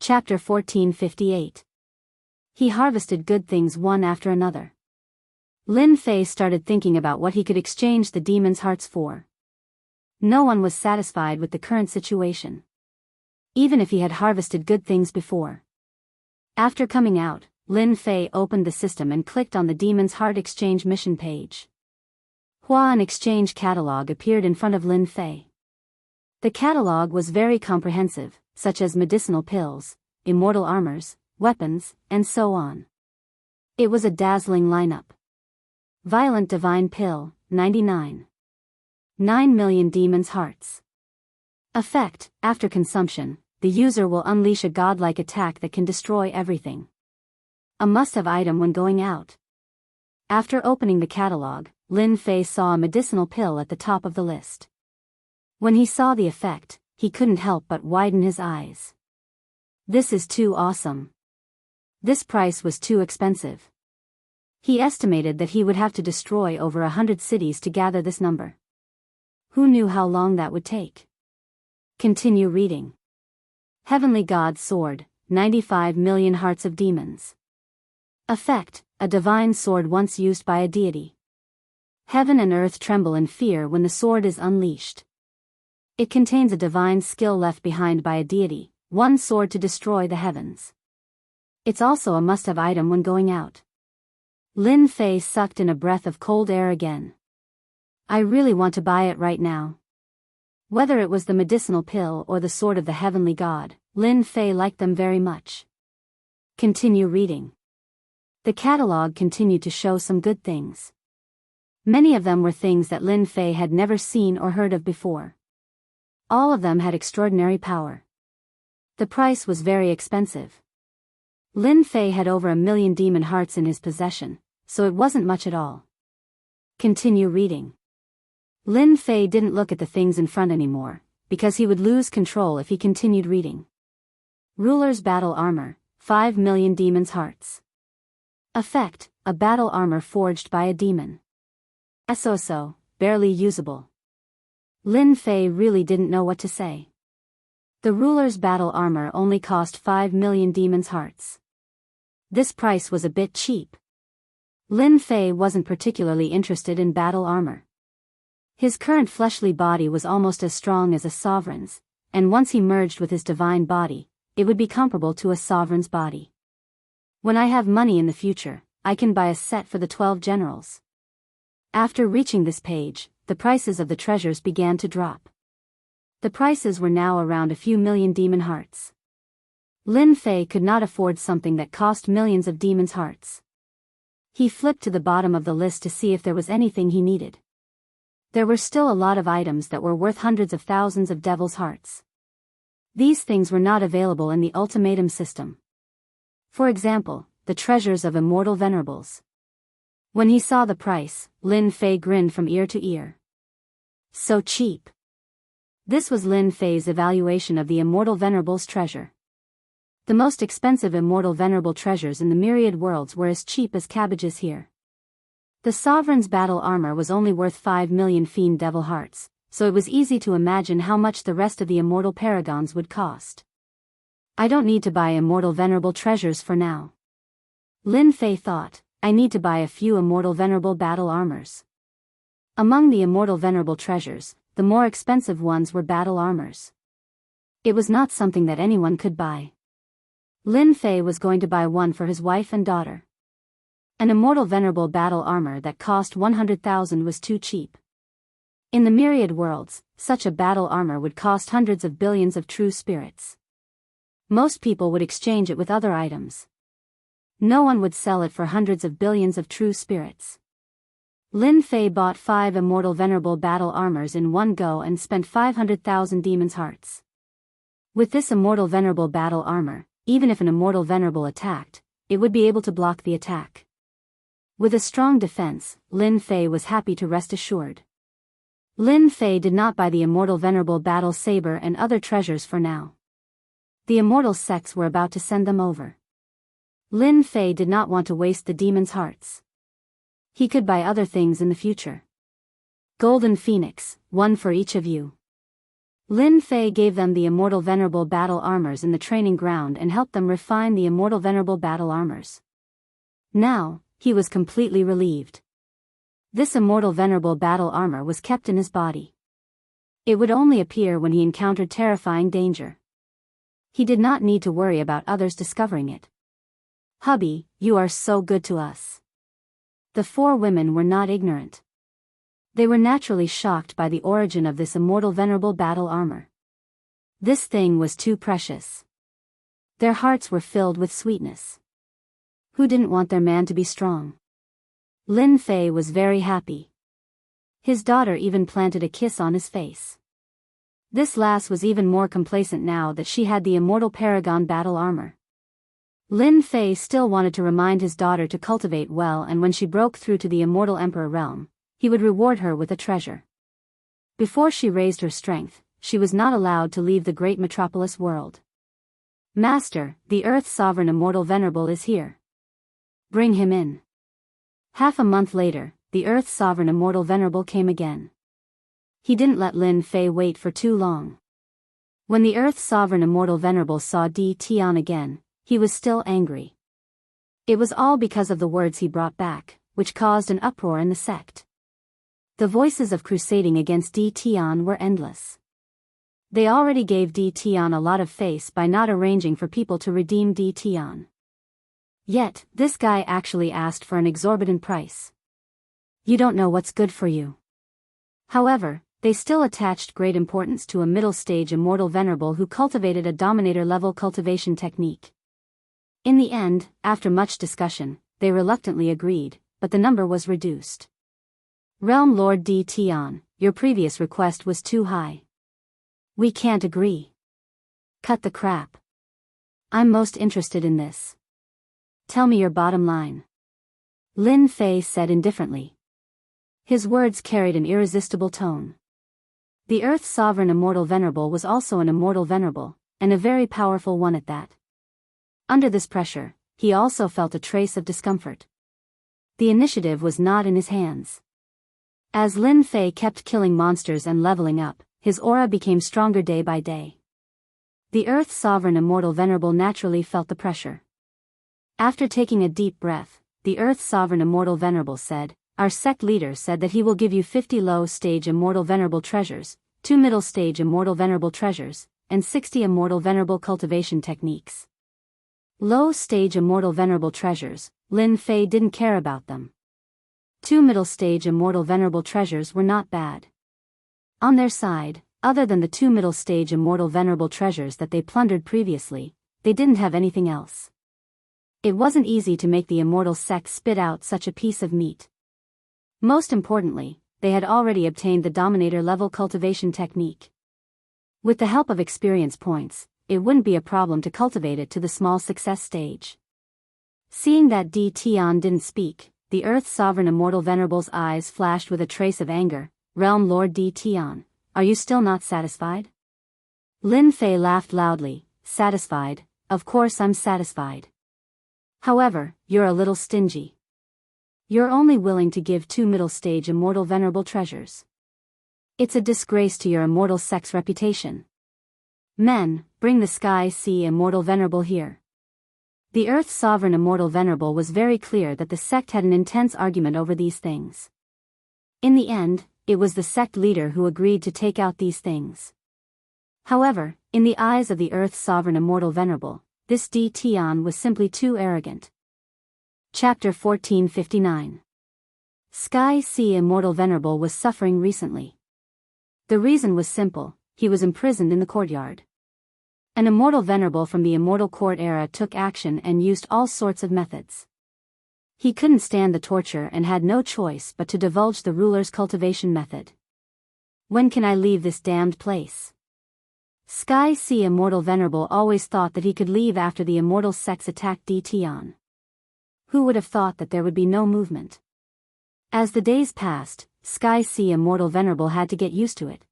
Chapter 1458. He harvested good things one after another. Lin Fei started thinking about what he could exchange the demons' hearts for. No one was satisfied with the current situation, even if he had harvested good things before. After coming out, Lin Fei opened the system and clicked on the Demon's Heart Exchange mission page. An exchange catalog appeared in front of Lin Fei. The catalog was very comprehensive, such as medicinal pills, immortal armors, weapons, and so on. It was a dazzling lineup. Violent Divine Pill, 99. 9 million Demons' Hearts. Effect: after consumption, the user will unleash a godlike attack that can destroy everything. A must-have item when going out. After opening the catalog, Lin Fei saw a medicinal pill at the top of the list. When he saw the effect, he couldn't help but widen his eyes. This is too awesome. This price was too expensive. He estimated that he would have to destroy over 100 cities to gather this number. Who knew how long that would take? Continue reading. Heavenly God's Sword, 95 million Hearts of Demons. Effect: a divine sword once used by a deity. Heaven and earth tremble in fear when the sword is unleashed. It contains a divine skill left behind by a deity, one sword to destroy the heavens. It's also a must-have item when going out. Lin Fei sucked in a breath of cold air again. I really want to buy it right now. Whether it was the medicinal pill or the sword of the heavenly god, Lin Fei liked them very much. Continue reading. The catalog continued to show some good things. Many of them were things that Lin Fei had never seen or heard of before. All of them had extraordinary power. The price was very expensive. Lin Fei had over 1 million demon hearts in his possession, so it wasn't much at all. Continue reading. Lin Fei didn't look at the things in front anymore, because he would lose control if he continued reading. Ruler's Battle Armor, 5 million demons' hearts. Effect: a battle armor forged by a demon. So, barely usable. Lin Fei really didn't know what to say. The ruler's battle armor only cost 5 million demons' hearts. This price was a bit cheap. Lin Fei wasn't particularly interested in battle armor. His current fleshly body was almost as strong as a sovereign's, and once he merged with his divine body, it would be comparable to a sovereign's body. When I have money in the future, I can buy a set for the 12 generals. After reaching this page, the prices of the treasures began to drop. The prices were now around a few million demon hearts. Lin Fei could not afford something that cost millions of demons' hearts. He flipped to the bottom of the list to see if there was anything he needed. There were still a lot of items that were worth hundreds of thousands of devil's hearts. These things were not available in the ultimatum system. For example, the treasures of immortal venerables. When he saw the price, Lin Fei grinned from ear to ear. So cheap. This was Lin Fei's evaluation of the immortal venerable's treasure. The most expensive immortal venerable treasures in the myriad worlds were as cheap as cabbages here. The sovereign's battle armor was only worth 5 million fiend devil hearts, so it was easy to imagine how much the rest of the immortal paragons would cost. I don't need to buy immortal venerable treasures for now. Lin Fei thought, I need to buy a few immortal venerable battle armors. Among the immortal venerable treasures, the more expensive ones were battle armors. It was not something that anyone could buy. Lin Fei was going to buy one for his wife and daughter. An immortal venerable battle armor that cost 100,000 was too cheap. In the myriad worlds, such a battle armor would cost hundreds of billions of true spirits. Most people would exchange it with other items. No one would sell it for hundreds of billions of true spirits. Lin Fei bought 5 immortal venerable battle armors in one go and spent 500,000 demons' hearts. With this immortal venerable battle armor, even if an immortal venerable attacked, it would be able to block the attack. With a strong defense, Lin Fei was happy to rest assured. Lin Fei did not buy the immortal venerable battle saber and other treasures for now. The immortal sects were about to send them over. Lin Fei did not want to waste the demons' hearts. He could buy other things in the future. Golden Phoenix, one for each of you. Lin Fei gave them the immortal venerable battle armors in the training ground and helped them refine the immortal venerable battle armors. Now, he was completely relieved. This immortal venerable battle armor was kept in his body. It would only appear when he encountered terrifying danger. He did not need to worry about others discovering it. "Hubby, you are so good to us." The four women were not ignorant. They were naturally shocked by the origin of this immortal venerable battle armor. This thing was too precious. Their hearts were filled with sweetness. Who didn't want their man to be strong? Lin Fei was very happy. His daughter even planted a kiss on his face. This lass was even more complacent now that she had the immortal paragon battle armor. Lin Fei still wanted to remind his daughter to cultivate well, and when she broke through to the immortal emperor realm, he would reward her with a treasure. Before she raised her strength, she was not allowed to leave the great metropolis world. "Master, the Earth's sovereign immortal venerable is here. Bring him in." Half a month later, the Earth's sovereign immortal venerable came again. He didn't let Lin Fei wait for too long. When the Earth's sovereign immortal venerable saw Di Tian again, he was still angry. It was all because of the words he brought back, which caused an uproar in the sect. The voices of crusading against Di Tian were endless. They already gave Di Tian a lot of face by not arranging for people to redeem Di Tian. Yet, this guy actually asked for an exorbitant price. You don't know what's good for you. However, they still attached great importance to a middle-stage immortal venerable who cultivated a dominator-level cultivation technique. In the end, after much discussion, they reluctantly agreed, but the number was reduced. "Realm Lord Di Tian, your previous request was too high. We can't agree. Cut the crap. I'm most interested in this. Tell me your bottom line." Lin Fei said indifferently. His words carried an irresistible tone. The Earth's sovereign immortal venerable was also an immortal venerable, and a very powerful one at that. Under this pressure, he also felt a trace of discomfort. The initiative was not in his hands. As Lin Fei kept killing monsters and leveling up, his aura became stronger day by day. The Earth's sovereign immortal venerable naturally felt the pressure. After taking a deep breath, the Earth's sovereign immortal venerable said, "Our sect leader said that he will give you 50 low-stage immortal venerable treasures, 2 middle-stage immortal venerable treasures, and 60 immortal venerable cultivation techniques." Low-stage immortal venerable treasures, Lin Fei didn't care about them. 2 middle-stage immortal venerable treasures were not bad. On their side, other than the 2 middle-stage immortal venerable treasures that they plundered previously, they didn't have anything else. It wasn't easy to make the immortal sect spit out such a piece of meat. Most importantly, they had already obtained the dominator-level cultivation technique. With the help of experience points, it wouldn't be a problem to cultivate it to the small success stage. Seeing that Di Tian didn't speak, the Earth's sovereign immortal venerable's eyes flashed with a trace of anger. "Realm Lord Di Tian, are you still not satisfied?" Lin Fei laughed loudly. "Satisfied? Of course I'm satisfied. However, you're a little stingy. You're only willing to give 2 middle-stage immortal venerable treasures. It's a disgrace to your immortal sect's reputation. Men, bring the Sky Sea immortal venerable here." The Earth's sovereign immortal venerable was very clear that the sect had an intense argument over these things. In the end, it was the sect leader who agreed to take out these things. However, in the eyes of the Earth's sovereign immortal venerable, this Di Tian was simply too arrogant. Chapter 1459. Sky Sea immortal venerable was suffering recently. The reason was simple: he was imprisoned in the courtyard. An immortal venerable from the immortal court era took action and used all sorts of methods. He couldn't stand the torture and had no choice but to divulge the ruler's cultivation method. "When can I leave this damned place?" Sky Sea immortal venerable always thought that he could leave after the immortal sects attacked Di Tian. Who would have thought that there would be no movement? As the days passed, Sky Sea immortal venerable had to get used to it.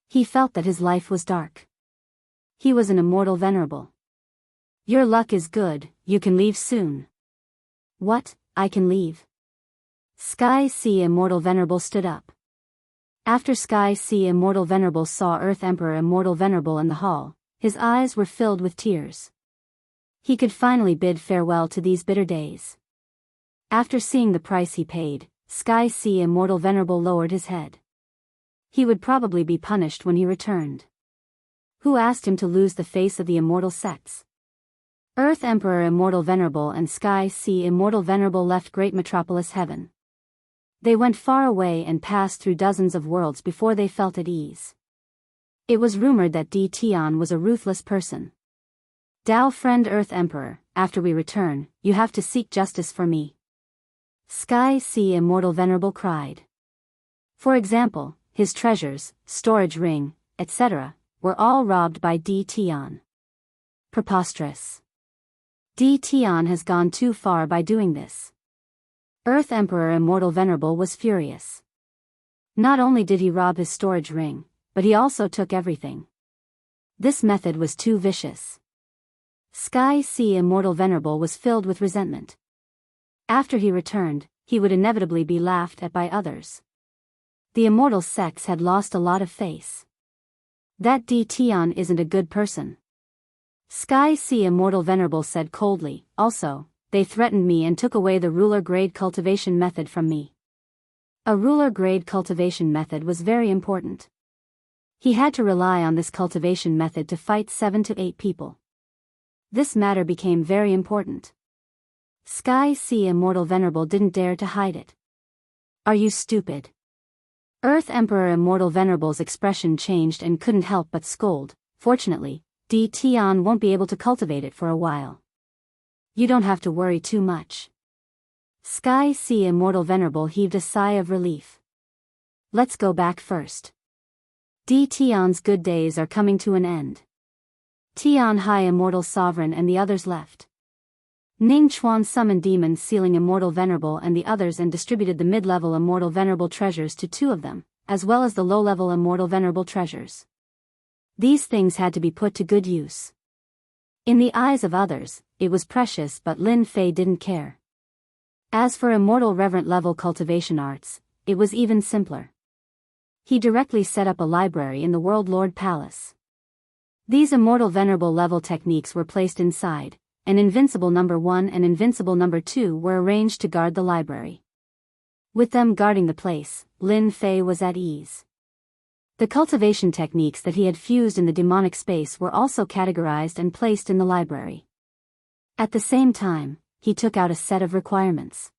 He felt that his life was dark. He was an immortal venerable. "Your luck is good, you can leave soon." "What, I can leave?" Sky Sea immortal venerable stood up. After Sky Sea Immortal Venerable saw Earth Emperor Immortal Venerable in the hall, his eyes were filled with tears. He could finally bid farewell to these bitter days. After seeing the price he paid, Sky Sea Immortal Venerable lowered his head. He would probably be punished when he returned. Who asked him to lose the face of the immortal sects? Earth Emperor Immortal Venerable and Sky Sea Immortal Venerable left Great Metropolis Heaven. They went far away and passed through dozens of worlds before they felt at ease. It was rumored that Di Tian was a ruthless person. Dao friend Earth Emperor, after we return, you have to seek justice for me. Sky Sea Immortal Venerable cried. For example, his treasures, storage ring, etc., were all robbed by Di Tian. Preposterous. Di Tian has gone too far by doing this. Earth Emperor Immortal Venerable was furious. Not only did he rob his storage ring, but he also took everything. This method was too vicious. Sky Sea Immortal Venerable was filled with resentment. After he returned, he would inevitably be laughed at by others. The immortal sects had lost a lot of face. That Di Tian isn't a good person. Sky Sea Immortal Venerable said coldly, also, they threatened me and took away the ruler grade cultivation method from me. A ruler grade cultivation method was very important. He had to rely on this cultivation method to fight 7 to 8 people. This matter became very important. Sky Sea Immortal Venerable didn't dare to hide it. Are you stupid? Earth Emperor Immortal Venerable's expression changed and couldn't help but scold. Fortunately, Di Tian won't be able to cultivate it for a while. You don't have to worry too much. Sky Sea Immortal Venerable heaved a sigh of relief. Let's go back first. Di Tian's good days are coming to an end. Tian Hai Immortal Sovereign and the others left. Ning Chuan summoned demons sealing Immortal Venerable and the others and distributed the mid-level Immortal Venerable treasures to 2 of them, as well as the low-level Immortal Venerable treasures. These things had to be put to good use. In the eyes of others, it was precious, but Lin Fei didn't care. As for Immortal Reverent level cultivation arts, it was even simpler. He directly set up a library in the World Lord Palace. These Immortal Venerable level techniques were placed inside, and Invincible number 1 and Invincible number 2 were arranged to guard the library. With them guarding the place, Lin Fei was at ease. The cultivation techniques that he had fused in the demonic space were also categorized and placed in the library. At the same time, he took out a set of requirements.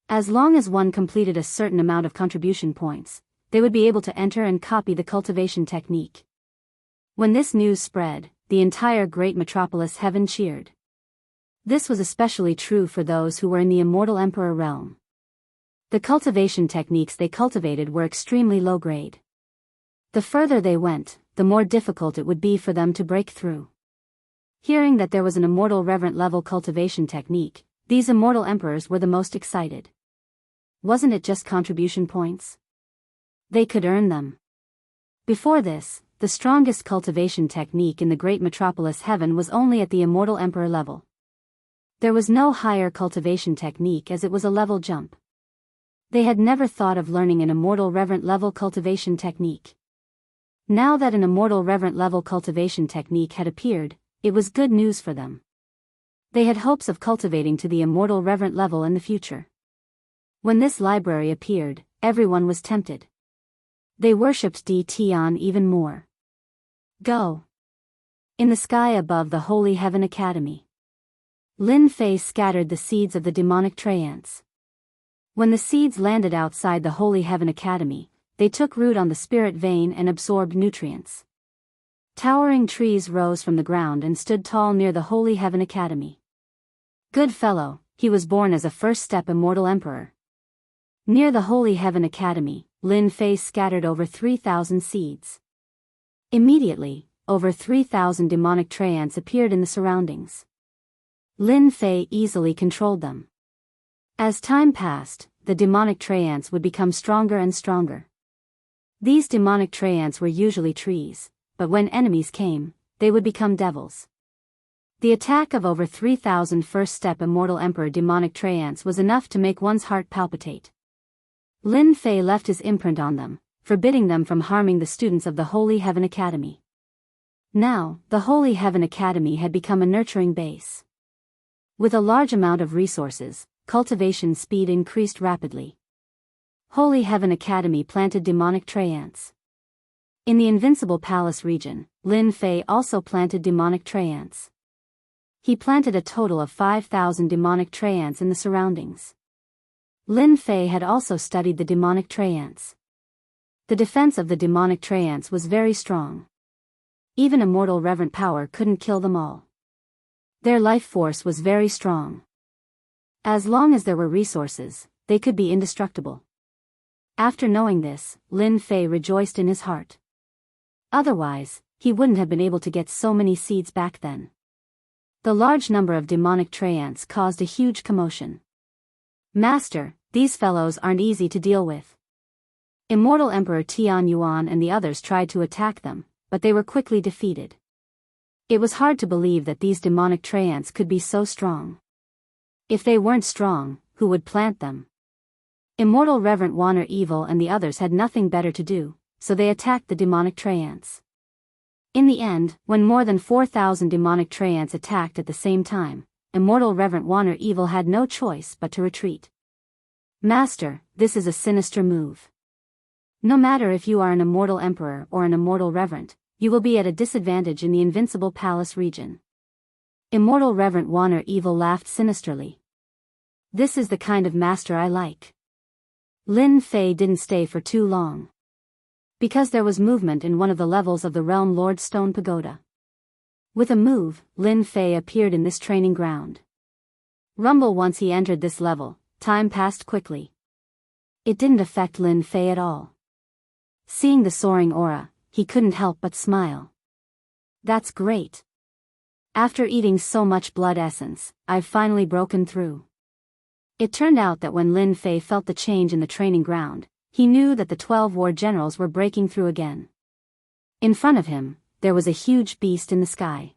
As long as one completed a certain amount of contribution points, they would be able to enter and copy the cultivation technique. When this news spread, the entire Great Metropolis Heaven cheered. This was especially true for those who were in the Immortal Emperor realm. The cultivation techniques they cultivated were extremely low grade. The further they went, the more difficult it would be for them to break through. Hearing that there was an Immortal Reverent level cultivation technique, these Immortal Emperors were the most excited. Wasn't it just contribution points? They could earn them. Before this, the strongest cultivation technique in the Great Metropolis Heaven was only at the Immortal Emperor level. There was no higher cultivation technique as it was a level jump. They had never thought of learning an Immortal Reverent level cultivation technique. Now that an Immortal Reverent level cultivation technique had appeared, it was good news for them. They had hopes of cultivating to the Immortal Reverent level in the future. When this library appeared, everyone was tempted. They worshipped Di Tian even more. Go. In the sky above the Holy Heaven Academy, Lin Fei scattered the seeds of the demonic trance. When the seeds landed outside the Holy Heaven Academy, they took root on the spirit vein and absorbed nutrients. Towering trees rose from the ground and stood tall near the Holy Heaven Academy. Good fellow, he was born as a first-step Immortal Emperor. Near the Holy Heaven Academy, Lin Fei scattered over 3,000 seeds. Immediately, over 3,000 demonic trance appeared in the surroundings. Lin Fei easily controlled them. As time passed, the demonic trance would become stronger and stronger. These demonic trance were usually trees, but when enemies came, they would become devils. The attack of over 3,000 first-step Immortal Emperor demonic trance was enough to make one's heart palpitate. Lin Fei left his imprint on them, forbidding them from harming the students of the Holy Heaven Academy. Now, the Holy Heaven Academy had become a nurturing base. With a large amount of resources, cultivation speed increased rapidly. Holy Heaven Academy planted demonic tree ants. In the Invincible Palace region, Lin Fei also planted demonic tree ants. He planted a total of 5,000 demonic tree ants in the surroundings. Lin Fei had also studied the demonic tree ants. The defense of the demonic tree ants was very strong. Even immortal reverent power couldn't kill them all. Their life force was very strong. As long as there were resources, they could be indestructible. After knowing this, Lin Fei rejoiced in his heart. Otherwise, he wouldn't have been able to get so many seeds back then. The large number of demonic tree ants caused a huge commotion. Master, these fellows aren't easy to deal with. Immortal Emperor Tian Yuan and the others tried to attack them, but they were quickly defeated. It was hard to believe that these demonic tree ants could be so strong. If they weren't strong, who would plant them? Immortal Reverend Wanner Evil and the others had nothing better to do, so they attacked the demonic tree ants. In the end, when more than 4,000 demonic tree ants attacked at the same time, Immortal Reverend Wanner Evil had no choice but to retreat. Master, this is a sinister move. No matter if you are an immortal emperor or an immortal reverend, you will be at a disadvantage in the Invincible Palace region. Immortal Reverend Wanner Evil laughed sinisterly. This is the kind of master I like. Lin Fei didn't stay for too long. Because there was movement in one of the levels of the Realm Lord Stone Pagoda. With a move, Lin Fei appeared in this training ground. Rumble once he entered this level, time passed quickly. It didn't affect Lin Fei at all. Seeing the soaring aura, he couldn't help but smile. That's great. After eating so much blood essence, I've finally broken through. It turned out that when Lin Fei felt the change in the training ground, he knew that the 12 war generals were breaking through again. In front of him, there was a huge beast in the sky.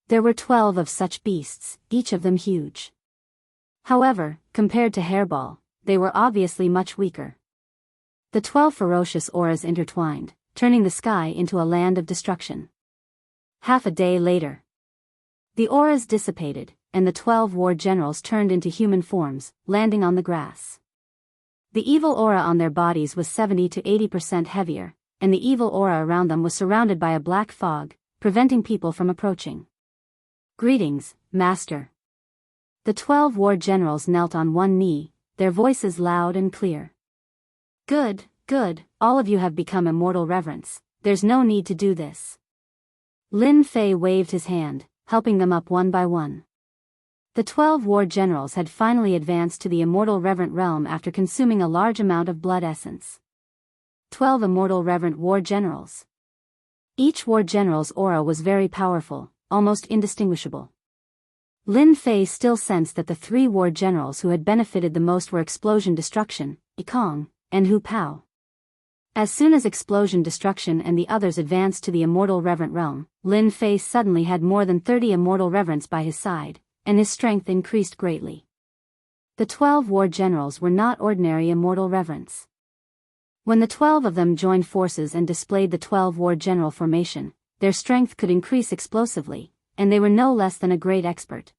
There were 12 of such beasts, each of them huge. However, compared to Hairball, they were obviously much weaker. The 12 ferocious auras intertwined, turning the sky into a land of destruction. Half a day later, the auras dissipated, and the 12 war generals turned into human forms, landing on the grass. The evil aura on their bodies was 70 to 80% heavier, and the evil aura around them was surrounded by a black fog, preventing people from approaching. Greetings, Master. The 12 war generals knelt on one knee, their voices loud and clear. Good, good, all of you have become immortal reverence, there's no need to do this. Lin Fei waved his hand, helping them up one by one. The 12 war generals had finally advanced to the immortal reverent realm after consuming a large amount of blood essence. 12 immortal reverent war generals. Each war general's aura was very powerful, almost indistinguishable. Lin Fei still sensed that the 3 war generals who had benefited the most were Explosion Destruction, Ikong, and Hu Pao. As soon as Explosion Destruction and the others advanced to the immortal reverent realm, Lin Fei suddenly had more than 30 immortal reverents by his side, and his strength increased greatly. The 12 war generals were not ordinary immortal reverents. When the 12 of them joined forces and displayed the 12 war general formation, their strength could increase explosively, and they were no less than a great expert.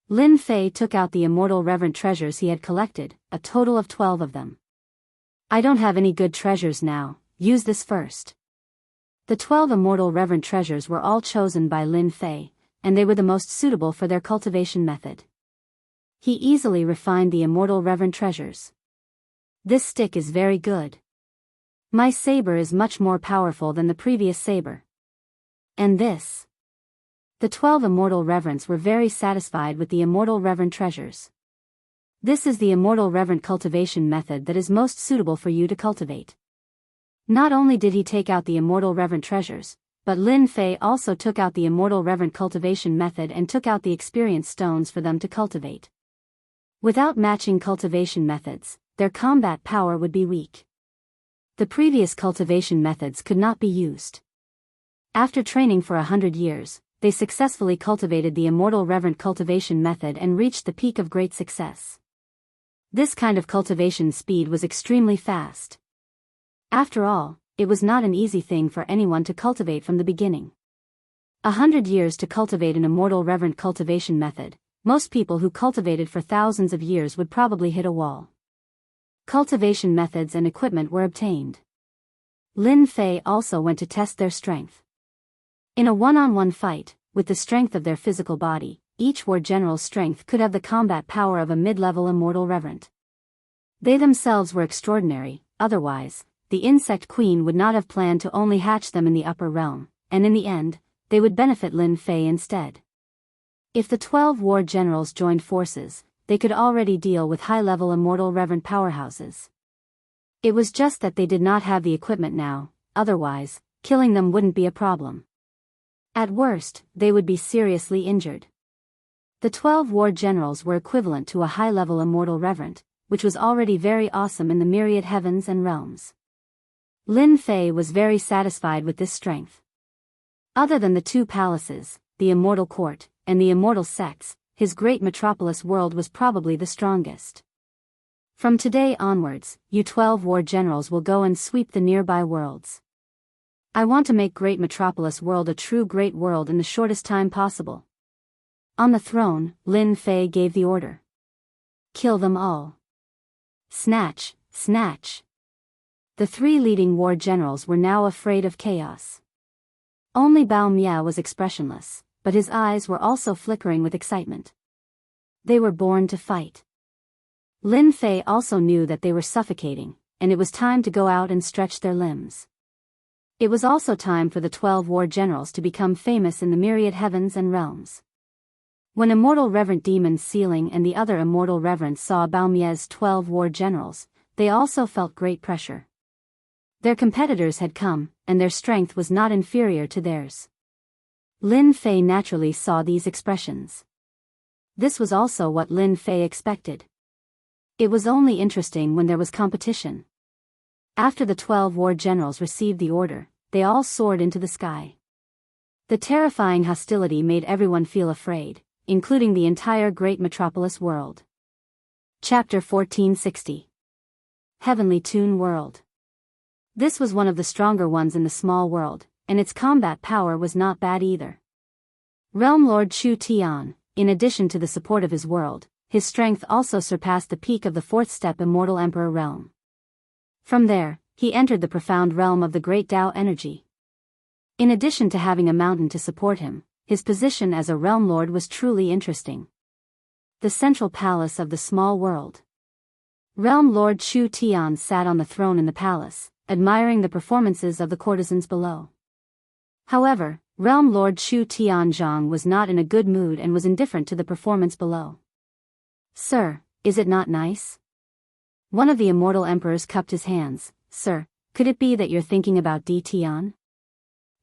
Lin Fei took out the immortal reverent treasures he had collected, a total of 12 of them. I don't have any good treasures now, use this first. The 12 immortal reverent treasures were all chosen by Lin Fei, and they were the most suitable for their cultivation method. He easily refined the immortal reverent treasures. This stick is very good. My saber is much more powerful than the previous saber. And this. The 12 immortal reverents were very satisfied with the immortal reverent treasures. This is the immortal reverent cultivation method that is most suitable for you to cultivate. Not only did he take out the immortal reverent treasures, but Lin Fei also took out the immortal reverent cultivation method and took out the experience stones for them to cultivate. Without matching cultivation methods, their combat power would be weak. The previous cultivation methods could not be used. After training for 100 years, they successfully cultivated the immortal reverent cultivation method and reached the peak of great success. This kind of cultivation speed was extremely fast. After all, it was not an easy thing for anyone to cultivate from the beginning. 100 years to cultivate an immortal reverent cultivation method. Most people who cultivated for thousands of years would probably hit a wall. Cultivation methods and equipment were obtained. Lin Fei also went to test their strength. In a one-on-one fight, with the strength of their physical body, each war general's strength could have the combat power of a mid-level immortal reverent. They themselves were extraordinary, otherwise, the insect queen would not have planned to only hatch them in the upper realm, and in the end, they would benefit Lin Fei instead. If the 12 war generals joined forces, they could already deal with high-level immortal reverent powerhouses. It was just that they did not have the equipment now, otherwise, killing them wouldn't be a problem. At worst, they would be seriously injured. The 12 war generals were equivalent to a high-level immortal reverent, which was already very awesome in the myriad heavens and realms. Lin Fei was very satisfied with this strength. Other than the 2 palaces, the immortal court, and the immortal sects, his great metropolis world was probably the strongest. From today onwards, you 12 war generals will go and sweep the nearby worlds. I want to make Great Metropolis World a true great world in the shortest time possible. On the throne, Lin Fei gave the order. Kill them all. Snatch, snatch. The 3 leading war generals were now afraid of chaos. Only Bao Miao was expressionless, but his eyes were also flickering with excitement. They were born to fight. Lin Fei also knew that they were suffocating, and it was time to go out and stretch their limbs. It was also time for the 12 war generals to become famous in the myriad heavens and realms. When Immortal Reverend Demon Sealing and the other Immortal Reverends saw Bao Mia's 12 war generals, they also felt great pressure. Their competitors had come, and their strength was not inferior to theirs. Lin Fei naturally saw these expressions. This was also what Lin Fei expected. It was only interesting when there was competition. After the 12 war generals received the order, they all soared into the sky. The terrifying hostility made everyone feel afraid, including the entire Great Metropolis World. Chapter 1460. Heavenly Toon World. This was one of the stronger ones in the small world, and its combat power was not bad either. Realm Lord Chu Tian, in addition to the support of his world, his strength also surpassed the peak of the 4th step Immortal Emperor realm. From there, he entered the profound realm of the Great Tao Energy. In addition to having a mountain to support him, his position as a realm lord was truly interesting. The central palace of the small world. Realm Lord Chu Tian sat on the throne in the palace, admiring the performances of the courtesans below. However, Realm Lord Chu Tianzhong was not in a good mood and was indifferent to the performance below. Sir, is it not nice? One of the immortal emperors cupped his hands. Sir, could it be that you're thinking about Di Tian?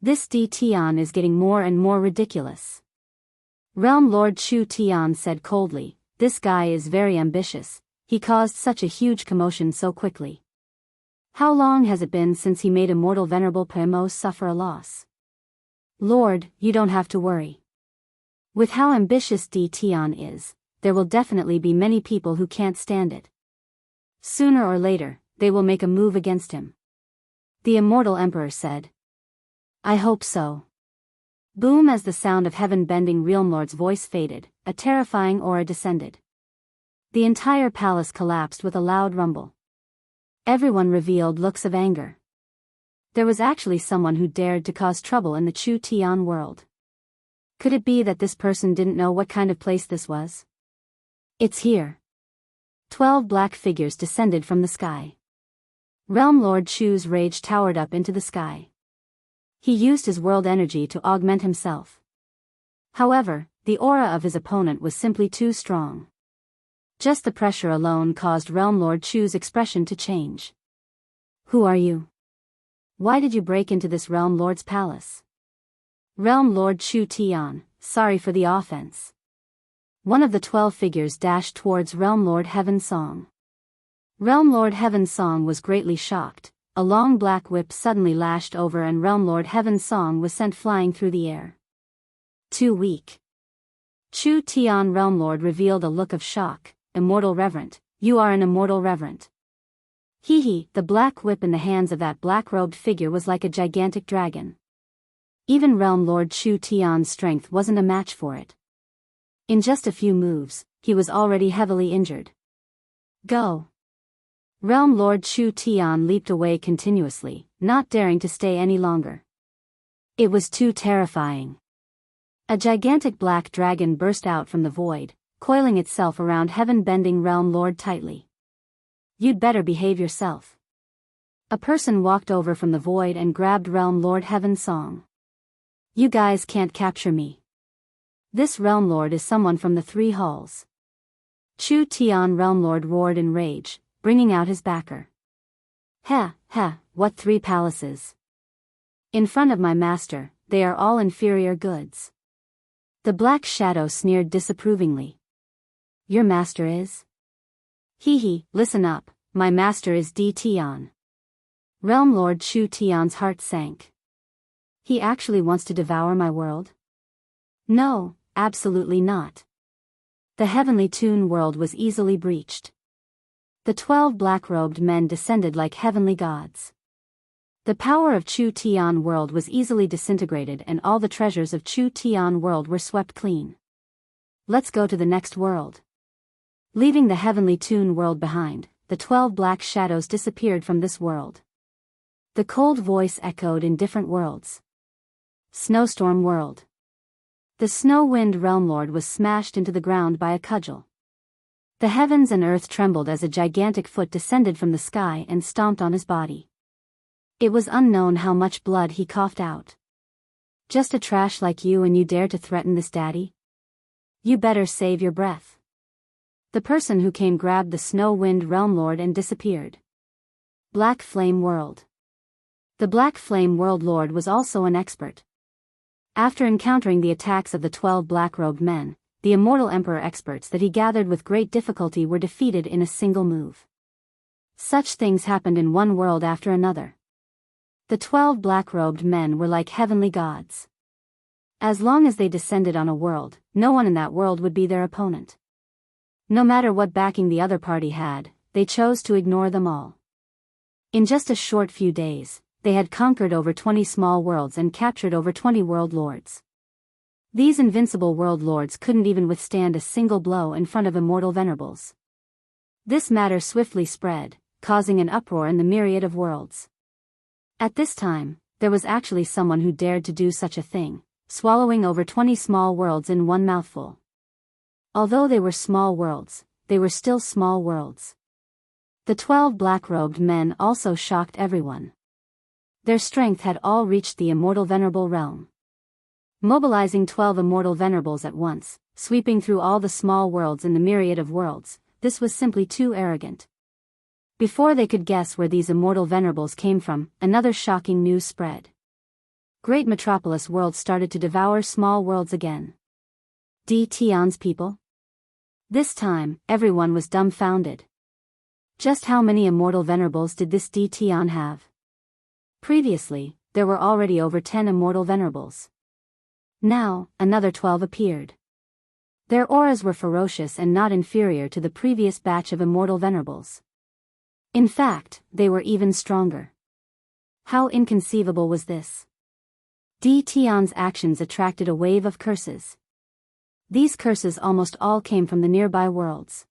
This Di Tian is getting more and more ridiculous. Realm Lord Chu Tian said coldly, this guy is very ambitious, he caused such a huge commotion so quickly. How long has it been since he made Immortal Venerable Pemo suffer a loss? Lord, you don't have to worry. With how ambitious Di Tian is, there will definitely be many people who can't stand it. Sooner or later, they will make a move against him. The Immortal Emperor said. I hope so. Boom! As the sound of heaven-bending Realm Lord's voice faded, a terrifying aura descended. The entire palace collapsed with a loud rumble. Everyone revealed looks of anger. There was actually someone who dared to cause trouble in the Chu Tian world. Could it be that this person didn't know what kind of place this was? It's here. 12 black figures descended from the sky. Realm Lord Chu's rage towered up into the sky. He used his world energy to augment himself. However, the aura of his opponent was simply too strong. Just the pressure alone caused Realm Lord Chu's expression to change. Who are you? Why did you break into this Realm Lord's palace? Realm Lord Chu Tian, sorry for the offense. One of the 12 figures dashed towards Realm Lord Heaven Song. Realm Lord Heaven Song was greatly shocked. A long black whip suddenly lashed over and Realm Lord Heaven Song was sent flying through the air. Too weak. Chu Tian Realm Lord revealed a look of shock. Immortal Reverend, you are an Immortal Reverend. Hee, the black whip in the hands of that black-robed figure was like a gigantic dragon. Even Realm Lord Chu Tian's strength wasn't a match for it. In just a few moves, he was already heavily injured. Go! Realm Lord Chu Tian leaped away continuously, not daring to stay any longer. It was too terrifying. A gigantic black dragon burst out from the void, coiling itself around heaven-bending Realm Lord tightly. You'd better behave yourself. A person walked over from the void and grabbed Realm Lord Heaven Song. You guys can't capture me. This Realm Lord is someone from the Three Halls. Chu Tian Realm Lord roared in rage, bringing out his backer. Ha, what 3 palaces? In front of my master, they are all inferior goods. The Black Shadow sneered disapprovingly. Your master is? Hee, listen up, my master is D. Tian. Realm Lord Chu Tian's heart sank. He actually wants to devour my world? No, absolutely not. The heavenly Toon world was easily breached. The 12 black-robed men descended like heavenly gods. The power of Chu Tian world was easily disintegrated and all the treasures of Chu Tian world were swept clean. Let's go to the next world. Leaving the heavenly Toon world behind, the 12 black shadows disappeared from this world. The cold voice echoed in different worlds. Snowstorm world. The Snow Wind Realm Lord was smashed into the ground by a cudgel. The heavens and earth trembled as a gigantic foot descended from the sky and stomped on his body. It was unknown how much blood he coughed out. Just a trash like you and you dare to threaten this daddy? You better save your breath. The person who came grabbed the Snow Wind Realm Lord and disappeared. Black Flame World. The Black Flame World Lord was also an expert. After encountering the attacks of the 12 black-robed men, the Immortal Emperor experts that he gathered with great difficulty were defeated in a single move. Such things happened in one world after another. The 12 black-robed men were like heavenly gods. As long as they descended on a world, no one in that world would be their opponent. No matter what backing the other party had, they chose to ignore them all. In just a short few days, they had conquered over 20 small worlds and captured over 20 world lords. These invincible world lords couldn't even withstand a single blow in front of immortal venerables. This matter swiftly spread, causing an uproar in the myriad of worlds. At this time, there was actually someone who dared to do such a thing, swallowing over 20 small worlds in one mouthful. Although they were small worlds, they were still small worlds. The 12 black-robed men also shocked everyone. Their strength had all reached the immortal venerable realm. Mobilizing 12 immortal venerables at once, sweeping through all the small worlds in the myriad of worlds, this was simply too arrogant. Before they could guess where these immortal venerables came from, another shocking news spread. Great metropolis worlds started to devour small worlds again. D. Tian's people? This time, everyone was dumbfounded. Just how many immortal venerables did this D. Tian have? Previously, there were already over 10 immortal venerables. Now, another 12 appeared. Their auras were ferocious and not inferior to the previous batch of immortal venerables. In fact, they were even stronger. How inconceivable was this? D. Tian's actions attracted a wave of curses. These curses almost all came from the nearby worlds.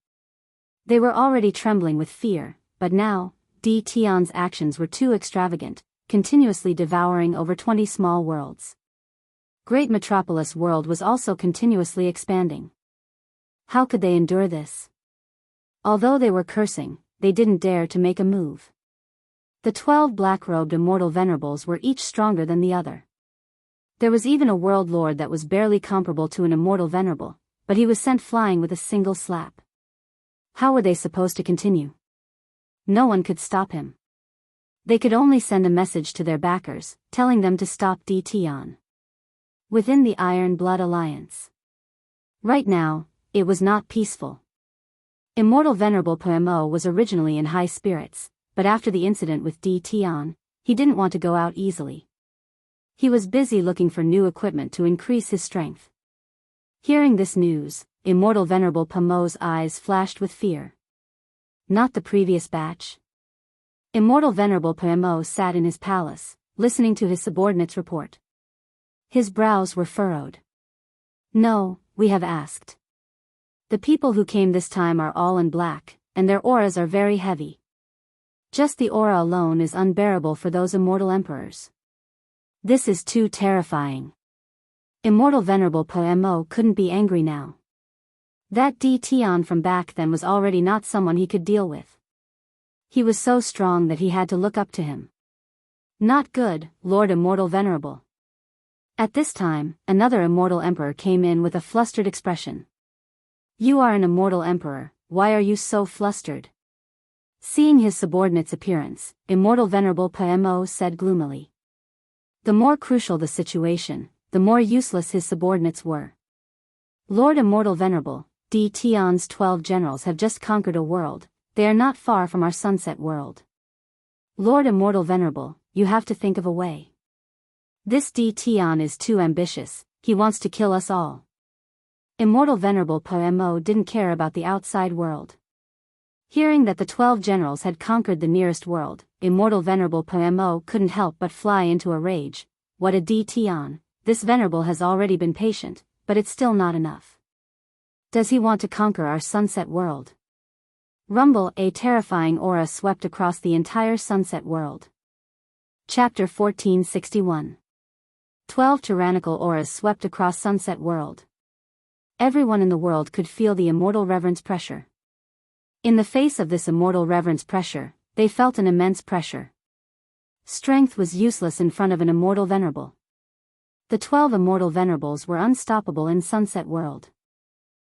They were already trembling with fear, but now, D. Tian's actions were too extravagant, continuously devouring over 20 small worlds. Great Metropolis world was also continuously expanding. How could they endure this? Although they were cursing, they didn't dare to make a move. The 12 black-robed immortal venerables were each stronger than the other. There was even a world lord that was barely comparable to an immortal venerable, but he was sent flying with a single slap. How were they supposed to continue? No one could stop him. They could only send a message to their backers, telling them to stop D. Tian. Within the Iron Blood Alliance. Right now, it was not peaceful. Immortal Venerable PMO was originally in high spirits, but after the incident with D. Tian, he didn't want to go out easily. He was busy looking for new equipment to increase his strength. Hearing this news, Immortal Venerable PMO's eyes flashed with fear. Not the previous batch. Immortal Venerable Poemo sat in his palace, listening to his subordinates report. His brows were furrowed. No, we have asked. The people who came this time are all in black, and their auras are very heavy. Just the aura alone is unbearable for those immortal emperors. This is too terrifying. Immortal Venerable Poemo couldn't be angry now. That Tian from back then was already not someone he could deal with. He was so strong that he had to look up to him. Not good, Lord Immortal Venerable. At this time, another immortal emperor came in with a flustered expression. You are an immortal emperor, why are you so flustered? Seeing his subordinate's appearance, Immortal Venerable Poemo said gloomily. The more crucial the situation, the more useless his subordinates were. Lord Immortal Venerable, Tian's 12 generals have just conquered a world, they are not far from our sunset world. Lord Immortal Venerable, you have to think of a way. This Tian is too ambitious, he wants to kill us all. Immortal Venerable Poemo didn't care about the outside world. Hearing that the 12 generals had conquered the nearest world, Immortal Venerable Poemo couldn't help but fly into a rage. What a Tian, this venerable has already been patient, but it's still not enough. Does he want to conquer our sunset world? Rumble, a terrifying aura swept across the entire sunset world. Chapter 1461. 12 tyrannical auras swept across sunset world. Everyone in the world could feel the immortal reverence pressure. In the face of this immortal reverence pressure, they felt an immense pressure. Strength was useless in front of an immortal venerable. The 12 immortal venerables were unstoppable in sunset world.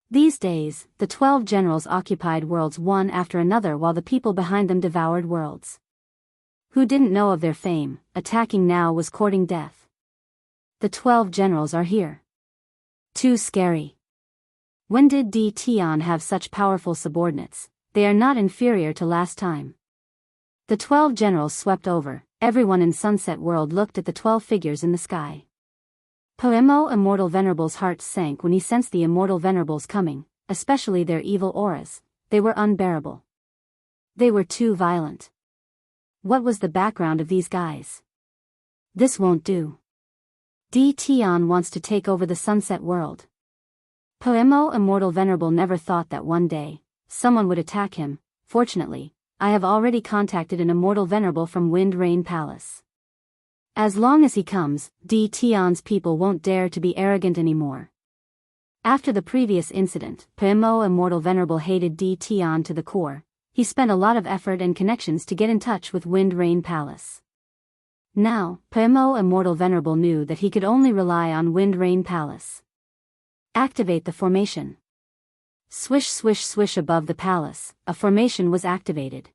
These days, the 12 generals occupied worlds one after another while the people behind them devoured worlds. Who didn't know of their fame, attacking now was courting death. The 12 generals are here. Too scary. When did Tian have such powerful subordinates? They are not inferior to last time. The 12 generals swept over, everyone in sunset world looked at the 12 figures in the sky. Poemo Immortal Venerable's heart sank when he sensed the immortal venerables coming, especially their evil auras. They were unbearable. They were too violent. What was the background of these guys? This won't do. Tian wants to take over the sunset world. Poemo Immortal Venerable never thought that one day, someone would attack him. Fortunately, I have already contacted an immortal venerable from Wind Rain Palace. As long as he comes, Tian's people won't dare to be arrogant anymore. After the previous incident, Poemo Immortal Venerable hated Tian to the core. He spent a lot of effort and connections to get in touch with Wind Rain Palace. Now, Poemo Immortal Venerable knew that he could only rely on Wind Rain Palace. Activate the formation. Swish swish swish above the palace, a formation was activated.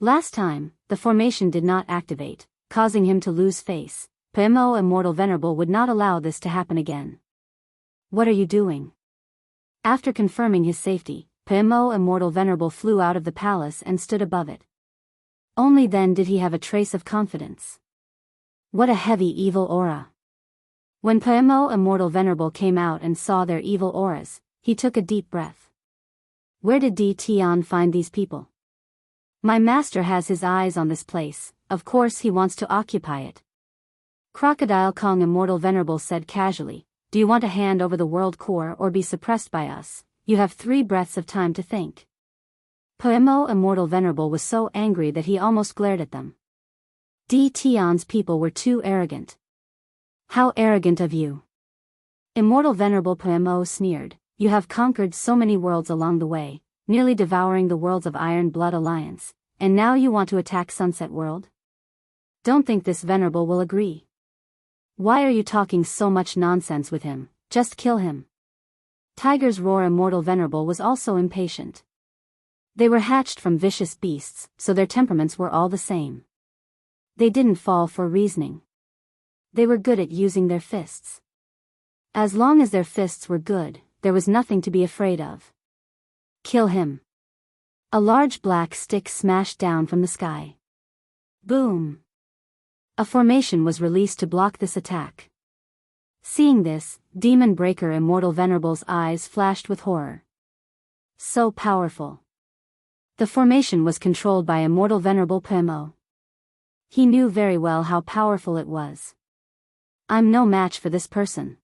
Last time, the formation did not activate, causing him to lose face. Poemo Immortal Venerable would not allow this to happen again. What are you doing? After confirming his safety, Poemo Immortal Venerable flew out of the palace and stood above it. Only then did he have a trace of confidence. What a heavy evil aura. When Poemo Immortal Venerable came out and saw their evil auras, he took a deep breath. Where did Tian find these people? My master has his eyes on this place, of course he wants to occupy it. Crocodile Kong Immortal Venerable said casually, do you want to hand over the world core or be suppressed by us? You have 3 breaths of time to think. Poemo Immortal Venerable was so angry that he almost glared at them. Tian's people were too arrogant. How arrogant of you! Immortal Venerable Poemo sneered, you have conquered so many worlds along the way, nearly devouring the worlds of Iron Blood Alliance, and now you want to attack Sunset World? Don't think this venerable will agree. Why are you talking so much nonsense with him? Just kill him. Tiger's Roar Immortal Venerable was also impatient. They were hatched from vicious beasts, so their temperaments were all the same. They didn't fall for reasoning. They were good at using their fists. As long as their fists were good, there was nothing to be afraid of. Kill him. A large black stick smashed down from the sky. Boom! A formation was released to block this attack. Seeing this, Demon Breaker Immortal Venerable's eyes flashed with horror. So powerful. The formation was controlled by Immortal Venerable Pemo. He knew very well how powerful it was. I'm no match for this person.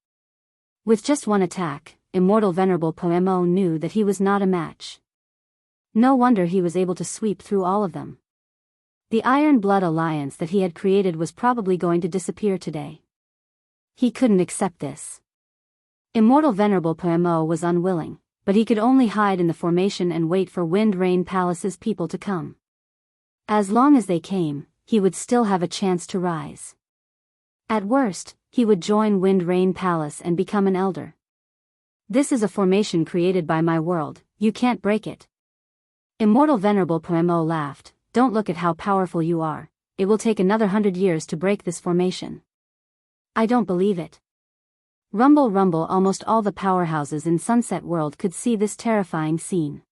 With just one attack, Immortal Venerable Pemo knew that he was not a match. No wonder he was able to sweep through all of them. The Iron Blood Alliance that he had created was probably going to disappear today. He couldn't accept this. Immortal Venerable Pemo was unwilling, but he could only hide in the formation and wait for Wind Rain Palace's people to come. As long as they came, he would still have a chance to rise. At worst, he would join Wind Rain Palace and become an elder. This is a formation created by my world, you can't break it. Immortal Venerable Pemo laughed. Don't look at how powerful you are, it will take another 100 years to break this formation. I don't believe it. Rumble rumble, almost all the powerhouses in Sunset World could see this terrifying scene.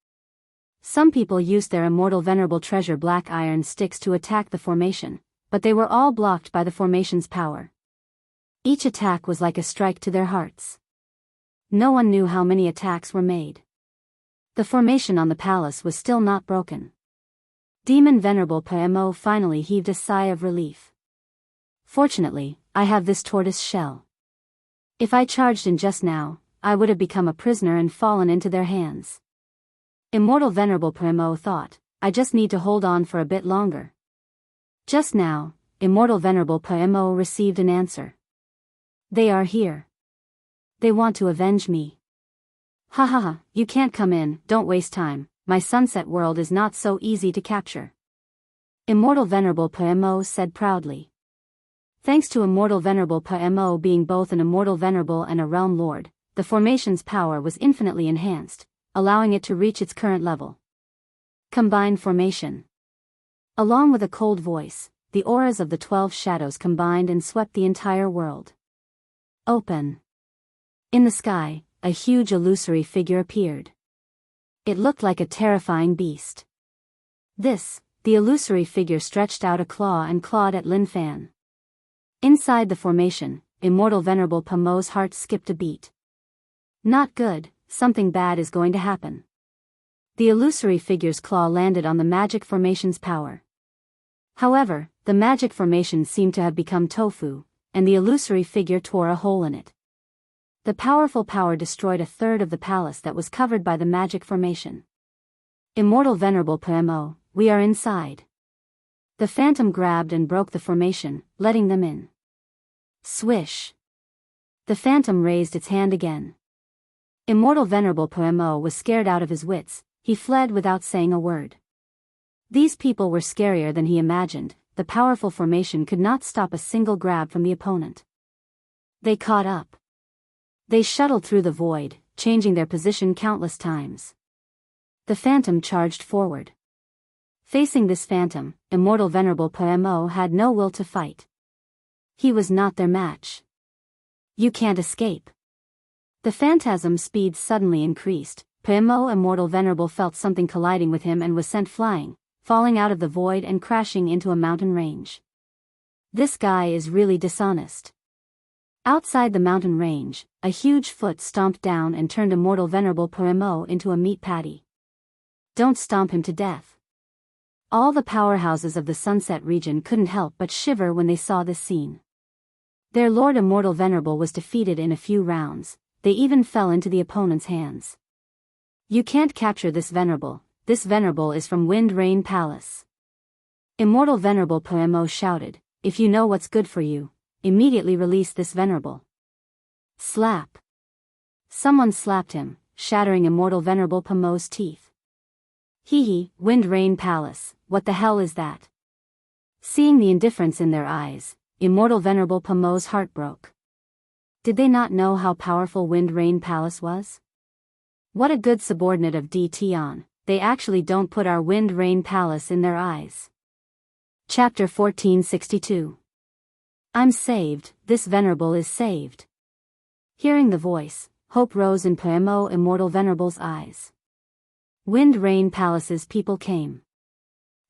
Some people used their Immortal Venerable Treasure Black Iron sticks to attack the formation, but they were all blocked by the formation's power. Each attack was like a strike to their hearts. No one knew how many attacks were made. The formation on the palace was still not broken. Demon Venerable Pemo finally heaved a sigh of relief. Fortunately, I have this tortoise shell. If I charged in just now, I would have become a prisoner and fallen into their hands. Immortal Venerable Pemo thought, I just need to hold on for a bit longer. Just now, Immortal Venerable Pemo received an answer. They are here. They want to avenge me. Ha ha ha, you can't come in, don't waste time. My Sunset World is not so easy to capture. Immortal Venerable Pemo said proudly. Thanks to Immortal Venerable Pemo being both an Immortal Venerable and a Realm Lord, the formation's power was infinitely enhanced, allowing it to reach its current level. Combined formation. Along with a cold voice, the auras of the 12 shadows combined and swept the entire world. Open. In the sky, a huge illusory figure appeared. It looked like a terrifying beast. The illusory figure stretched out a claw and clawed at Lin Fan. Inside the formation, Immortal Venerable Pemo's heart skipped a beat. Not good, something bad is going to happen. The illusory figure's claw landed on the magic formation's power. However, the magic formation seemed to have become tofu, and the illusory figure tore a hole in it. The powerful power destroyed a third of the palace that was covered by the magic formation. Immortal Venerable Pemo, we are inside. The phantom grabbed and broke the formation, letting them in. Swish. The phantom raised its hand again. Immortal Venerable Pemo was scared out of his wits, he fled without saying a word. These people were scarier than he imagined, the powerful formation could not stop a single grab from the opponent. They caught up. They shuttled through the void, changing their position countless times. The phantom charged forward. Facing this phantom, Immortal Venerable Pemo had no will to fight. He was not their match. You can't escape. The phantasm's speed suddenly increased. Pemo Immortal Venerable felt something colliding with him and was sent flying, falling out of the void and crashing into a mountain range. This guy is really dishonest. Outside the mountain range, a huge foot stomped down and turned Immortal Venerable Pemo into a meat patty. Don't stomp him to death. All the powerhouses of the Sunset region couldn't help but shiver when they saw this scene. Their Lord Immortal Venerable was defeated in a few rounds, they even fell into the opponent's hands. You can't capture this Venerable is from Wind Rain Palace. Immortal Venerable Pemo shouted, if you know what's good for you, immediately release this Venerable. Slap. Someone slapped him, shattering Immortal Venerable Pemo's teeth. Hee hee, Wind Rain Palace, what the hell is that? Seeing the indifference in their eyes, Immortal Venerable Pemo's heart broke. Did they not know how powerful Wind Rain Palace was? What a good subordinate of DTon, they actually don't put our Wind Rain Palace in their eyes. Chapter 1462. I'm saved, this Venerable is saved. Hearing the voice, hope rose in Pemo Immortal Venerable's eyes. Wind Rain Palace's people came.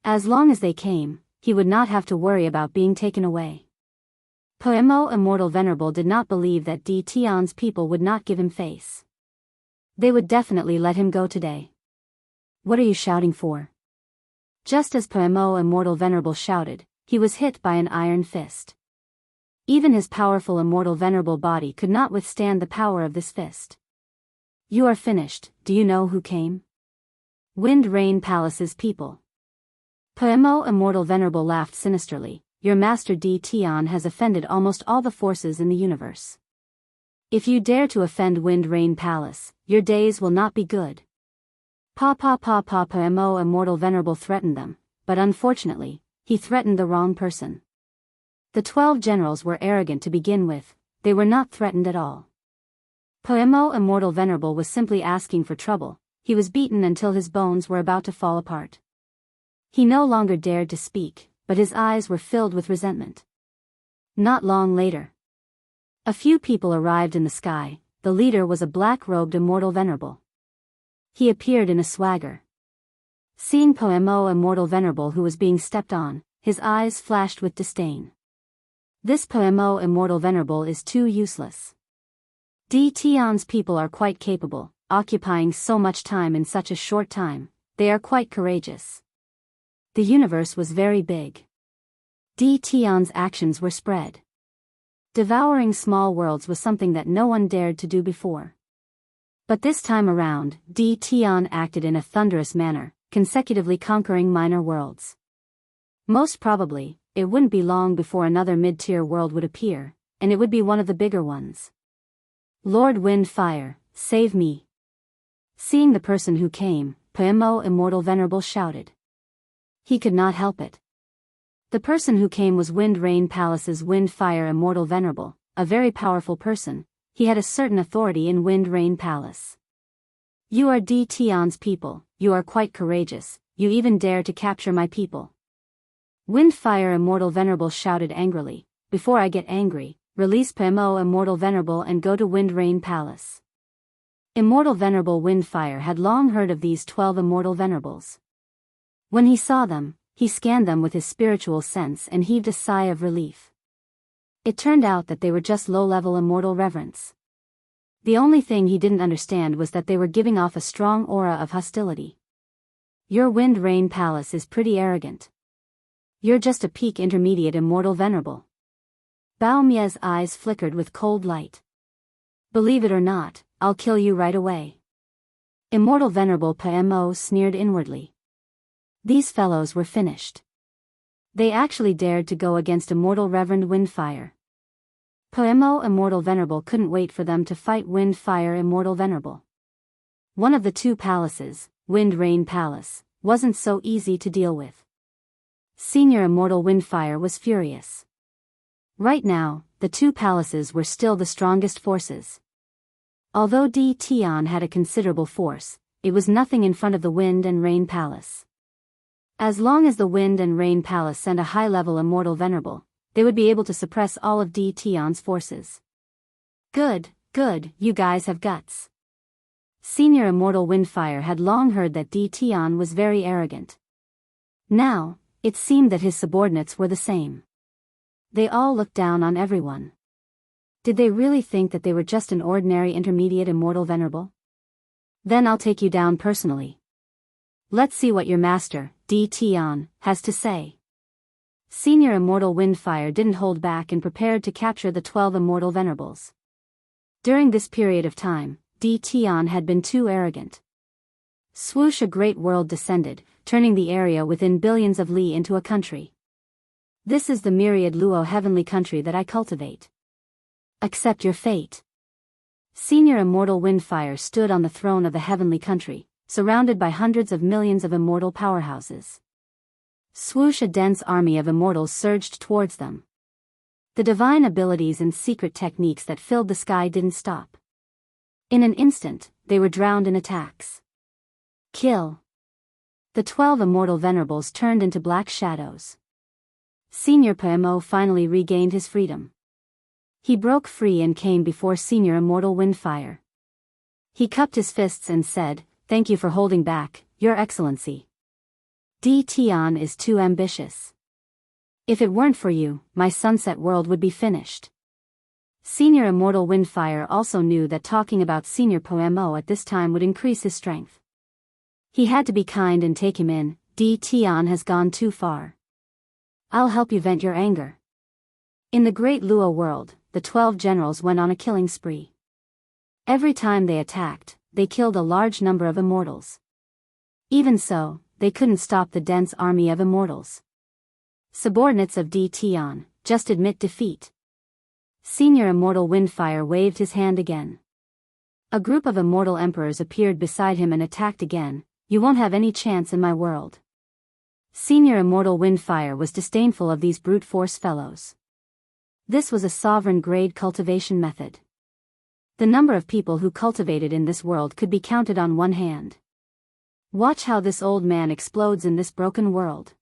As long as they came, he would not have to worry about being taken away. Pemo Immortal Venerable did not believe that DTon's people would not give him face. They would definitely let him go today. What are you shouting for? Just as Poemo Immortal Venerable shouted, he was hit by an iron fist. Even his powerful Immortal Venerable body could not withstand the power of this fist. You are finished. Do you know who came? Wind Rain Palace's people. Poemo Immortal Venerable laughed sinisterly. Your master D. Tian has offended almost all the forces in the universe. If you dare to offend Wind Rain Palace, your days will not be good. Poemo Immortal Venerable threatened them, but unfortunately, he threatened the wrong person. The 12 generals were arrogant to begin with, they were not threatened at all. Poemo Immortal Venerable was simply asking for trouble, he was beaten until his bones were about to fall apart. He no longer dared to speak, but his eyes were filled with resentment. Not long later, a few people arrived in the sky. The leader was a black-robed Immortal Venerable. He appeared in a swagger. Seeing Poemo Immortal Venerable who was being stepped on, his eyes flashed with disdain. This Poemo Immortal Venerable is too useless. D. Tian's people are quite capable, occupying so much time in such a short time, they are quite courageous. The universe was very big. D. Tian's actions were spread. Devouring small worlds was something that no one dared to do before. But this time around, D. Tian acted in a thunderous manner, consecutively conquering minor worlds. Most probably, it wouldn't be long before another mid-tier world would appear, and it would be one of the bigger ones. Lord Wind Fire, save me. Seeing the person who came, Poemo Immortal Venerable shouted. He could not help it. The person who came was Wind Rain Palace's Wind Fire Immortal Venerable, a very powerful person. He had a certain authority in Wind Rain Palace. You are D. Tian's people, you are quite courageous, you even dare to capture my people. Wind Fire Immortal Venerable shouted angrily, before I get angry, release Poemo Immortal Venerable and go to Wind Rain Palace. Immortal Venerable Windfire had long heard of these 12 Immortal Venerables. When he saw them, he scanned them with his spiritual sense and heaved a sigh of relief. It turned out that they were just low-level Immortal Reverence. The only thing he didn't understand was that they were giving off a strong aura of hostility. Your Wind Rain Palace is pretty arrogant. You're just a peak intermediate Immortal Venerable. Bao Mie's eyes flickered with cold light. Believe it or not, I'll kill you right away. Immortal Venerable Poemo sneered inwardly. These fellows were finished. They actually dared to go against Immortal Reverend Windfire. Poemo Immortal Venerable couldn't wait for them to fight Windfire Immortal Venerable. One of the two palaces, Wind Rain Palace, wasn't so easy to deal with. Senior Immortal Windfire was furious. Right now, the two palaces were still the strongest forces. Although D. Tian had a considerable force, it was nothing in front of the Wind and Rain Palace. As long as the Wind and Rain Palace sent a high-level Immortal Venerable, they would be able to suppress all of D. Tian's forces. Good, you guys have guts. Senior Immortal Windfire had long heard that D. Tian was very arrogant. Now, it seemed that his subordinates were the same. They all looked down on everyone. Did they really think that they were just an ordinary intermediate Immortal Venerable? Then I'll take you down personally. Let's see what your master, D. Tian, has to say. Senior Immortal Windfire didn't hold back and prepared to capture the 12 Immortal Venerables. During this period of time, D. Tian had been too arrogant. Swoosh, a great world descended, turning the area within billions of li into a country. This is the myriad Luo heavenly country that I cultivate. Accept your fate. Senior Immortal Windfire stood on the throne of the heavenly country, surrounded by hundreds of millions of immortal powerhouses. Swoosh, a dense army of immortals surged towards them. The divine abilities and secret techniques that filled the sky didn't stop. In an instant, they were drowned in attacks. Kill. The 12 Immortal Venerables turned into black shadows. Senior Poemo finally regained his freedom. He broke free and came before Senior Immortal Windfire. He cupped his fists and said, "Thank you for holding back, Your Excellency. D. Tian is too ambitious. If it weren't for you, my sunset world would be finished." Senior Immortal Windfire also knew that talking about Senior Poemo at this time would increase his strength. He had to be kind and take him in. Tion has gone too far. I'll help you vent your anger. In the great Lua world, the 12 generals went on a killing spree. Every time they attacked, they killed a large number of immortals. Even so, they couldn't stop the dense army of immortals. Subordinates of Tion, just admit defeat. Senior Immortal Windfire waved his hand again. A group of immortal emperors appeared beside him and attacked again. You won't have any chance in my world. Senior Immortal Windfire was disdainful of these brute force fellows. This was a sovereign-grade cultivation method. The number of people who cultivated in this world could be counted on one hand. Watch how this old man explodes in this broken world.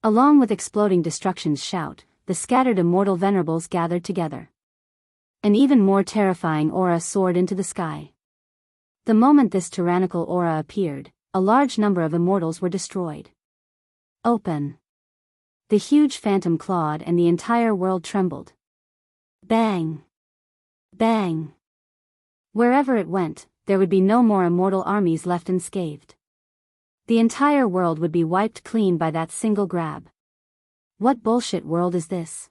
Along with exploding destruction's shout, the scattered immortal venerables gathered together. An even more terrifying aura soared into the sky. The moment this tyrannical aura appeared, a large number of immortals were destroyed. Open. The huge phantom clawed and the entire world trembled. Bang! Bang! Wherever it went, there would be no more immortal armies left unscathed. The entire world would be wiped clean by that single grab. What bullshit world is this?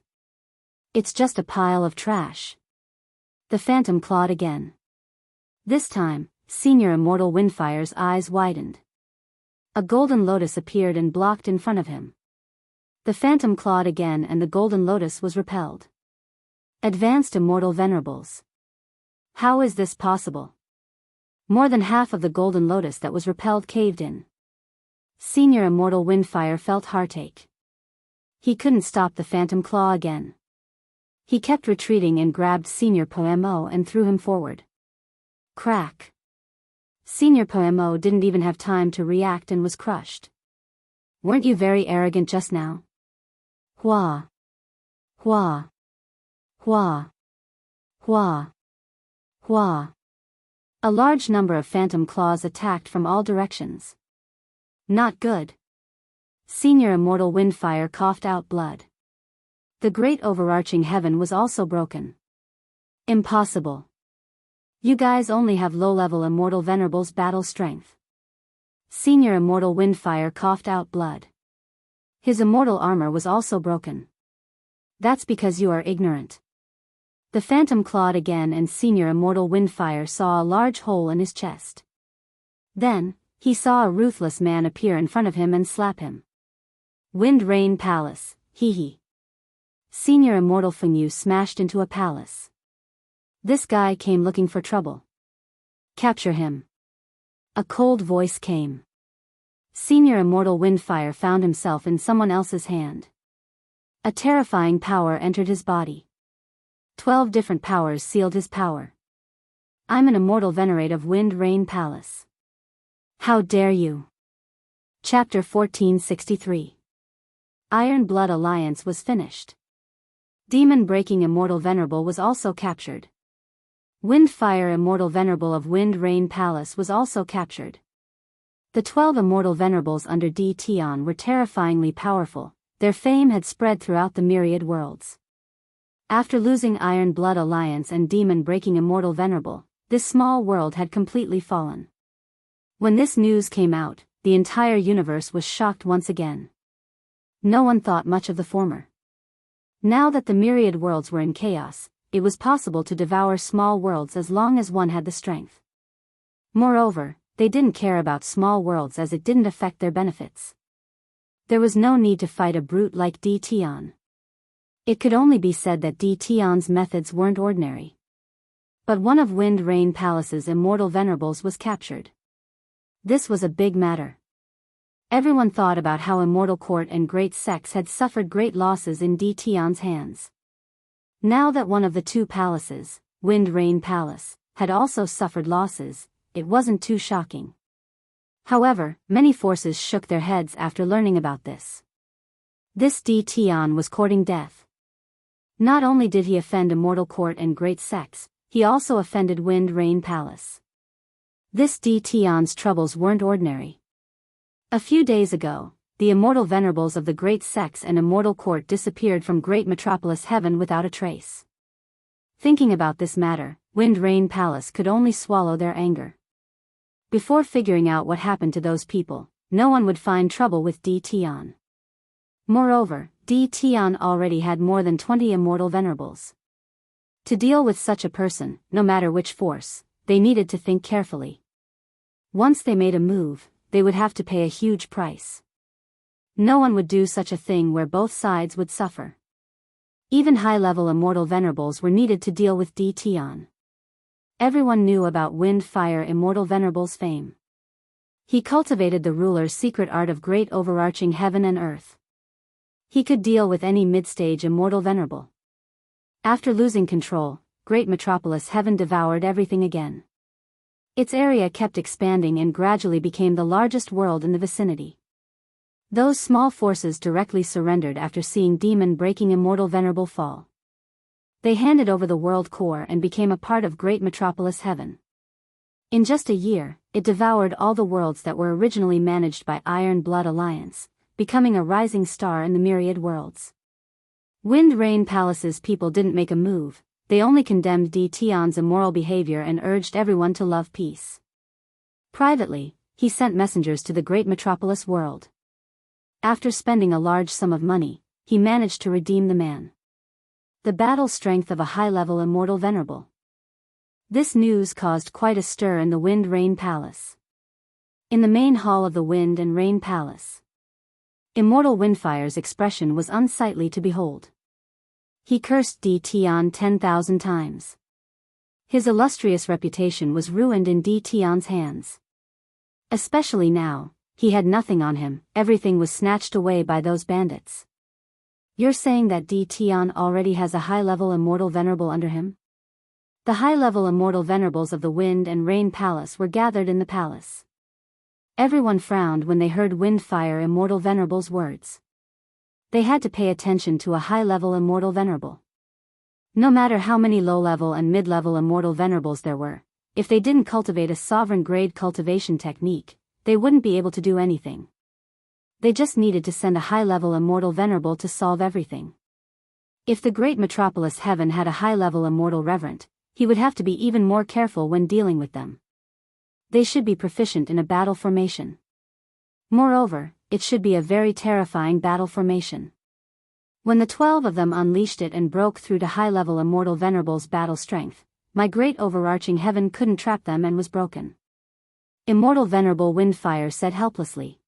It's just a pile of trash. The phantom clawed again. This time, Senior Immortal Windfire's eyes widened. A golden lotus appeared and blocked in front of him. The phantom clawed again and the golden lotus was repelled. Advanced Immortal Venerables. How is this possible? More than half of the golden lotus that was repelled caved in. Senior Immortal Windfire felt heartache. He couldn't stop the phantom claw again. He kept retreating and grabbed Senior Poemo and threw him forward. Crack. Senior Poemo didn't even have time to react and was crushed. Weren't you very arrogant just now? Hua. Hua. Hua. Hua. Hua. A large number of phantom claws attacked from all directions. Not good. Senior Immortal Windfire coughed out blood. The great overarching heaven was also broken. Impossible. You guys only have low-level Immortal Venerables battle strength. Senior Immortal Windfire coughed out blood. His immortal armor was also broken. That's because you are ignorant. The phantom clawed again and Senior Immortal Windfire saw a large hole in his chest. Then, he saw a ruthless man appear in front of him and slap him. Wind Rain Palace, hee. Senior Immortal Fengyu smashed into a palace. This guy came looking for trouble. Capture him. A cold voice came. Senior Immortal Windfire found himself in someone else's hand. A terrifying power entered his body. 12 different powers sealed his power. I'm an immortal venerate of Wind Rain Palace. How dare you? Chapter 1463. Iron Blood Alliance was finished. Demon Breaking Immortal Venerable was also captured. Windfire Immortal Venerable of Wind Rain Palace was also captured. The 12 Immortal Venerables under Tion were terrifyingly powerful. Their fame had spread throughout the myriad worlds. After losing Iron Blood Alliance and Demon Breaking Immortal Venerable, this small world had completely fallen. When this news came out, the entire universe was shocked once again. No one thought much of the former. Now that the myriad worlds were in chaos, it was possible to devour small worlds as long as one had the strength. Moreover, they didn't care about small worlds as it didn't affect their benefits. There was no need to fight a brute like Tion. It could only be said that Tion's methods weren't ordinary. But one of Wind Rain Palace's immortal venerables was captured. This was a big matter. Everyone thought about how Immortal Court and Great Sects had suffered great losses in Tion's hands. Now that one of the two palaces, Wind Rain Palace, had also suffered losses, it wasn't too shocking. However, many forces shook their heads after learning about this. This Tion was courting death. Not only did he offend Immortal Court and Great Sects, he also offended Wind Rain Palace. This Tion's troubles weren't ordinary. A few days ago, the immortal venerables of the Great Sects and Immortal Court disappeared from Great Metropolis Heaven without a trace. Thinking about this matter, Wind Rain Palace could only swallow their anger. Before figuring out what happened to those people, no one would find trouble with Tion. Moreover, Tion already had more than 20 immortal venerables. To deal with such a person, no matter which force, they needed to think carefully. Once they made a move, they would have to pay a huge price. No one would do such a thing where both sides would suffer. Even high-level immortal venerables were needed to deal with Tion. Everyone knew about Wind Fire Immortal Venerable's fame. He cultivated the ruler's secret art of great overarching heaven and earth. He could deal with any mid-stage immortal venerable. After losing control, Great Metropolis Heaven devoured everything again. Its area kept expanding and gradually became the largest world in the vicinity. Those small forces directly surrendered after seeing Demon breaking Immortal Venerable fall. They handed over the world core and became a part of Great Metropolis Heaven. In just a year, it devoured all the worlds that were originally managed by Iron Blood Alliance, becoming a rising star in the myriad worlds. Wind Rain Palace's people didn't make a move, they only condemned Tion's immoral behavior and urged everyone to love peace. Privately, he sent messengers to the Great Metropolis world. After spending a large sum of money, he managed to redeem the man. The battle strength of a high-level immortal venerable. This news caused quite a stir in the Wind Rain Palace. In the main hall of the Wind and Rain Palace, Immortal Windfire's expression was unsightly to behold. He cursed Tion 10,000 times. His illustrious reputation was ruined in Tion's hands. Especially now, he had nothing on him, everything was snatched away by those bandits. You're saying that Tion already has a high-level immortal venerable under him? The high-level immortal venerables of the Wind and Rain Palace were gathered in the palace. Everyone frowned when they heard Wind Fire Immortal Venerable's words. They had to pay attention to a high-level immortal venerable. No matter how many low-level and mid-level immortal venerables there were, if they didn't cultivate a sovereign-grade cultivation technique, they wouldn't be able to do anything. They just needed to send a high-level immortal venerable to solve everything. If the Great Metropolis Heaven had a high-level immortal reverend, he would have to be even more careful when dealing with them. They should be proficient in a battle formation. Moreover, it should be a very terrifying battle formation. When the 12 of them unleashed it and broke through to high-level immortal venerable's battle strength, my great overarching heaven couldn't trap them and was broken. Immortal Venerable Windfire said helplessly.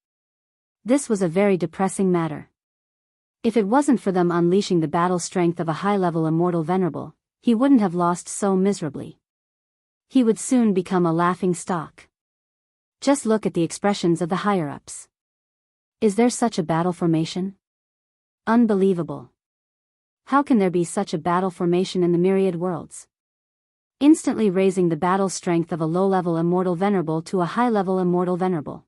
This was a very depressing matter. If it wasn't for them unleashing the battle strength of a high-level immortal venerable, he wouldn't have lost so miserably. He would soon become a laughing stock. Just look at the expressions of the higher-ups. Is there such a battle formation? Unbelievable. How can there be such a battle formation in the myriad worlds? Instantly raising the battle strength of a low-level immortal venerable to a high-level immortal venerable.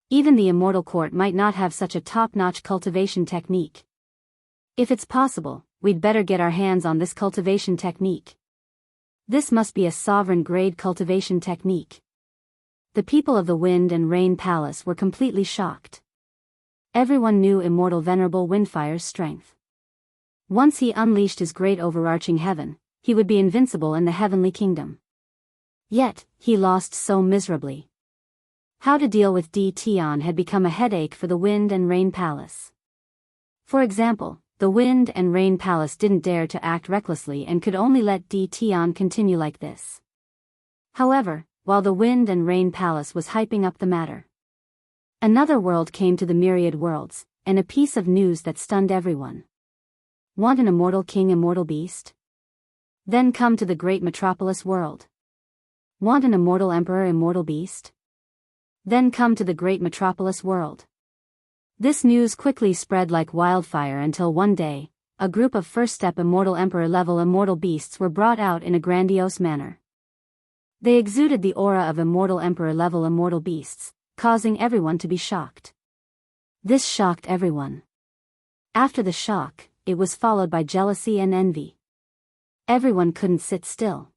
Even the immortal court might not have such a top-notch cultivation technique. If it's possible, we'd better get our hands on this cultivation technique. This must be a sovereign-grade cultivation technique. The people of the Wind and Rain Palace were completely shocked. Everyone knew Immortal Venerable Windfire's strength. Once he unleashed his great overarching heaven, he would be invincible in the heavenly kingdom. Yet, he lost so miserably. How to deal with Tion had become a headache for the Wind and Rain Palace. For example, the Wind and Rain Palace didn't dare to act recklessly and could only let Tion continue like this. However, while the Wind and Rain Palace was hyping up the matter, another world came to the myriad worlds, and a piece of news that stunned everyone. Want an immortal king, immortal beast? Then come to the great metropolis world. Want an immortal emperor, immortal beast? Then come to the great metropolis world. This news quickly spread like wildfire until one day, a group of first-step immortal emperor-level immortal beasts were brought out in a grandiose manner. They exuded the aura of immortal emperor-level immortal beasts, causing everyone to be shocked. This shocked everyone. After the shock, it was followed by jealousy and envy. Everyone couldn't sit still.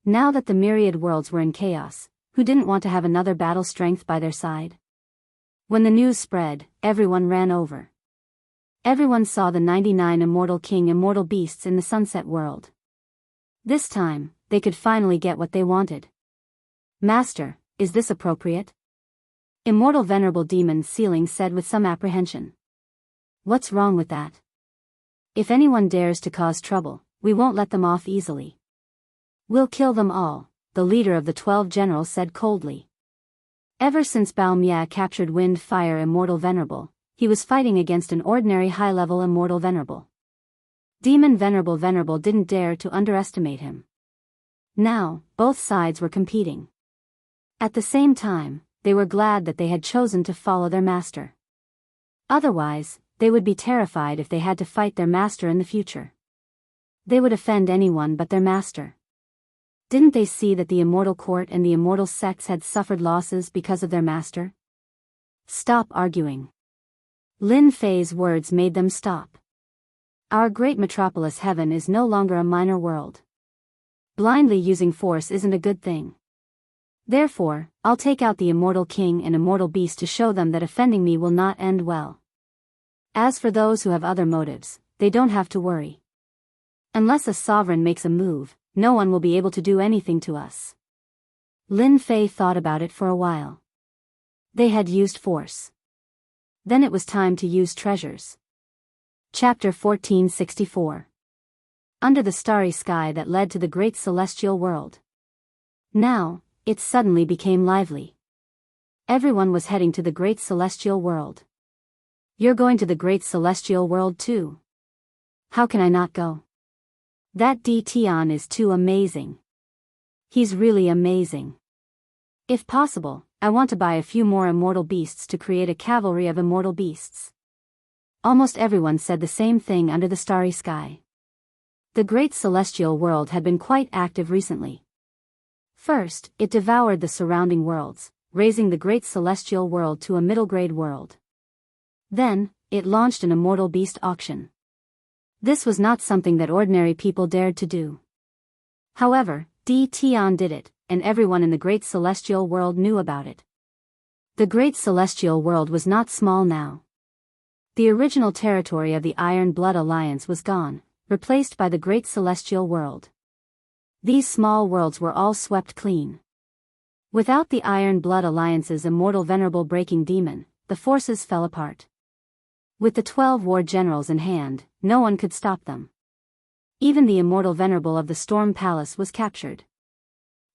Now that the myriad worlds were in chaos, who didn't want to have another battle strength by their side? When the news spread, everyone ran over. Everyone saw the 99 immortal king immortal beasts in the sunset world. This time, they could finally get what they wanted. Master, is this appropriate? Immortal Venerable Demon Ceiling said with some apprehension. What's wrong with that? If anyone dares to cause trouble, we won't let them off easily. We'll kill them all, the leader of the 12 generals said coldly. Ever since Bao Mia captured Wind Fire Immortal Venerable, he was fighting against an ordinary high-level Immortal Venerable. Demon Venerable didn't dare to underestimate him. Now, both sides were competing. At the same time, they were glad that they had chosen to follow their master. Otherwise, they would be terrified if they had to fight their master in the future. They would offend anyone but their master. Didn't they see that the Immortal Court and the Immortal Sects had suffered losses because of their master? Stop arguing. Lin Fei's words made them stop. Our great metropolis heaven is no longer a minor world. Blindly using force isn't a good thing. Therefore, I'll take out the Immortal King and Immortal Beast to show them that offending me will not end well. As for those who have other motives, they don't have to worry. Unless a sovereign makes a move, no one will be able to do anything to us. Lin Fei thought about it for a while. They had used force. Then it was time to use treasures. Chapter 1464. Under the starry sky that led to the great celestial world. Now, it suddenly became lively. Everyone was heading to the great celestial world. You're going to the great celestial world too. How can I not go? That D. Tian is too amazing. He's really amazing. If possible, I want to buy a few more immortal beasts to create a cavalry of immortal beasts. Almost everyone said the same thing under the starry sky. The great celestial world had been quite active recently. First, it devoured the surrounding worlds, raising the great celestial world to a middle-grade world. Then, it launched an immortal beast auction. This was not something that ordinary people dared to do. However, D. Tian did it, and everyone in the great celestial world knew about it. The great celestial world was not small now. The original territory of the Iron Blood Alliance was gone, replaced by the great celestial world. These small worlds were all swept clean. Without the Iron Blood Alliance's immortal venerable breaking demon, the forces fell apart. With the 12 war generals in hand, no one could stop them. Even the immortal venerable of the Storm Palace was captured.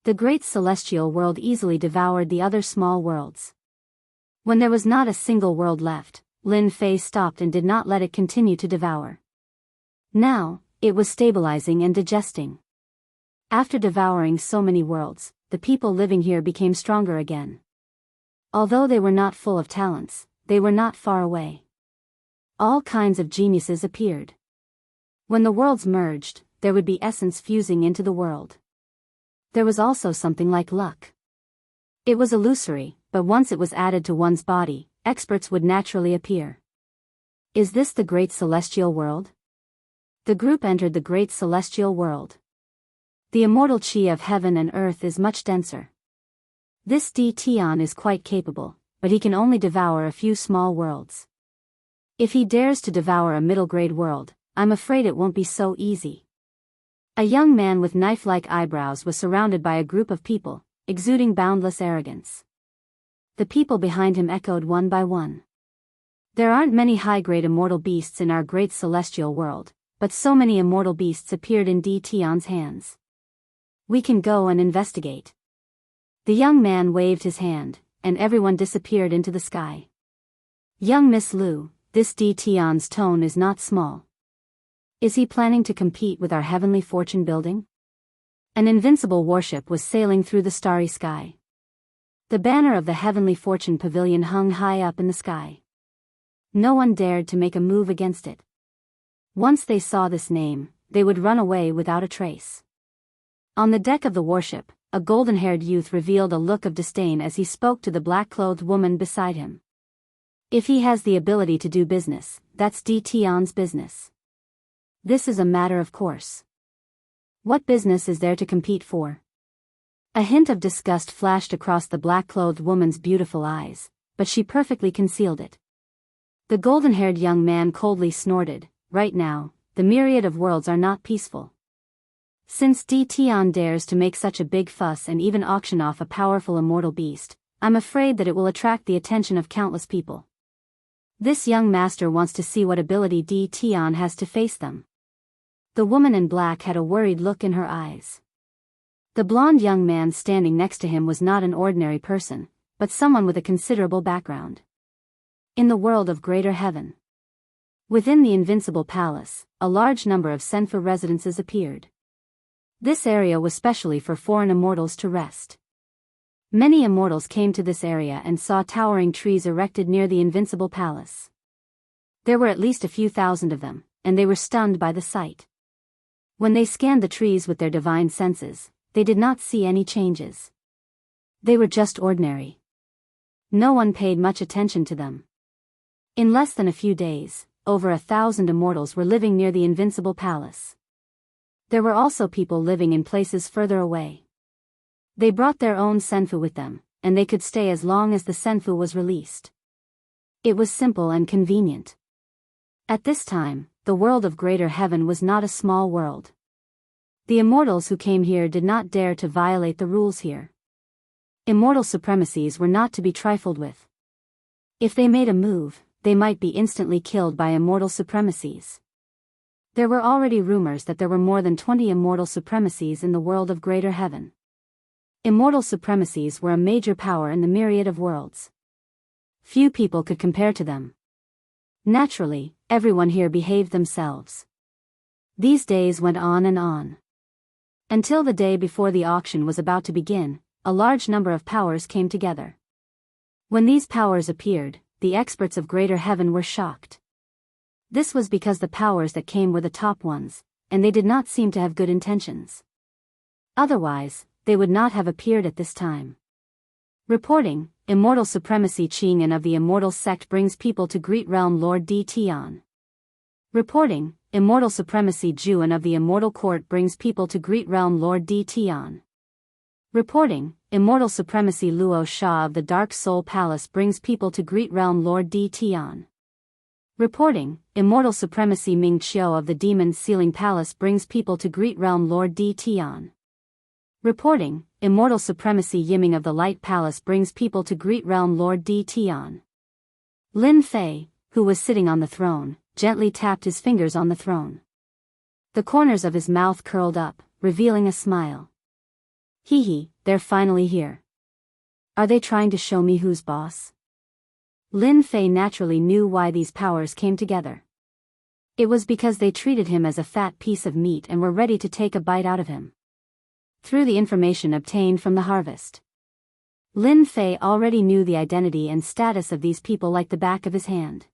The great celestial world easily devoured the other small worlds. When there was not a single world left, Lin Fei stopped and did not let it continue to devour. Now, it was stabilizing and digesting. After devouring so many worlds, the people living here became stronger again. Although they were not full of talents, they were not far away. All kinds of geniuses appeared. When the worlds merged, there would be essence fusing into the world. There was also something like luck. It was illusory, but once it was added to one's body, experts would naturally appear. Is this the great celestial world? The group entered the great celestial world. The immortal chi of heaven and earth is much denser. This D. Tian is quite capable, but he can only devour a few small worlds. If he dares to devour a middle-grade world, I'm afraid it won't be so easy. A young man with knife-like eyebrows was surrounded by a group of people, exuding boundless arrogance. The people behind him echoed one by one. There aren't many high-grade immortal beasts in our great celestial world, but so many immortal beasts appeared in D. Tian's hands. We can go and investigate. The young man waved his hand, and everyone disappeared into the sky. Young Miss Lu, this D. Tian's tone is not small. Is he planning to compete with our heavenly fortune building? An invincible warship was sailing through the starry sky. The banner of the heavenly fortune pavilion hung high up in the sky. No one dared to make a move against it. Once they saw this name, they would run away without a trace. On the deck of the warship, a golden-haired youth revealed a look of disdain as he spoke to the black-clothed woman beside him. If he has the ability to do business, that's D. Tian's business. This is a matter of course. What business is there to compete for? A hint of disgust flashed across the black-clothed woman's beautiful eyes, but she perfectly concealed it. The golden-haired young man coldly snorted, right now, the myriad of worlds are not peaceful. Since D. Tian dares to make such a big fuss and even auction off a powerful immortal beast, I'm afraid that it will attract the attention of countless people. This young master wants to see what ability Tion has to face them. The woman in black had a worried look in her eyes. The blonde young man standing next to him was not an ordinary person, but someone with a considerable background. In the world of Greater Heaven. Within the Invincible Palace, a large number of Senfu residences appeared. This area was specially for foreign immortals to rest. Many immortals came to this area and saw towering trees erected near the Invincible Palace. There were at least a few thousand of them, and they were stunned by the sight. When they scanned the trees with their divine senses, they did not see any changes. They were just ordinary. No one paid much attention to them. In less than a few days, over 1,000 immortals were living near the Invincible Palace. There were also people living in places further away. They brought their own senfu with them, and they could stay as long as the senfu was released. It was simple and convenient. At this time, the world of Greater Heaven was not a small world. The immortals who came here did not dare to violate the rules here. Immortal supremacies were not to be trifled with. If they made a move, they might be instantly killed by immortal supremacies. There were already rumors that there were more than 20 immortal supremacies in the world of Greater Heaven. Immortal supremacies were a major power in the myriad of worlds. Few people could compare to them. Naturally, everyone here behaved themselves. These days went on and on. Until the day before the auction was about to begin, a large number of powers came together. When these powers appeared, the experts of Greater Heaven were shocked. This was because the powers that came were the top ones, and they did not seem to have good intentions. Otherwise, they would not have appeared at this time. Reporting, Immortal Supremacy Qing'an of the Immortal Sect brings people to greet Realm Lord Tion. Reporting, Immortal Supremacy Juan of the Immortal Court brings people to greet Realm Lord Tion. Reporting, Immortal Supremacy Luo Sha of the Dark Soul Palace brings people to greet Realm Lord Tion. Reporting, Immortal Supremacy Ming Qiu of the Demon Sealing Palace brings people to greet Realm Lord Tion. Reporting, Immortal Supremacy Yiming of the Light Palace brings people to greet Realm Lord Tion. Lin Fei, who was sitting on the throne, gently tapped his fingers on the throne. The corners of his mouth curled up, revealing a smile. Hee, they're finally here. Are they trying to show me who's boss? Lin Fei naturally knew why these powers came together. It was because they treated him as a fat piece of meat and were ready to take a bite out of him. Through the information obtained from the harvest, Lin Fei already knew the identity and status of these people like the back of his hand.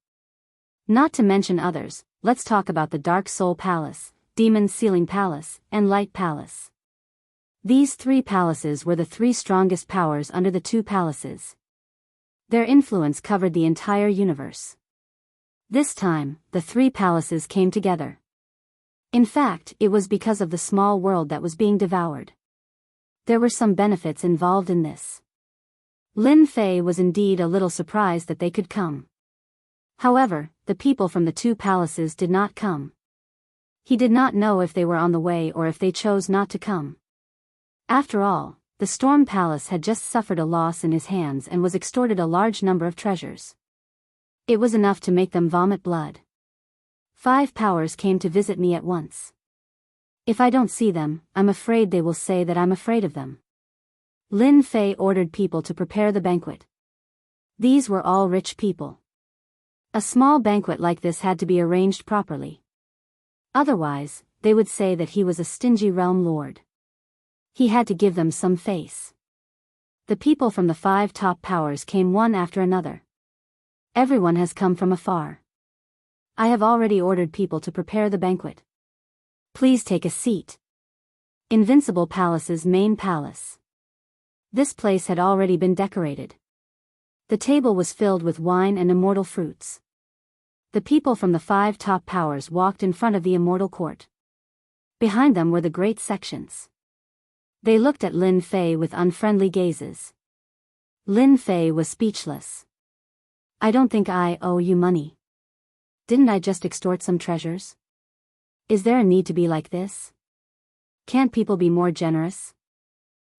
Not to mention others, let's talk about the Dark Soul Palace, Demon Sealing Palace, and Light Palace. These three palaces were the three strongest powers under the two palaces. Their influence covered the entire universe. This time, the three palaces came together. In fact, it was because of the small world that was being devoured. There were some benefits involved in this. Lin Fei was indeed a little surprised that they could come. However, the people from the two palaces did not come. He did not know if they were on the way or if they chose not to come. After all, the Storm Palace had just suffered a loss in his hands and was extorted a large number of treasures. It was enough to make them vomit blood. 5 powers came to visit me at once. If I don't see them, I'm afraid they will say that I'm afraid of them. Lin Fei ordered people to prepare the banquet. These were all rich people. A small banquet like this had to be arranged properly. Otherwise, they would say that he was a stingy realm lord. He had to give them some face. The people from the 5 top powers came one after another. Everyone has come from afar. I have already ordered people to prepare the banquet. Please take a seat. Invincible Palace's main palace. This place had already been decorated. The table was filled with wine and immortal fruits. The people from the 5 top powers walked in front of the immortal court. Behind them were the great sections. They looked at Lin Fei with unfriendly gazes. Lin Fei was speechless. I don't think I owe you money. Didn't I just extort some treasures? Is there a need to be like this? Can't people be more generous?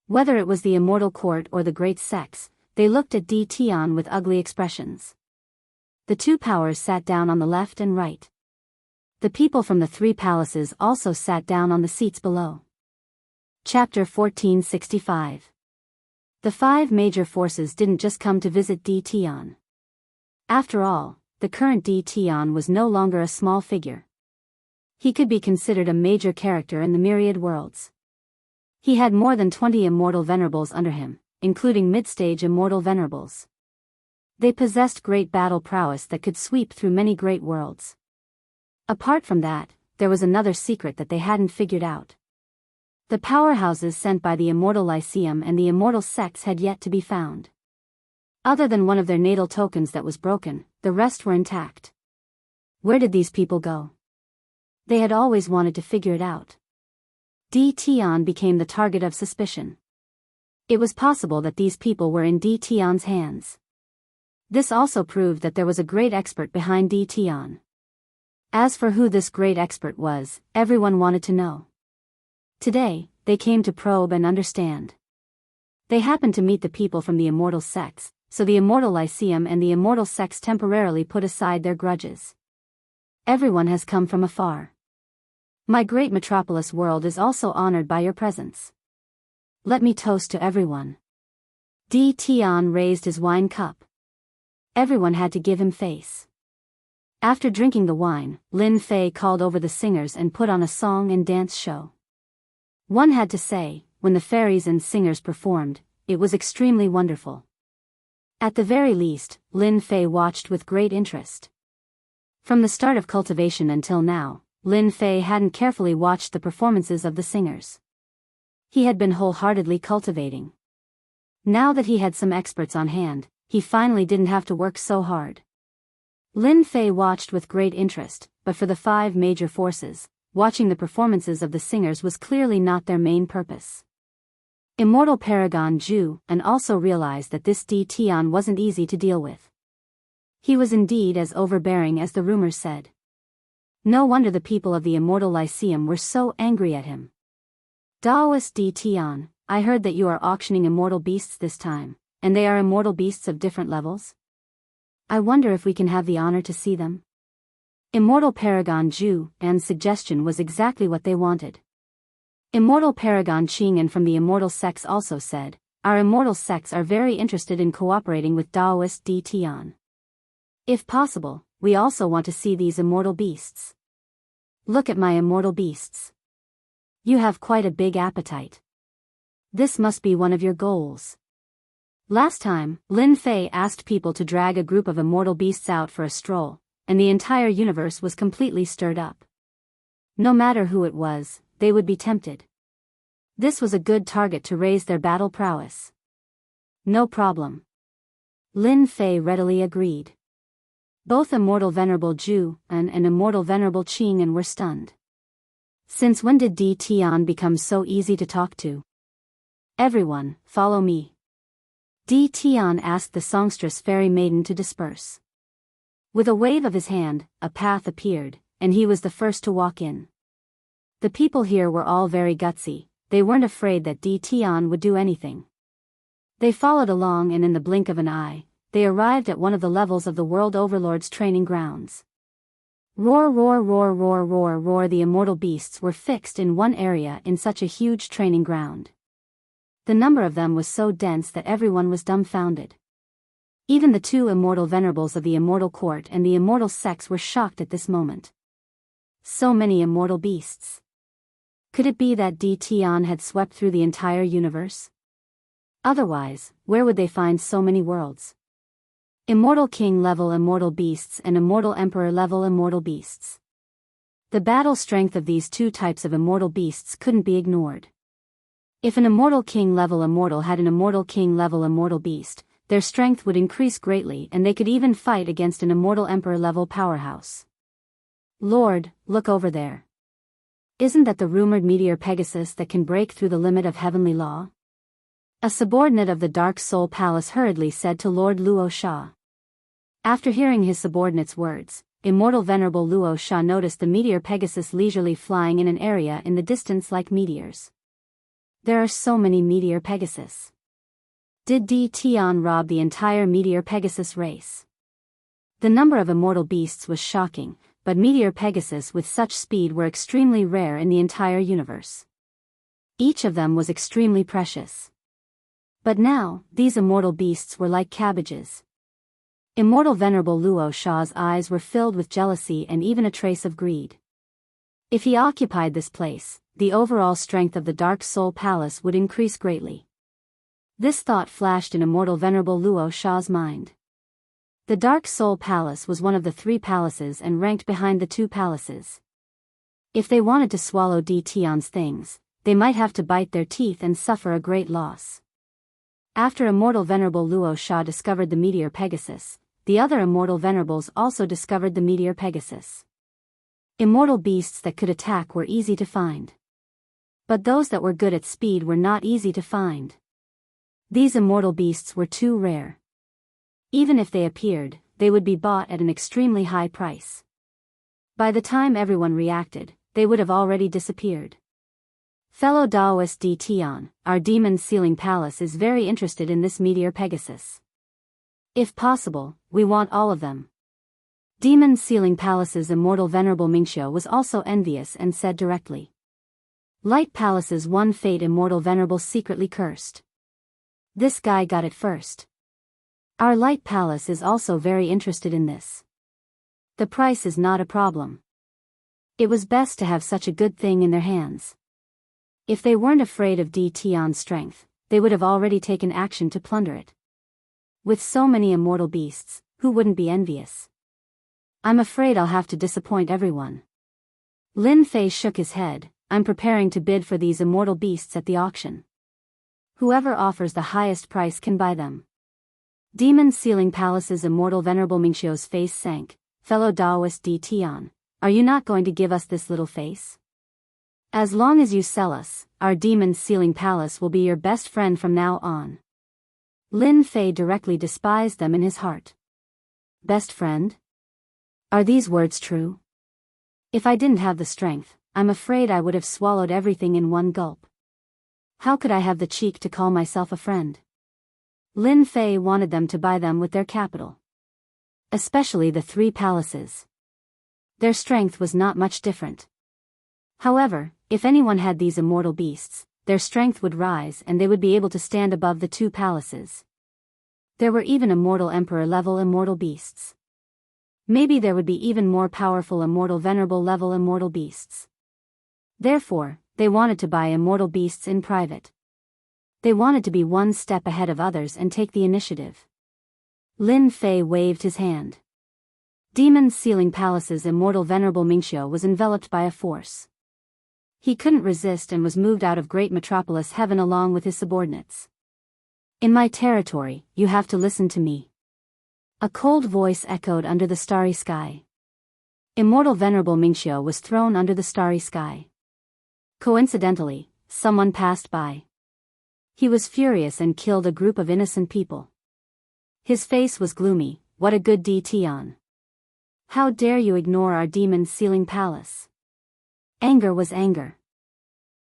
Whether it was the immortal court or the great sects, They looked at Tion with ugly expressions. The two powers sat down on the left and right. The people from the three palaces also sat down on the seats below. Chapter 1465. The five major forces didn't just come to visit Tion. After all, the current Tion was no longer a small figure. He could be considered a major character in the myriad worlds. He had more than 20 immortal venerables under him, including mid-stage immortal venerables. They possessed great battle prowess that could sweep through many great worlds. Apart from that, there was another secret that they hadn't figured out. The powerhouses sent by the Immortal Lyceum and the Immortal Sects had yet to be found. Other than one of their natal tokens that was broken, the rest were intact. Where did these people go? They had always wanted to figure it out. Tion became the target of suspicion. It was possible that these people were in Tion's hands. This also proved that there was a great expert behind Tion. As for who this great expert was, everyone wanted to know. Today, they came to probe and understand. They happened to meet the people from the Immortal Sects, so the Immortal Lyceum and the Immortal Sects temporarily put aside their grudges. Everyone has come from afar. My great metropolis world is also honored by your presence. Let me toast to everyone. Tion raised his wine cup. Everyone had to give him face. After drinking the wine, Lin Fei called over the singers and put on a song and dance show. One had to say, when the fairies and singers performed, it was extremely wonderful. At the very least, Lin Fei watched with great interest. From the start of cultivation until now, Lin Fei hadn't carefully watched the performances of the singers. He had been wholeheartedly cultivating. Now that he had some experts on hand, he finally didn't have to work so hard. Lin Fei watched with great interest, but for the five major forces, watching the performances of the singers was clearly not their main purpose. Immortal Paragon Zhu and also realized that this Tion wasn't easy to deal with. He was indeed as overbearing as the rumors said. No wonder the people of the Immortal Lyceum were so angry at him. Daoist Tion, I heard that you are auctioning immortal beasts this time, and they are immortal beasts of different levels? I wonder if we can have the honor to see them? Immortal Paragon Zhu An's suggestion was exactly what they wanted. Immortal Paragon Qing'an from the Immortal Sects also said, our Immortal Sects are very interested in cooperating with Daoist Tion. If possible, we also want to see these immortal beasts. Look at my immortal beasts. You have quite a big appetite. This must be one of your goals. Last time, Lin Fei asked people to drag a group of immortal beasts out for a stroll, and the entire universe was completely stirred up. No matter who it was, they would be tempted. This was a good target to raise their battle prowess. No problem. Lin Fei readily agreed. Both Immortal Venerable Zhu and Immortal Venerable Qing'an were stunned. Since when did Tion become so easy to talk to? Everyone, follow me. Tion asked the songstress fairy maiden to disperse. With a wave of his hand, a path appeared, and he was the first to walk in. The people here were all very gutsy, they weren't afraid that Tion would do anything. They followed along and in the blink of an eye, they arrived at one of the levels of the World Overlord's training grounds. Roar, roar, roar, roar, roar, roar. The immortal beasts were fixed in one area in such a huge training ground. The number of them was so dense that everyone was dumbfounded. Even the two immortal venerables of the Immortal Court and the Immortal Sects were shocked at this moment. So many immortal beasts. Could it be that Tion had swept through the entire universe? Otherwise, where would they find so many worlds? Immortal King level immortal beasts and Immortal Emperor level immortal beasts. The battle strength of these two types of immortal beasts couldn't be ignored. If an Immortal King level immortal had an Immortal King level immortal beast, their strength would increase greatly and they could even fight against an Immortal Emperor level powerhouse. Lord, look over there. Isn't that the rumored meteor Pegasus that can break through the limit of heavenly law? A subordinate of the Dark Soul Palace hurriedly said to Lord Luo Sha. After hearing his subordinate's words, Immortal Venerable Luo Sha noticed the meteor Pegasus leisurely flying in an area in the distance like meteors. There are so many meteor Pegasus. Did D. Tion rob the entire Meteor Pegasus race? The number of immortal beasts was shocking, but Meteor Pegasus with such speed were extremely rare in the entire universe. Each of them was extremely precious. But now, these immortal beasts were like cabbages. Immortal Venerable Luo Sha's eyes were filled with jealousy and even a trace of greed. If he occupied this place, the overall strength of the Dark Soul Palace would increase greatly. This thought flashed in Immortal Venerable Luo Sha's mind. The Dark Soul Palace was one of the 3 palaces and ranked behind the 2 palaces. If they wanted to swallow D. Tion's things, they might have to bite their teeth and suffer a great loss. After Immortal Venerable Luo Sha discovered the Meteor Pegasus, the other Immortal Venerables also discovered the Meteor Pegasus. Immortal beasts that could attack were easy to find. But those that were good at speed were not easy to find. These immortal beasts were too rare. Even if they appeared, they would be bought at an extremely high price. By the time everyone reacted, they would have already disappeared. Fellow Daoist D. Tion, our Demon Sealing Palace is very interested in this Meteor Pegasus. If possible, we want all of them. Demon Sealing Palace's Immortal Venerable Mingxiu was also envious and said directly. Light Palace's one fate Immortal Venerable secretly cursed. This guy got it first. Our Light Palace is also very interested in this. The price is not a problem. It was best to have such a good thing in their hands. If they weren't afraid of D. Tion's strength, they would have already taken action to plunder it. With so many immortal beasts, who wouldn't be envious? I'm afraid I'll have to disappoint everyone. Lin Fei shook his head. I'm preparing to bid for these immortal beasts at the auction. Whoever offers the highest price can buy them. Demon Sealing Palace's Immortal Venerable Mingxiu's face sank. Fellow Daoist D. Tion, are you not going to give us this little face? As long as you sell us, our Demon Sealing Palace will be your best friend from now on. Lin Fei directly despised them in his heart. Best friend? Are these words true? If I didn't have the strength, I'm afraid I would have swallowed everything in one gulp. How could I have the cheek to call myself a friend? Lin Fei wanted them to buy them with their capital. Especially the 3 palaces. Their strength was not much different. However, if anyone had these immortal beasts, their strength would rise and they would be able to stand above the 2 palaces. There were even immortal emperor-level immortal beasts. Maybe there would be even more powerful immortal venerable-level immortal beasts. Therefore, they wanted to buy immortal beasts in private. They wanted to be one step ahead of others and take the initiative. Lin Fei waved his hand. Demon Sealing Palace's Immortal Venerable Mingxiu was enveloped by a force. He couldn't resist and was moved out of Great Metropolis Heaven along with his subordinates. In my territory, you have to listen to me. A cold voice echoed under the starry sky. Immortal Venerable Mingxiu was thrown under the starry sky. Coincidentally, someone passed by. He was furious and killed a group of innocent people. His face was gloomy. What a good D. Tion. How dare you ignore our Demon Sealing Palace? Anger was anger.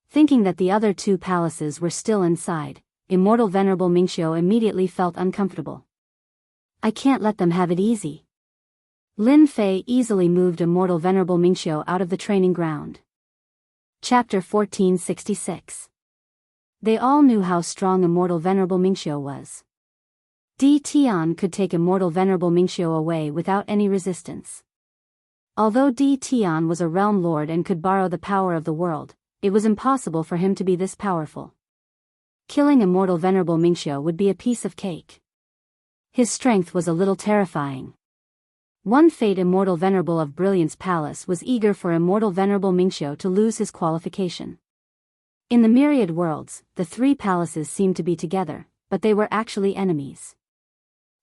Thinking that the other 2 palaces were still inside, Immortal Venerable Mingxiu immediately felt uncomfortable. I can't let them have it easy. Lin Fei easily moved Immortal Venerable Mingxiu out of the training ground. Chapter 1466. They all knew how strong Immortal Venerable Mingxiu was. D. Tion could take Immortal Venerable Mingxiu away without any resistance. Although D. Tion was a realm lord and could borrow the power of the world, it was impossible for him to be this powerful. Killing Immortal Venerable Mingxiu would be a piece of cake. His strength was a little terrifying. One fate Immortal Venerable of Brilliance Palace was eager for Immortal Venerable Mingxiu to lose his qualification. In the myriad worlds, the 3 palaces seemed to be together, but they were actually enemies.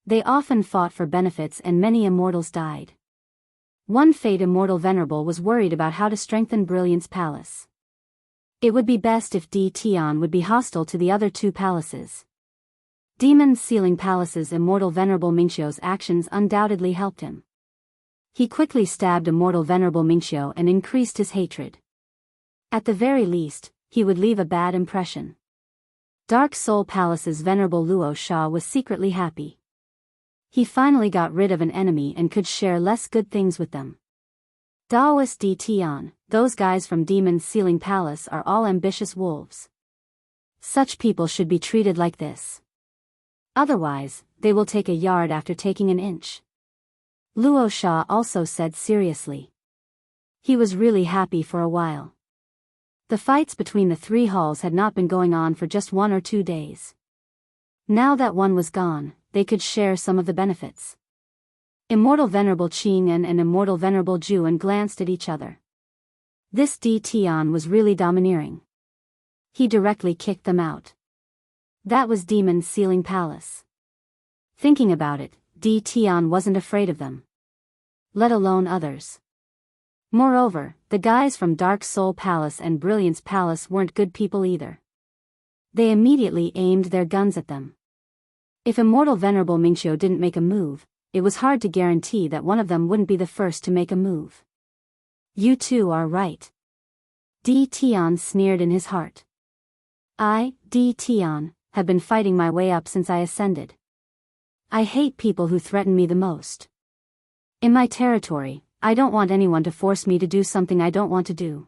They often fought for benefits and many immortals died. One fate Immortal Venerable was worried about how to strengthen Brilliance Palace. It would be best if D. Tion would be hostile to the other 2 palaces. Demon Sealing Palace's Immortal Venerable Mingxiu's actions undoubtedly helped him. He quickly stabbed Immortal Venerable Mingxiu and increased his hatred. At the very least, he would leave a bad impression. Dark Soul Palace's venerable Luo Sha was secretly happy. He finally got rid of an enemy and could share less good things with them. Daoist D. Tian, those guys from Demon's Ceiling Palace are all ambitious wolves. Such people should be treated like this. Otherwise, they will take a yard after taking an inch. Luo Sha also said seriously. He was really happy for a while. The fights between the three halls had not been going on for just 1 or 2 days. Now that one was gone, they could share some of the benefits. Immortal Venerable Qing'an and Immortal Venerable Juan glanced at each other. This Di Tian was really domineering. He directly kicked them out. That was Demon's Ceiling Palace. Thinking about it, Di Tian wasn't afraid of them. Let alone others. Moreover, the guys from Dark Soul Palace and Brilliance Palace weren't good people either. They immediately aimed their guns at them. If Immortal Venerable Mingqiu didn't make a move, it was hard to guarantee that one of them wouldn't be the first to make a move. You two are right. Di Tian sneered in his heart. I, Di Tian, have been fighting my way up since I ascended. I hate people who threaten me the most. In my territory, I don't want anyone to force me to do something I don't want to do.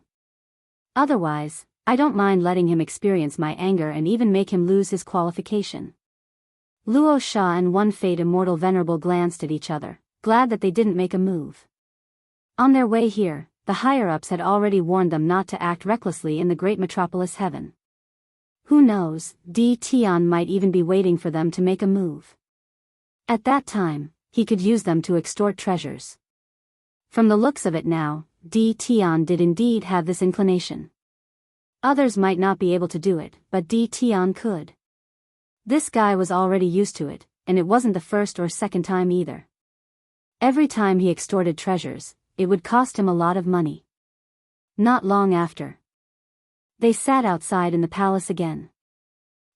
Otherwise, I don't mind letting him experience my anger and even make him lose his qualification. Luo Sha and One Fate Immortal Venerable glanced at each other, glad that they didn't make a move. On their way here, the higher-ups had already warned them not to act recklessly in the great metropolis heaven. Who knows, Di Tian might even be waiting for them to make a move. At that time, he could use them to extort treasures. From the looks of it now, Di Tian did indeed have this inclination. Others might not be able to do it, but Di Tian could. This guy was already used to it, and it wasn't the first or second time either. Every time he extorted treasures, it would cost him a lot of money. Not long after, they sat outside in the palace again.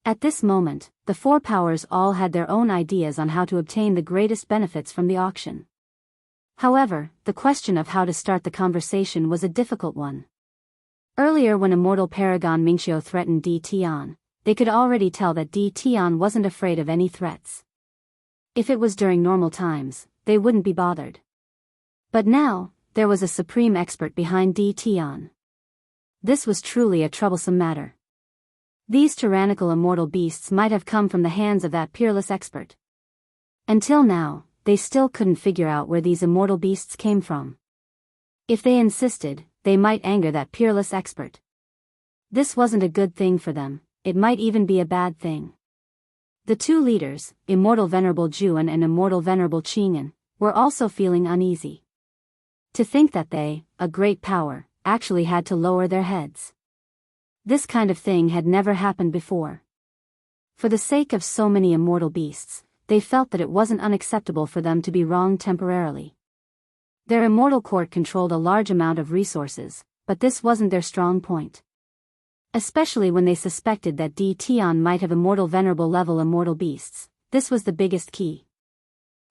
At this moment, the four powers all had their own ideas on how to obtain the greatest benefits from the auction. However, the question of how to start the conversation was a difficult one. Earlier when Immortal Paragon Mingqiu threatened Di Tian, they could already tell that Di Tian wasn't afraid of any threats. If it was during normal times, they wouldn't be bothered. But now, there was a supreme expert behind Di Tian. This was truly a troublesome matter. These tyrannical immortal beasts might have come from the hands of that peerless expert. Until now, they still couldn't figure out where these immortal beasts came from. If they insisted, they might anger that peerless expert. This wasn't a good thing for them, it might even be a bad thing. The two leaders, Immortal Venerable Juan and Immortal Venerable Qing'an, were also feeling uneasy. To think that they, a great power, actually had to lower their heads. This kind of thing had never happened before. For the sake of so many immortal beasts, they felt that it wasn't unacceptable for them to be wronged temporarily. Their immortal court controlled a large amount of resources, but this wasn't their strong point. Especially when they suspected that Di Tian might have immortal venerable level immortal beasts, this was the biggest key.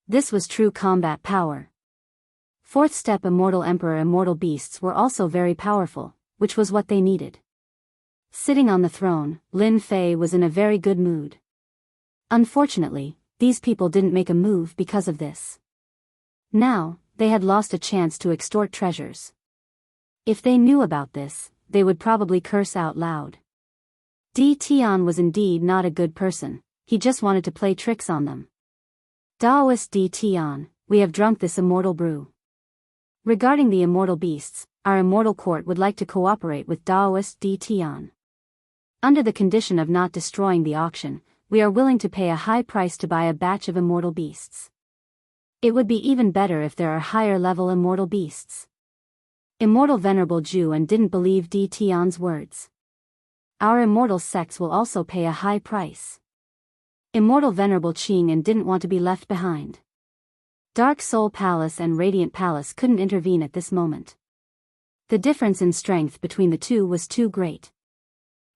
This was true combat power. Fourth step Immortal Emperor immortal beasts were also very powerful, which was what they needed. Sitting on the throne, Lin Fei was in a very good mood. Unfortunately, these people didn't make a move because of this. Now, they had lost a chance to extort treasures. If they knew about this, they would probably curse out loud. Di Tian was indeed not a good person, he just wanted to play tricks on them. Daoist Di Tian, we have drunk this immortal brew. Regarding the immortal beasts, our immortal court would like to cooperate with Daoist Di Tian. Under the condition of not destroying the auction, we are willing to pay a high price to buy a batch of immortal beasts. It would be even better if there are higher-level immortal beasts. Immortal Venerable Juan didn't believe Di Tian's words. Our immortal sects will also pay a high price. Immortal Venerable Qing'an didn't want to be left behind. Dark Soul Palace and Radiant Palace couldn't intervene at this moment. The difference in strength between the two was too great.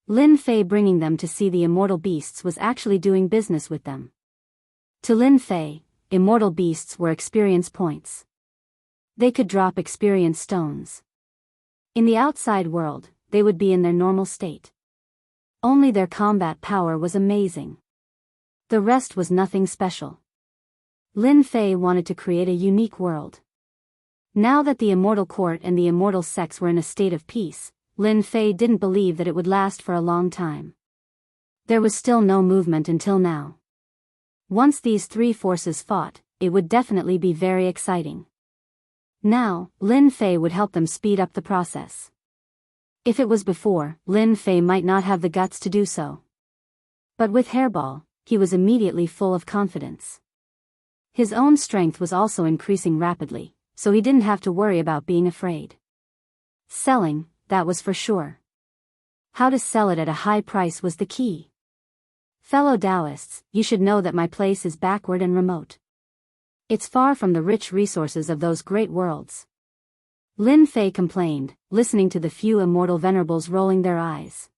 Lin Fei bringing them to see the immortal beasts was actually doing business with them. To Lin Fei, immortal beasts were experience points. They could drop experience stones. In the outside world, they would be in their normal state. Only their combat power was amazing. The rest was nothing special. Lin Fei wanted to create a unique world. Now that the immortal court and the immortal sects were in a state of peace, Lin Fei didn't believe that it would last for a long time. There was still no movement until now. Once these three forces fought, it would definitely be very exciting. Now, Lin Fei would help them speed up the process. If it was before, Lin Fei might not have the guts to do so. But with Hairball, he was immediately full of confidence. His own strength was also increasing rapidly, so he didn't have to worry about being afraid. Selling, that was for sure. How to sell it at a high price was the key. Fellow Taoists, you should know that my place is backward and remote. It's far from the rich resources of those great worlds. Lin Fei complained, listening to the few immortal venerables rolling their eyes.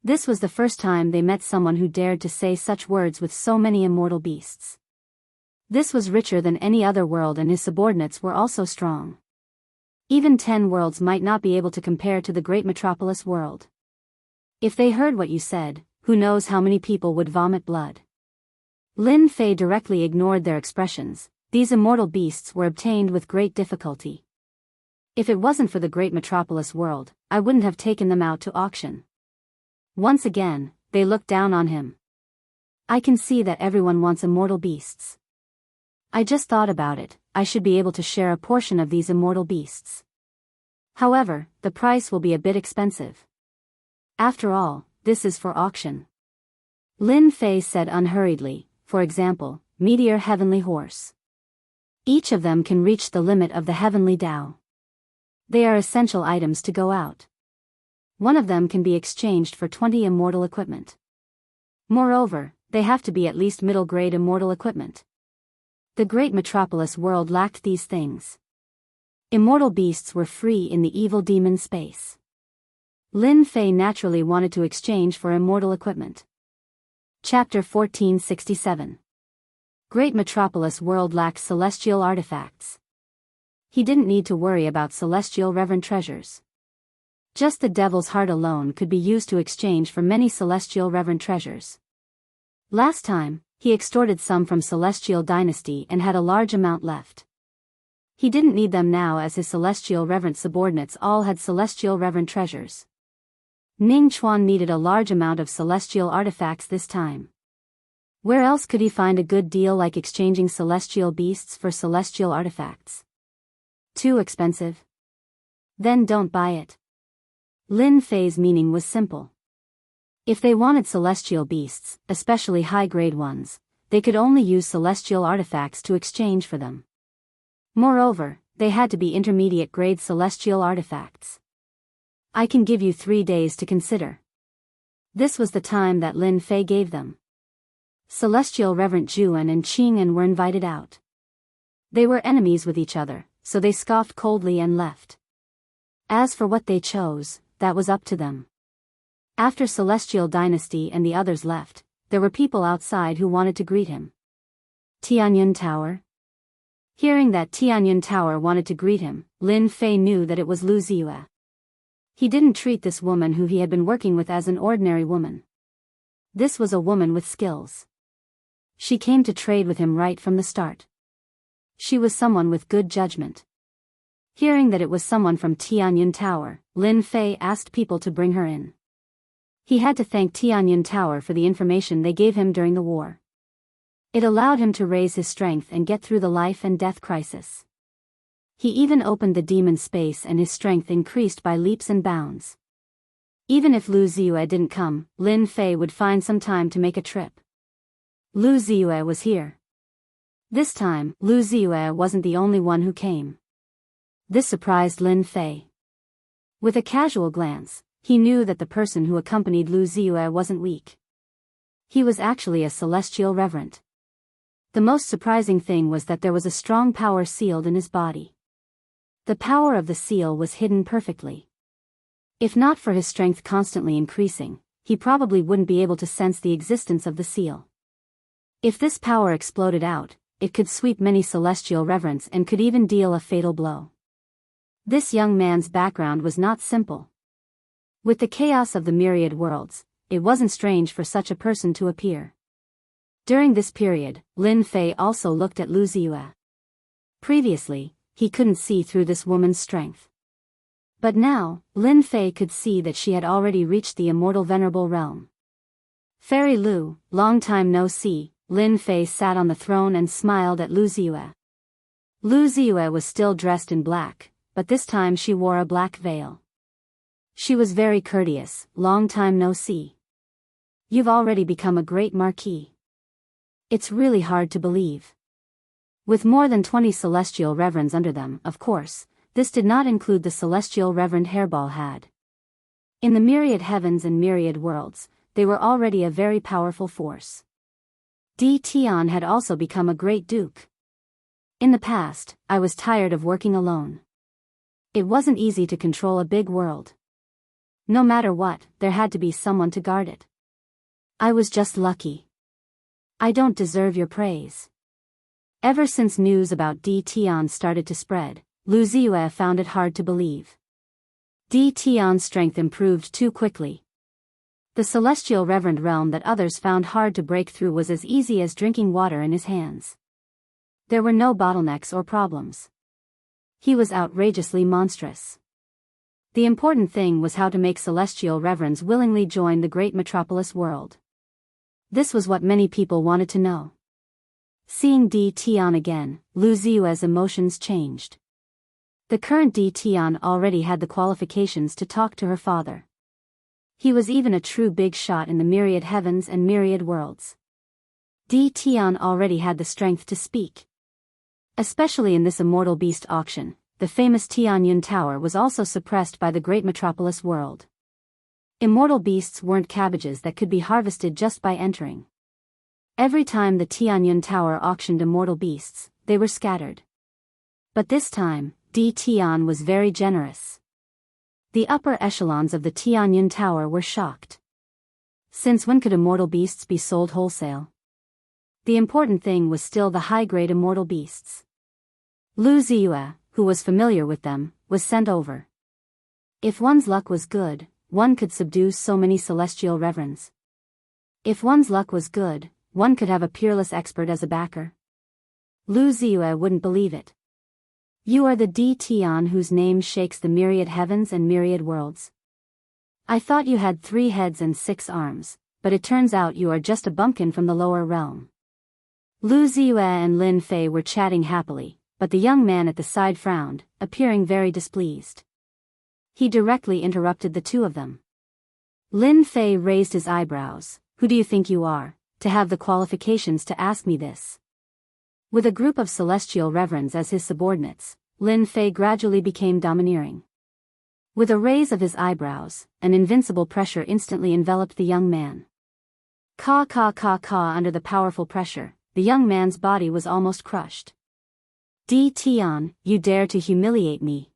This was the first time they met someone who dared to say such words with so many immortal beasts. This was richer than any other world, and his subordinates were also strong. Even 10 worlds might not be able to compare to the great metropolis world. If they heard what you said, who knows how many people would vomit blood. Lin Fei directly ignored their expressions. These immortal beasts were obtained with great difficulty. If it wasn't for the great metropolis world, I wouldn't have taken them out to auction. Once again, they looked down on him. I can see that everyone wants immortal beasts. I just thought about it, I should be able to share a portion of these immortal beasts. However, the price will be a bit expensive. After all, this is for auction. Lin Fei said unhurriedly, for example, Meteor Heavenly Horse. Each of them can reach the limit of the Heavenly Tao. They are essential items to go out. One of them can be exchanged for 20 immortal equipment. Moreover, they have to be at least middle-grade immortal equipment. The great metropolis world lacked these things. Immortal beasts were free in the evil demon space. Lin Fei naturally wanted to exchange for immortal equipment. Chapter 1467. Great metropolis world lacked celestial artifacts. He didn't need to worry about celestial reverent treasures. Just the devil's heart alone could be used to exchange for many celestial reverent treasures. Last time, he extorted some from Celestial Dynasty and had a large amount left. He didn't need them now, as his celestial reverent subordinates all had celestial reverent treasures. Ning Chuan needed a large amount of celestial artifacts this time. Where else could he find a good deal like exchanging celestial beasts for celestial artifacts? Too expensive? Then don't buy it. Lin Fei's meaning was simple. If they wanted celestial beasts, especially high-grade ones, they could only use celestial artifacts to exchange for them. Moreover, they had to be intermediate-grade celestial artifacts. I can give you 3 days to consider. This was the time that Lin Fei gave them. Celestial Reverend Juan and Qing'an were invited out. They were enemies with each other, so they scoffed coldly and left. As for what they chose, that was up to them. After Celestial Dynasty and the others left, there were people outside who wanted to greet him. Tianyun Tower? Hearing that Tianyun Tower wanted to greet him, Lin Fei knew that it was Lu Ziyue. He didn't treat this woman who he had been working with as an ordinary woman. This was a woman with skills. She came to trade with him right from the start. She was someone with good judgment. Hearing that it was someone from Tianyun Tower, Lin Fei asked people to bring her in. He had to thank Tianyun Tower for the information they gave him during the war. It allowed him to raise his strength and get through the life and death crisis. He even opened the demon space and his strength increased by leaps and bounds. Even if Lu Ziyue didn't come, Lin Fei would find some time to make a trip. Lu Ziyue was here. This time, Lu Ziyue wasn't the only one who came. This surprised Lin Fei. With a casual glance, he knew that the person who accompanied Lu Ziyue wasn't weak. He was actually a celestial reverend. The most surprising thing was that there was a strong power sealed in his body. The power of the seal was hidden perfectly. If not for his strength constantly increasing, he probably wouldn't be able to sense the existence of the seal. If this power exploded out, it could sweep many celestial reverends and could even deal a fatal blow. This young man's background was not simple. With the chaos of the myriad worlds, it wasn't strange for such a person to appear. During this period, Lin Fei also looked at Lu Ziyue. Previously, he couldn't see through this woman's strength. But now, Lin Fei could see that she had already reached the immortal venerable realm. Fairy Lu, long time no see, Lin Fei sat on the throne and smiled at Lu Ziyue. Lu Ziyue was still dressed in black, but this time she wore a black veil. She was very courteous. Long time no see. You've already become a great marquis. It's really hard to believe. With more than 20 celestial reverends under them, of course, this did not include the celestial reverend Hairball had. In the myriad heavens and myriad worlds, they were already a very powerful force. Di Tian had also become a great duke. In the past, I was tired of working alone. It wasn't easy to control a big world. No matter what, there had to be someone to guard it. I was just lucky. I don't deserve your praise. Ever since news about Di Tian started to spread, Lu Ziyue found it hard to believe. Di Tian's strength improved too quickly. The celestial reverend realm that others found hard to break through was as easy as drinking water in his hands. There were no bottlenecks or problems. He was outrageously monstrous. The important thing was how to make celestial reverends willingly join the great metropolis world. This was what many people wanted to know. Seeing Di Tian again, Lu Ziyue's emotions changed. The current Di Tian already had the qualifications to talk to her father. He was even a true big shot in the myriad heavens and myriad worlds. Di Tian already had the strength to speak. Especially in this immortal beast auction, the famous Tianyun Tower was also suppressed by the great metropolis world. Immortal beasts weren't cabbages that could be harvested just by entering. Every time the Tianyun Tower auctioned immortal beasts, they were scattered. But this time, Di Tian was very generous. The upper echelons of the Tianyun Tower were shocked. Since when could immortal beasts be sold wholesale? The important thing was still the high-grade immortal beasts. Lu Ziyue, who was familiar with them, was sent over. If one's luck was good, one could subdue so many celestial reverends. If one's luck was good, one could have a peerless expert as a backer. Lu Ziyue wouldn't believe it. You are the Di Tian whose name shakes the myriad heavens and myriad worlds. I thought you had 3 heads and 6 arms, but it turns out you are just a bumpkin from the lower realm. Lu Ziyue and Lin Fei were chatting happily, but the young man at the side frowned, appearing very displeased. He directly interrupted the two of them. Lin Fei raised his eyebrows. Who do you think you are, to have the qualifications to ask me this? With a group of celestial reverends as his subordinates, Lin Fei gradually became domineering. With a raise of his eyebrows, an invincible pressure instantly enveloped the young man. Caw caw caw caw. Under the powerful pressure, the young man's body was almost crushed. Di Tian, you dare to humiliate me.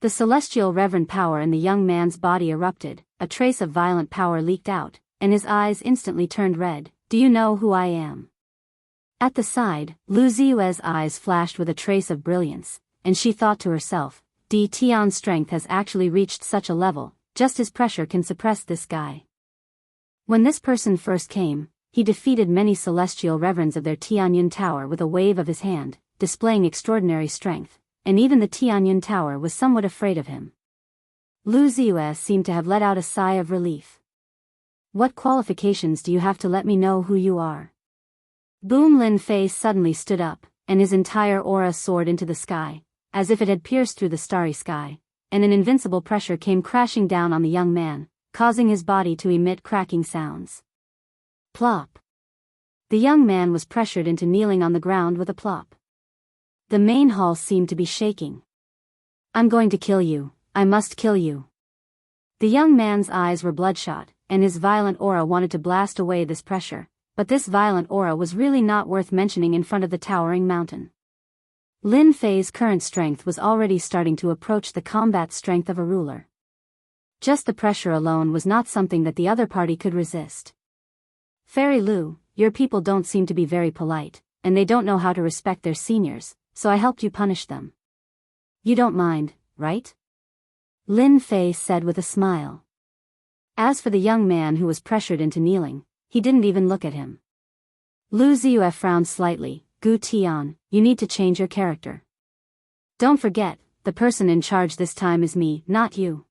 The celestial reverend power in the young man's body erupted, a trace of violent power leaked out, and his eyes instantly turned red. Do you know who I am? At the side, Lu Ziyue's eyes flashed with a trace of brilliance, and she thought to herself, Di Tian's strength has actually reached such a level, just his pressure can suppress this guy. When this person first came, he defeated many celestial reverends of their Tianyun Tower with a wave of his hand, displaying extraordinary strength, and even the Tianyun Tower was somewhat afraid of him. Lu Ziyue seemed to have let out a sigh of relief. What qualifications do you have to let me know who you are? Boom! Lin Fei suddenly stood up, and his entire aura soared into the sky, as if it had pierced through the starry sky, and an invincible pressure came crashing down on the young man, causing his body to emit cracking sounds. Plop! The young man was pressured into kneeling on the ground with a plop. The main hall seemed to be shaking. I'm going to kill you, I must kill you. The young man's eyes were bloodshot, and his violent aura wanted to blast away this pressure, but this violent aura was really not worth mentioning in front of the towering mountain. Lin Fei's current strength was already starting to approach the combat strength of a ruler. Just the pressure alone was not something that the other party could resist. Fairy Lu, your people don't seem to be very polite, and they don't know how to respect their seniors, so I helped you punish them. You don't mind, right? Lin Fei said with a smile. As for the young man who was pressured into kneeling, he didn't even look at him. Lu Ziyue frowned slightly. Gu Tian, you need to change your character. Don't forget, the person in charge this time is me, not you.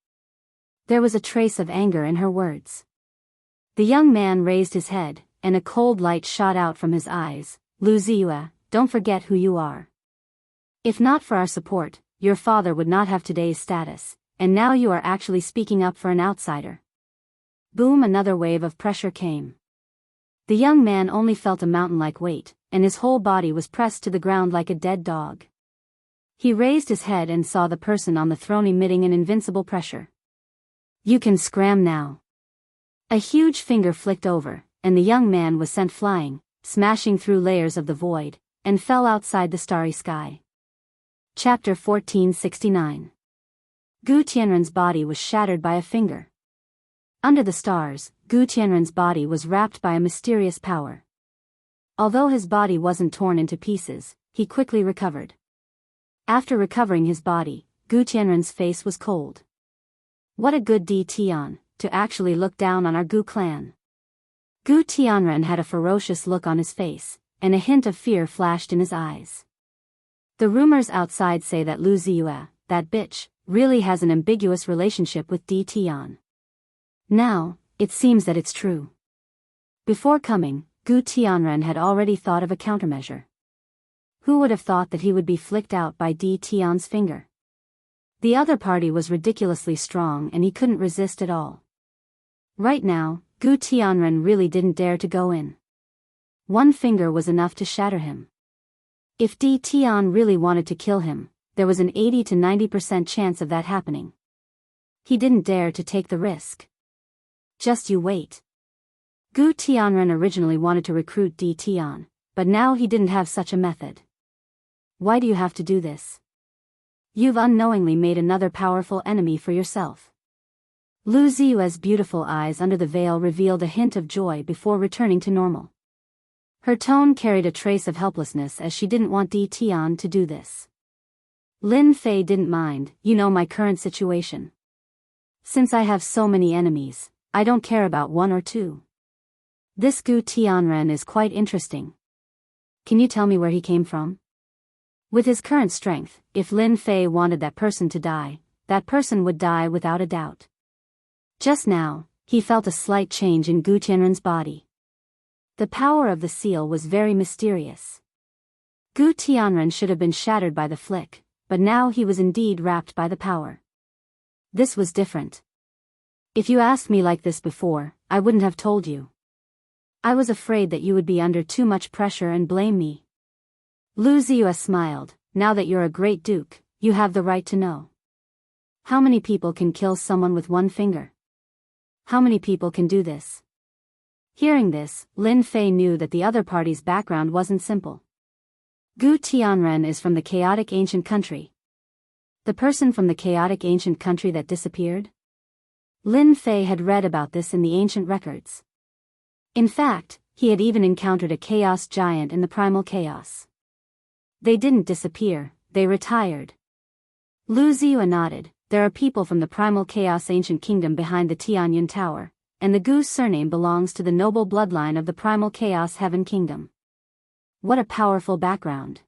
There was a trace of anger in her words. The young man raised his head, and a cold light shot out from his eyes. Lu Ziyue, don't forget who you are. If not for our support, your father would not have today's status, and now you are actually speaking up for an outsider. Boom, another wave of pressure came. The young man only felt a mountain-like weight, and his whole body was pressed to the ground like a dead dog. He raised his head and saw the person on the throne emitting an invincible pressure. You can scram now. A huge finger flicked over, and the young man was sent flying, smashing through layers of the void, and fell outside the starry sky. Chapter 1469. Gu Tianren's body was shattered by a finger. Under the stars, Gu Tianren's body was wrapped by a mysterious power. Although his body wasn't torn into pieces, he quickly recovered. After recovering his body, Gu Tianren's face was cold. What a good deed, Tian, to actually look down on our Gu clan. Gu Tianren had a ferocious look on his face, and a hint of fear flashed in his eyes. The rumors outside say that Lu Ziyue, that bitch, really has an ambiguous relationship with Di Tian. Now, it seems that it's true. Before coming, Gu Tianren had already thought of a countermeasure. Who would have thought that he would be flicked out by Di Tian's finger? The other party was ridiculously strong and he couldn't resist at all. Right now, Gu Tianren really didn't dare to go in. One finger was enough to shatter him. If Di Tian really wanted to kill him, there was an 80 to 90% chance of that happening. He didn't dare to take the risk. Just you wait. Gu Tianren originally wanted to recruit Di Tian, but now he didn't have such a method. Why do you have to do this? You've unknowingly made another powerful enemy for yourself. Lu Ziyue's beautiful eyes under the veil revealed a hint of joy before returning to normal. Her tone carried a trace of helplessness as she didn't want Di Tian to do this. Lin Fei didn't mind, you know my current situation. Since I have so many enemies, I don't care about one or two. This Gu Tianren is quite interesting. Can you tell me where he came from? With his current strength, if Lin Fei wanted that person to die, that person would die without a doubt. Just now, he felt a slight change in Gu Tianren's body. The power of the seal was very mysterious. Gu Tianren should have been shattered by the flick, but now he was indeed wrapped by the power. This was different. If you asked me like this before, I wouldn't have told you. I was afraid that you would be under too much pressure and blame me. Lu Ziyue smiled. Now that you're a great duke, you have the right to know. How many people can kill someone with one finger? How many people can do this? Hearing this, Lin Fei knew that the other party's background wasn't simple. Gu Tianren is from the chaotic ancient country. The person from the chaotic ancient country that disappeared? Lin Fei had read about this in the ancient records. In fact, he had even encountered a chaos giant in the primal chaos. They didn't disappear, they retired. Lu Ziyue nodded. There are people from the primal chaos ancient kingdom behind the Tianyun Tower, and the Gu's surname belongs to the noble bloodline of the primal chaos heaven kingdom. What a powerful background.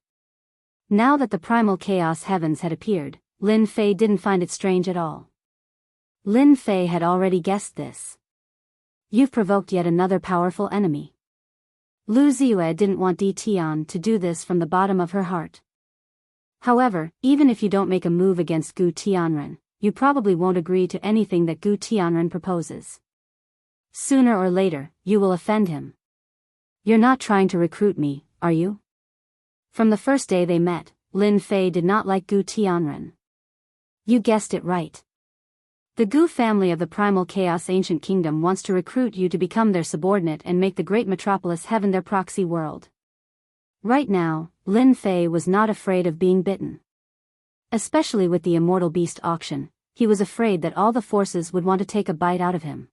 Now that the primal chaos heavens had appeared, Lin Fei didn't find it strange at all. Lin Fei had already guessed this. You've provoked yet another powerful enemy. Lu Ziyue didn't want Di Tian to do this from the bottom of her heart. However, even if you don't make a move against Gu Tianren, you probably won't agree to anything that Gu Tianren proposes. Sooner or later, you will offend him. You're not trying to recruit me, are you? From the first day they met, Lin Fei did not like Gu Tianren. You guessed it right. The Gu family of the Primal Chaos Ancient Kingdom wants to recruit you to become their subordinate and make the great metropolis heaven their proxy world. Right now, Lin Fei was not afraid of being bitten. Especially with the immortal beast auction, he was afraid that all the forces would want to take a bite out of him.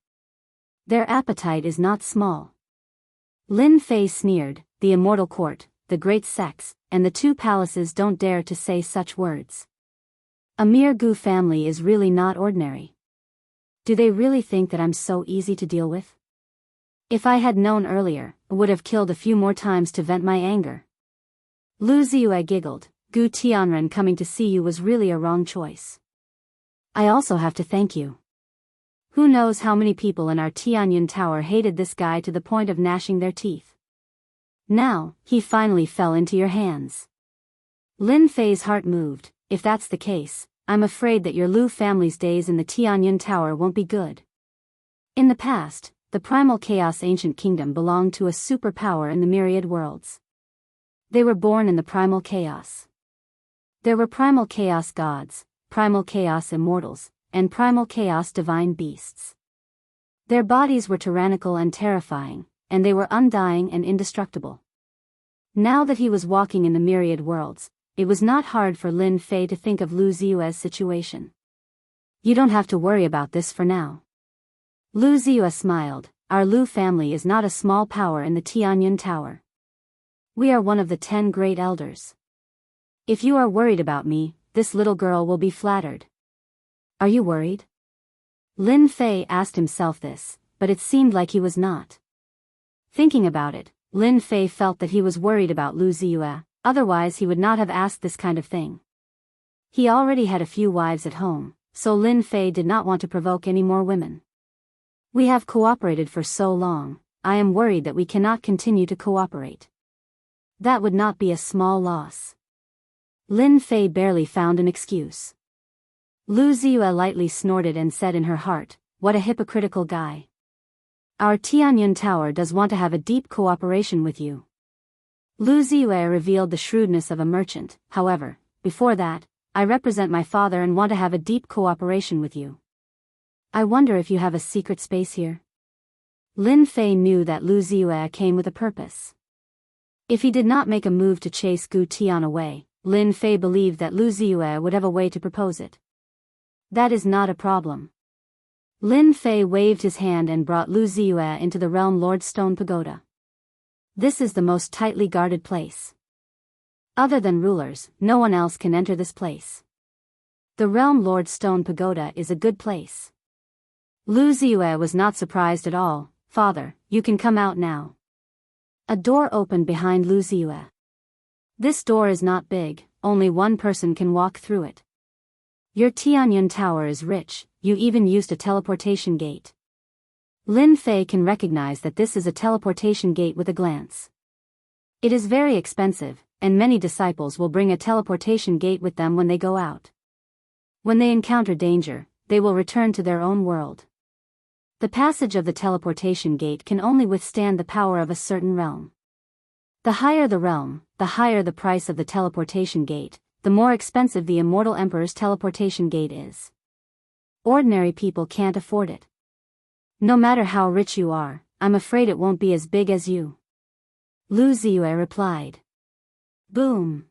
Their appetite is not small. Lin Fei sneered, the immortal court, the great sex, and the two palaces don't dare to say such words. A mere Gu family is really not ordinary. Do they really think that I'm so easy to deal with? If I had known earlier, I would have killed a few more times to vent my anger. Lu Ziyue giggled. Gu Tianren coming to see you was really a wrong choice. I also have to thank you. Who knows how many people in our Tianyun Tower hated this guy to the point of gnashing their teeth. Now, he finally fell into your hands. Lin Fei's heart moved. If that's the case, I'm afraid that your Lu family's days in the Tianyun Tower won't be good. In the past, the primal chaos ancient kingdom belonged to a superpower in the myriad worlds. They were born in the primal chaos. There were primal chaos gods, primal chaos immortals, and primal chaos divine beasts. Their bodies were tyrannical and terrifying, and they were undying and indestructible. Now that he was walking in the myriad worlds, it was not hard for Lin Fei to think of Lu Ziyue's situation. You don't have to worry about this for now. Lu Ziyue smiled. Our Lu family is not a small power in the Tianyun Tower. We are one of the 10 great elders. If you are worried about me, this little girl will be flattered. Are you worried? Lin Fei asked himself this, but it seemed like he was not. Thinking about it, Lin Fei felt that he was worried about Lu Ziyue, otherwise he would not have asked this kind of thing. He already had a few wives at home, so Lin Fei did not want to provoke any more women. We have cooperated for so long, I am worried that we cannot continue to cooperate. That would not be a small loss. Lin Fei barely found an excuse. Lu Ziyue lightly snorted and said in her heart, what a hypocritical guy. Our Tianyun Tower does want to have a deep cooperation with you. Lu Ziyue revealed the shrewdness of a merchant. However, before that, I represent my father and want to have a deep cooperation with you. I wonder if you have a secret space here? Lin Fei knew that Lu Ziyue came with a purpose. If he did not make a move to chase Gu Tian away, Lin Fei believed that Lu Ziyue would have a way to propose it. That is not a problem. Lin Fei waved his hand and brought Lu Ziyue into the Realm Lord Stone Pagoda. This is the most tightly guarded place. Other than rulers, no one else can enter this place. The Realm Lord Stone Pagoda is a good place. Lu Ziyue was not surprised at all. Father, you can come out now. A door opened behind Lu Ziyue. This door is not big, only one person can walk through it. Your Tianyun Tower is rich, you even used a teleportation gate. Lin Fei can recognize that this is a teleportation gate with a glance. It is very expensive, and many disciples will bring a teleportation gate with them when they go out. When they encounter danger, they will return to their own world. The passage of the teleportation gate can only withstand the power of a certain realm. The higher the realm, the higher the price of the teleportation gate, the more expensive the Immortal Emperor's teleportation gate is. Ordinary people can't afford it. No matter how rich you are, I'm afraid it won't be as big as you. Lu Ziyue replied. Boom!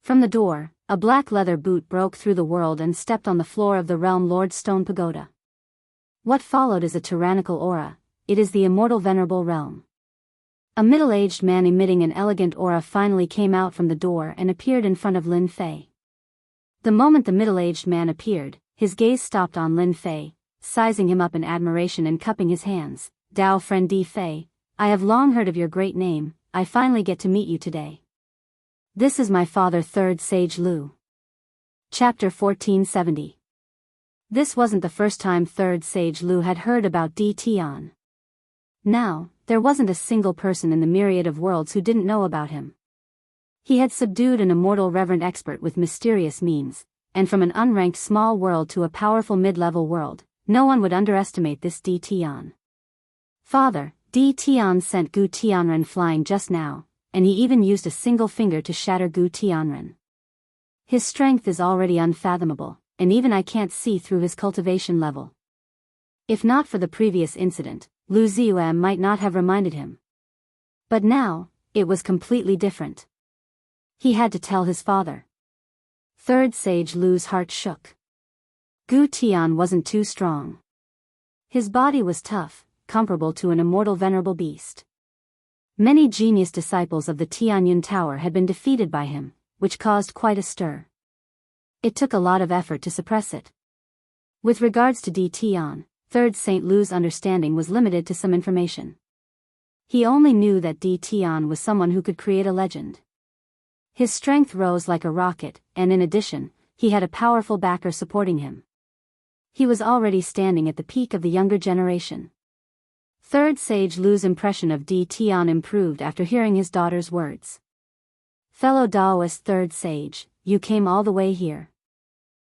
From the door, a black leather boot broke through the world and stepped on the floor of the Realm Lord Stone Pagoda. What followed is a tyrannical aura. It is the immortal venerable realm. A middle-aged man emitting an elegant aura finally came out from the door and appeared in front of Lin Fei. The moment the middle-aged man appeared, his gaze stopped on Lin Fei, sizing him up in admiration and cupping his hands. Dao friend Di Fei, I have long heard of your great name, I finally get to meet you today. This is my father Third Sage Lu. Chapter 1470. This wasn't the first time Third Sage Lu had heard about Di Tian. Now, there wasn't a single person in the myriad of worlds who didn't know about him. He had subdued an immortal reverend expert with mysterious means, and from an unranked small world to a powerful mid-level world, no one would underestimate this Di Tian. Father, Di Tian sent Gu Tianren flying just now, and he even used a single finger to shatter Gu Tianren. His strength is already unfathomable, and even I can't see through his cultivation level. If not for the previous incident, Lu Ziyue might not have reminded him. But now, it was completely different. He had to tell his father. Third Sage Lu's heart shook. Gu Tian wasn't too strong. His body was tough, comparable to an immortal venerable beast. Many genius disciples of the Tianyun Tower had been defeated by him, which caused quite a stir. It took a lot of effort to suppress it. With regards to Tian, 3rd St. Lu's understanding was limited to some information. He only knew that Tian was someone who could create a legend. His strength rose like a rocket, and in addition, he had a powerful backer supporting him. He was already standing at the peak of the younger generation. 3rd Sage Lu's impression of Tian improved after hearing his daughter's words. Fellow Taoist 3rd Sage, you came all the way here.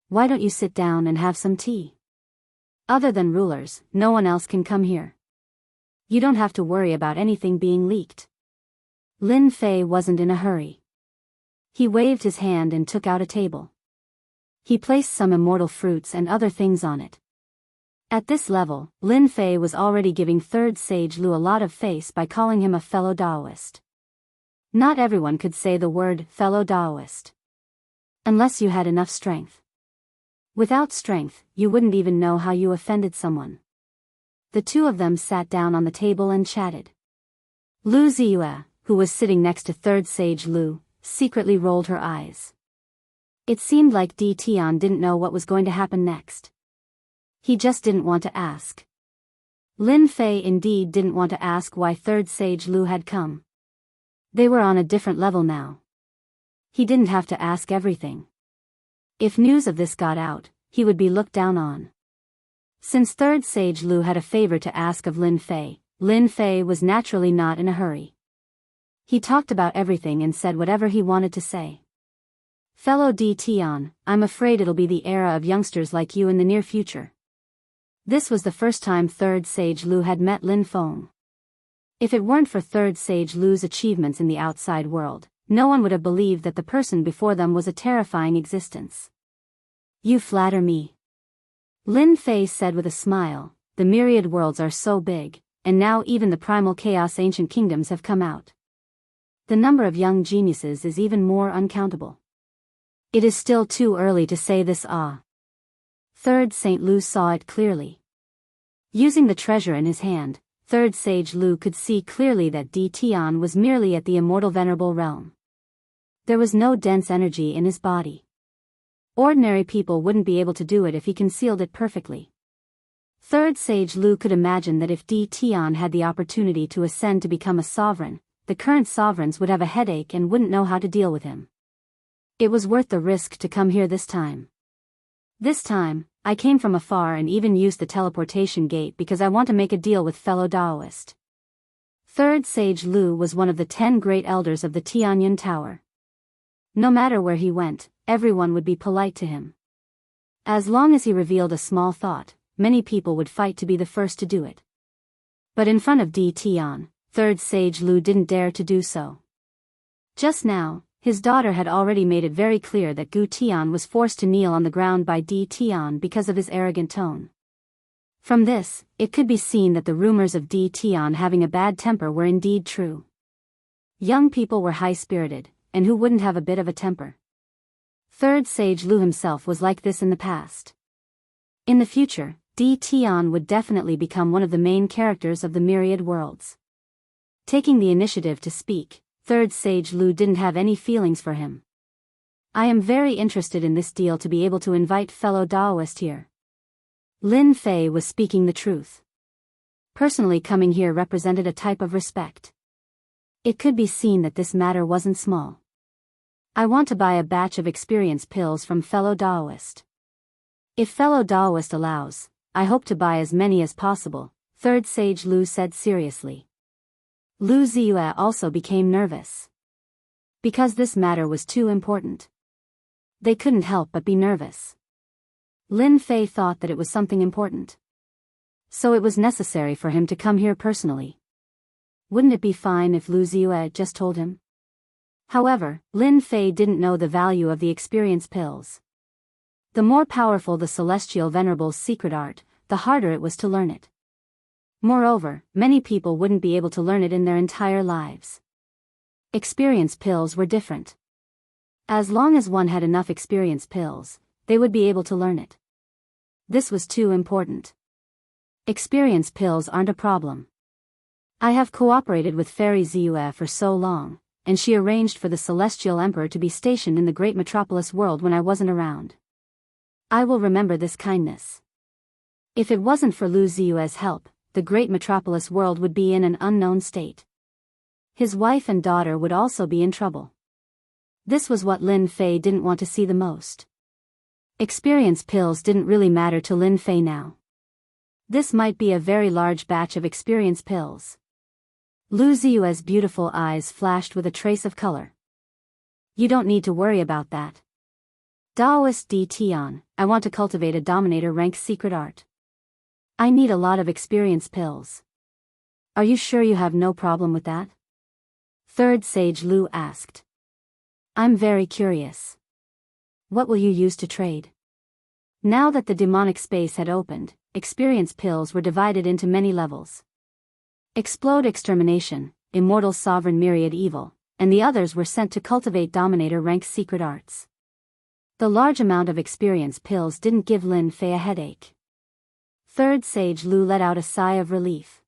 Why don't you sit down and have some tea? Other than rulers, no one else can come here. You don't have to worry about anything being leaked. Lin Fei wasn't in a hurry. He waved his hand and took out a table. He placed some immortal fruits and other things on it. At this level, Lin Fei was already giving 3rd Sage Lu a lot of face by calling him a fellow Taoist. Not everyone could say the word fellow Taoist. Unless you had enough strength. Without strength, you wouldn't even know how you offended someone. The two of them sat down on the table and chatted. Lu Ziyue, who was sitting next to 3rd Sage Lu, secretly rolled her eyes. It seemed like Tian didn't know what was going to happen next. He just didn't want to ask. Lin Fei indeed didn't want to ask why 3rd Sage Lu had come. They were on a different level now. He didn't have to ask everything. If news of this got out, he would be looked down on. Since 3rd Sage Lu had a favor to ask of Lin Fei was naturally not in a hurry. He talked about everything and said whatever he wanted to say. Fellow Tian, I'm afraid it'll be the era of youngsters like you in the near future. This was the first time 3rd Sage Lu had met Lin Feng. If it weren't for 3rd Sage Lu's achievements in the outside world, no one would have believed that the person before them was a terrifying existence. You flatter me. Lin Fei said with a smile, the myriad worlds are so big, and now even the primal chaos ancient kingdoms have come out. The number of young geniuses is even more uncountable. It is still too early to say this. 3rd St. Lu saw it clearly. Using the treasure in his hand, 3rd Sage Lu could see clearly that Tian was merely at the immortal venerable realm. There was no dense energy in his body. Ordinary people wouldn't be able to do it if he concealed it perfectly. 3rd Sage Lu could imagine that if Tian had the opportunity to ascend to become a sovereign, the current sovereigns would have a headache and wouldn't know how to deal with him. It was worth the risk to come here this time. This time, I came from afar and even used the teleportation gate because I want to make a deal with fellow Taoist. 3rd Sage Lu was one of the 10 great elders of the Tianyun Tower. No matter where he went, everyone would be polite to him. As long as he revealed a small thought, many people would fight to be the first to do it. But in front of Tian, 3rd Sage Lu didn't dare to do so. Just now, his daughter had already made it very clear that Gu Tian was forced to kneel on the ground by Tian because of his arrogant tone. From this, it could be seen that the rumors of Tian having a bad temper were indeed true. Young people were high-spirited, and who wouldn't have a bit of a temper? 3rd Sage Lu himself was like this in the past. In the future, Tian would definitely become one of the main characters of the myriad worlds. Taking the initiative to speak, 3rd Sage Lu didn't have any feelings for him. I am very interested in this deal to be able to invite fellow Taoist here. Lin Fei was speaking the truth. Personally coming here represented a type of respect. It could be seen that this matter wasn't small. I want to buy a batch of experience pills from fellow Taoist. If fellow Taoist allows, I hope to buy as many as possible, 3rd Sage Lu said seriously. Lu Ziyue also became nervous. Because this matter was too important. They couldn't help but be nervous. Lin Fei thought that it was something important. So it was necessary for him to come here personally. Wouldn't it be fine if Lu Ziyue just told him? However, Lin Fei didn't know the value of the experience pills. The more powerful the celestial venerable's secret art, the harder it was to learn it. Moreover, many people wouldn't be able to learn it in their entire lives. Experience pills were different. As long as one had enough experience pills, they would be able to learn it. This was too important. Experience pills aren't a problem. I have cooperated with Fairy Ziyue for so long, and she arranged for the Celestial Emperor to be stationed in the great metropolis world when I wasn't around. I will remember this kindness. If it wasn't for Lu Ziyue's help, the great metropolis world would be in an unknown state. His wife and daughter would also be in trouble. This was what Lin Fei didn't want to see the most. Experience pills didn't really matter to Lin Fei now. This might be a very large batch of experience pills. Lu Ziyue's beautiful eyes flashed with a trace of color. You don't need to worry about that. Daoist D. Tian, I want to cultivate a dominator rank secret art. I need a lot of experience pills. Are you sure you have no problem with that? Third Sage Lu asked. I'm very curious. What will you use to trade? Now that the demonic space had opened, experience pills were divided into many levels. Explode Extermination, Immortal Sovereign Myriad Evil, and the others were sent to cultivate dominator rank secret arts. The large amount of experience pills didn't give Lin Fei a headache. Third Sage Lu let out a sigh of relief.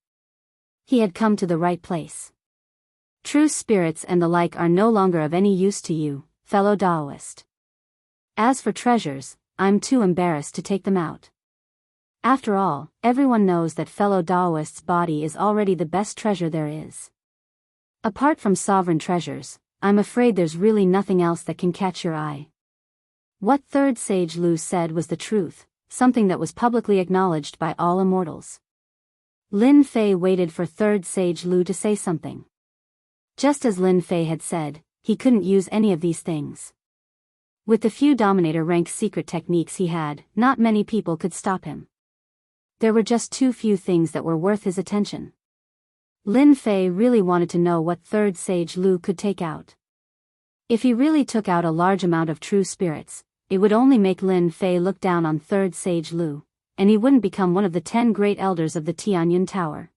He had come to the right place. True spirits and the like are no longer of any use to you, fellow Daoist. As for treasures, I'm too embarrassed to take them out. After all, everyone knows that fellow Daoist's body is already the best treasure there is. Apart from sovereign treasures, I'm afraid there's really nothing else that can catch your eye. What Third Sage Lu said was the truth, something that was publicly acknowledged by all immortals. Lin Fei waited for Third Sage Lu to say something. Just as Lin Fei had said, he couldn't use any of these things. With the few dominator rank secret techniques he had, not many people could stop him. There were just too few things that were worth his attention. Lin Fei really wanted to know what Third Sage Lu could take out. If he really took out a large amount of true spirits, it would only make Lin Fei look down on Third Sage Lu, and he wouldn't become one of the 10 great elders of the Tianyun Tower.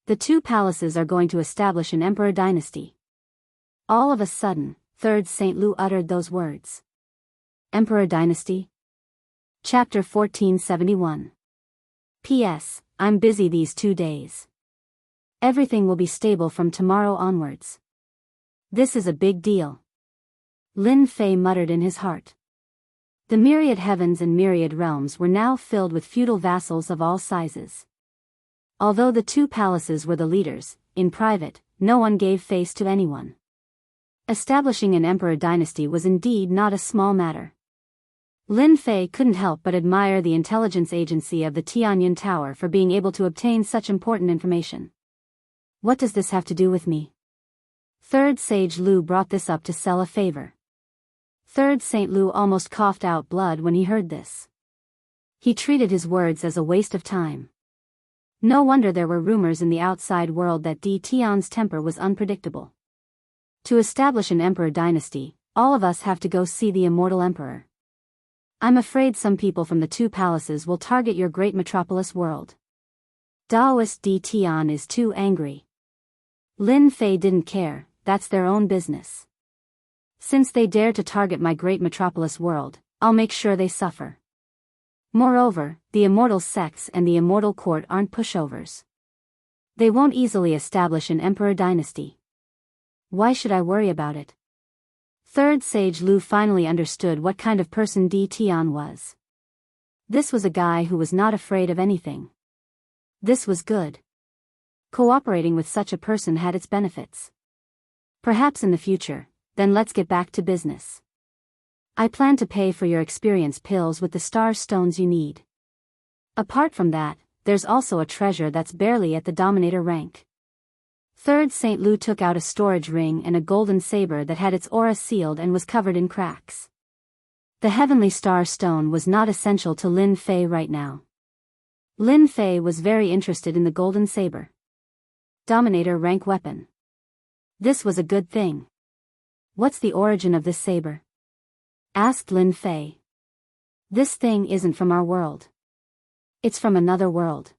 The two palaces are going to establish an emperor dynasty. All of a sudden, Third Saint Lu uttered those words. Emperor dynasty? Chapter 1471. P.S. I'm busy these 2 days. Everything will be stable from tomorrow onwards. This is a big deal. Lin Fei muttered in his heart. The myriad heavens and myriad realms were now filled with feudal vassals of all sizes. Although the two palaces were the leaders, in private, no one gave face to anyone. Establishing an emperor dynasty was indeed not a small matter. Lin Fei couldn't help but admire the intelligence agency of the Tianyun Tower for being able to obtain such important information. What does this have to do with me? Third Sage Lu brought this up to sell a favor. Third Saint Lu almost coughed out blood when he heard this. He treated his words as a waste of time. No wonder there were rumors in the outside world that Di Tian's temper was unpredictable. To establish an emperor dynasty, all of us have to go see the immortal emperor. I'm afraid some people from the two palaces will target your great metropolis world. Daoist Di Tian is too angry. Lin Fei didn't care, that's their own business. Since they dare to target my great metropolis world, I'll make sure they suffer. Moreover, the immortal sects and the immortal court aren't pushovers. They won't easily establish an emperor dynasty. Why should I worry about it? Third Sage Lu finally understood what kind of person Di Tian was. This was a guy who was not afraid of anything. This was good. Cooperating with such a person had its benefits. Perhaps in the future, then let's get back to business. I plan to pay for your experience pills with the star stones you need. Apart from that, there's also a treasure that's barely at the dominator rank. Third Saint Lu took out a storage ring and a golden saber that had its aura sealed and was covered in cracks. The heavenly star stone was not essential to Lin Fei right now. Lin Fei was very interested in the golden saber. Dominator rank weapon. This was a good thing. What's the origin of this saber? Asked Lin Fei. This thing isn't from our world. It's from another world.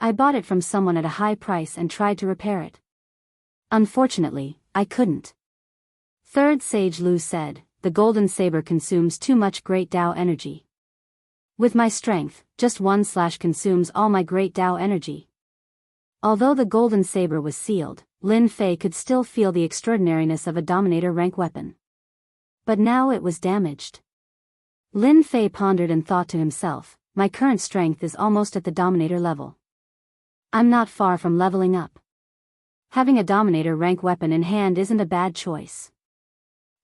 I bought it from someone at a high price and tried to repair it. Unfortunately, I couldn't. Third Sage Lu said, the golden saber consumes too much great Tao energy. With my strength, just one slash consumes all my great Tao energy. Although the golden saber was sealed, Lin Fei could still feel the extraordinariness of a dominator rank weapon. But now it was damaged. Lin Fei pondered and thought to himself, my current strength is almost at the Dominator level. I'm not far from leveling up. Having a Dominator rank weapon in hand isn't a bad choice.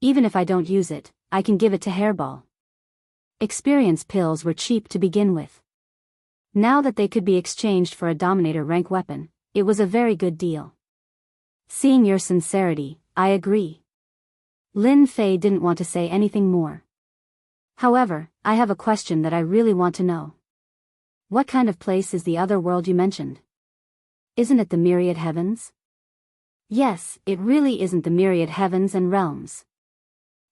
Even if I don't use it, I can give it to Hairball. Experience pills were cheap to begin with. Now that they could be exchanged for a Dominator rank weapon, it was a very good deal. Seeing your sincerity, I agree. Lin Fei didn't want to say anything more. However, I have a question that I really want to know. What kind of place is the other world you mentioned? Isn't it the myriad heavens? Yes, it really isn't the myriad heavens and realms.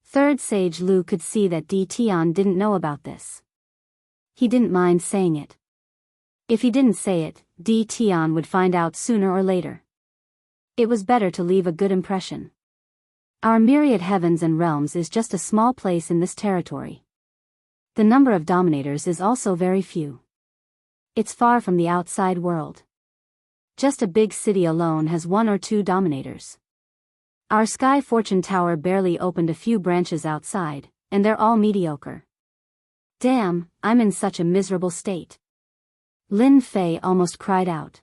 Third Sage Lu could see that Di Tian didn't know about this. He didn't mind saying it. If he didn't say it, Di Tian would find out sooner or later. It was better to leave a good impression. Our myriad heavens and realms is just a small place in this territory. The number of dominators is also very few. It's far from the outside world. Just a big city alone has 1 or 2 dominators. Our Sky Fortune Tower barely opened a few branches outside, and they're all mediocre. Damn, I'm in such a miserable state. Lin Fei almost cried out.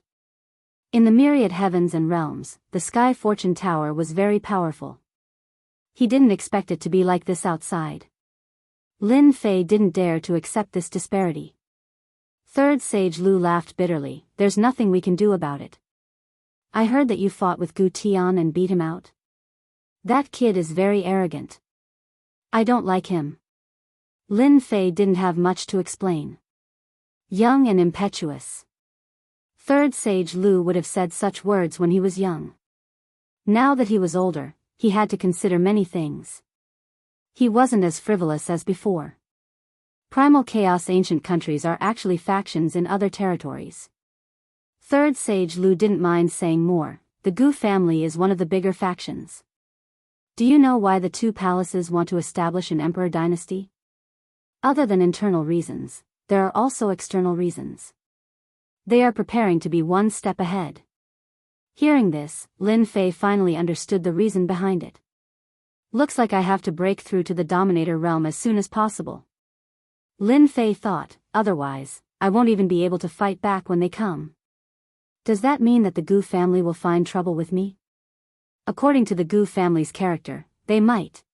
In the myriad heavens and realms, the Sky Fortune Tower was very powerful. He didn't expect it to be like this outside. Lin Fei didn't dare to accept this disparity. Third Sage Lu laughed bitterly. There's nothing we can do about it. I heard that you fought with Gu Tian and beat him out. That kid is very arrogant. I don't like him. Lin Fei didn't have much to explain. Young and impetuous. Third Sage Lu would have said such words when he was young. Now that he was older, he had to consider many things. He wasn't as frivolous as before. Primal Chaos ancient countries are actually factions in other territories. Third Sage Lu didn't mind saying more. The Gu family is one of the bigger factions. Do you know why the 2 palaces want to establish an emperor dynasty? Other than internal reasons, there are also external reasons. They are preparing to be one step ahead. Hearing this, Lin Fei finally understood the reason behind it. Looks like I have to break through to the Dominator realm as soon as possible. Lin Fei thought, otherwise, I won't even be able to fight back when they come. Does that mean that the Gu family will find trouble with me? According to the Gu family's character, they might.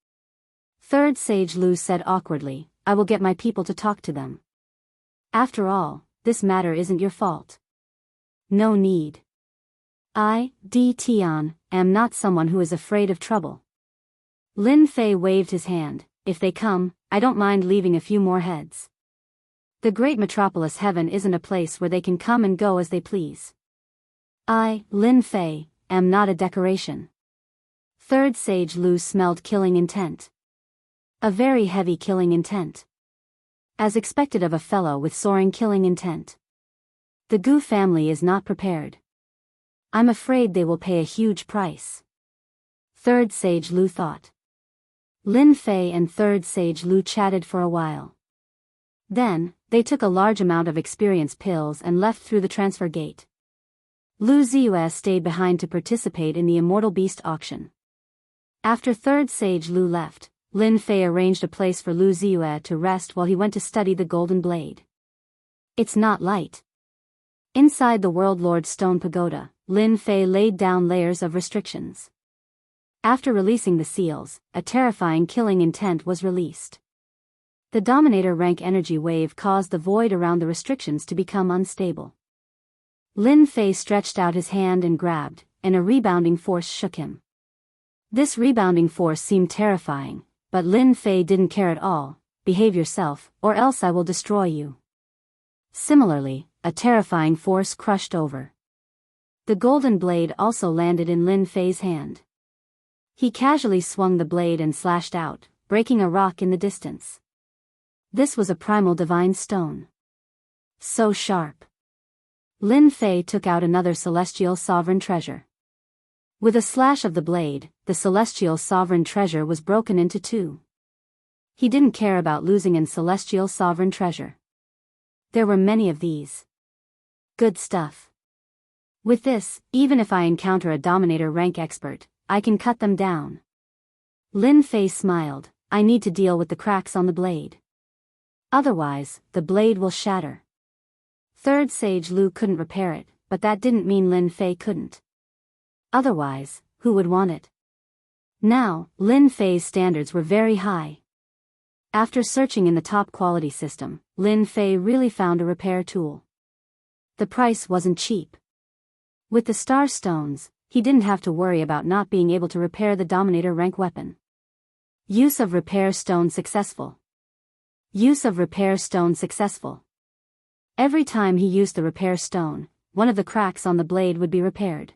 Third Sage Lu said awkwardly, I will get my people to talk to them. After all, this matter isn't your fault. No need. I, Di Tian, am not someone who is afraid of trouble. Lin Fei waved his hand. If they come, I don't mind leaving a few more heads. The great metropolis heaven isn't a place where they can come and go as they please. I, Lin Fei, am not a decoration. Third Sage Lu smelled killing intent. A very heavy killing intent. As expected of a fellow with soaring killing intent. The Gu family is not prepared. I'm afraid they will pay a huge price. Third Sage Lu thought. Lin Fei and Third Sage Lu chatted for a while. Then, they took a large amount of experience pills and left through the transfer gate. Lu Ziyue stayed behind to participate in the Immortal Beast auction. After Third Sage Lu left, Lin Fei arranged a place for Lu Ziyue to rest while he went to study the Golden Blade. It's not light. Inside the World Lord's Stone Pagoda, Lin Fei laid down layers of restrictions. After releasing the seals, a terrifying killing intent was released. The Dominator rank energy wave caused the void around the restrictions to become unstable. Lin Fei stretched out his hand and grabbed, and a rebounding force shook him. This rebounding force seemed terrifying, but Lin Fei didn't care at all. Behave yourself, or else I will destroy you. Similarly, a terrifying force crushed over. The golden blade also landed in Lin Fei's hand. He casually swung the blade and slashed out, breaking a rock in the distance. This was a primal divine stone. So sharp. Lin Fei took out another celestial sovereign treasure. With a slash of the blade, the celestial sovereign treasure was broken into 2. He didn't care about losing an celestial sovereign treasure. There were many of these. Good stuff. With this, even if I encounter a Dominator rank expert, I can cut them down. Lin Fei smiled. I need to deal with the cracks on the blade. Otherwise, the blade will shatter. Third Sage Lu couldn't repair it, but that didn't mean Lin Fei couldn't. Otherwise, who would want it? Now, Lin Fei's standards were very high. After searching in the top quality system, Lin Fei really found a repair tool. The price wasn't cheap. With the star stones, he didn't have to worry about not being able to repair the Dominator rank weapon. Use of repair stone successful. Use of repair stone successful. Every time he used the repair stone, one of the cracks on the blade would be repaired.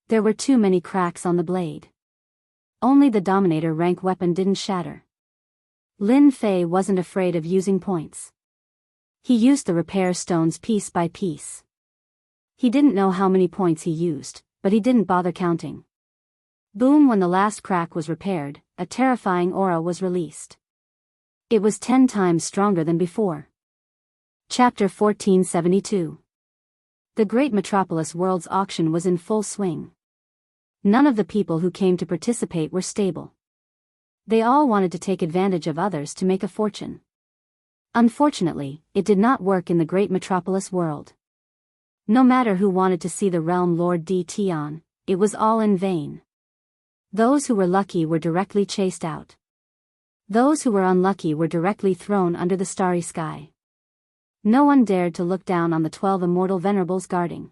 There were too many cracks on the blade. Only the Dominator rank weapon didn't shatter. Lin Fei wasn't afraid of using points. He used the repair stones piece by piece. He didn't know how many points he used, but he didn't bother counting. Boom! When the last crack was repaired, a terrifying aura was released. It was 10 times stronger than before. Chapter 1472. The Great Metropolis World's auction was in full swing. None of the people who came to participate were stable. They all wanted to take advantage of others to make a fortune. Unfortunately, it did not work in the Great Metropolis world. No matter who wanted to see the Realm Lord D. Tian, it was all in vain. Those who were lucky were directly chased out. Those who were unlucky were directly thrown under the starry sky. No one dared to look down on the 12 immortal venerables guarding.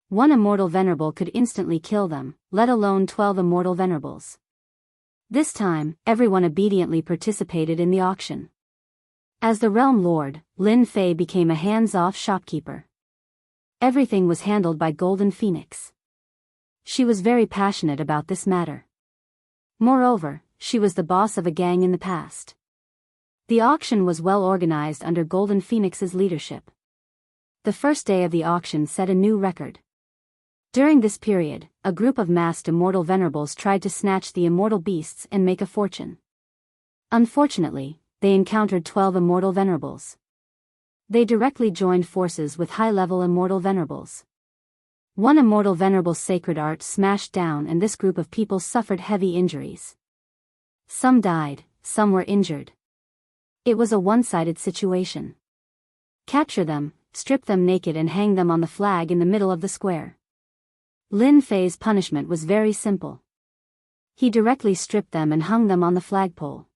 One immortal venerable could instantly kill them, let alone 12 immortal venerables. This time, everyone obediently participated in the auction. As the Realm Lord, Lin Fei became a hands-off shopkeeper. Everything was handled by Golden Phoenix. She was very passionate about this matter. Moreover, she was the boss of a gang in the past. The auction was well organized under Golden Phoenix's leadership. The first day of the auction set a new record. During this period, a group of masked immortal venerables tried to snatch the immortal beasts and make a fortune. Unfortunately, they encountered 12 immortal venerables. They directly joined forces with high-level immortal venerables. One immortal venerable's sacred art smashed down and this group of people suffered heavy injuries. Some died, some were injured. It was a one-sided situation. Capture them, strip them naked and hang them on the flag in the middle of the square. Lin Fei's punishment was very simple. He directly stripped them and hung them on the flagpole.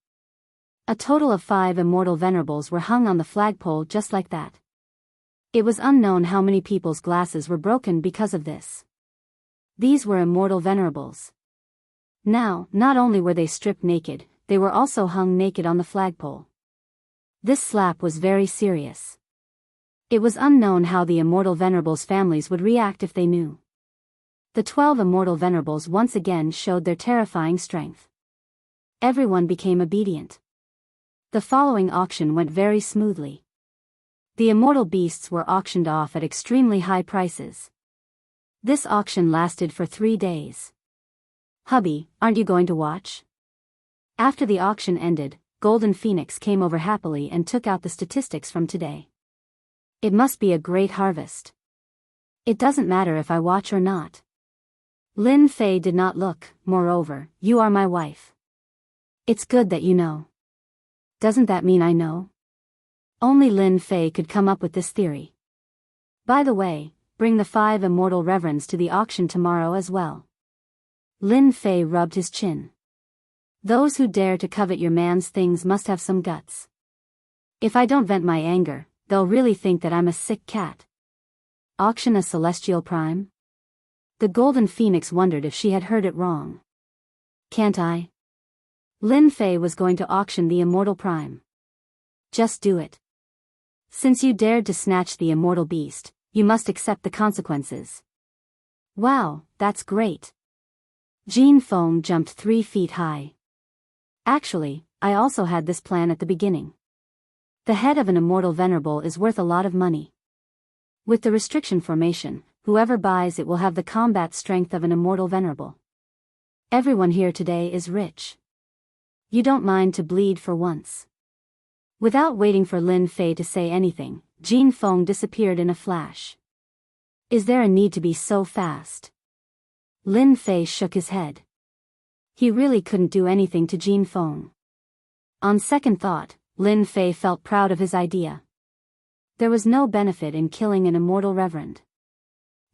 A total of 5 immortal venerables were hung on the flagpole just like that. It was unknown how many people's glasses were broken because of this. These were immortal venerables. Now, not only were they stripped naked, they were also hung naked on the flagpole. This slap was very serious. It was unknown how the immortal venerables' families would react if they knew. The 12 immortal venerables once again showed their terrifying strength. Everyone became obedient. The following auction went very smoothly. The immortal beasts were auctioned off at extremely high prices. This auction lasted for 3 days. Hubby, aren't you going to watch? After the auction ended, Golden Phoenix came over happily and took out the statistics from today. It must be a great harvest. It doesn't matter if I watch or not. Lin Fei did not look. Moreover, you are my wife. It's good that you know. Doesn't that mean I know? Only Lin Fei could come up with this theory. By the way, bring the 5 immortal reverends to the auction tomorrow as well. Lin Fei rubbed his chin. Those who dare to covet your man's things must have some guts. If I don't vent my anger, they'll really think that I'm a sick cat. Auction a celestial prime? The Golden Phoenix wondered if she had heard it wrong. Can't I? Lin Fei was going to auction the immortal prime. Just do it. Since you dared to snatch the immortal beast, you must accept the consequences. Wow, that's great. Jean Feng jumped 3 feet high. Actually, I also had this plan at the beginning. The head of an immortal venerable is worth a lot of money. With the restriction formation, whoever buys it will have the combat strength of an immortal venerable. Everyone here today is rich. You don't mind to bleed for once. Without waiting for Lin Fei to say anything, Jean Feng disappeared in a flash. Is there a need to be so fast? Lin Fei shook his head. He really couldn't do anything to Jean Feng. On second thought, Lin Fei felt proud of his idea. There was no benefit in killing an immortal reverend.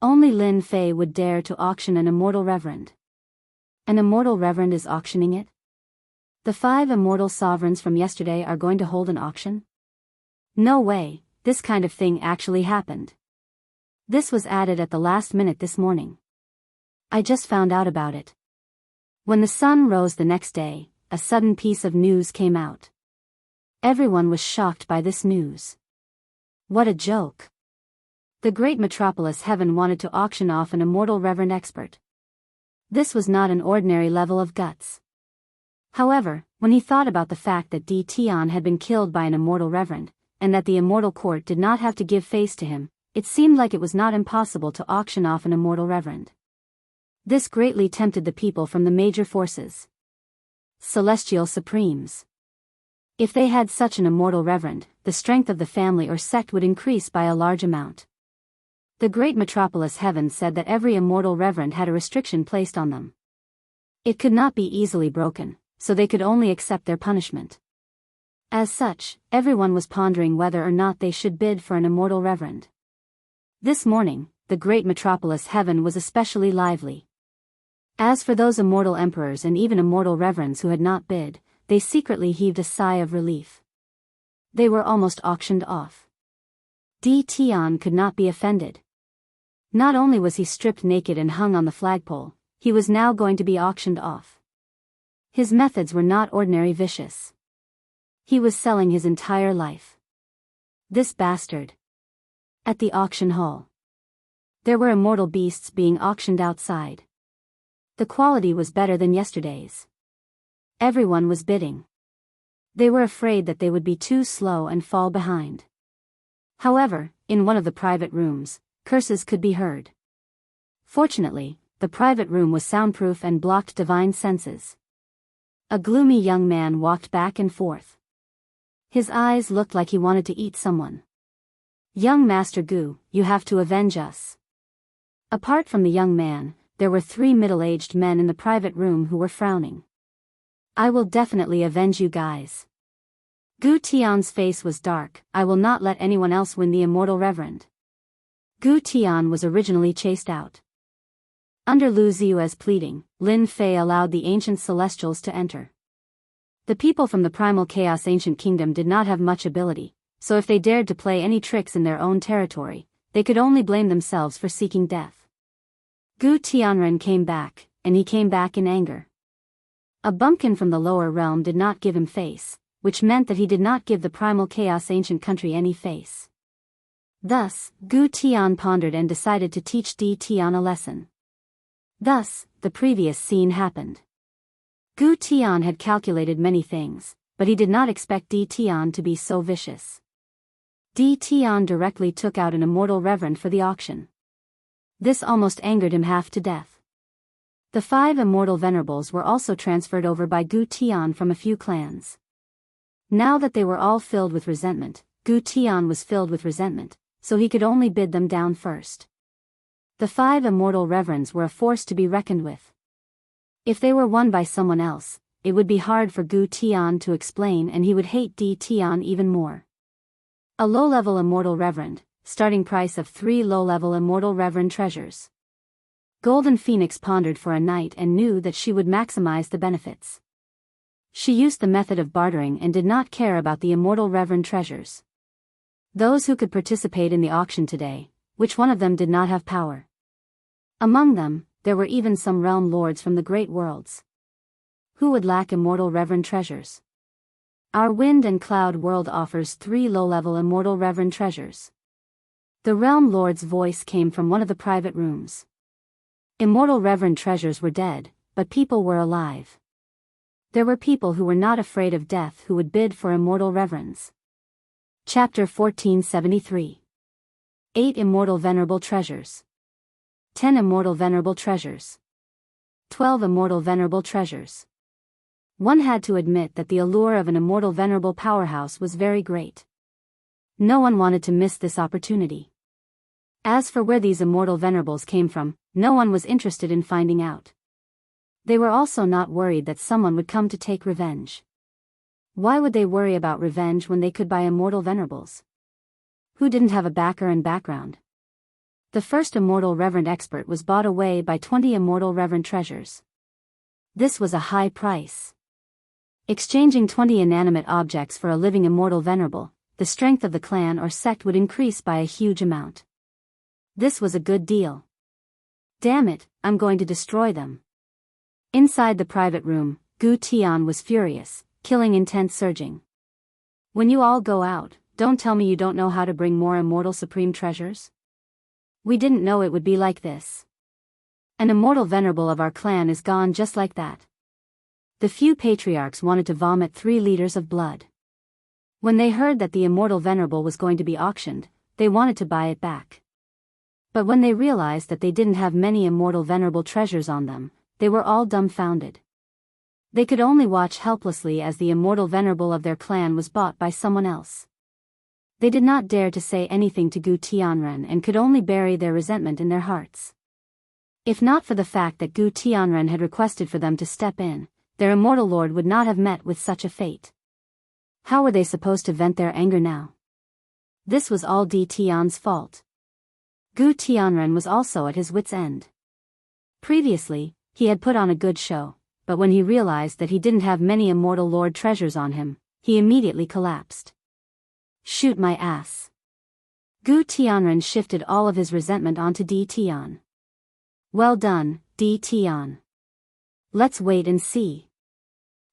Only Lin Fei would dare to auction an immortal reverend. An immortal reverend is auctioning it? The 5 immortal sovereigns from yesterday are going to hold an auction? No way, this kind of thing actually happened. This was added at the last minute this morning. I just found out about it. When the sun rose the next day, a sudden piece of news came out. Everyone was shocked by this news. What a joke. The great metropolis heaven wanted to auction off an immortal reverend expert. This was not an ordinary level of guts. However, when he thought about the fact that Di Tian had been killed by an immortal reverend, and that the immortal court did not have to give face to him, it seemed like it was not impossible to auction off an immortal reverend. This greatly tempted the people from the major forces. Celestial Supremes. If they had such an immortal reverend, the strength of the family or sect would increase by a large amount. The great metropolis heaven said that every immortal reverend had a restriction placed on them. It could not be easily broken, so they could only accept their punishment. As such, everyone was pondering whether or not they should bid for an immortal reverend. This morning, the great metropolis heaven was especially lively. As for those immortal emperors and even immortal reverends who had not bid, they secretly heaved a sigh of relief. They were almost auctioned off. Di Tian could not be offended. Not only was he stripped naked and hung on the flagpole, he was now going to be auctioned off. His methods were not ordinary vicious. He was selling his entire life. This bastard. At the auction hall, there were immortal beasts being auctioned outside. The quality was better than yesterday's. Everyone was bidding. They were afraid that they would be too slow and fall behind. However, in one of the private rooms, curses could be heard. Fortunately, the private room was soundproof and blocked divine senses. A gloomy young man walked back and forth. His eyes looked like he wanted to eat someone. Young Master Gu, you have to avenge us. Apart from the young man, there were 3 middle-aged men in the private room who were frowning. I will definitely avenge you guys. Gu Tian's face was dark. I will not let anyone else win the immortal reverend. Gu Tian was originally chased out. Under Lu Ziyue's pleading, Lin Fei allowed the ancient celestials to enter. The people from the primal chaos ancient kingdom did not have much ability, so if they dared to play any tricks in their own territory, they could only blame themselves for seeking death. Gu Tianren came back, and he came back in anger. A bumpkin from the lower realm did not give him face, which meant that he did not give the primal chaos ancient country any face. Thus, Gu Tian pondered and decided to teach Di Tian a lesson. Thus, the previous scene happened. Gu Tian had calculated many things, but he did not expect Di Tian to be so vicious. Di Tian directly took out an immortal reverend for the auction. This almost angered him half to death. The 5 immortal venerables were also transferred over by Gu Tian from a few clans. Now that they were all filled with resentment, Gu Tian was filled with resentment, so he could only bid them down first. The 5 immortal reverends were a force to be reckoned with. If they were won by someone else, it would be hard for Gu Tian to explain and he would hate Di Tian even more. A low-level immortal reverend, starting price of 3 low-level immortal reverend treasures. Golden Phoenix pondered for a night and knew that she would maximize the benefits. She used the method of bartering and did not care about the immortal reverend treasures. Those who could participate in the auction today, which one of them did not have power? Among them, there were even some realm lords from the great worlds. Who would lack immortal reverend treasures? Our wind and cloud world offers 3 low-level immortal reverend treasures. The realm lord's voice came from one of the private rooms. Immortal reverend treasures were dead, but people were alive. There were people who were not afraid of death who would bid for immortal reverends. Chapter 1473. 8 immortal venerable treasures. 10 immortal venerable treasures. 12 immortal venerable treasures. One had to admit that the allure of an immortal venerable powerhouse was very great. No one wanted to miss this opportunity. As for where these immortal venerables came from, no one was interested in finding out. They were also not worried that someone would come to take revenge. Why would they worry about revenge when they could buy immortal venerables? Who didn't have a backer and background? The first immortal reverend expert was bought away by 20 immortal reverend treasures. This was a high price. Exchanging 20 inanimate objects for a living immortal venerable, the strength of the clan or sect would increase by a huge amount. This was a good deal. Damn it, I'm going to destroy them. Inside the private room, Gu Tian was furious, killing intent surging. When you all go out, don't tell me you don't know how to bring more immortal supreme treasures? We didn't know it would be like this. An immortal venerable of our clan is gone just like that. The few patriarchs wanted to vomit 3 liters of blood. When they heard that the immortal venerable was going to be auctioned, they wanted to buy it back. But when they realized that they didn't have many immortal venerable treasures on them, they were all dumbfounded. They could only watch helplessly as the immortal venerable of their clan was bought by someone else. They did not dare to say anything to Gu Tianren and could only bury their resentment in their hearts. If not for the fact that Gu Tianren had requested for them to step in, their immortal lord would not have met with such a fate. How were they supposed to vent their anger now? This was all Di Tian's fault. Gu Tianren was also at his wit's end. Previously, he had put on a good show, but when he realized that he didn't have many immortal lord treasures on him, he immediately collapsed. Shoot my ass. Gu Tianren shifted all of his resentment onto Di Tian. Well done, Di Tian. Let's wait and see.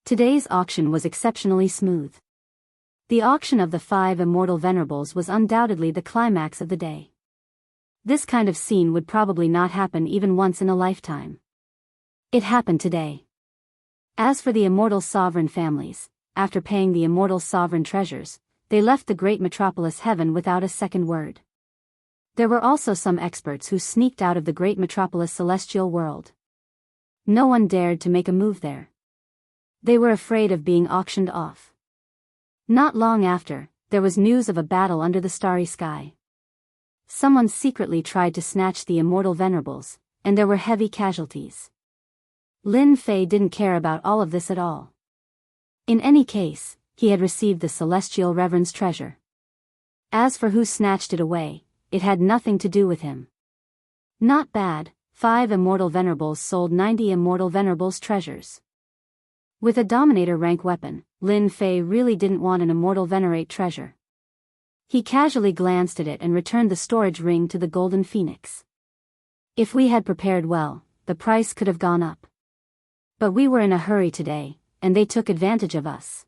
Today's auction was exceptionally smooth. The auction of the 5 immortal venerables was undoubtedly the climax of the day. This kind of scene would probably not happen even once in a lifetime. It happened today. As for the immortal sovereign families, after paying the immortal sovereign treasures, they left the great metropolis heaven without a second word. There were also some experts who sneaked out of the great metropolis celestial world. No one dared to make a move there. They were afraid of being auctioned off. Not long after, there was news of a battle under the starry sky. Someone secretly tried to snatch the immortal venerables, and there were heavy casualties. Lin Fei didn't care about all of this at all. In any case, he had received the celestial reverend's treasure. As for who snatched it away, it had nothing to do with him. Not bad, 5 immortal venerables sold 90 immortal venerables treasures. With a dominator rank weapon, Lin Fei really didn't want an immortal venerate treasure. He casually glanced at it and returned the storage ring to the golden phoenix. If we had prepared well, the price could have gone up. But we were in a hurry today, and they took advantage of us.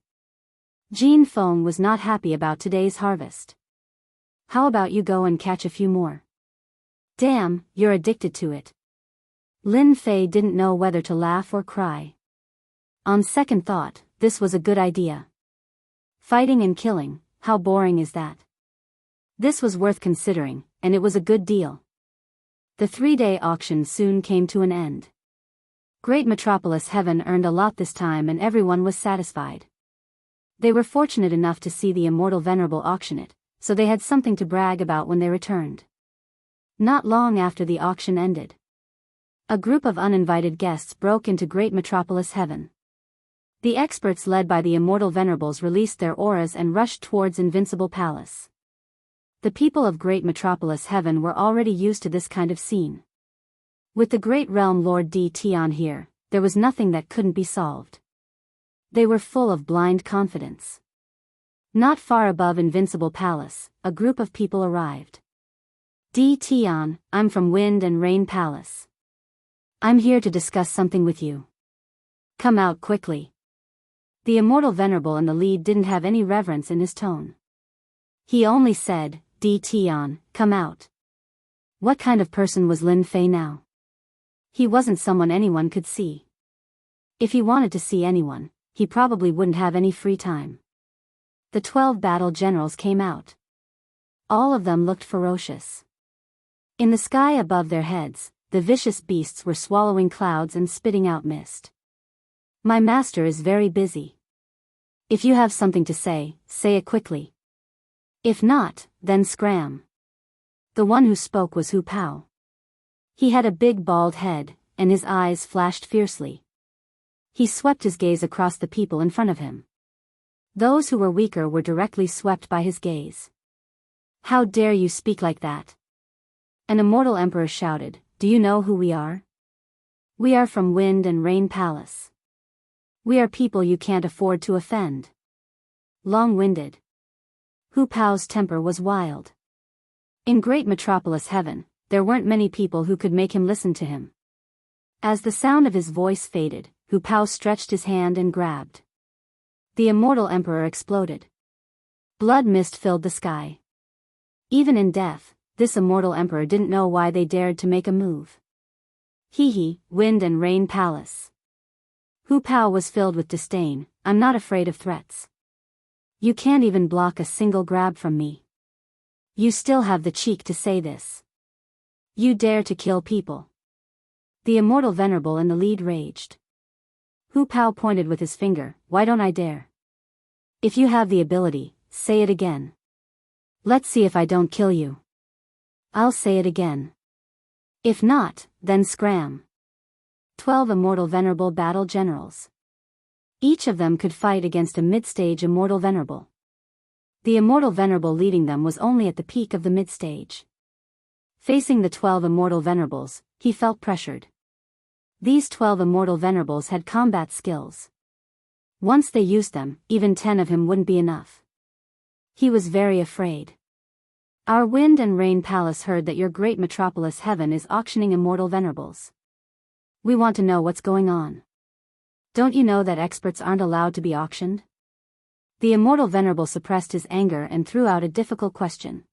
Jean Feng was not happy about today's harvest. How about you go and catch a few more? Damn, you're addicted to it. Lin Fei didn't know whether to laugh or cry. On second thought, this was a good idea. Fighting and killing, how boring is that? This was worth considering, and it was a good deal. The 3-day auction soon came to an end. Great Metropolis Heaven earned a lot this time and everyone was satisfied. They were fortunate enough to see the immortal venerable auction it, so they had something to brag about when they returned. Not long after the auction ended, a group of uninvited guests broke into Great Metropolis Heaven. The experts led by the immortal venerables released their auras and rushed towards Invincible Palace. The people of Great Metropolis Heaven were already used to this kind of scene. With the great realm Lord Di Tian here, there was nothing that couldn't be solved. They were full of blind confidence. Not far above Invincible Palace, a group of people arrived. Di Tian, I'm from Wind and Rain Palace. I'm here to discuss something with you. Come out quickly. The immortal venerable in the lead didn't have any reverence in his tone. He only said, Di Tian, come out. What kind of person was Lin Fei now? He wasn't someone anyone could see. If he wanted to see anyone, he probably wouldn't have any free time. The 12 battle generals came out. All of them looked ferocious. In the sky above their heads, the vicious beasts were swallowing clouds and spitting out mist. My master is very busy. If you have something to say it quickly. If not, then scram. The one who spoke was Hu Pao. He had a big bald head, and his eyes flashed fiercely. He swept his gaze across the people in front of him. Those who were weaker were directly swept by his gaze. "How dare you speak like that?" An immortal emperor shouted, "Do you know who we are? We are from Wind and Rain Palace. We are people you can't afford to offend." Long-winded. Hu Pao's temper was wild. In great metropolis heaven, there weren't many people who could make him listen to him. As the sound of his voice faded, Hu Pao stretched his hand and grabbed. The immortal emperor exploded. Blood mist filled the sky. Even in death, this immortal emperor didn't know why they dared to make a move. Hee, Wind and Rain Palace. Hu Pao was filled with disdain. "I'm not afraid of threats. You can't even block a single grab from me. You still have the cheek to say this. You dare to kill people." The immortal venerable in the lead raged. Hu Pao pointed with his finger, "Why don't I dare? If you have the ability, say it again. Let's see if I don't kill you." "I'll say it again. If not, then scram." 12 immortal venerable battle generals. Each of them could fight against a mid-stage immortal venerable. The immortal venerable leading them was only at the peak of the mid-stage. Facing the 12 immortal venerables, he felt pressured. These 12 immortal venerables had combat skills. Once they used them, even 10 of him wouldn't be enough. He was very afraid. "Our Wind and Rain Palace heard that your great metropolis heaven is auctioning immortal venerables. We want to know what's going on. Don't you know that experts aren't allowed to be auctioned?" The immortal venerable suppressed his anger and threw out a difficult question.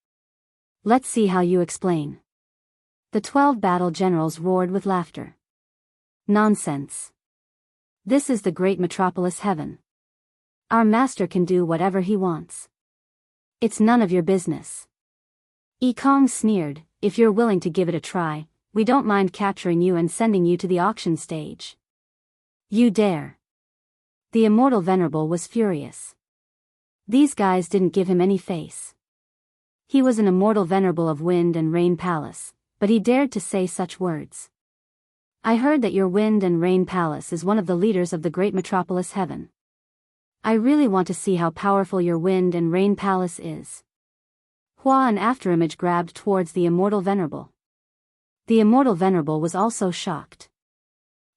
"Let's see how you explain." The 12 battle generals roared with laughter. "Nonsense. This is the great metropolis heaven. Our master can do whatever he wants. It's none of your business." Yi Kong sneered, "If you're willing to give it a try, we don't mind capturing you and sending you to the auction stage." "You dare." The immortal venerable was furious. These guys didn't give him any face. He was an immortal venerable of Wind and Rain Palace, but he dared to say such words. "I heard that your Wind and Rain Palace is one of the leaders of the great metropolis heaven. I really want to see how powerful your Wind and Rain Palace is." Hua an afterimage grabbed towards the immortal venerable. The immortal venerable was also shocked.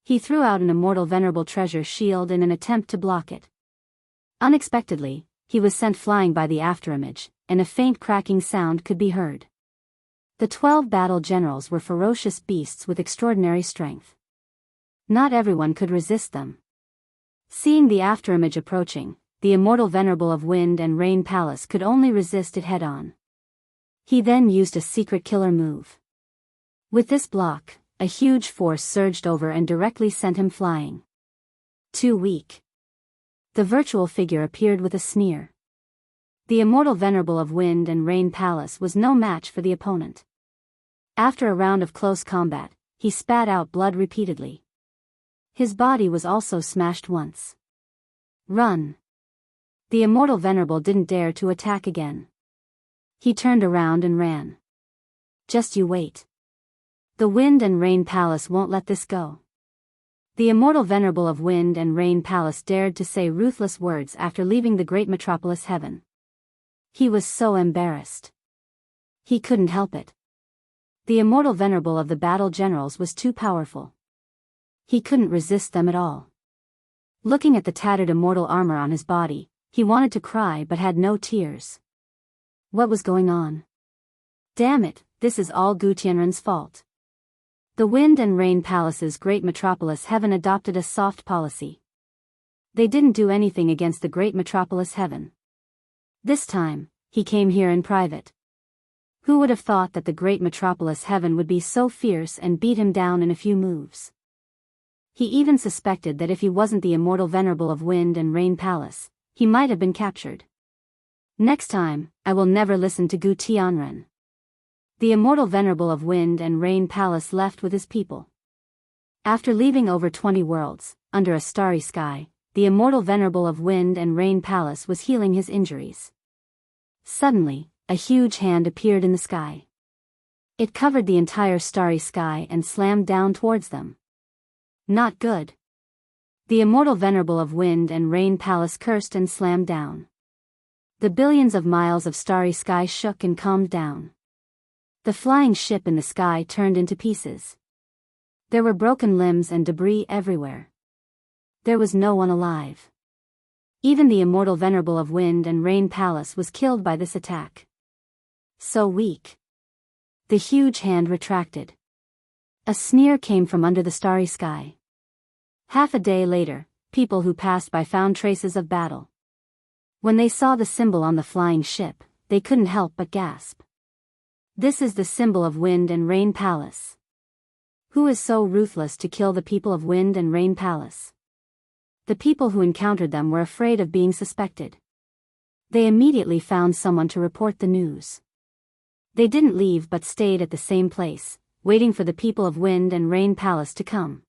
He threw out an immortal venerable treasure shield in an attempt to block it. Unexpectedly, he was sent flying by the afterimage, and a faint cracking sound could be heard. The 12 battle generals were ferocious beasts with extraordinary strength. Not everyone could resist them. Seeing the afterimage approaching, the immortal venerable of Wind and Rain Palace could only resist it head-on. He then used a secret killer move. With this block, a huge force surged over and directly sent him flying. "Too weak." The virtual figure appeared with a sneer. The immortal venerable of Wind and Rain Palace was no match for the opponent. After a round of close combat, he spat out blood repeatedly. His body was also smashed once. "Run." The immortal venerable didn't dare to attack again. He turned around and ran. "Just you wait. The Wind and Rain Palace won't let this go." The immortal venerable of Wind and Rain Palace dared to say ruthless words after leaving the great metropolis heaven. He was so embarrassed. He couldn't help it. The immortal venerable of the battle generals was too powerful. He couldn't resist them at all. Looking at the tattered immortal armor on his body, he wanted to cry but had no tears. What was going on? Damn it, this is all Gu Tianren's fault. The Wind and Rain Palace's great metropolis heaven adopted a soft policy. They didn't do anything against the great metropolis heaven. This time, he came here in private. Who would have thought that the great metropolis heaven would be so fierce and beat him down in a few moves? He even suspected that if he wasn't the immortal venerable of Wind and Rain Palace, he might have been captured. "Next time, I will never listen to Gu Tianren." The immortal venerable of Wind and Rain Palace left with his people. After leaving over 20 worlds, under a starry sky, the immortal venerable of Wind and Rain Palace was healing his injuries. Suddenly, a huge hand appeared in the sky. It covered the entire starry sky and slammed down towards them. Not good. The immortal venerable of Wind and Rain Palace cursed and slammed down. The billions of miles of starry sky shook and calmed down. The flying ship in the sky turned into pieces. There were broken limbs and debris everywhere. There was no one alive. Even the immortal venerable of Wind and Rain Palace was killed by this attack. So weak. The huge hand retracted. A sneer came from under the starry sky. Half a day later, people who passed by found traces of battle. When they saw the symbol on the flying ship, they couldn't help but gasp. This is the symbol of Wind and Rain Palace. Who is so ruthless to kill the people of Wind and Rain Palace? The people who encountered them were afraid of being suspected. They immediately found someone to report the news. They didn't leave but stayed at the same place, waiting for the people of Wind and Rain Palace to come.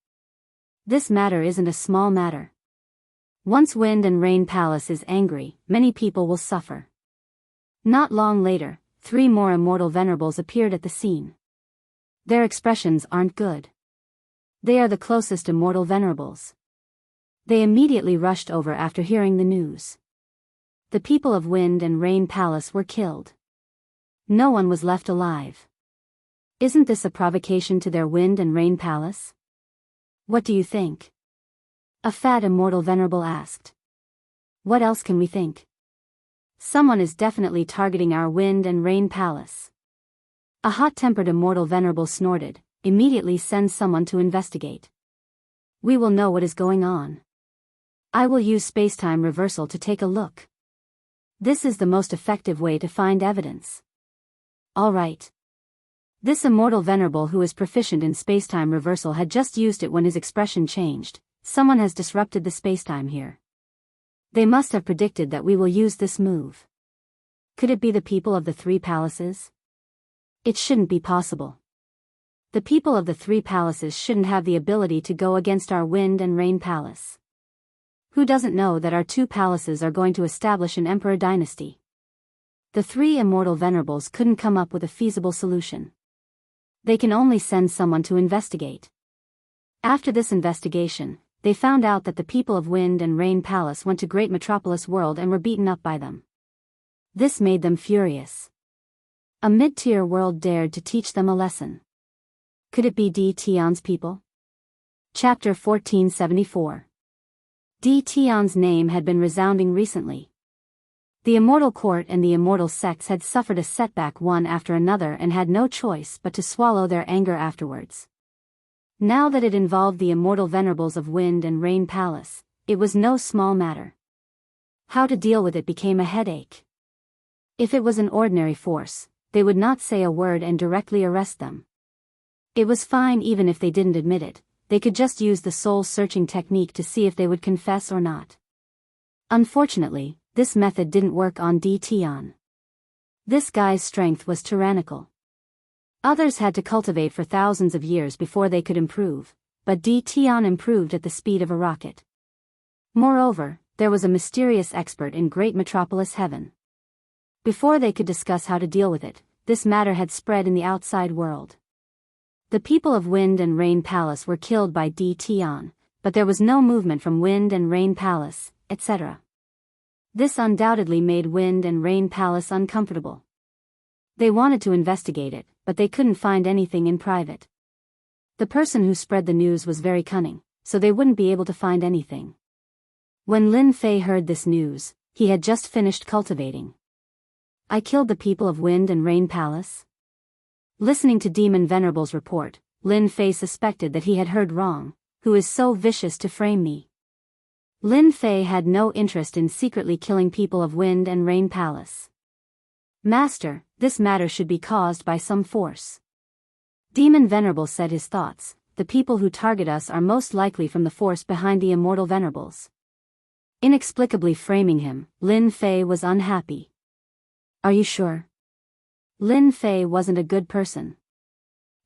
This matter isn't a small matter. Once Wind and Rain Palace is angry, many people will suffer. Not long later, 3 more immortal venerables appeared at the scene. Their expressions aren't good. They are the closest immortal venerables. They immediately rushed over after hearing the news. The people of Wind and Rain Palace were killed. No one was left alive. Isn't this a provocation to their Wind and Rain Palace? What do you think? A fat immortal venerable asked. What else can we think? Someone is definitely targeting our Wind and Rain Palace. A hot-tempered immortal venerable snorted. Immediately send someone to investigate. We will know what is going on. I will use space-time reversal to take a look. This is the most effective way to find evidence. All right. This immortal venerable who is proficient in space-time reversal had just used it when his expression changed. Someone has disrupted the space-time here. They must have predicted that we will use this move. Could it be the people of the 3 palaces? It shouldn't be possible. The people of the 3 palaces shouldn't have the ability to go against our Wind and Rain Palace. Who doesn't know that our 2 palaces are going to establish an emperor dynasty? The 3 immortal venerables couldn't come up with a feasible solution. They can only send someone to investigate. After this investigation, they found out that the people of Wind and Rain Palace went to Great Metropolis World and were beaten up by them. This made them furious. A mid-tier world dared to teach them a lesson. Could it be D. Tion's people? Chapter 1474. D. Tion's name had been resounding recently. The Immortal Court and the Immortal Sects had suffered a setback one after another and had no choice but to swallow their anger afterwards. Now that it involved the immortal venerables of Wind and Rain Palace, it was no small matter. How to deal with it became a headache. If it was an ordinary force, they would not say a word and directly arrest them. It was fine even if they didn't admit it, they could just use the soul-searching technique to see if they would confess or not. Unfortunately, this method didn't work on D. Tion. This guy's strength was tyrannical. Others had to cultivate for thousands of years before they could improve, but D. Tion improved at the speed of a rocket. Moreover, there was a mysterious expert in Great Metropolis Heaven. Before they could discuss how to deal with it, this matter had spread in the outside world. The people of Wind and Rain Palace were killed by D. Tion, but there was no movement from Wind and Rain Palace, etc. This undoubtedly made Wind and Rain Palace uncomfortable. They wanted to investigate it, but they couldn't find anything in private. The person who spread the news was very cunning, so they wouldn't be able to find anything. When Lin Fei heard this news, he had just finished cultivating. I killed the people of Wind and Rain Palace? Listening to Demon Venerable's report, Lin Fei suspected that he had heard wrong. Who is so vicious to frame me? Lin Fei had no interest in secretly killing people of Wind and Rain Palace. Master, this matter should be caused by some force. Demon Venerable said his thoughts. The people who target us are most likely from the force behind the immortal venerables. Inexplicably framing him, Lin Fei was unhappy. Are you sure? Lin Fei wasn't a good person.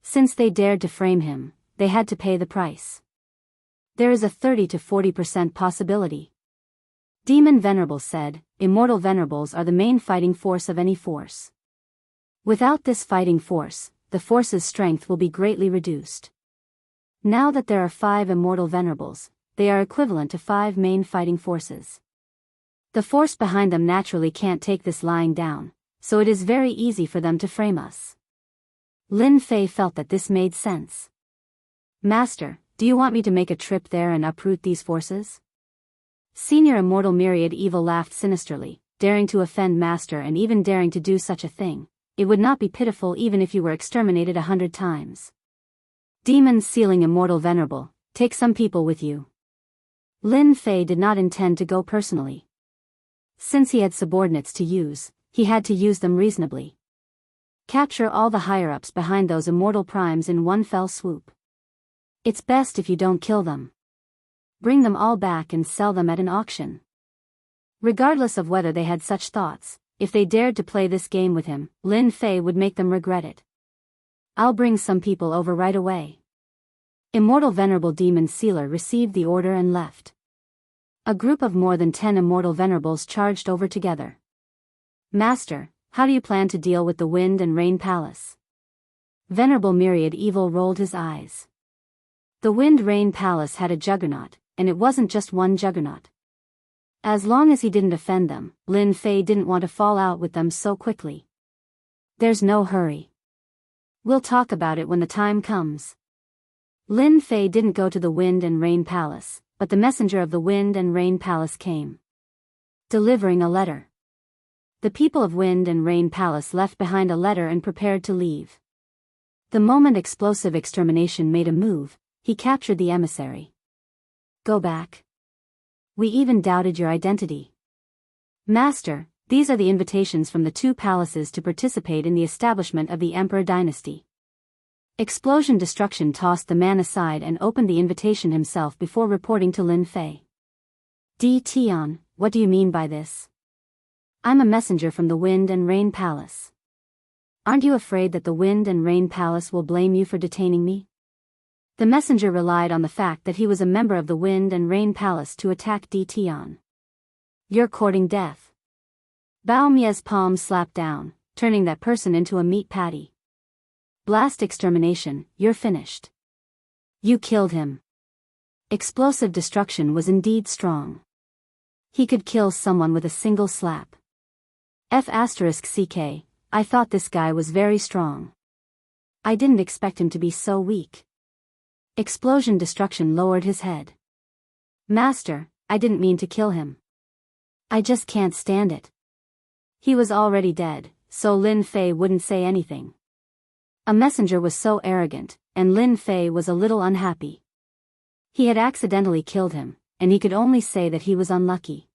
Since they dared to frame him, they had to pay the price. There is a 30 to 40% possibility. Demon Venerable said, immortal venerables are the main fighting force of any force. Without this fighting force, the force's strength will be greatly reduced. Now that there are 5 immortal venerables, they are equivalent to 5 main fighting forces. The force behind them naturally can't take this lying down, so it is very easy for them to frame us. Lin Fei felt that this made sense. Master, do you want me to make a trip there and uproot these forces? Senior Immortal Myriad Evil laughed sinisterly, daring to offend Master and even daring to do such a thing. It would not be pitiful even if you were exterminated 100 times. Demons Sealing Immortal Venerable, take some people with you. Lin Fei did not intend to go personally. Since he had subordinates to use, he had to use them reasonably. Capture all the higher-ups behind those immortal primes in one fell swoop. It's best if you don't kill them. Bring them all back and sell them at an auction. Regardless of whether they had such thoughts, if they dared to play this game with him, Lin Fei would make them regret it. I'll bring some people over right away. Immortal Venerable Demon Sealer received the order and left. A group of more than 10 Immortal Venerables charged over together. Master, how do you plan to deal with the Wind and Rain Palace? Venerable Myriad Evil rolled his eyes. The Wind Rain Palace had a juggernaut, and it wasn't just one juggernaut. As long as he didn't offend them, Lin Fei didn't want to fall out with them so quickly. There's no hurry. We'll talk about it when the time comes. Lin Fei didn't go to the Wind and Rain Palace, but the messenger of the Wind and Rain Palace came, delivering a letter. The people of Wind and Rain Palace left behind a letter and prepared to leave. The moment Explosive Extermination made a move, he captured the emissary. Go back. We even doubted your identity. Master, these are the invitations from the 2 palaces to participate in the establishment of the Emperor dynasty. Explosion Destruction tossed the man aside and opened the invitation himself before reporting to Lin Fei. D. Tian, what do you mean by this? I'm a messenger from the Wind and Rain Palace. Aren't you afraid that the Wind and Rain Palace will blame you for detaining me? The messenger relied on the fact that he was a member of the Wind and Rain Palace to attack D. Tian. You're courting death. Bao Mie's palm slapped down, turning that person into a meat patty. Blast Extermination, you're finished. You killed him. Explosive Destruction was indeed strong. He could kill someone with a single slap. F*CK, I thought this guy was very strong. I didn't expect him to be so weak. Explosion Destruction lowered his head. Master, I didn't mean to kill him. I just can't stand it. He was already dead, so Lin Fei wouldn't say anything. A messenger was so arrogant, and Lin Fei was a little unhappy. He had accidentally killed him, and he could only say that he was unlucky.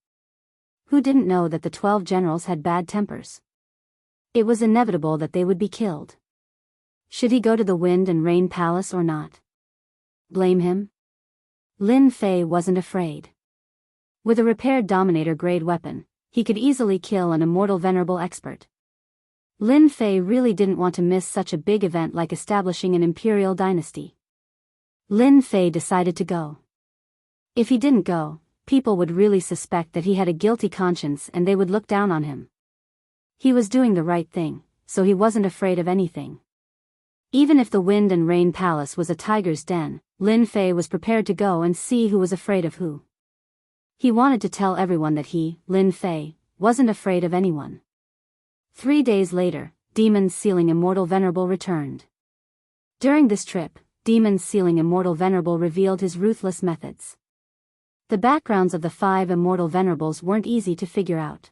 Who didn't know that the 12 generals had bad tempers? It was inevitable that they would be killed. Should he go to the Wind and Rain Palace or not? Blame him? Lin Fei wasn't afraid. With a repaired Dominator-grade weapon, he could easily kill an Immortal Venerable expert. Lin Fei really didn't want to miss such a big event like establishing an imperial dynasty. Lin Fei decided to go. If he didn't go, people would really suspect that he had a guilty conscience and they would look down on him. He was doing the right thing, so he wasn't afraid of anything. Even if the Wind and Rain Palace was a tiger's den, Lin Fei was prepared to go and see who was afraid of who. He wanted to tell everyone that he, Lin Fei, wasn't afraid of anyone. 3 days later, Demons Sealing Immortal Venerable returned. During this trip, Demons Sealing Immortal Venerable revealed his ruthless methods. The backgrounds of the 5 Immortal Venerables weren't easy to figure out.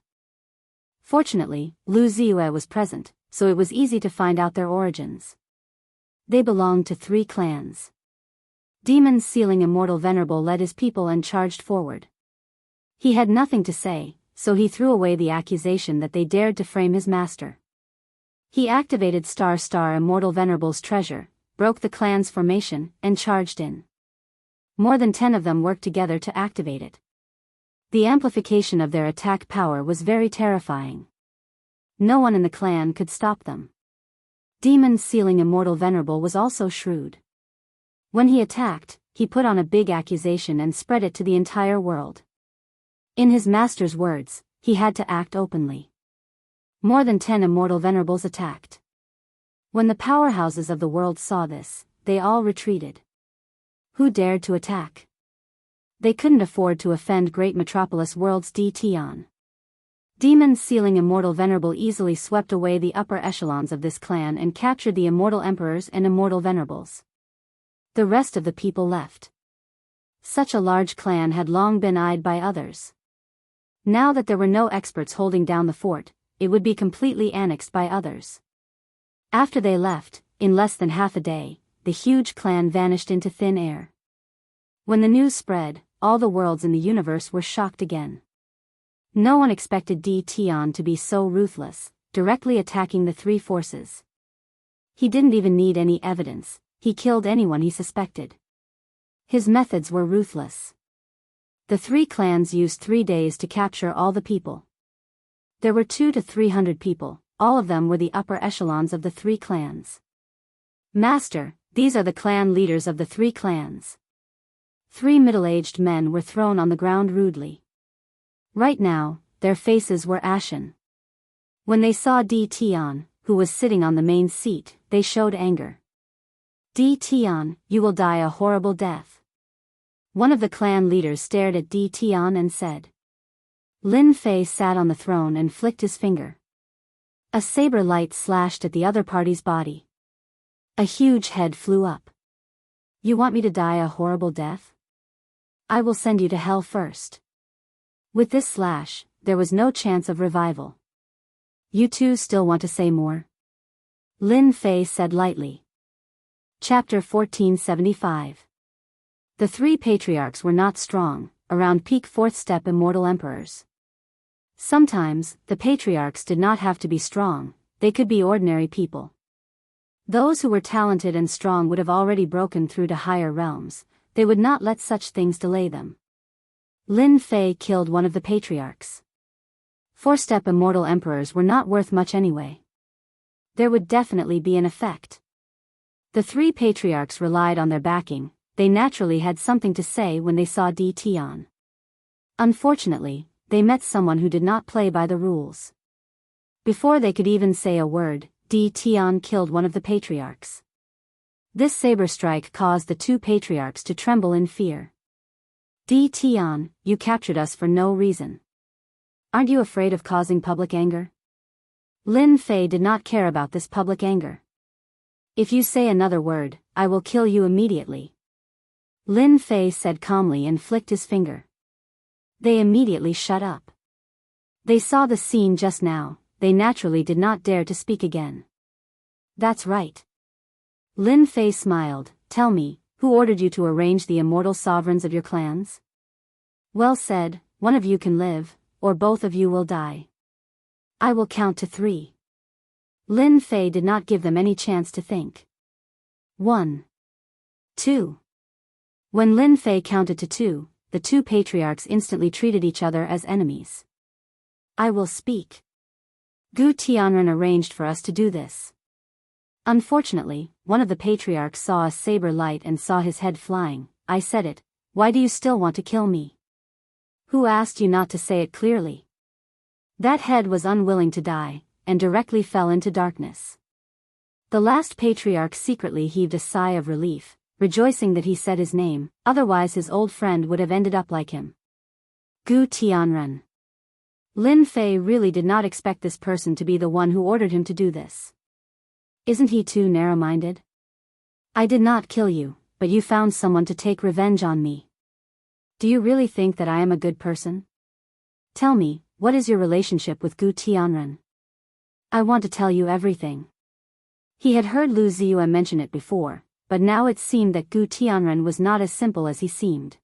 Fortunately, Lu Ziyue was present, so it was easy to find out their origins. They belonged to 3 clans. Demons Sealing Immortal Venerable led his people and charged forward. He had nothing to say, so he threw away the accusation that they dared to frame his master. He activated Star Immortal Venerable's treasure, broke the clan's formation, and charged in. More than 10 of them worked together to activate it. The amplification of their attack power was very terrifying. No one in the clan could stop them. Demons Sealing Immortal Venerable was also shrewd. When he attacked, he put on a big accusation and spread it to the entire world. In his master's words, he had to act openly. More than 10 Immortal Venerables attacked. When the powerhouses of the world saw this, they all retreated. Who dared to attack? They couldn't afford to offend great metropolis world's DTon. Demons sealing immortal venerable easily swept away the upper echelons of this clan and captured the immortal emperors and immortal venerables. The rest of the people left. Such a large clan had long been eyed by others. Now that there were no experts holding down the fort, it would be completely annexed by others. After they left, in less than half a day, the huge clan vanished into thin air. When the news spread, all the worlds in the universe were shocked again. No one expected DTon to be so ruthless, directly attacking the three forces. He didn't even need any evidence, he killed anyone he suspected. His methods were ruthless. The three clans used 3 days to capture all the people. There were 200 to 300 people, all of them were the upper echelons of the three clans. Master, these are the clan leaders of the three clans. 3 middle-aged men were thrown on the ground rudely. Right now, their faces were ashen. When they saw DTon, who was sitting on the main seat, they showed anger. DTon, you will die a horrible death. One of the clan leaders stared at DTon and said. Lin Fei sat on the throne and flicked his finger. A saber light slashed at the other party's body. A huge head flew up. You want me to die a horrible death? I will send you to hell first. With this slash, there was no chance of revival. You two still want to say more? Lin Fei said lightly. Chapter 1475. The 3 patriarchs were not strong, around peak 4th step immortal emperors. Sometimes, the patriarchs did not have to be strong, they could be ordinary people. Those who were talented and strong would have already broken through to higher realms, they would not let such things delay them. Lin Fei killed one of the patriarchs. 4-step immortal emperors were not worth much anyway. There would definitely be an effect. The 3 patriarchs relied on their backing, they naturally had something to say when they saw DTon. Unfortunately, they met someone who did not play by the rules. Before they could even say a word, DTon killed one of the patriarchs. This saber strike caused the 2 patriarchs to tremble in fear. DTon, you captured us for no reason. Aren't you afraid of causing public anger? Lin Fei did not care about this public anger. If you say another word, I will kill you immediately. Lin Fei said calmly and flicked his finger. They immediately shut up. They saw the scene just now, they naturally did not dare to speak again. That's right. Lin Fei smiled, tell me, who ordered you to arrange the immortal sovereigns of your clans? Well said, one of you can live, or both of you will die. I will count to 3. Lin Fei did not give them any chance to think. 1. 2. When Lin Fei counted to 2, the 2 patriarchs instantly treated each other as enemies. I will speak. Gu Tianren arranged for us to do this. Unfortunately, one of the patriarchs saw a saber light and saw his head flying. I said it, why do you still want to kill me? Who asked you not to say it clearly? That head was unwilling to die, and directly fell into darkness. The last patriarch secretly heaved a sigh of relief, rejoicing that he said his name, otherwise his old friend would have ended up like him. Gu Tianren. Lin Fei really did not expect this person to be the one who ordered him to do this. Isn't he too narrow-minded? I did not kill you, but you found someone to take revenge on me. Do you really think that I am a good person? Tell me, what is your relationship with Gu Tianren? I want to tell you everything. He had heard Lu Ziyue mention it before, but now it seemed that Gu Tianren was not as simple as he seemed.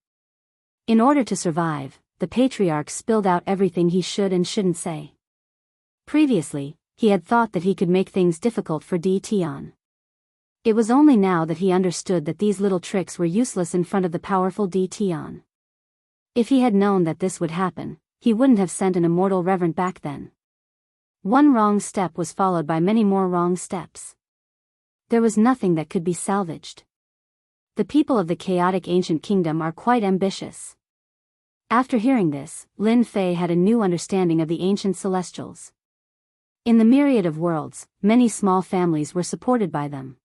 In order to survive, the patriarch spilled out everything he should and shouldn't say. Previously, he had thought that he could make things difficult for DTon. It was only now that he understood that these little tricks were useless in front of the powerful DTon. If he had known that this would happen, he wouldn't have sent an immortal reverend back then. One wrong step was followed by many more wrong steps. There was nothing that could be salvaged. The people of the chaotic ancient kingdom are quite ambitious. After hearing this, Lin Fei had a new understanding of the ancient celestials. In the myriad of worlds, many small families were supported by them.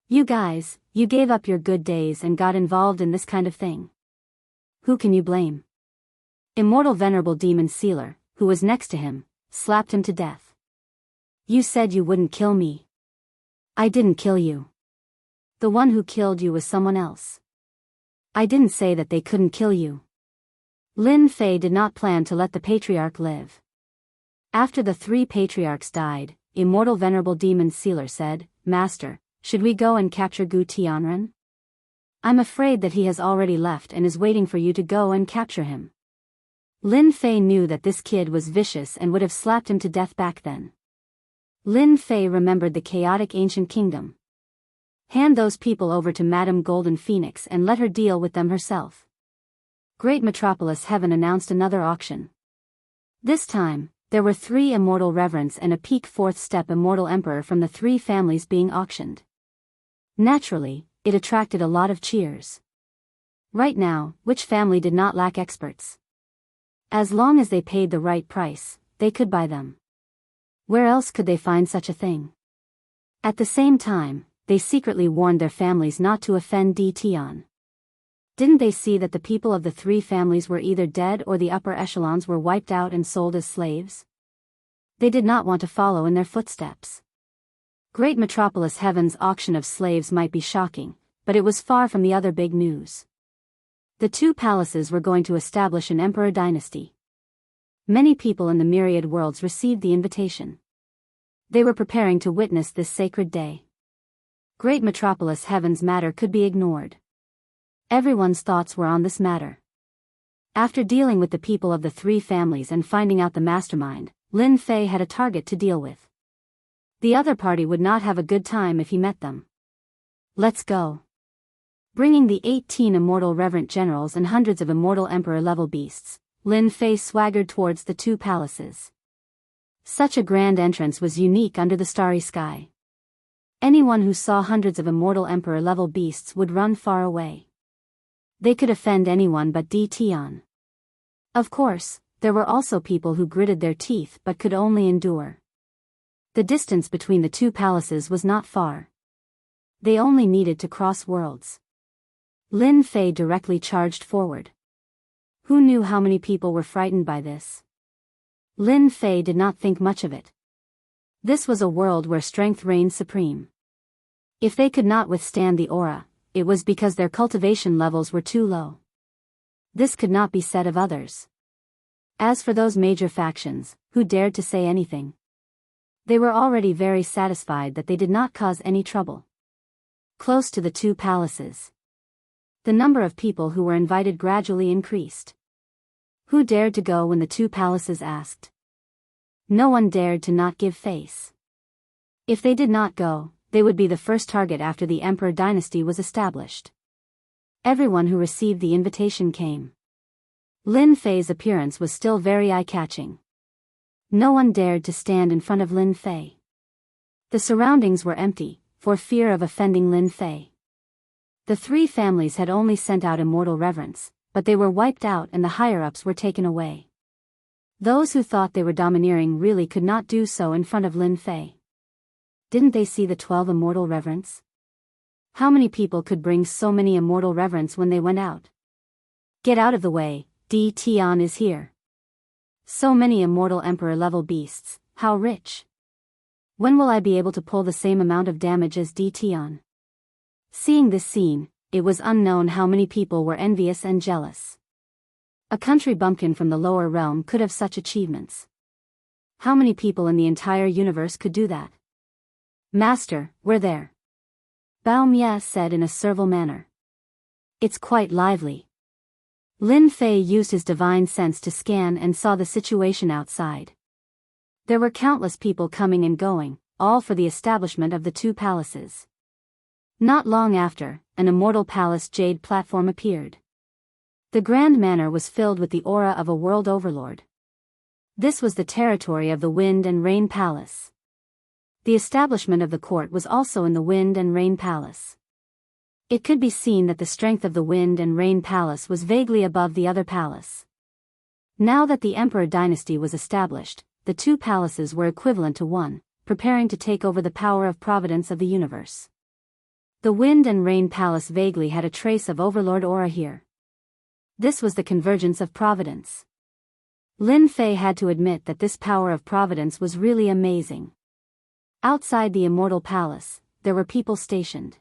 You guys, you gave up your good days and got involved in this kind of thing. Who can you blame? Immortal Venerable Demon Sealer, who was next to him, slapped him to death. You said you wouldn't kill me. I didn't kill you. The one who killed you was someone else. I didn't say that they couldn't kill you. Lin Fei did not plan to let the patriarch live. After the 3 patriarchs died, Immortal Venerable Demon Sealer said, Master, should we go and capture Gu Tianren? I'm afraid that he has already left and is waiting for you to go and capture him. Lin Fei knew that this kid was vicious and would have slapped him to death back then. Lin Fei remembered the chaotic ancient kingdom. Hand those people over to Madame Golden Phoenix and let her deal with them herself. Great Metropolis Heaven announced another auction. This time, there were 3 immortal reverends and a peak 4th step immortal emperor from the 3 families being auctioned. Naturally, it attracted a lot of cheers. Right now, which family did not lack experts? As long as they paid the right price, they could buy them. Where else could they find such a thing? At the same time, they secretly warned their families not to offend Di Tian. Didn't they see that the people of the 3 families were either dead or the upper echelons were wiped out and sold as slaves? They did not want to follow in their footsteps. Great Metropolis Heaven's auction of slaves might be shocking, but it was far from the other big news. The 2 palaces were going to establish an emperor dynasty. Many people in the myriad worlds received the invitation. They were preparing to witness this sacred day. Great Metropolis Heaven's matter could be ignored. Everyone's thoughts were on this matter. After dealing with the people of the 3 families and finding out the mastermind, Lin Fei had a target to deal with. The other party would not have a good time if he met them. Let's go. Bringing the 18 immortal reverend generals and hundreds of immortal emperor-level beasts, Lin Fei swaggered towards the 2 palaces. Such a grand entrance was unique under the starry sky. Anyone who saw hundreds of immortal emperor-level beasts would run far away. They could offend anyone but Di Tian. Of course, there were also people who gritted their teeth but could only endure. The distance between the 2 palaces was not far. They only needed to cross worlds. Lin Fei directly charged forward. Who knew how many people were frightened by this? Lin Fei did not think much of it. This was a world where strength reigned supreme. If they could not withstand the aura, it was because their cultivation levels were too low. This could not be said of others. As for those major factions, who dared to say anything? They were already very satisfied that they did not cause any trouble. Close to the 2 palaces, the number of people who were invited gradually increased. Who dared to go when the 2 palaces asked? No one dared to not give face. If they did not go, they would be the first target after the emperor dynasty was established. Everyone who received the invitation came. Lin Fei's appearance was still very eye-catching. No one dared to stand in front of Lin Fei. The surroundings were empty, for fear of offending Lin Fei. The 3 families had only sent out immortal reverence, but they were wiped out and the higher-ups were taken away. Those who thought they were domineering really could not do so in front of Lin Fei. Didn't they see the 12 immortal reverence? How many people could bring so many immortal reverence when they went out? Get out of the way, Di Tian is here. So many immortal emperor-level beasts, how rich. When will I be able to pull the same amount of damage as Di Tian? Seeing this scene, it was unknown how many people were envious and jealous. A country bumpkin from the lower realm could have such achievements. How many people in the entire universe could do that? Master, we're there. Bao Mia said in a servile manner. It's quite lively. Lin Fei used his divine sense to scan and saw the situation outside. There were countless people coming and going, all for the establishment of the 2 palaces. Not long after, an immortal palace jade platform appeared. The grand manor was filled with the aura of a world overlord. This was the territory of the Wind and Rain Palace. The establishment of the court was also in the Wind and Rain Palace. It could be seen that the strength of the Wind and Rain Palace was vaguely above the other palace. Now that the Emperor dynasty was established, the 2 palaces were equivalent to one, preparing to take over the power of providence of the universe. The Wind and Rain Palace vaguely had a trace of overlord aura here. This was the convergence of providence. Lin Fei had to admit that this power of providence was really amazing. Outside the immortal palace, there were people stationed.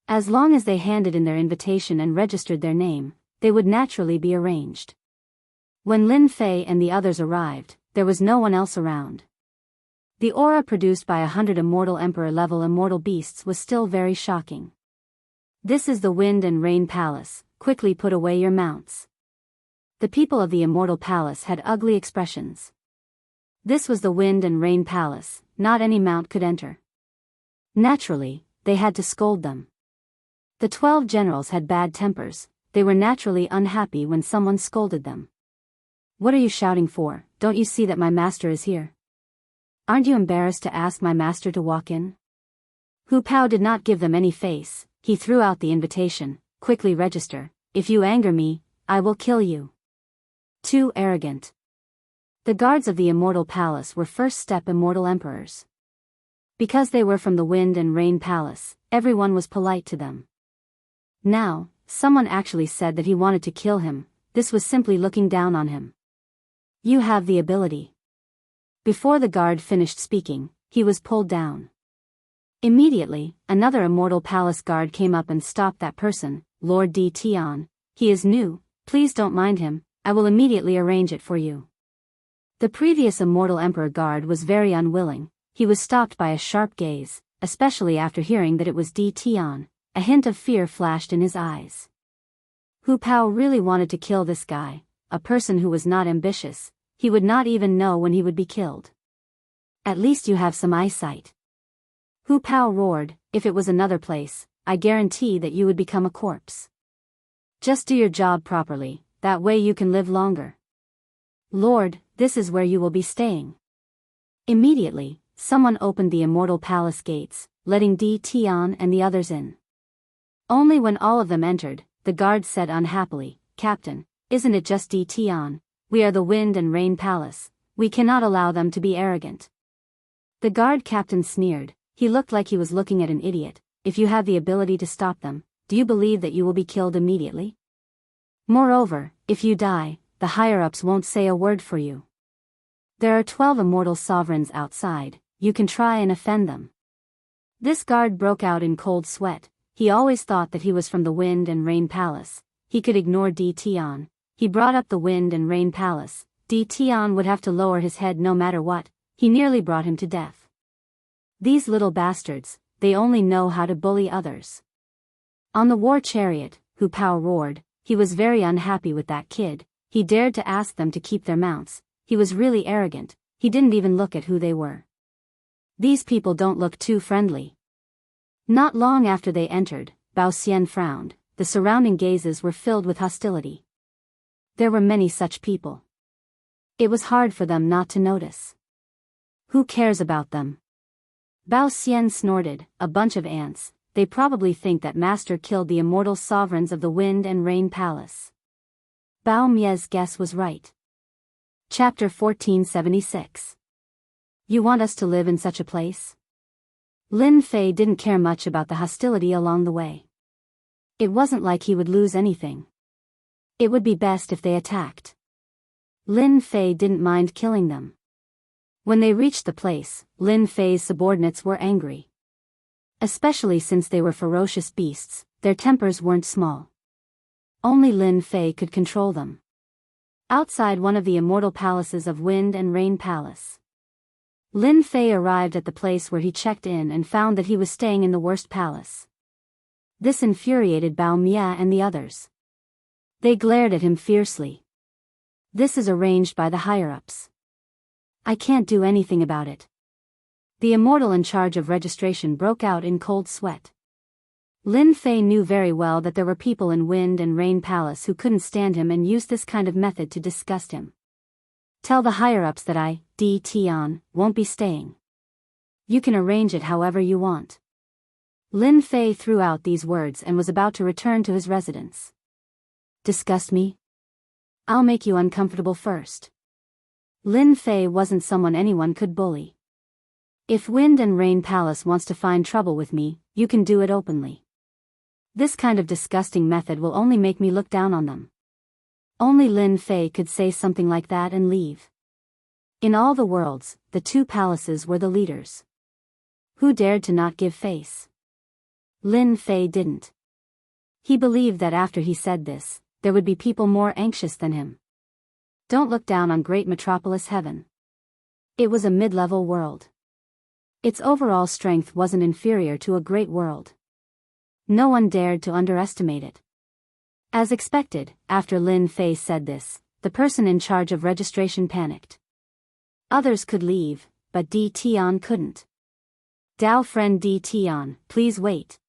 As long as they handed in their invitation and registered their name, they would naturally be arranged. When Lin Fei and the others arrived, there was no one else around. The aura produced by 100 immortal emperor-level immortal beasts was still very shocking. This is the Wind and Rain Palace, quickly put away your mounts. The people of the immortal palace had ugly expressions. This was the Wind and Rain Palace, not any mount could enter. Naturally, they had to scold them. The 12 generals had bad tempers, they were naturally unhappy when someone scolded them. What are you shouting for? Don't you see that my master is here? Aren't you embarrassed to ask my master to walk in? Hu Pao did not give them any face, he threw out the invitation, quickly register, if you anger me, I will kill you. Too arrogant. The guards of the immortal palace were first-step immortal emperors. Because they were from the Wind and Rain Palace, everyone was polite to them. Now, someone actually said that he wanted to kill him, this was simply looking down on him. You have the ability. Before the guard finished speaking, he was pulled down. Immediately, another immortal palace guard came up and stopped that person. Lord D. Tian, he is new, please don't mind him, I will immediately arrange it for you. The previous immortal emperor guard was very unwilling, he was stopped by a sharp gaze, especially after hearing that it was D. Tian, a hint of fear flashed in his eyes. Hu Pao really wanted to kill this guy, a person who was not ambitious, he would not even know when he would be killed. At least you have some eyesight. Hu Pao roared, if it was another place, I guarantee that you would become a corpse. Just do your job properly, that way you can live longer. Lord, this is where you will be staying. Immediately, someone opened the immortal palace gates, letting Di Tian and the others in. Only when all of them entered, the guard said unhappily, Captain, isn't it just Di Tian? We are the Wind and Rain Palace, we cannot allow them to be arrogant. The guard captain sneered, he looked like he was looking at an idiot, if you have the ability to stop them, do you believe that you will be killed immediately? Moreover, if you die, the higher-ups won't say a word for you. There are 12 immortal sovereigns outside, you can try and offend them. This guard broke out in cold sweat, he always thought that he was from the Wind and Rain Palace, he could ignore Di Tian. He brought up the Wind and Rain Palace, Di Tian would have to lower his head no matter what, he nearly brought him to death. These little bastards, they only know how to bully others. On the war chariot, Hu Pao roared, he was very unhappy with that kid, he dared to ask them to keep their mounts, he was really arrogant, he didn't even look at who they were. These people don't look too friendly. Not long after they entered, Bao Xian frowned, the surrounding gazes were filled with hostility. There were many such people. It was hard for them not to notice. Who cares about them? Bao Xian snorted, a bunch of ants, they probably think that Master killed the immortal sovereigns of the Wind and Rain Palace. Bao Mie's guess was right. Chapter 1476. You want us to live in such a place? Lin Fei didn't care much about the hostility along the way. It wasn't like he would lose anything. It would be best if they attacked. Lin Fei didn't mind killing them. When they reached the place, Lin Fei's subordinates were angry. Especially since they were ferocious beasts, their tempers weren't small. Only Lin Fei could control them. Outside one of the immortal palaces of Wind and Rain Palace, Lin Fei arrived at the place where he checked in and found that he was staying in the worst palace. This infuriated Bao Mie and the others. They glared at him fiercely. This is arranged by the higher-ups. I can't do anything about it. The immortal in charge of registration broke out in cold sweat. Lin Fei knew very well that there were people in Wind and Rain Palace who couldn't stand him and used this kind of method to disgust him. Tell the higher-ups that I, Di Tian, won't be staying. You can arrange it however you want. Lin Fei threw out these words and was about to return to his residence. Disgust me? I'll make you uncomfortable first. Lin Fei wasn't someone anyone could bully. If Wind and Rain Palace wants to find trouble with me, you can do it openly. This kind of disgusting method will only make me look down on them. Only Lin Fei could say something like that and leave. In all the worlds, the two palaces were the leaders. Who dared to not give face? Lin Fei didn't. He believed that after he said this, there would be people more anxious than him. Don't look down on great metropolis heaven. It was a mid-level world. Its overall strength wasn't inferior to a great world. No one dared to underestimate it. As expected, after Lin Fei said this, the person in charge of registration panicked. Others could leave, but Di Tian couldn't. Dao friend Di Tian, please wait.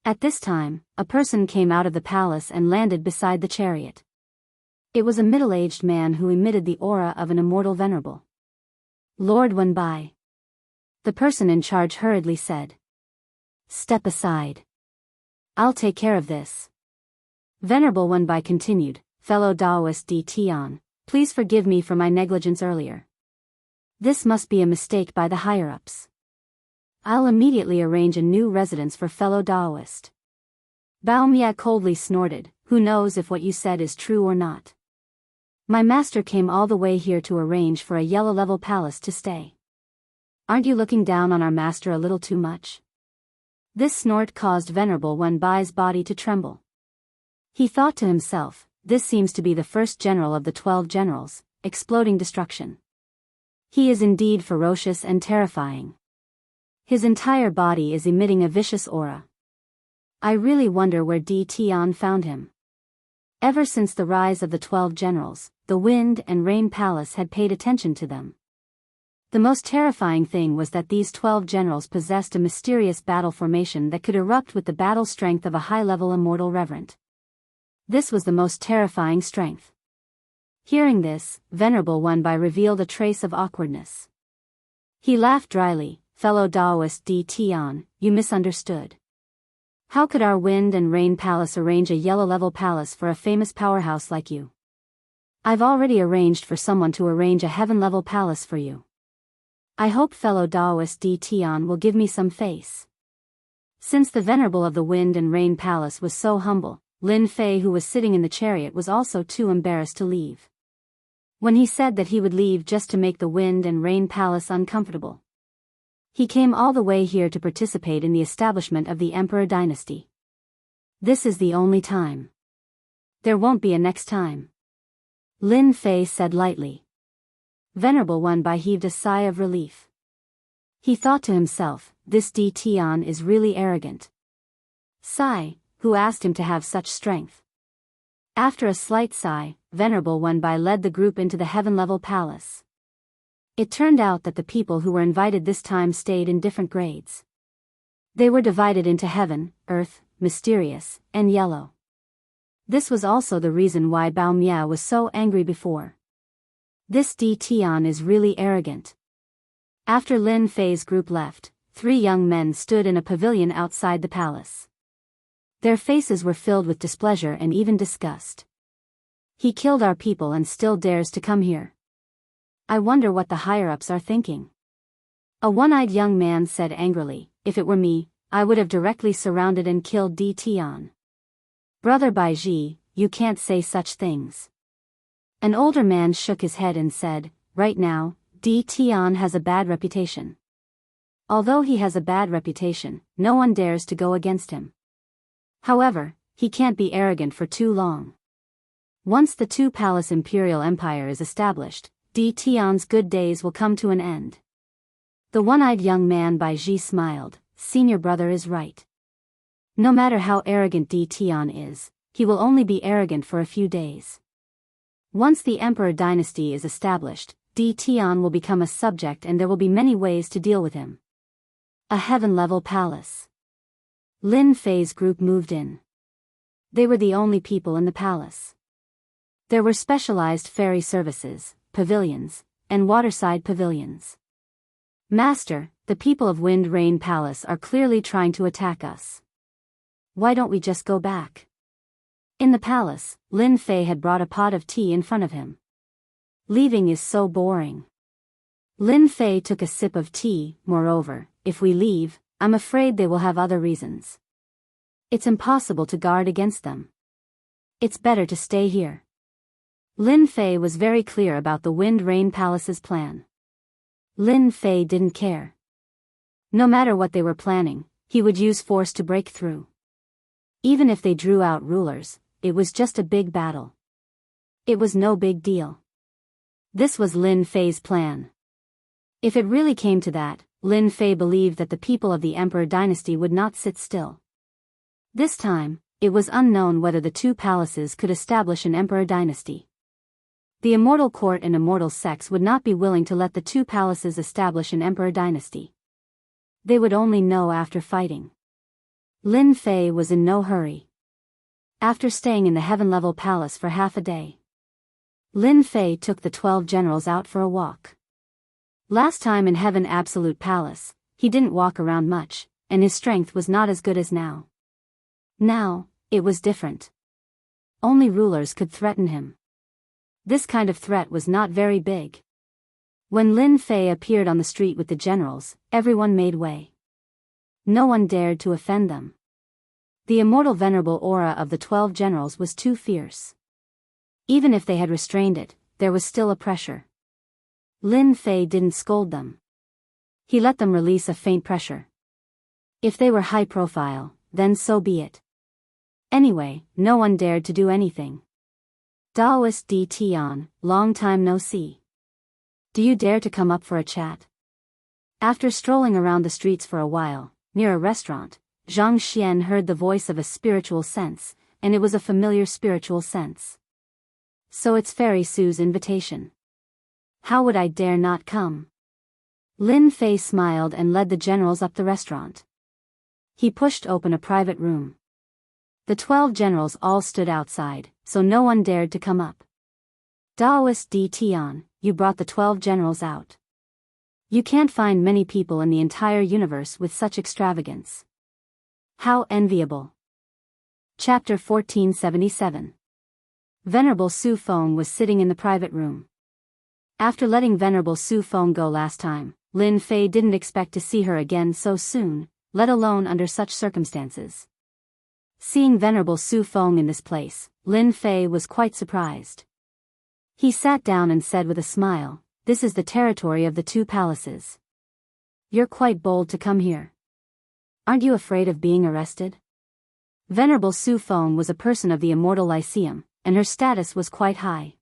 At this time, a person came out of the palace and landed beside the chariot. It was a middle-aged man who emitted the aura of an immortal venerable. Lord Wenbai. The person in charge hurriedly said. Step aside. I'll take care of this. Venerable Wenbai continued, fellow Daoist Di Tian, please forgive me for my negligence earlier. This must be a mistake by the higher-ups. I'll immediately arrange a new residence for fellow Daoist. Bao Mia coldly snorted, who knows if what you said is true or not. My master came all the way here to arrange for a yellow-level palace to stay. Aren't you looking down on our master a little too much? This snort caused Venerable Wenbai's body to tremble. He thought to himself, this seems to be the first general of the 12 generals, exploding destruction. He is indeed ferocious and terrifying. His entire body is emitting a vicious aura. I really wonder where Di Tian found him. Ever since the rise of the 12 generals, the Wind and Rain Palace had paid attention to them. The most terrifying thing was that these 12 generals possessed a mysterious battle formation that could erupt with the battle strength of a high-level immortal reverend. This was the most terrifying strength. Hearing this, Venerable Wenbai revealed a trace of awkwardness. He laughed dryly, fellow Daoist Di Tian, you misunderstood. How could our Wind and Rain Palace arrange a yellow-level palace for a famous powerhouse like you? I've already arranged for someone to arrange a heaven-level palace for you. I hope fellow Daoist Di Tian will give me some face. Since the Venerable of the Wind and Rain Palace was so humble, Lin Fei who was sitting in the chariot was also too embarrassed to leave. When he said that he would leave just to make the Wind and Rain Palace uncomfortable. He came all the way here to participate in the establishment of the Emperor dynasty. This is the only time. There won't be a next time. Lin Fei said lightly. Venerable Wenbai heaved a sigh of relief. He thought to himself, this Di Tian is really arrogant. Sigh, who asked him to have such strength? After a slight sigh, Venerable Wenbai led the group into the heaven-level palace. It turned out that the people who were invited this time stayed in different grades. They were divided into heaven, earth, mysterious, and yellow. This was also the reason why Bao Mia was so angry before. This Di Tian is really arrogant. After Lin Fei's group left, 3 young men stood in a pavilion outside the palace. Their faces were filled with displeasure and even disgust. He killed our people and still dares to come here. I wonder what the higher-ups are thinking. A one-eyed young man said angrily, if it were me, I would have directly surrounded and killed Di Tian. Brother Baiji, you can't say such things. An older man shook his head and said, right now, Di Tian has a bad reputation. Although he has a bad reputation, no one dares to go against him. However, he can't be arrogant for too long. Once the two-palace imperial empire is established, Di Tian's good days will come to an end. The one-eyed young man Baiji smiled, senior brother is right. No matter how arrogant Di Tian is, he will only be arrogant for a few days. Once the Emperor dynasty is established, Di Tian will become a subject and there will be many ways to deal with him. A heaven-level palace. Lin Fei's group moved in. They were the only people in the palace. There were specialized ferry services, pavilions, and waterside pavilions. Master, the people of Wind Rain Palace are clearly trying to attack us. Why don't we just go back? In the palace, Lin Fei had brought a pot of tea in front of him. Leaving is so boring. Lin Fei took a sip of tea, moreover, if we leave, I'm afraid they will have other reasons. It's impossible to guard against them. It's better to stay here. Lin Fei was very clear about the Wind Rain Palace's plan. Lin Fei didn't care. No matter what they were planning, he would use force to break through. Even if they drew out rulers, it was just a big battle. It was no big deal. This was Lin Fei's plan. If it really came to that, Lin Fei believed that the people of the Emperor dynasty would not sit still. This time, it was unknown whether the two palaces could establish an Emperor dynasty. The Immortal Court and Immortal Sects would not be willing to let the two palaces establish an Emperor dynasty. They would only know after fighting. Lin Fei was in no hurry. After staying in the Heaven-level palace for half a day, Lin Fei took the 12 generals out for a walk. Last time in Heaven Absolute Palace, he didn't walk around much, and his strength was not as good as now. Now, it was different. Only rulers could threaten him. This kind of threat was not very big. When Lin Fei appeared on the street with the generals, everyone made way. No one dared to offend them. The immortal venerable aura of the 12 generals was too fierce. Even if they had restrained it, there was still a pressure. Lin Fei didn't scold them. He let them release a faint pressure. If they were high profile, then so be it. Anyway, no one dared to do anything. Daoist D. Tian, long time no see. Do you dare to come up for a chat? After strolling around the streets for a while, near a restaurant, Zhang Xian heard the voice of a spiritual sense, and it was a familiar spiritual sense. So it's Fairy Sue's invitation. How would I dare not come? Lin Fei smiled and led the generals up the restaurant. He pushed open a private room. The 12 generals all stood outside, so no one dared to come up. Daoist D. Tian, you brought the 12 generals out. You can't find many people in the entire universe with such extravagance. How enviable. Chapter 1477. Venerable Su Feng was sitting in the private room. After letting Venerable Su Feng go last time, Lin Fei didn't expect to see her again so soon, let alone under such circumstances. Seeing Venerable Su Feng in this place, Lin Fei was quite surprised. He sat down and said with a smile, "This is the territory of the two palaces. You're quite bold to come here. Aren't you afraid of being arrested?" Venerable Su Feng was a person of the Immortal Lyceum, and her status was quite high.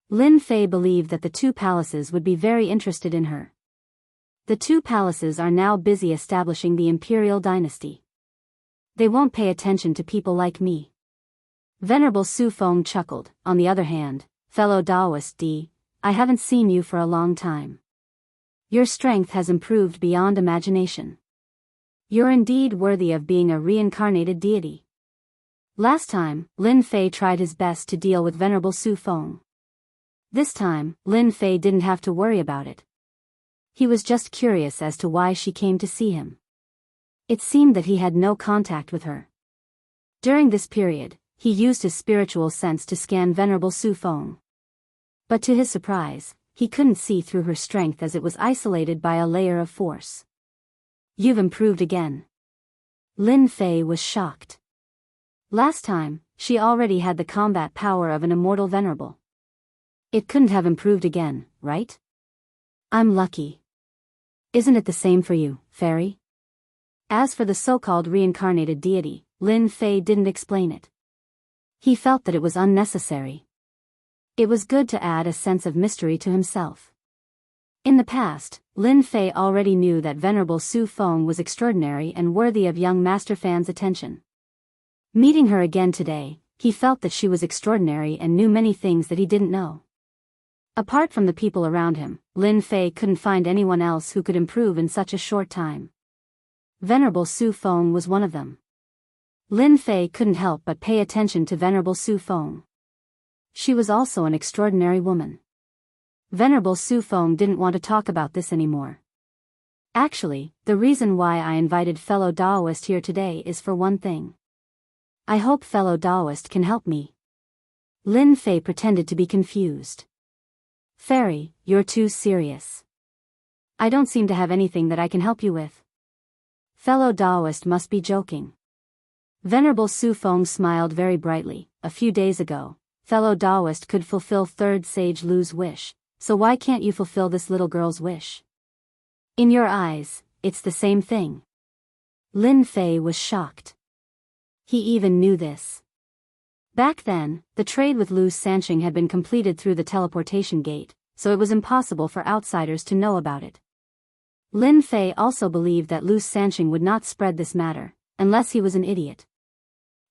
Lin Fei believed that the two palaces would be very interested in her. The two palaces are now busy establishing the imperial dynasty. They won't pay attention to people like me. Venerable Su Feng chuckled. On the other hand, fellow Daoist D, I haven't seen you for a long time. Your strength has improved beyond imagination. You're indeed worthy of being a reincarnated deity. Last time, Lin Fei tried his best to deal with Venerable Su Feng. This time, Lin Fei didn't have to worry about it. He was just curious as to why she came to see him. It seemed that he had no contact with her. During this period, he used his spiritual sense to scan Venerable Su Feng. But to his surprise, he couldn't see through her strength as it was isolated by a layer of force. You've improved again. Lin Fei was shocked. Last time, she already had the combat power of an immortal venerable. It couldn't have improved again, right? I'm lucky. Isn't it the same for you, Fairy? As for the so-called reincarnated deity, Lin Fei didn't explain it. He felt that it was unnecessary. It was good to add a sense of mystery to himself. In the past, Lin Fei already knew that Venerable Su Feng was extraordinary and worthy of young Master Fan's attention. Meeting her again today, he felt that she was extraordinary and knew many things that he didn't know. Apart from the people around him, Lin Fei couldn't find anyone else who could improve in such a short time. Venerable Su Feng was one of them. Lin Fei couldn't help but pay attention to Venerable Su Feng. She was also an extraordinary woman. Venerable Su Feng didn't want to talk about this anymore. Actually, the reason why I invited fellow Daoist here today is for one thing. I hope fellow Daoist can help me. Lin Fei pretended to be confused. Fairy, you're too serious. I don't seem to have anything that I can help you with. Fellow Daoist must be joking. Venerable Su Feng smiled very brightly. A few days ago, fellow Taoist could fulfill Third Sage Lu's wish, so why can't you fulfill this little girl's wish? In your eyes, it's the same thing. Lin Fei was shocked. He even knew this. Back then, the trade with Lu Sanqing had been completed through the teleportation gate, so it was impossible for outsiders to know about it. Lin Fei also believed that Lu Sanqing would not spread this matter, unless he was an idiot.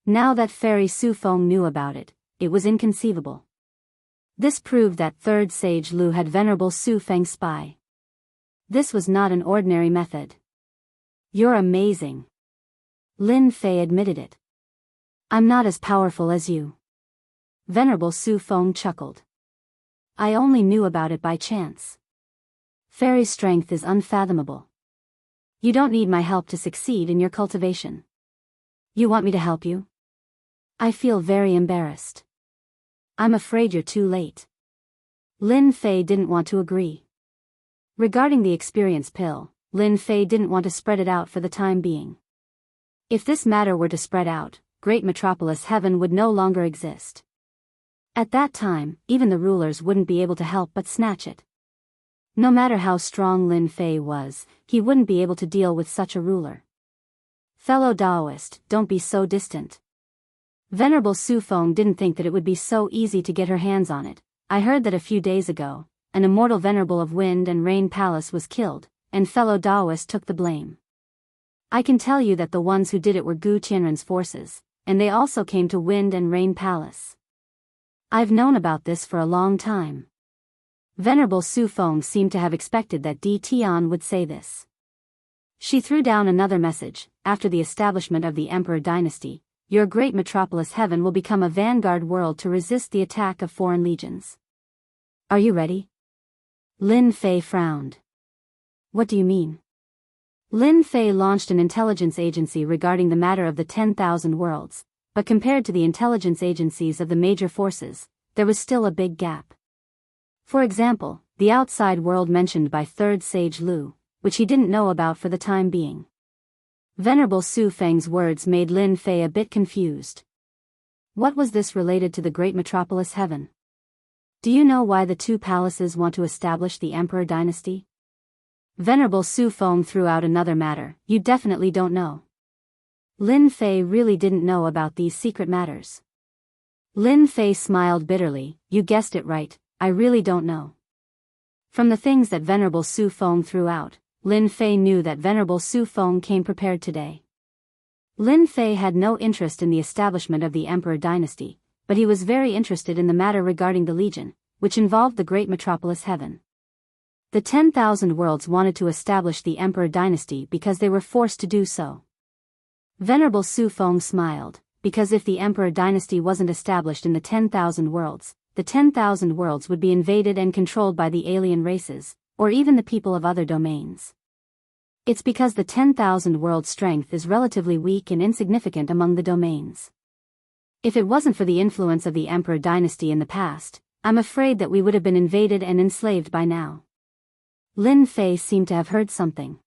Now that Fairy Su Feng knew about it, it was inconceivable. This proved that Third Sage Lu had Venerable Su Feng's spy. This was not an ordinary method. You're amazing. Lin Fei admitted it. I'm not as powerful as you. Venerable Su Feng chuckled. I only knew about it by chance. Fairy's strength is unfathomable. You don't need my help to succeed in your cultivation. You want me to help you? I feel very embarrassed. I'm afraid you're too late. Lin Fei didn't want to agree. Regarding the experience pill, Lin Fei didn't want to spread it out for the time being. If this matter were to spread out, Great Metropolis Heaven would no longer exist. At that time, even the rulers wouldn't be able to help but snatch it. No matter how strong Lin Fei was, he wouldn't be able to deal with such a ruler. Fellow Taoist, don't be so distant. Venerable Su Feng didn't think that it would be so easy to get her hands on it. I heard that a few days ago, an immortal venerable of Wind and Rain Palace was killed, and fellow Taoist took the blame. I can tell you that the ones who did it were Gu Tianren's forces, and they also came to Wind and Rain Palace. I've known about this for a long time. Venerable Su Feng seemed to have expected that Di Tian would say this. She threw down another message. After the establishment of the Emperor dynasty, your Great Metropolis Heaven will become a vanguard world to resist the attack of foreign legions. Are you ready? Lin Fei frowned. What do you mean? Lin Fei launched an intelligence agency regarding the matter of the 10,000 worlds, but compared to the intelligence agencies of the major forces, there was still a big gap. For example, the outside world mentioned by Third Sage Lu, which he didn't know about for the time being. Venerable Su Feng's words made Lin Fei a bit confused. What was this related to the Great Metropolis Heaven? Do you know why the two palaces want to establish the Emperor dynasty? Venerable Su Feng threw out another matter. You definitely don't know. Lin Fei really didn't know about these secret matters. Lin Fei smiled bitterly. You guessed it right, I really don't know. From the things that Venerable Su Feng threw out, Lin Fei knew that Venerable Su Feng came prepared today. Lin Fei had no interest in the establishment of the Emperor dynasty, but he was very interested in the matter regarding the Legion, which involved the Great Metropolis Heaven. The 10,000 worlds wanted to establish the Emperor dynasty because they were forced to do so. Venerable Su Feng smiled, because if the Emperor dynasty wasn't established in the 10,000 worlds, the 10,000 worlds would be invaded and controlled by the alien races, or even the people of other domains. It's because the 10,000 world strength is relatively weak and insignificant among the domains. If it wasn't for the influence of the Emperor dynasty in the past, I'm afraid that we would have been invaded and enslaved by now. Lin Fei seemed to have heard something.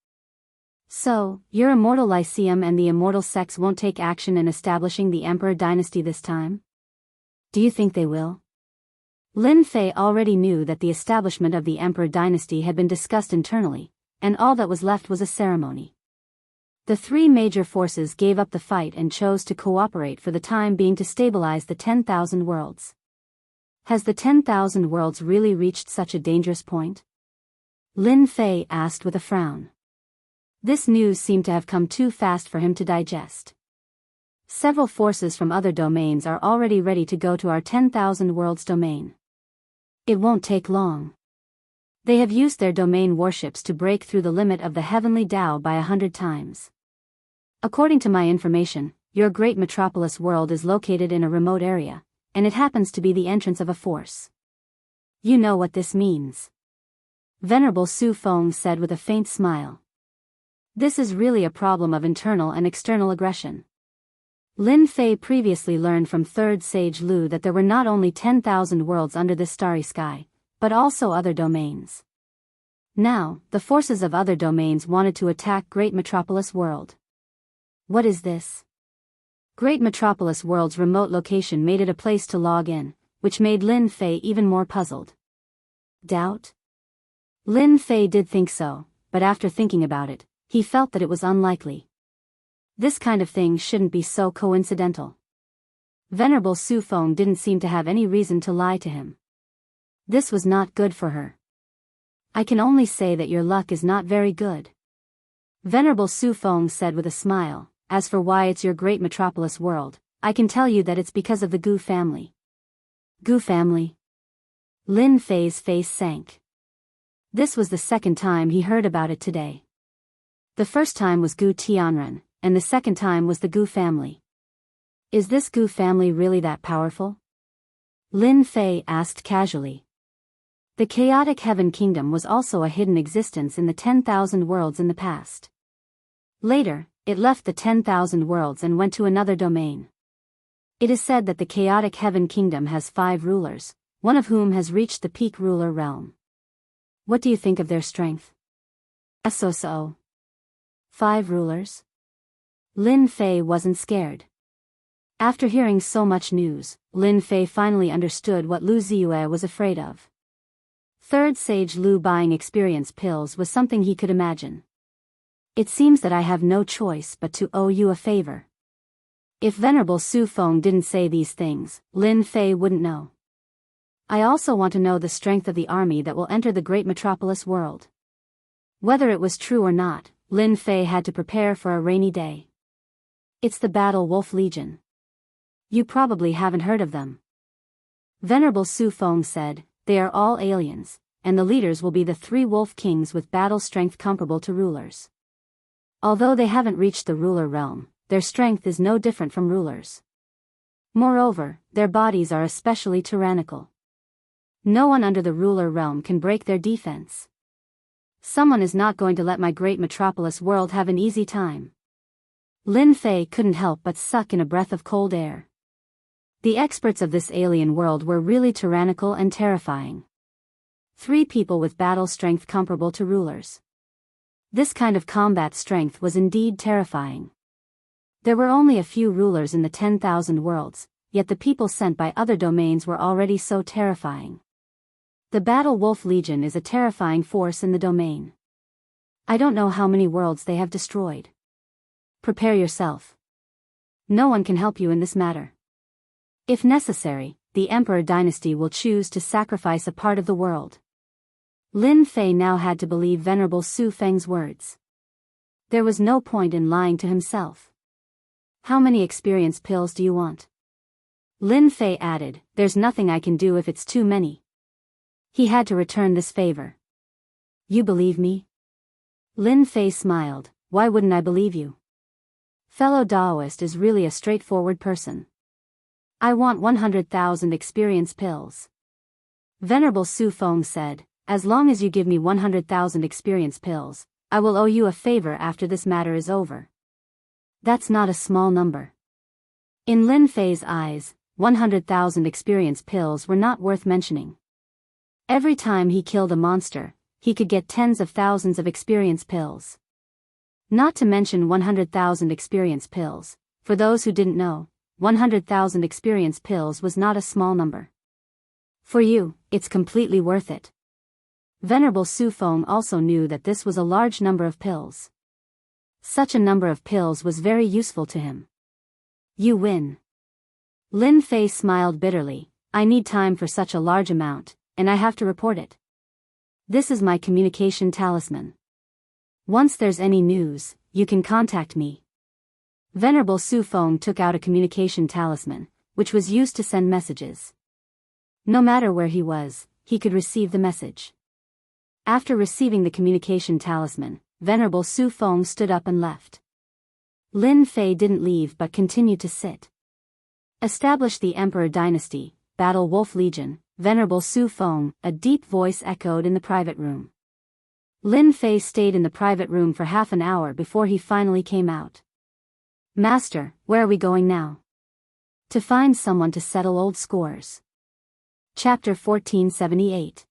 So, your Immortal Lyceum and the Immortal Sects won't take action in establishing the Emperor dynasty this time? Do you think they will? Lin Fei already knew that the establishment of the Emperor dynasty had been discussed internally, and all that was left was a ceremony. The three major forces gave up the fight and chose to cooperate for the time being to stabilize the 10,000 worlds. Has the 10,000 worlds really reached such a dangerous point? Lin Fei asked with a frown. This news seemed to have come too fast for him to digest. Several forces from other domains are already ready to go to our 10,000 worlds domain. It won't take long. They have used their domain warships to break through the limit of the heavenly Tao by 100 times. According to my information, your Great Metropolis world is located in a remote area, and it happens to be the entrance of a force. You know what this means. Venerable Su Feng said with a faint smile. This is really a problem of internal and external aggression. Lin Fei previously learned from Third Sage Lu that there were not only 10,000 worlds under this starry sky, but also other domains. Now, the forces of other domains wanted to attack Great Metropolis World. What is this? Great Metropolis World's remote location made it a place to log in, which made Lin Fei even more puzzled. Doubt? Lin Fei did think so, but after thinking about it, he felt that it was unlikely. This kind of thing shouldn't be so coincidental. Venerable Su Feng didn't seem to have any reason to lie to him. This was not good for her. I can only say that your luck is not very good. Venerable Su Feng said with a smile, as for why it's your great metropolis world, I can tell you that it's because of the Gu family. Gu family? Lin Fei's face sank. This was the second time he heard about it today. The first time was Gu Tianren, and the second time was the Gu family. Is this Gu family really that powerful? Lin Fei asked casually. The chaotic heaven kingdom was also a hidden existence in the 10,000 worlds in the past. Later, it left the 10,000 worlds and went to another domain. It is said that the chaotic heaven kingdom has 5 rulers, one of whom has reached the peak ruler realm. What do you think of their strength? So. 5 rulers? Lin Fei wasn't scared. After hearing so much news, Lin Fei finally understood what Lu Ziyue was afraid of. Third Sage Lu buying experience pills was something he could imagine. It seems that I have no choice but to owe you a favor. If Venerable Su Feng didn't say these things, Lin Fei wouldn't know. I also want to know the strength of the army that will enter the great metropolis world. Whether it was true or not, Lin Fei had to prepare for a rainy day. It's the Battle Wolf Legion. You probably haven't heard of them. Venerable Su Feng said, they are all aliens, and the leaders will be the 3 wolf kings with battle strength comparable to rulers. Although they haven't reached the ruler realm, their strength is no different from rulers. Moreover, their bodies are especially tyrannical. No one under the ruler realm can break their defense. Someone is not going to let my great metropolis world have an easy time. Lin Fei couldn't help but suck in a breath of cold air. The experts of this alien world were really tyrannical and terrifying. 3 people with battle strength comparable to rulers. This kind of combat strength was indeed terrifying. There were only a few rulers in the 10,000 worlds, yet the people sent by other domains were already so terrifying. The Battle Wolf Legion is a terrifying force in the domain. I don't know how many worlds they have destroyed. Prepare yourself. No one can help you in this matter. If necessary, the Emperor Dynasty will choose to sacrifice a part of the world. Lin Fei now had to believe Venerable Su Feng's words. There was no point in lying to himself. How many experience pills do you want? Lin Fei added, there's nothing I can do if it's too many. He had to return this favor. You believe me? Lin Fei smiled, why wouldn't I believe you? Fellow Daoist is really a straightforward person. I want 100,000 experience pills. Venerable Su Feng said, as long as you give me 100,000 experience pills, I will owe you a favor after this matter is over. That's not a small number. In Lin Fei's eyes, 100,000 experience pills were not worth mentioning. Every time he killed a monster, he could get tens of thousands of experience pills. Not to mention 100,000 experience pills. For those who didn't know, 100,000 experience pills was not a small number. For you, it's completely worth it. Venerable Su Feng also knew that this was a large number of pills. Such a number of pills was very useful to him. You win. Lin Fei smiled bitterly, I need time for such a large amount, and I have to report it. This is my communication talisman. Once there's any news, you can contact me. Venerable Su Feng took out a communication talisman, which was used to send messages. No matter where he was, he could receive the message. After receiving the communication talisman, Venerable Su Feng stood up and left. Lin Fei didn't leave but continued to sit. Establish the Emperor Dynasty, Battle Wolf Legion, Venerable Su Feng, a deep voice echoed in the private room. Lin Fei stayed in the private room for half an hour before he finally came out. Master, where are we going now? To find someone to settle old scores. Chapter 1478.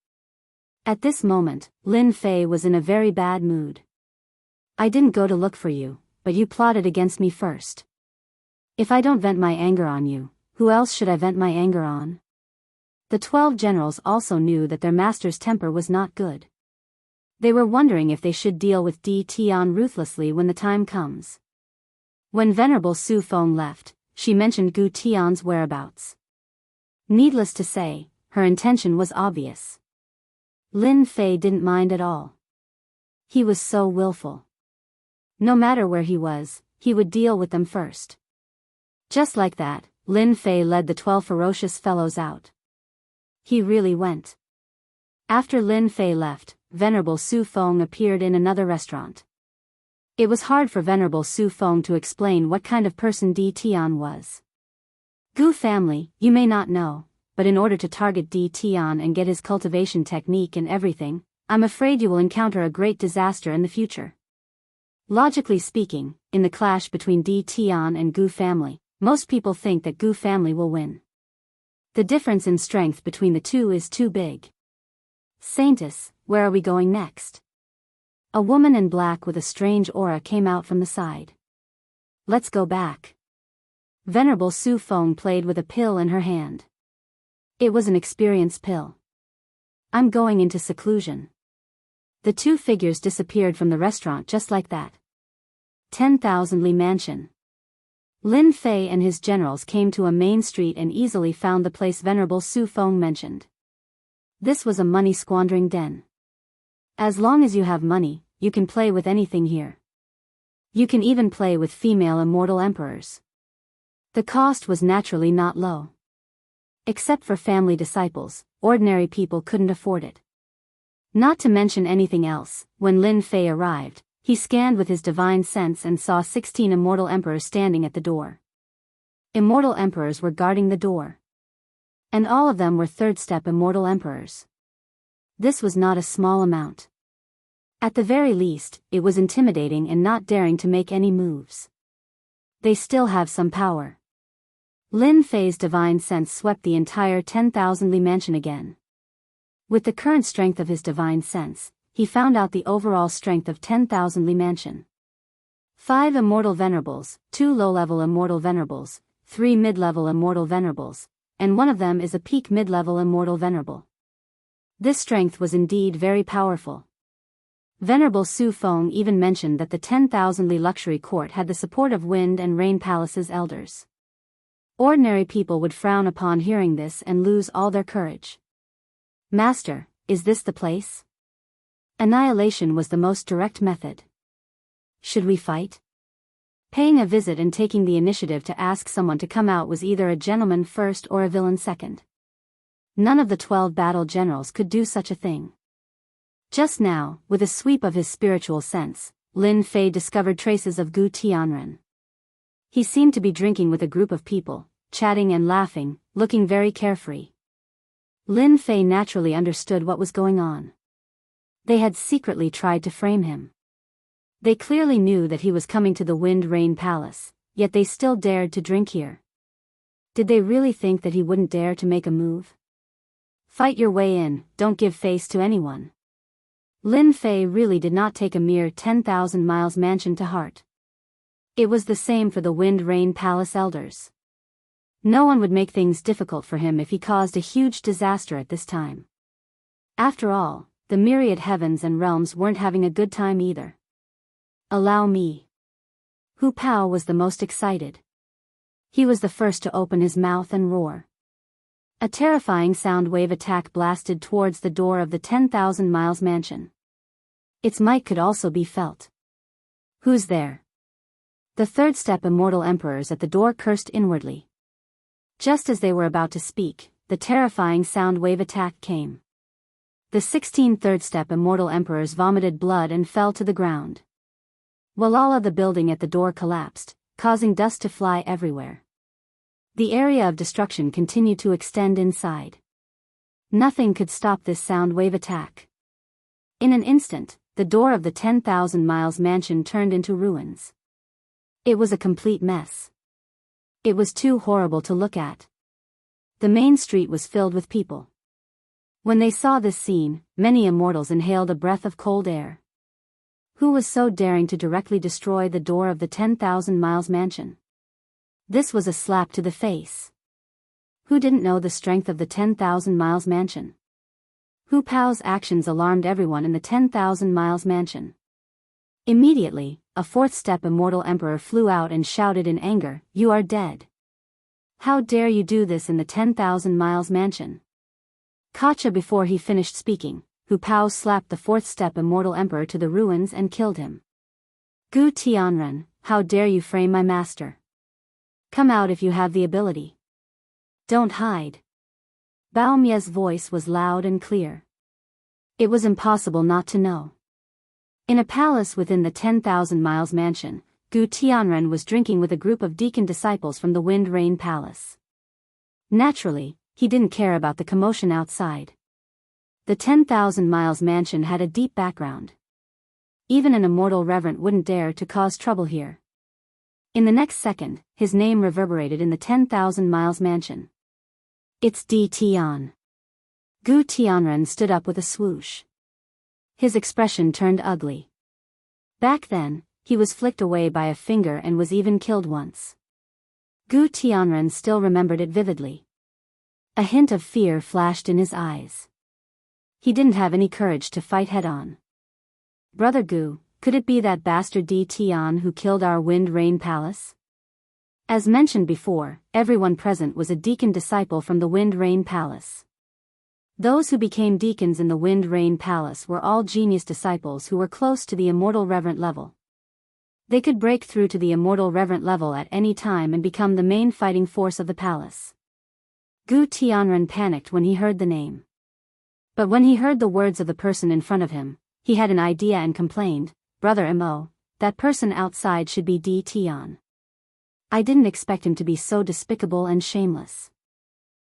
At this moment, Lin Fei was in a very bad mood. I didn't go to look for you, but you plotted against me first. If I don't vent my anger on you, who else should I vent my anger on? The 12 generals also knew that their master's temper was not good. They were wondering if they should deal with Di Tian ruthlessly when the time comes. When Venerable Su Feng left, she mentioned Gu Tian's whereabouts. Needless to say, her intention was obvious. Lin Fei didn't mind at all. He was so willful. No matter where he was, he would deal with them first. Just like that, Lin Fei led the 12 ferocious fellows out. He really went. After Lin Fei left, Venerable Su Feng appeared in another restaurant. It was hard for Venerable Su Feng to explain what kind of person Di Tian was. Gu family, you may not know, but in order to target Di Tian and get his cultivation technique and everything, I'm afraid you will encounter a great disaster in the future. Logically speaking, in the clash between Di Tian and Gu family, most people think that Gu family will win. The difference in strength between the two is too big. Saintess, where are we going next? A woman in black with a strange aura came out from the side. Let's go back. Venerable Su Feng played with a pill in her hand. It was an experience pill. I'm going into seclusion. The two figures disappeared from the restaurant just like that. 10,000 Li Mansion. Lin Fei and his generals came to a main street and easily found the place Venerable Su Feng mentioned. This was a money-squandering den. As long as you have money, you can play with anything here. You can even play with female immortal emperors. The cost was naturally not low. Except for family disciples, ordinary people couldn't afford it. Not to mention anything else, when Lin Fei arrived, he scanned with his divine sense and saw 16 immortal emperors standing at the door. Immortal emperors were guarding the door. And all of them were third-step immortal emperors. This was not a small amount. At the very least, it was intimidating and not daring to make any moves. They still have some power. Lin Fei's divine sense swept the entire 10,000 Li Mansion again. With the current strength of his divine sense, he found out the overall strength of 10,000 Li Mansion. 5 immortal venerables, 2 low-level immortal venerables, 3 mid-level immortal venerables, and one of them is a peak mid-level immortal venerable. This strength was indeed very powerful. Venerable Su Feng even mentioned that the 10,000 Li luxury court had the support of Wind and Rain Palace's elders. Ordinary people would frown upon hearing this and lose all their courage. Master, is this the place? Annihilation was the most direct method. Should we fight? Paying a visit and taking the initiative to ask someone to come out was either a gentleman first or a villain second. None of the 12 battle generals could do such a thing. Just now, with a sweep of his spiritual sense, Lin Fei discovered traces of Gu Tianren. He seemed to be drinking with a group of people, chatting and laughing, looking very carefree. Lin Fei naturally understood what was going on. They had secretly tried to frame him. They clearly knew that he was coming to the Wind Rain Palace, yet they still dared to drink here. Did they really think that he wouldn't dare to make a move? Fight your way in, don't give face to anyone. Lin Fei really did not take a mere 10,000 miles mansion to heart. It was the same for the Wind Rain Palace elders. No one would make things difficult for him if he caused a huge disaster at this time. After all, the myriad heavens and realms weren't having a good time either. Allow me. Hu Pao was the most excited. He was the first to open his mouth and roar. A terrifying sound wave attack blasted towards the door of the 10,000 miles mansion. Its might could also be felt. Who's there? The third-step immortal emperors at the door cursed inwardly. Just as they were about to speak, the terrifying sound wave attack came. The 16 third-step immortal emperors vomited blood and fell to the ground. Walala, the building at the door collapsed, causing dust to fly everywhere. The area of destruction continued to extend inside. Nothing could stop this sound wave attack. In an instant, the door of the 10,000 miles mansion turned into ruins. It was a complete mess. It was too horrible to look at. The main street was filled with people. When they saw this scene, many immortals inhaled a breath of cold air. Who was so daring to directly destroy the door of the 10,000 miles mansion? This was a slap to the face. Who didn't know the strength of the 10,000 Miles Mansion? Hu Pao's actions alarmed everyone in the 10,000 Miles Mansion. Immediately, a fourth-step immortal emperor flew out and shouted in anger, "You are dead. How dare you do this in the 10,000 Miles Mansion?" Kacha before he finished speaking, Hu Pao slapped the fourth-step immortal emperor to the ruins and killed him. Gu Tianren, how dare you frame my master? Come out if you have the ability. Don't hide. Bao Mie's voice was loud and clear. It was impossible not to know. In a palace within the 10,000 Miles Mansion, Gu Tianren was drinking with a group of deacon disciples from the Wind Rain Palace. Naturally, he didn't care about the commotion outside. The 10,000 Miles Mansion had a deep background. Even an immortal reverend wouldn't dare to cause trouble here. In the next second, his name reverberated in the 10,000 Miles Mansion. It's Di Tian. Gu Tianren stood up with a swoosh. His expression turned ugly. Back then, he was flicked away by a finger and was even killed once. Gu Tianren still remembered it vividly. A hint of fear flashed in his eyes. He didn't have any courage to fight head-on. Brother Gu, could it be that bastard Di Tian who killed our Wind Rain Palace? As mentioned before, everyone present was a deacon disciple from the Wind Rain Palace. Those who became deacons in the Wind Rain Palace were all genius disciples who were close to the immortal reverent level. They could break through to the immortal reverent level at any time and become the main fighting force of the palace. Gu Tianren panicked when he heard the name. But when he heard the words of the person in front of him, he had an idea and complained, "Brother Mo, that person outside should be Di Tian. I didn't expect him to be so despicable and shameless.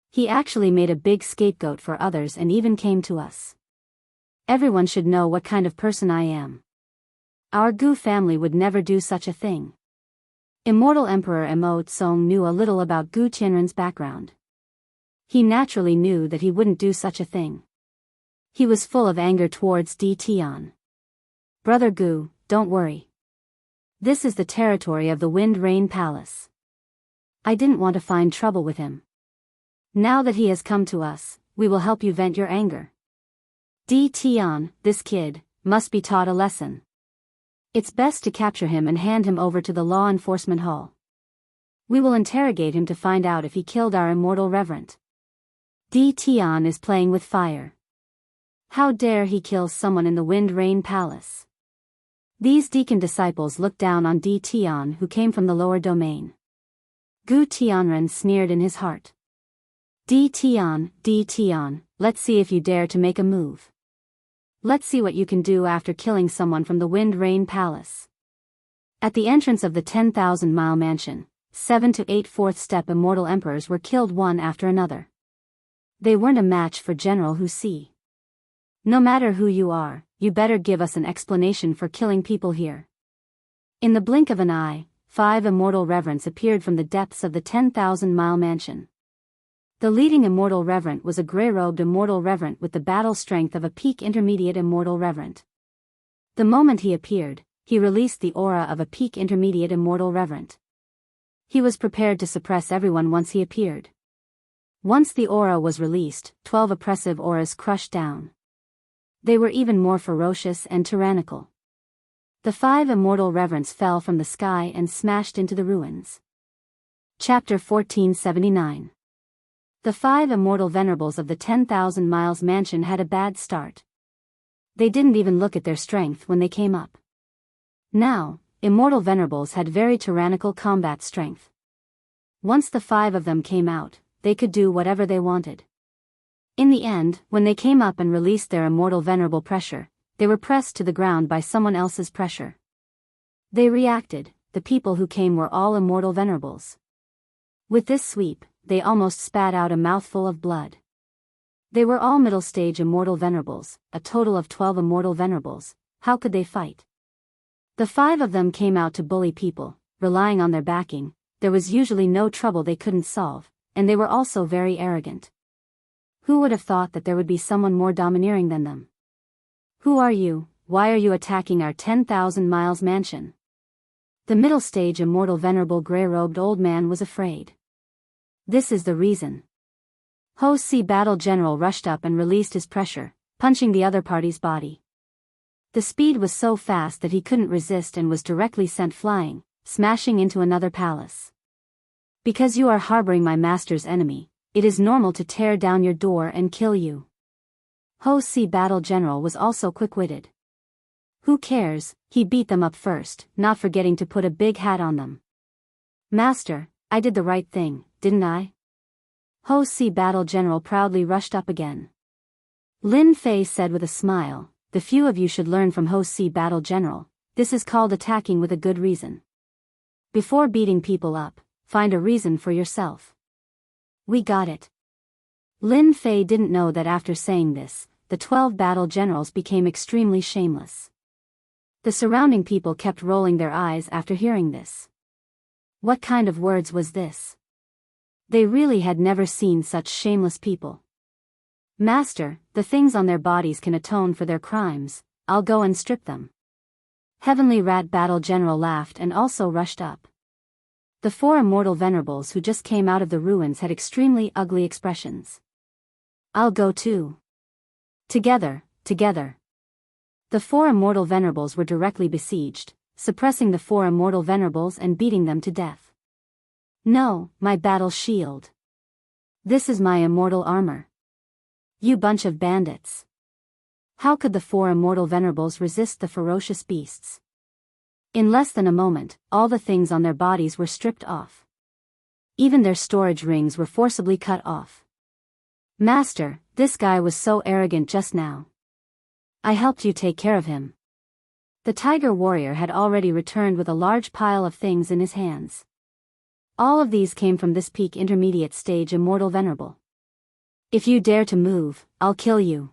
He actually made a big scapegoat for others and even came to us. Everyone should know what kind of person I am. Our Gu family would never do such a thing." Immortal Emperor Mo Tsong knew a little about Gu Tianren's background. He naturally knew that he wouldn't do such a thing. He was full of anger towards Di Tian. "Brother Gu, don't worry. This is the territory of the Wind Rain Palace. I didn't want to find trouble with him. Now that he has come to us, we will help you vent your anger. Di Tian, this kid, must be taught a lesson. It's best to capture him and hand him over to the law enforcement hall. We will interrogate him to find out if he killed our immortal reverend. Di Tian is playing with fire. How dare he kill someone in the Wind Rain Palace?" These deacon disciples looked down on Di Tian who came from the lower domain. Gu Tianren sneered in his heart. Di Tian, let's see if you dare to make a move. Let's see what you can do after killing someone from the Wind Rain Palace." At the entrance of the 10,000 Mile Mansion, 7 to 8 fourth-step immortal emperors were killed one after another. They weren't a match for General Hu Si. "No matter who you are, you better give us an explanation for killing people here." In the blink of an eye, 5 immortal reverends appeared from the depths of the 10,000 Mile Mansion. The leading immortal reverend was a grey-robed immortal reverend with the battle strength of a peak intermediate immortal reverend. The moment he appeared, he released the aura of a peak intermediate immortal reverend. He was prepared to suppress everyone once he appeared. Once the aura was released, 12 oppressive auras crushed down. They were even more ferocious and tyrannical. The 5 immortal reverends fell from the sky and smashed into the ruins. Chapter 1479. The 5 immortal venerables of the 10,000 Miles Mansion had a bad start. They didn't even look at their strength when they came up. Now, immortal venerables had very tyrannical combat strength. Once the 5 of them came out, they could do whatever they wanted. In the end, when they came up and released their immortal venerable pressure, they were pressed to the ground by someone else's pressure. They reacted, the people who came were all immortal venerables. With this sweep, they almost spat out a mouthful of blood. They were all middle-stage immortal venerables, a total of 12 immortal venerables. How could they fight? The 5 of them came out to bully people, relying on their backing. There was usually no trouble they couldn't solve, and they were also very arrogant. Who would have thought that there would be someone more domineering than them? "Who are you? Why are you attacking our 10,000 Miles Mansion?" The middle-stage immortal venerable grey-robed old man was afraid. "This is the reason. Ho-Si Battle General rushed up and released his pressure, punching the other party's body. The speed was so fast that he couldn't resist and was directly sent flying, smashing into another palace. Because you are harboring my master's enemy, it is normal to tear down your door and kill you. Ho-Si Battle General was also quick-witted. Who cares, he beat them up first, not forgetting to put a big hat on them. Master, I did the right thing, didn't I? Ho-Si Battle General proudly rushed up again. Lin Fei said with a smile, the few of you should learn from Ho-Si Battle General, this is called attacking with a good reason. Before beating people up, find a reason for yourself. We got it. Lin Fei didn't know that after saying this, the 12 battle generals became extremely shameless. The surrounding people kept rolling their eyes after hearing this. What kind of words was this? They really had never seen such shameless people. Master, the things on their bodies can atone for their crimes, I'll go and strip them. Heavenly Rat Battle General laughed and also rushed up. The 4 immortal venerables who just came out of the ruins had extremely ugly expressions. I'll go too. Together. The 4 immortal venerables were directly besieged, suppressing the 4 immortal venerables and beating them to death. No, my battle shield. This is my immortal armor. You bunch of bandits. How could the 4 immortal venerables resist the ferocious beasts? In less than a moment, all the things on their bodies were stripped off. Even their storage rings were forcibly cut off. Master, this guy was so arrogant just now. I helped you take care of him. The tiger warrior had already returned with a large pile of things in his hands. All of these came from this peak intermediate stage immortal venerable. If you dare to move, I'll kill you.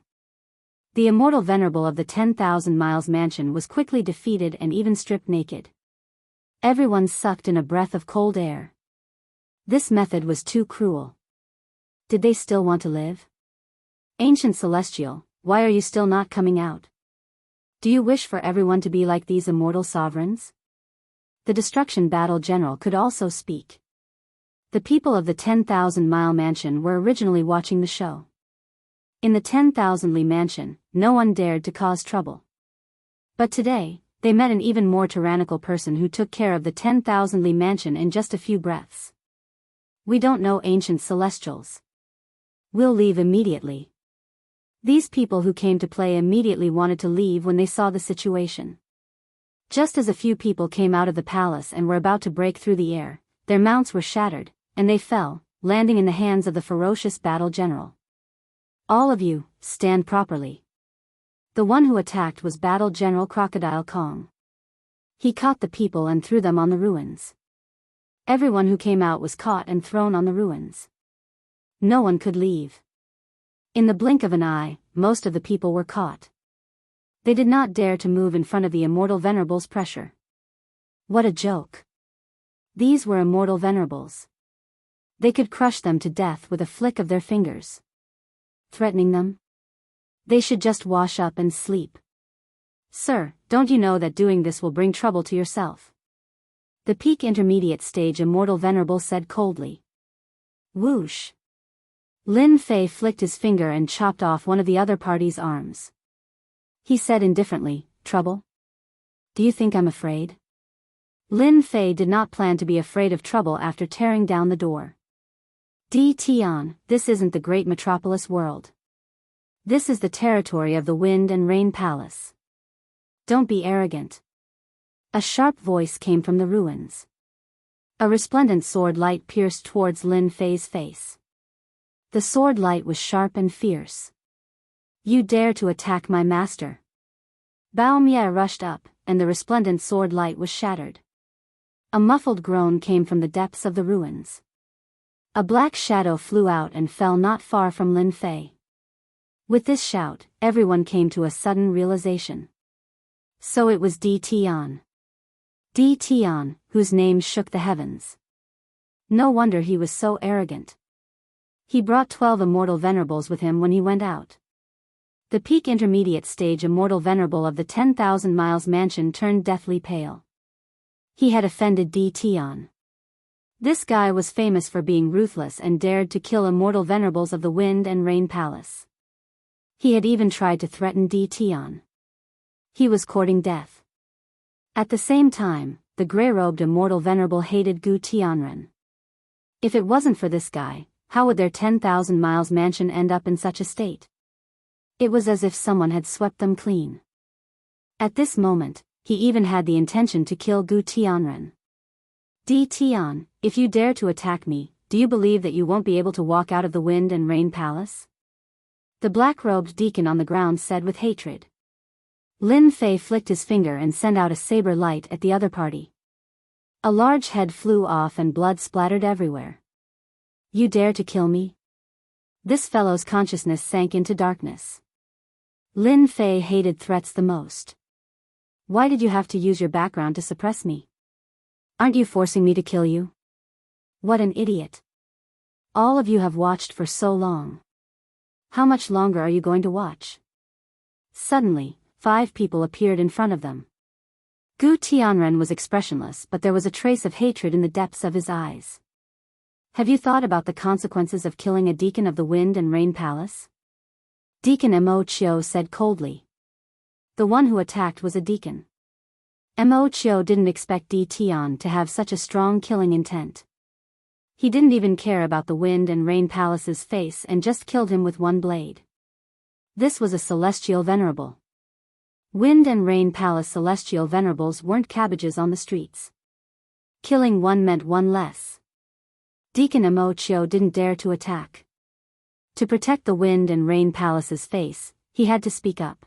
The immortal venerable of the 10,000 Miles Mansion was quickly defeated and even stripped naked. Everyone sucked in a breath of cold air. This method was too cruel. Did they still want to live? Ancient Celestial, why are you still not coming out? Do you wish for everyone to be like these immortal sovereigns? The Destruction Battle General could also speak. The people of the 10,000-mile mansion were originally watching the show. In the 10,000-li mansion, no one dared to cause trouble. But today, they met an even more tyrannical person who took care of the 10,000-li mansion in just a few breaths. We don't know ancient celestials. We'll leave immediately. These people who came to play immediately wanted to leave when they saw the situation. Just as a few people came out of the palace and were about to break through the air, their mounts were shattered, and they fell, landing in the hands of the ferocious battle general. All of you, stand properly. The one who attacked was Battle General Crocodile Kong. He caught the people and threw them on the ruins. Everyone who came out was caught and thrown on the ruins. No one could leave. In the blink of an eye, most of the people were caught. They did not dare to move in front of the immortal venerables' pressure. What a joke. These were immortal venerables. They could crush them to death with a flick of their fingers. Threatening them? They should just wash up and sleep. Sir, don't you know that doing this will bring trouble to yourself? The peak intermediate stage immortal venerable said coldly. Whoosh. Lin Fei flicked his finger and chopped off one of the other party's arms. He said indifferently, trouble? Do you think I'm afraid? Lin Fei did not plan to be afraid of trouble after tearing down the door. Tian, this isn't the great metropolis world. This is the territory of the Wind and Rain Palace. Don't be arrogant. A sharp voice came from the ruins. A resplendent sword light pierced towards Lin Fei's face. The sword light was sharp and fierce. You dare to attack my master? Bao Mie rushed up, and the resplendent sword light was shattered. A muffled groan came from the depths of the ruins. A black shadow flew out and fell not far from Lin Fei. With this shout, everyone came to a sudden realization. So it was Tian. Tian, whose name shook the heavens. No wonder he was so arrogant. He brought 12 immortal venerables with him when he went out. The peak intermediate stage immortal venerable of the 10,000 Miles Mansion turned deathly pale. He had offended Tian. This guy was famous for being ruthless and dared to kill immortal venerables of the Wind and Rain Palace. He had even tried to threaten Di Tian. He was courting death. At the same time, the grey-robed immortal venerable hated Gu Tianren. If it wasn't for this guy, how would their 10,000 miles mansion end up in such a state? It was as if someone had swept them clean. At this moment, he even had the intention to kill Gu Tianren. Di Tian, if you dare to attack me, do you believe that you won't be able to walk out of the Wind and Rain Palace? The black-robed deacon on the ground said with hatred. Lin Fei flicked his finger and sent out a saber light at the other party. A large head flew off and blood splattered everywhere. You dare to kill me? This fellow's consciousness sank into darkness. Lin Fei hated threats the most. Why did you have to use your background to suppress me? Aren't you forcing me to kill you? What an idiot. All of you have watched for so long. How much longer are you going to watch? Suddenly, 5 people appeared in front of them. Gu Tianren was expressionless, but there was a trace of hatred in the depths of his eyes. Have you thought about the consequences of killing a deacon of the Wind and Rain Palace? Deacon Mo Chio said coldly. The one who attacked was a deacon. Mo Chio didn't expect Di Tian to have such a strong killing intent. He didn't even care about the Wind and Rain Palace's face and just killed him with one blade. This was a celestial venerable. Wind and Rain Palace celestial venerables weren't cabbages on the streets. Killing one meant one less. Deacon Mo Chio didn't dare to attack. To protect the Wind and Rain Palace's face, he had to speak up.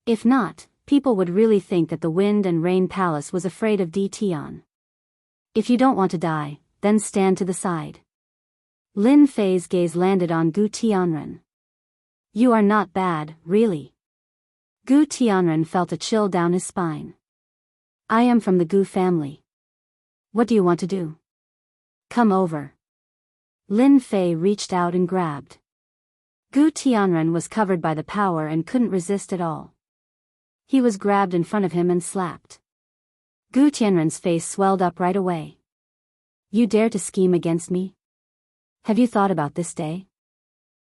If not, people would really think that the Wind and Rain Palace was afraid of Di Tian. If you don't want to die, then stand to the side. Lin Fei's gaze landed on Gu Tianren. You are not bad, really. Gu Tianren felt a chill down his spine. I am from the Gu family. What do you want to do? Come over. Lin Fei reached out and grabbed. Gu Tianren was covered by the power and couldn't resist at all. He was grabbed in front of him and slapped. Gu Tianren's face swelled up right away. You dare to scheme against me? Have you thought about this day?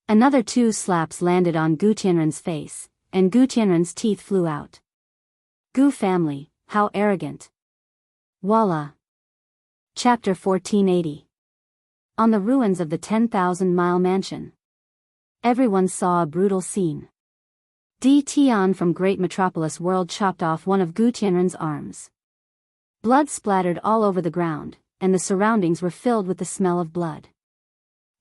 Another 2 slaps landed on Gu Tianren's face, and Gu Tianren's teeth flew out. Gu family, how arrogant. Voila. Chapter 1480. On the ruins of the 10,000-mile mansion. Everyone saw a brutal scene. Di Tian from Great Metropolis World chopped off one of Gu Tianren's arms. Blood splattered all over the ground, and the surroundings were filled with the smell of blood.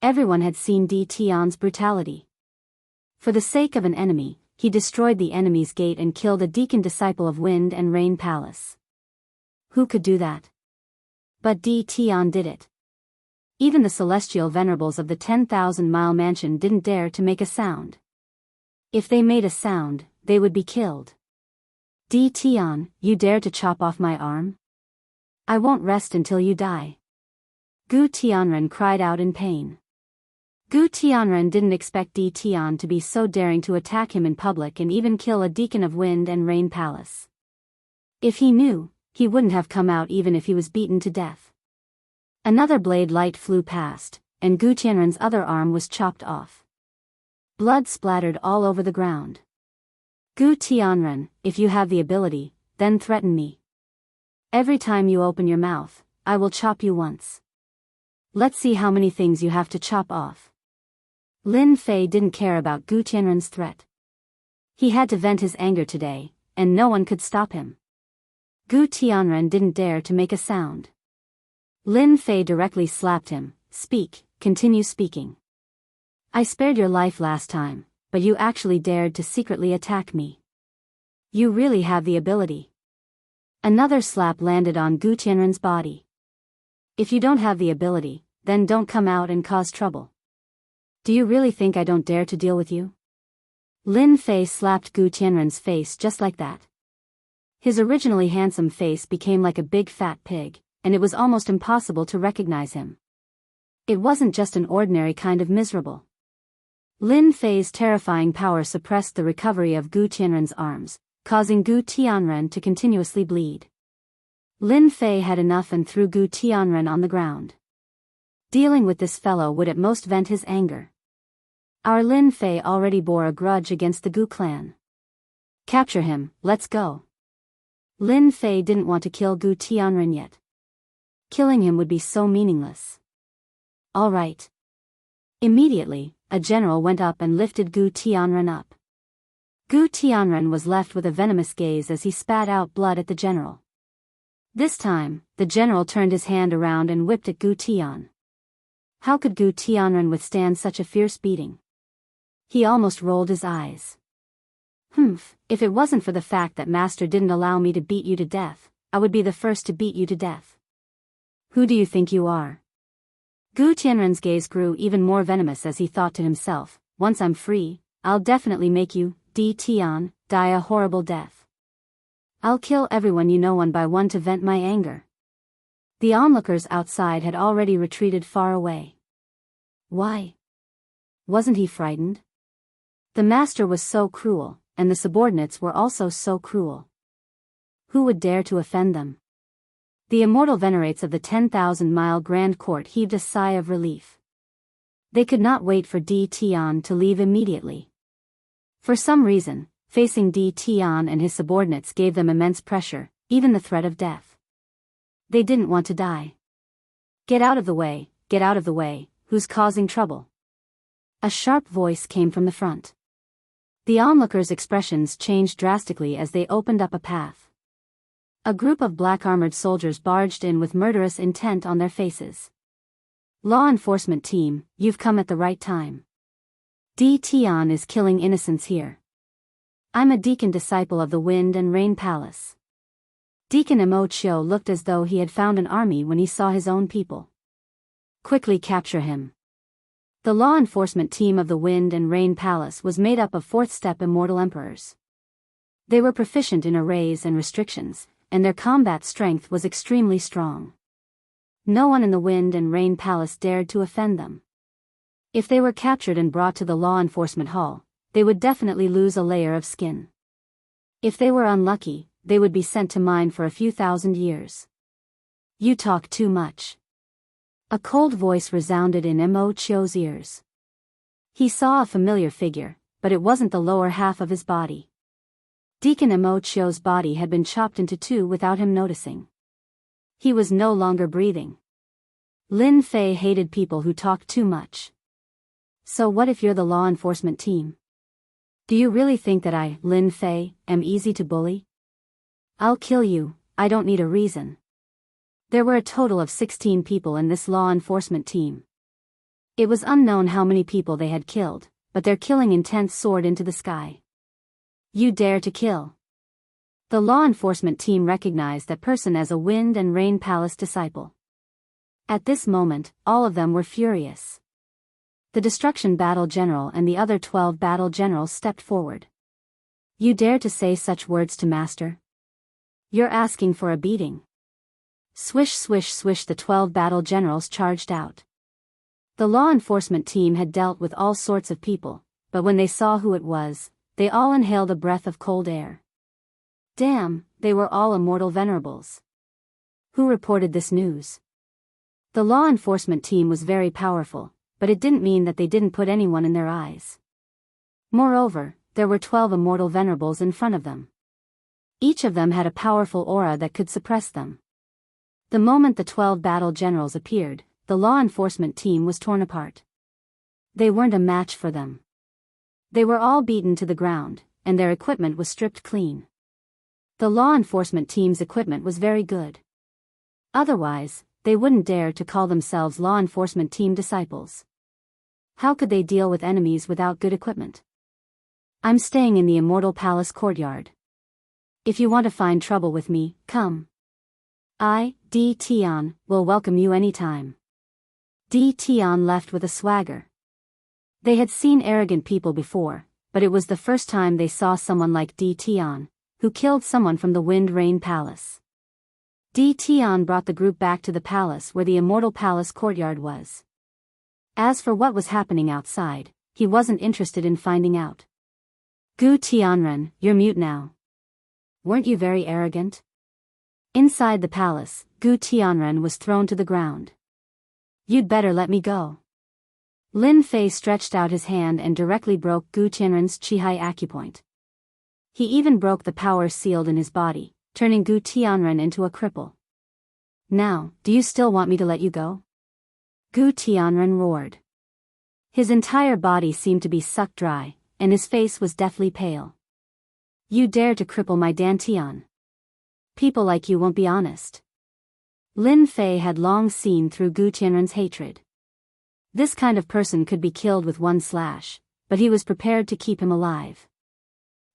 Everyone had seen Di Tian's brutality. For the sake of an enemy, he destroyed the enemy's gate and killed a deacon disciple of Wind and Rain Palace. Who could do that? But Di Tian did it. Even the celestial venerables of the 10,000-mile mansion didn't dare to make a sound. If they made a sound, they would be killed. Di Tian, you dare to chop off my arm? I won't rest until you die. Gu Tianren cried out in pain. Gu Tianren didn't expect Di Tian to be so daring to attack him in public and even kill a deacon of Wind and Rain Palace. If he knew, he wouldn't have come out even if he was beaten to death. Another blade light flew past, and Gu Tianren's other arm was chopped off. Blood splattered all over the ground. Gu Tianren, if you have the ability, then threaten me. Every time you open your mouth, I will chop you once. Let's see how many things you have to chop off. Lin Fei didn't care about Gu Tianren's threat. He had to vent his anger today, and no one could stop him. Gu Tianren didn't dare to make a sound. Lin Fei directly slapped him. Speak, continue speaking. I spared your life last time, but you actually dared to secretly attack me. You really have the ability. Another slap landed on Gu Tianren's body. If you don't have the ability, then don't come out and cause trouble. Do you really think I don't dare to deal with you? Lin Fei slapped Gu Tianren's face just like that. His originally handsome face became like a big fat pig, and it was almost impossible to recognize him. It wasn't just an ordinary kind of miserable. Lin Fei's terrifying power suppressed the recovery of Gu Tianren's arms, causing Gu Tianren to continuously bleed. Lin Fei had enough and threw Gu Tianren on the ground. Dealing with this fellow would at most vent his anger. Our Lin Fei already bore a grudge against the Gu clan. Capture him, let's go. Lin Fei didn't want to kill Gu Tianren yet. Killing him would be so meaningless. All right. Immediately, a general went up and lifted Gu Tianren up. Gu Tianren was left with a venomous gaze as he spat out blood at the general. This time, the general turned his hand around and whipped at Gu Tian. How could Gu Tianren withstand such a fierce beating? He almost rolled his eyes. If it wasn't for the fact that Master didn't allow me to beat you to death, I would be the first to beat you to death. Who do you think you are? Gu Tianren's gaze grew even more venomous as he thought to himself, once I'm free, I'll definitely make you, Di Tian, die a horrible death. I'll kill everyone you know one by one to vent my anger. The onlookers outside had already retreated far away. Why? Wasn't he frightened? The master was so cruel, and the subordinates were also so cruel. Who would dare to offend them? The immortal venerates of the 10,000-mile Grand Court heaved a sigh of relief. They could not wait for Di Tian to leave immediately. For some reason, facing Di Tian and his subordinates gave them immense pressure, even the threat of death. They didn't want to die. Get out of the way, who's causing trouble? A sharp voice came from the front. The onlookers' expressions changed drastically as they opened up a path. A group of black-armored soldiers barged in with murderous intent on their faces. Law enforcement team, you've come at the right time. Di Tian is killing innocents here. I'm a deacon disciple of the Wind and Rain Palace. Deacon Mo Chio looked as though he had found an army when he saw his own people. Quickly capture him. The law enforcement team of the Wind and Rain Palace was made up of fourth-step immortal emperors. They were proficient in arrays and restrictions, and their combat strength was extremely strong. No one in the Wind and Rain Palace dared to offend them. If they were captured and brought to the law enforcement hall, they would definitely lose a layer of skin. If they were unlucky, they would be sent to mine for a few thousand years. You talk too much. A cold voice resounded in Mo Chio's ears. He saw a familiar figure, but it wasn't the lower half of his body. Deacon Mo Chio's body had been chopped into two without him noticing. He was no longer breathing. Lin Fei hated people who talked too much. So what if you're the law enforcement team? Do you really think that I, Lin Fei, am easy to bully? I'll kill you, I don't need a reason. There were a total of 16 people in this law enforcement team. It was unknown how many people they had killed, but their killing intent soared into the sky. You dare to kill. The law enforcement team recognized that person as a Wind and Rain Palace disciple. At this moment, all of them were furious. The Destruction Battle General and the other 12 battle generals stepped forward. You dare to say such words to Master? You're asking for a beating. Swish swish swish, the 12 battle generals charged out. The law enforcement team had dealt with all sorts of people, but when they saw who it was, they all inhaled a breath of cold air. Damn, they were all immortal venerables. Who reported this news? The law enforcement team was very powerful, but it didn't mean that they didn't put anyone in their eyes. Moreover, there were 12 immortal venerables in front of them. Each of them had a powerful aura that could suppress them. The moment the 12 battle generals appeared, the law enforcement team was torn apart. They weren't a match for them. They were all beaten to the ground, and their equipment was stripped clean. The law enforcement team's equipment was very good. Otherwise, they wouldn't dare to call themselves law enforcement team disciples. How could they deal with enemies without good equipment? I'm staying in the Immortal Palace courtyard. If you want to find trouble with me, come. I, Di Tian, will welcome you anytime. Di Tian left with a swagger. They had seen arrogant people before, but it was the first time they saw someone like Di Tian, who killed someone from the Wind Rain Palace. Di Tian brought the group back to the palace where the Immortal Palace courtyard was. As for what was happening outside, he wasn't interested in finding out. Gu Tianren, you're mute now. Weren't you very arrogant? Inside the palace, Gu Tianren was thrown to the ground. You'd better let me go. Lin Fei stretched out his hand and directly broke Gu Tianren's Qihai acupoint. He even broke the power sealed in his body, turning Gu Tianren into a cripple. Now, do you still want me to let you go? Gu Tianren roared. His entire body seemed to be sucked dry, and his face was deathly pale. You dare to cripple my Dantian? People like you won't be honest. Lin Fei had long seen through Gu Tianren's hatred. This kind of person could be killed with one slash, but he was prepared to keep him alive.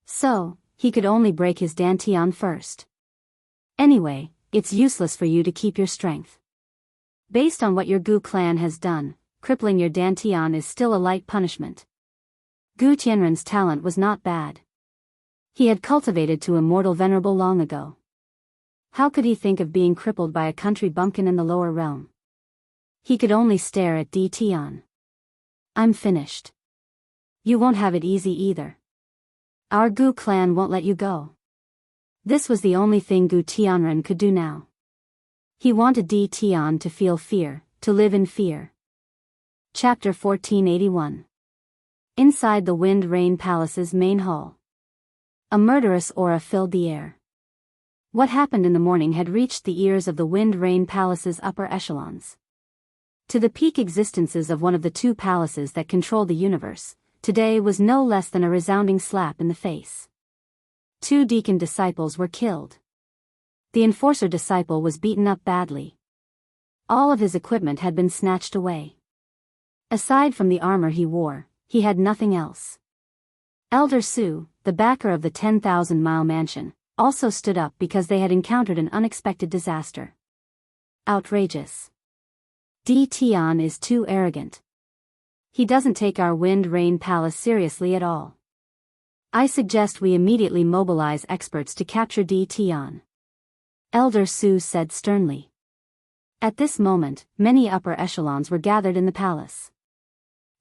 So, he could only break his Dantian first. Anyway, it's useless for you to keep your strength. Based on what your Gu clan has done, crippling your Dantian is still a light punishment. Gu Tianren's talent was not bad. He had cultivated to immortal venerable long ago. How could he think of being crippled by a country bumpkin in the lower realm? He could only stare at Di Tian. I'm finished. You won't have it easy either. Our Gu clan won't let you go. This was the only thing Gu Tianren could do now. He wanted Di Tian to feel fear, to live in fear. Chapter 1481. Inside the Wind Rain Palace's main hall. A murderous aura filled the air. What happened in the morning had reached the ears of the Wind Rain Palace's upper echelons. To the peak existences of one of the two palaces that control the universe, today was no less than a resounding slap in the face. 2 deacon disciples were killed. The enforcer disciple was beaten up badly. All of his equipment had been snatched away. Aside from the armor he wore, he had nothing else. Elder Su, the backer of the 10,000-mile mansion, also stood up because they had encountered an unexpected disaster. Outrageous. Di Tian is too arrogant. He doesn't take our Wind Rain Palace seriously at all. I suggest we immediately mobilize experts to capture Di Tian. Elder Su said sternly. At this moment, many upper echelons were gathered in the palace.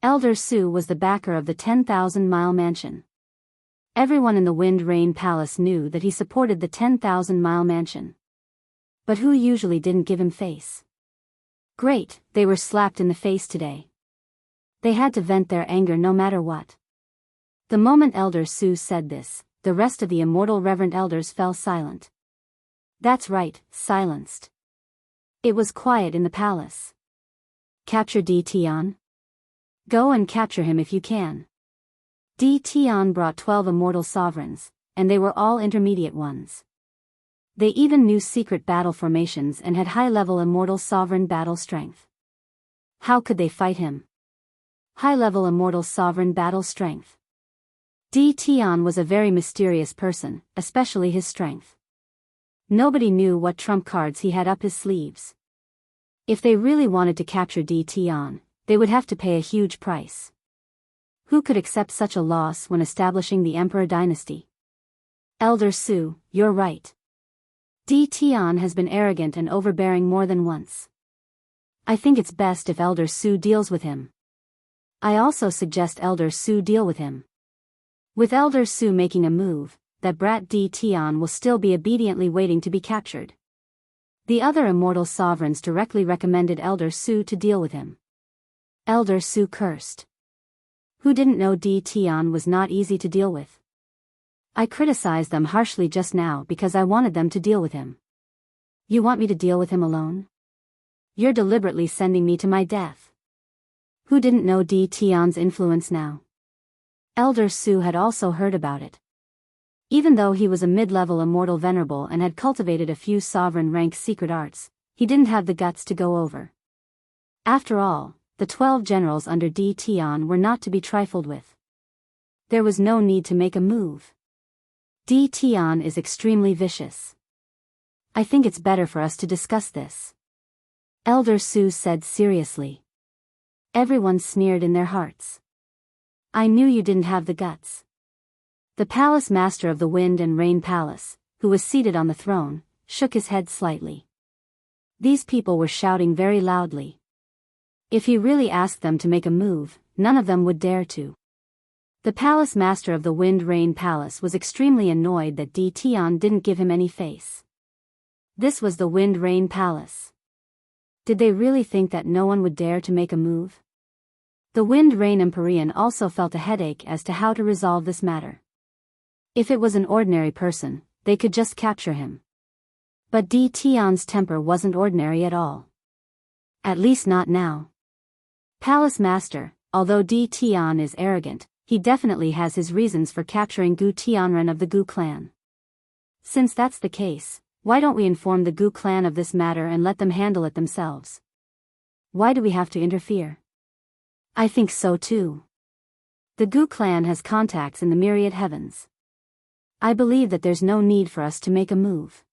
Elder Su was the backer of the 10,000-mile mansion. Everyone in the Wind Rain Palace knew that he supported the 10,000-mile mansion. But who usually didn't give him face? Great, they were slapped in the face today. They had to vent their anger no matter what. The moment Elder Su said this, the rest of the immortal reverend elders fell silent. That's right, silenced. It was quiet in the palace. Capture Di Tian? Go and capture him if you can. Di Tian brought 12 immortal sovereigns, and they were all intermediate ones. They even knew secret battle formations and had high-level immortal sovereign battle strength. How could they fight him? High-level immortal sovereign battle strength. Di Tian was a very mysterious person, especially his strength. Nobody knew what trump cards he had up his sleeves. If they really wanted to capture Di Tian, they would have to pay a huge price. Who could accept such a loss when establishing the Emperor dynasty? Elder Su, you're right. Di Tian has been arrogant and overbearing more than once. I think it's best if Elder Su deals with him. I also suggest Elder Su deal with him. With Elder Su making a move, that brat Di Tian will still be obediently waiting to be captured. The other immortal sovereigns directly recommended Elder Su to deal with him. Elder Su cursed. Who didn't know Di Tian was not easy to deal with? I criticized them harshly just now because I wanted them to deal with him. You want me to deal with him alone? You're deliberately sending me to my death. Who didn't know Di Tian's influence now? Elder Su had also heard about it. Even though he was a mid-level immortal venerable and had cultivated a few sovereign-rank secret arts, he didn't have the guts to go over. After all, the 12 generals under Di Tian were not to be trifled with. There was no need to make a move. Di Tian is extremely vicious. I think it's better for us to discuss this. Elder Su said seriously. Everyone sneered in their hearts. I knew you didn't have the guts. The palace master of the Wind and Rain Palace, who was seated on the throne, shook his head slightly. These people were shouting very loudly. If he really asked them to make a move, none of them would dare to. The palace master of the Wind Rain Palace was extremely annoyed that Di Tian didn't give him any face. This was the Wind Rain Palace. Did they really think that no one would dare to make a move? The Wind Rain Empyrean also felt a headache as to how to resolve this matter. If it was an ordinary person, they could just capture him. But Di Tian's temper wasn't ordinary at all. At least not now. Palace Master, although Di Tian is arrogant, he definitely has his reasons for capturing Gu Tianren of the Gu clan. Since that's the case, why don't we inform the Gu clan of this matter and let them handle it themselves? Why do we have to interfere? I think so too. The Gu clan has contacts in the myriad heavens. I believe that there's no need for us to make a move.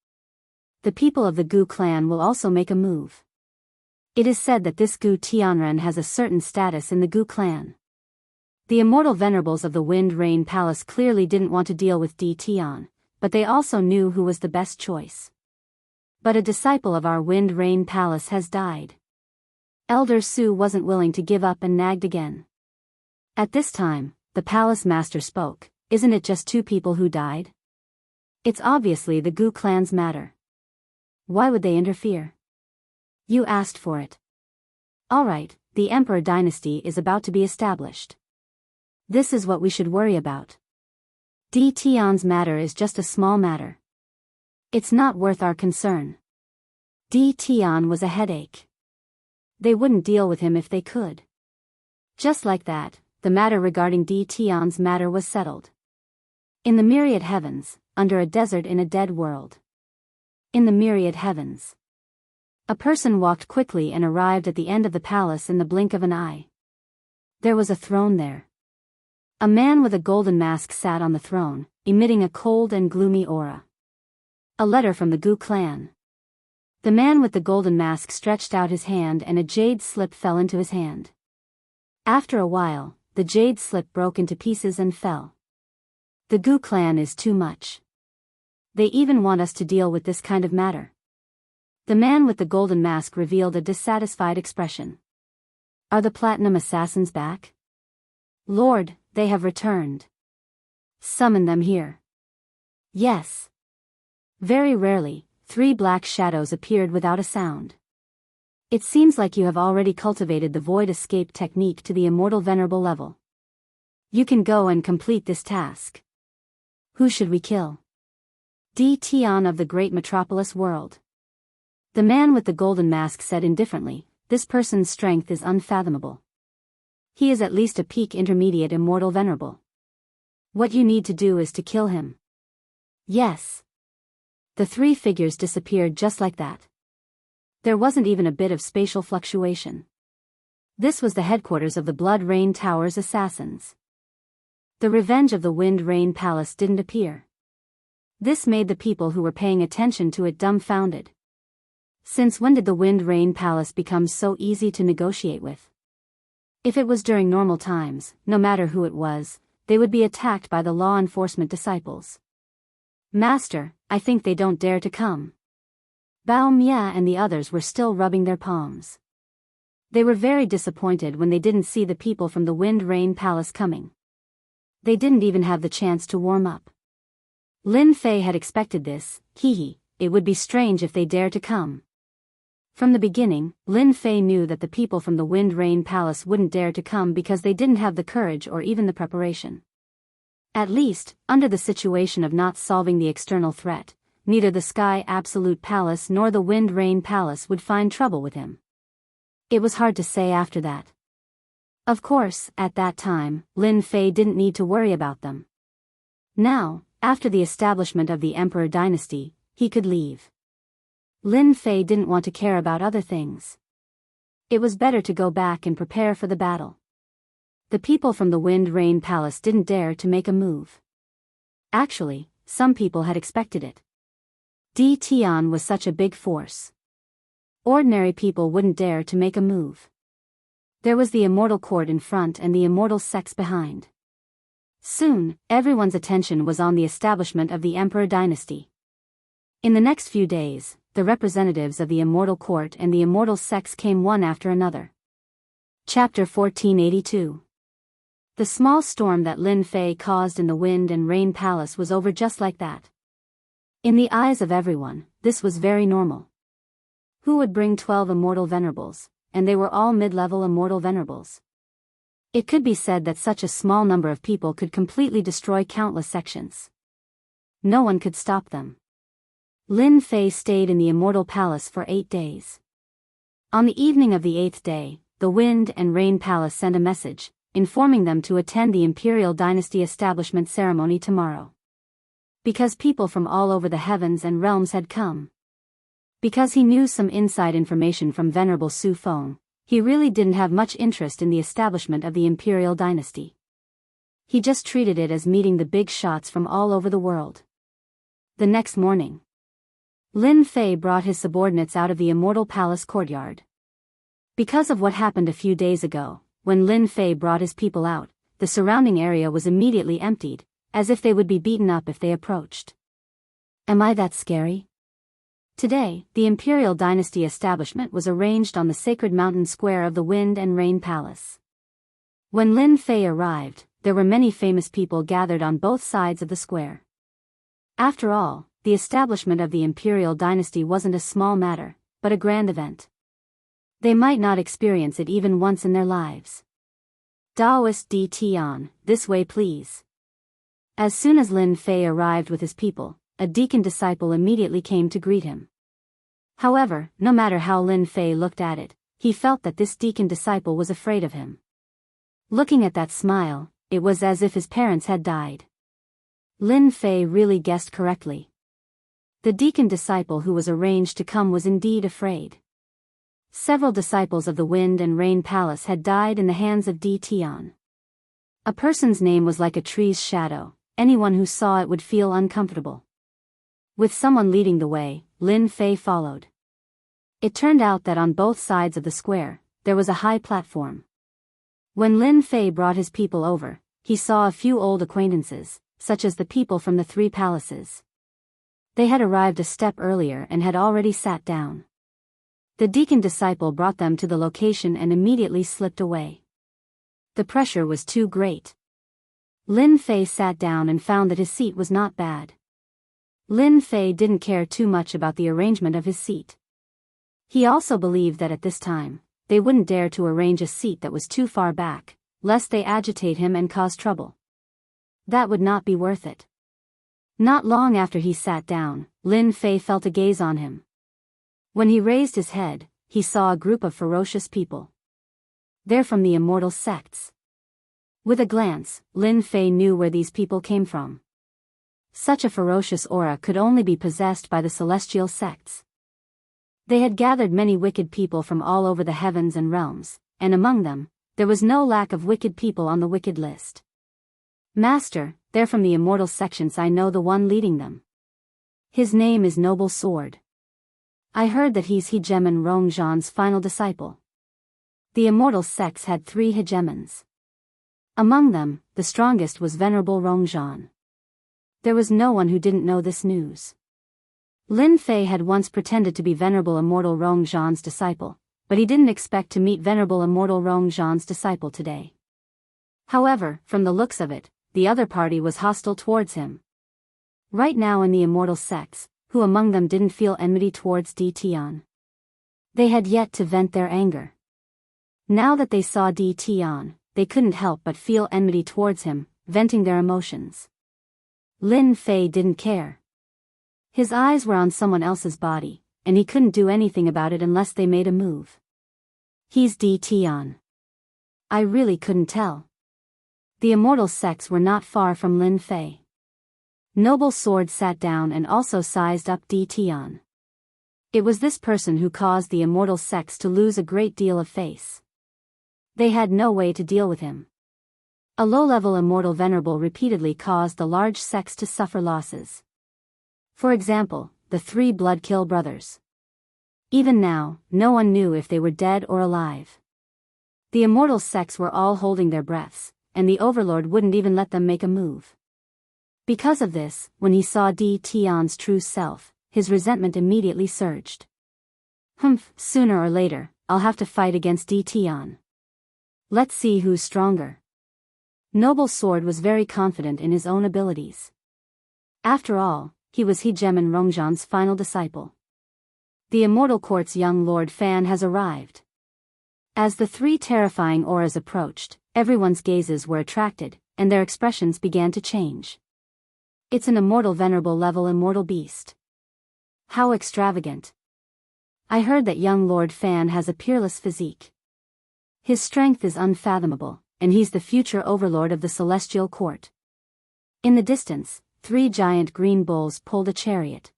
The people of the Gu clan will also make a move. It is said that this Gu Tianren has a certain status in the Gu clan. The immortal venerables of the Wind Rain Palace clearly didn't want to deal with Di Tian, but they also knew who was the best choice. But a disciple of our Wind Rain Palace has died. Elder Su wasn't willing to give up and nagged again. At this time, the Palace Master spoke. Isn't it just 2 people who died? It's obviously the Gu clan's matter. Why would they interfere? You asked for it. Alright, the Emperor dynasty is about to be established. This is what we should worry about. Di Tian's matter is just a small matter. It's not worth our concern. Di Tian was a headache. They wouldn't deal with him if they could. Just like that, the matter regarding Di Tian's matter was settled. In the myriad heavens, under a desert in a dead world. In the myriad heavens. A person walked quickly and arrived at the end of the palace in the blink of an eye. There was a throne there. A man with a golden mask sat on the throne, emitting a cold and gloomy aura. A letter from the Gu clan. The man with the golden mask stretched out his hand and a jade slip fell into his hand. After a while, the jade slip broke into pieces and fell. The Gu clan is too much. They even want us to deal with this kind of matter. The man with the golden mask revealed a dissatisfied expression. Are the platinum assassins back? Lord, they have returned. Summon them here. Yes. Very rarely, 3 black shadows appeared without a sound. It seems like you have already cultivated the void escape technique to the immortal venerable level. You can go and complete this task. Who should we kill? Di Tian of the great metropolis world. The man with the golden mask said indifferently, this person's strength is unfathomable. He is at least a peak intermediate immortal venerable. What you need to do is to kill him. Yes. The 3 figures disappeared just like that. There wasn't even a bit of spatial fluctuation. This was the headquarters of the Blood Rain Tower's assassins. The revenge of the Wind Rain Palace didn't appear. This made the people who were paying attention to it dumbfounded. Since when did the Wind Rain Palace become so easy to negotiate with? If it was during normal times, no matter who it was, they would be attacked by the law enforcement disciples. Master, I think they don't dare to come. Bao Mia and the others were still rubbing their palms. They were very disappointed when they didn't see the people from the Wind Rain Palace coming. They didn't even have the chance to warm up. Lin Fei had expected this, it would be strange if they dared to come. From the beginning, Lin Fei knew that the people from the Wind Rain Palace wouldn't dare to come because they didn't have the courage or even the preparation. At least, under the situation of not solving the external threat, neither the Sky Absolute Palace nor the Wind Rain Palace would find trouble with him. It was hard to say after that. Of course, at that time, Lin Fei didn't need to worry about them. Now, after the establishment of the Emperor dynasty, he could leave. Lin Fei didn't want to care about other things. It was better to go back and prepare for the battle. The people from the Wind Rain Palace didn't dare to make a move. Actually, some people had expected it. Di Tian was such a big force. Ordinary people wouldn't dare to make a move. There was the immortal court in front and the immortal sects behind. Soon, everyone's attention was on the establishment of the Emperor dynasty. In the next few days, the representatives of the immortal court and the immortal sects came one after another. Chapter 1482. The small storm that Lin Fei caused in the Wind and Rain Palace was over just like that. In the eyes of everyone, this was very normal. Who would bring 12 immortal venerables, and they were all mid-level immortal venerables? It could be said that such a small number of people could completely destroy countless sections. No one could stop them. Lin Fei stayed in the Immortal Palace for 8 days. On the evening of the 8th day, the Wind and Rain Palace sent a message, informing them to attend the Imperial Dynasty establishment ceremony tomorrow. Because people from all over the heavens and realms had come. Because he knew some inside information from Venerable Su Feng, he really didn't have much interest in the establishment of the Imperial Dynasty. He just treated it as meeting the big shots from all over the world. The next morning, Lin Fei brought his subordinates out of the Immortal Palace courtyard. Because of what happened a few days ago, when Lin Fei brought his people out, the surrounding area was immediately emptied, as if they would be beaten up if they approached. Am I that scary? Today, the Imperial Dynasty establishment was arranged on the sacred mountain square of the Wind and Rain Palace. When Lin Fei arrived, there were many famous people gathered on both sides of the square. After all, the establishment of the Imperial Dynasty wasn't a small matter, but a grand event. They might not experience it even once in their lives. Daoist D. Tian, this way please. As soon as Lin Fei arrived with his people, a deacon disciple immediately came to greet him. However, no matter how Lin Fei looked at it, he felt that this deacon disciple was afraid of him. Looking at that smile, it was as if his parents had died. Lin Fei really guessed correctly. The deacon disciple who was arranged to come was indeed afraid. Several disciples of the Wind and Rain Palace had died in the hands of D. Tian. A person's name was like a tree's shadow, anyone who saw it would feel uncomfortable. With someone leading the way, Lin Fei followed. It turned out that on both sides of the square, there was a high platform. When Lin Fei brought his people over, he saw a few old acquaintances, such as the people from the 3 palaces. They had arrived a step earlier and had already sat down. The deacon disciple brought them to the location and immediately slipped away. The pressure was too great. Lin Fei sat down and found that his seat was not bad. Lin Fei didn't care too much about the arrangement of his seat. He also believed that at this time, they wouldn't dare to arrange a seat that was too far back, lest they agitate him and cause trouble. That would not be worth it. Not long after he sat down, Lin Fei felt a gaze on him. When he raised his head, he saw a group of ferocious people. They're from the immortal sects. With a glance, Lin Fei knew where these people came from. Such a ferocious aura could only be possessed by the celestial sects. They had gathered many wicked people from all over the heavens and realms, and among them, there was no lack of wicked people on the wicked list. Master, they're from the immortal sections. I know the one leading them. His name is Noble Sword. I heard that he's Hegemon Rongzhan's final disciple. The immortal sects had 3 hegemons. Among them, the strongest was Venerable Rongzhan. There was no one who didn't know this news. Lin Fei had once pretended to be Venerable Immortal Rongzhan's disciple, but he didn't expect to meet Venerable Immortal Rongzhan's disciple today. However, from the looks of it, the other party was hostile towards him. Right now in the immortal sects, who among them didn't feel enmity towards D. Tian? They had yet to vent their anger. Now that they saw D. Tian, they couldn't help but feel enmity towards him, venting their emotions. Lin Fei didn't care. His eyes were on someone else's body, and he couldn't do anything about it unless they made a move. He's D. Tian. I really couldn't tell. The immortal sects were not far from Lin Fei. Noble Sword sat down and also sized up D. Tian. It was this person who caused the immortal sects to lose a great deal of face. They had no way to deal with him. A low-level immortal venerable repeatedly caused the large sects to suffer losses. For example, the 3 Bloodkill brothers. Even now, no one knew if they were dead or alive. The immortal sects were all holding their breaths, and the overlord wouldn't even let them make a move. Because of this, when he saw D. Tian's true self, his resentment immediately surged. Sooner or later, I'll have to fight against D. Tian. Let's see who's stronger. Noble Sword was very confident in his own abilities. After all, he was Hegemen Rongzhan's final disciple. The Immortal Court's young Lord Fan has arrived. As the three terrifying auras approached, everyone's gazes were attracted, and their expressions began to change. It's an immortal venerable level immortal beast. How extravagant. I heard that young Lord Fan has a peerless physique. His strength is unfathomable, and he's the future overlord of the Celestial Court. In the distance, 3 giant green bulls pulled a chariot.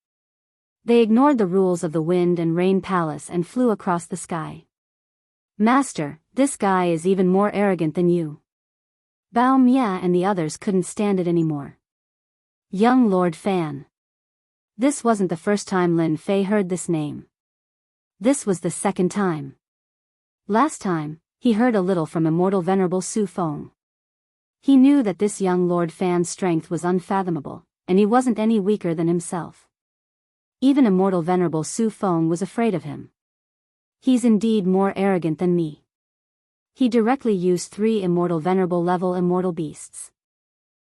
They ignored the rules of the Wind and Rain Palace and flew across the sky. Master, this guy is even more arrogant than you. Bao Mia and the others couldn't stand it anymore. Young Lord Fan. This wasn't the first time Lin Fei heard this name. This was the second time. Last time, he heard a little from Immortal Venerable Su Feng. He knew that this young Lord Fan's strength was unfathomable, and he wasn't any weaker than himself. Even Immortal Venerable Su Feng was afraid of him. He's indeed more arrogant than me. He directly used 3 Immortal Venerable level immortal beasts.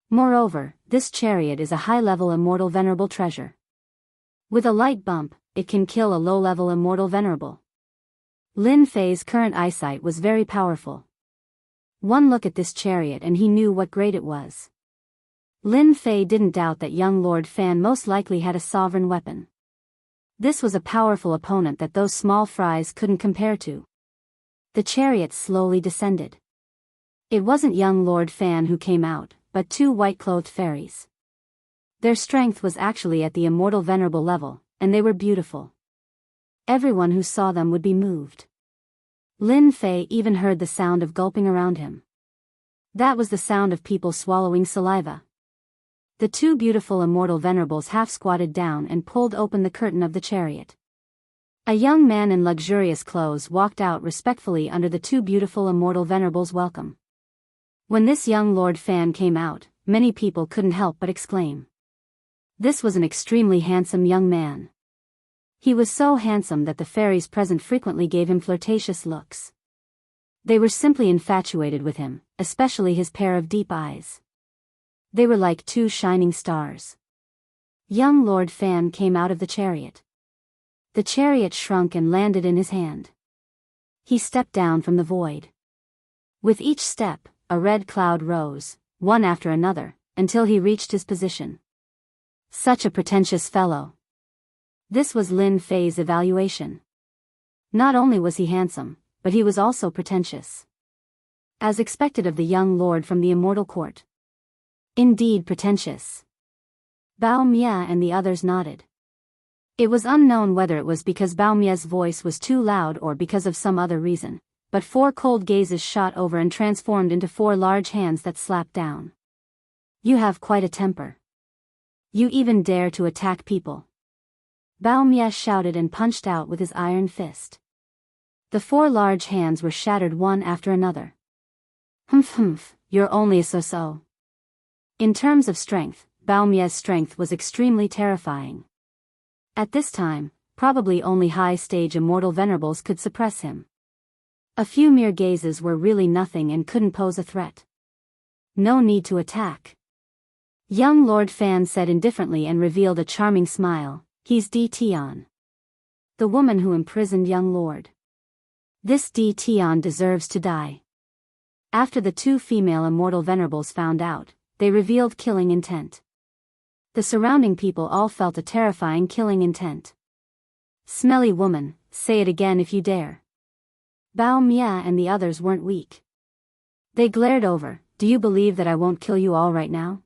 Moreover, this chariot is a high-level Immortal Venerable treasure. With a light bump, it can kill a low-level Immortal Venerable. Lin Fei's current eyesight was very powerful. One look at this chariot and he knew what grade it was. Lin Fei didn't doubt that young Lord Fan most likely had a sovereign weapon. This was a powerful opponent that those small fries couldn't compare to. The chariot slowly descended. It wasn't young Lord Fan who came out, but 2 white-clothed fairies. Their strength was actually at the Immortal Venerable level, and they were beautiful. Everyone who saw them would be moved. Lin Fei even heard the sound of gulping around him. That was the sound of people swallowing saliva. The 2 beautiful Immortal Venerables half-squatted down and pulled open the curtain of the chariot. A young man in luxurious clothes walked out respectfully under the 2 beautiful Immortal Venerables' welcome. When this young Lord Fan came out, many people couldn't help but exclaim. This was an extremely handsome young man. He was so handsome that the fairies present frequently gave him flirtatious looks. They were simply infatuated with him, especially his pair of deep eyes. They were like 2 shining stars. Young Lord Fan came out of the chariot. The chariot shrunk and landed in his hand. He stepped down from the void. With each step, a red cloud rose, one after another, until he reached his position. Such a pretentious fellow. This was Lin Fei's evaluation. Not only was he handsome, but he was also pretentious. As expected of the young lord from the Immortal Court. Indeed pretentious. Bao Mia and the others nodded. It was unknown whether it was because Bao Mia's voice was too loud or because of some other reason, but 4 cold gazes shot over and transformed into 4 large hands that slapped down. You have quite a temper. You even dare to attack people. Bao Mia shouted and punched out with his iron fist. The 4 large hands were shattered one after another. Humph, you're only a so-so. In terms of strength, Bao Mia's strength was extremely terrifying. At this time, probably only high-stage Immortal Venerables could suppress him. A few mere gazes were really nothing and couldn't pose a threat. No need to attack. Young Lord Fan said indifferently and revealed a charming smile. He's Di Tian. The woman who imprisoned young Lord. This Di Tian deserves to die. After the 2 female Immortal Venerables found out, they revealed killing intent. The surrounding people all felt a terrifying killing intent. Smelly woman, say it again if you dare. Bao Mia and the others weren't weak. They glared over. Do you believe that I won't kill you all right now?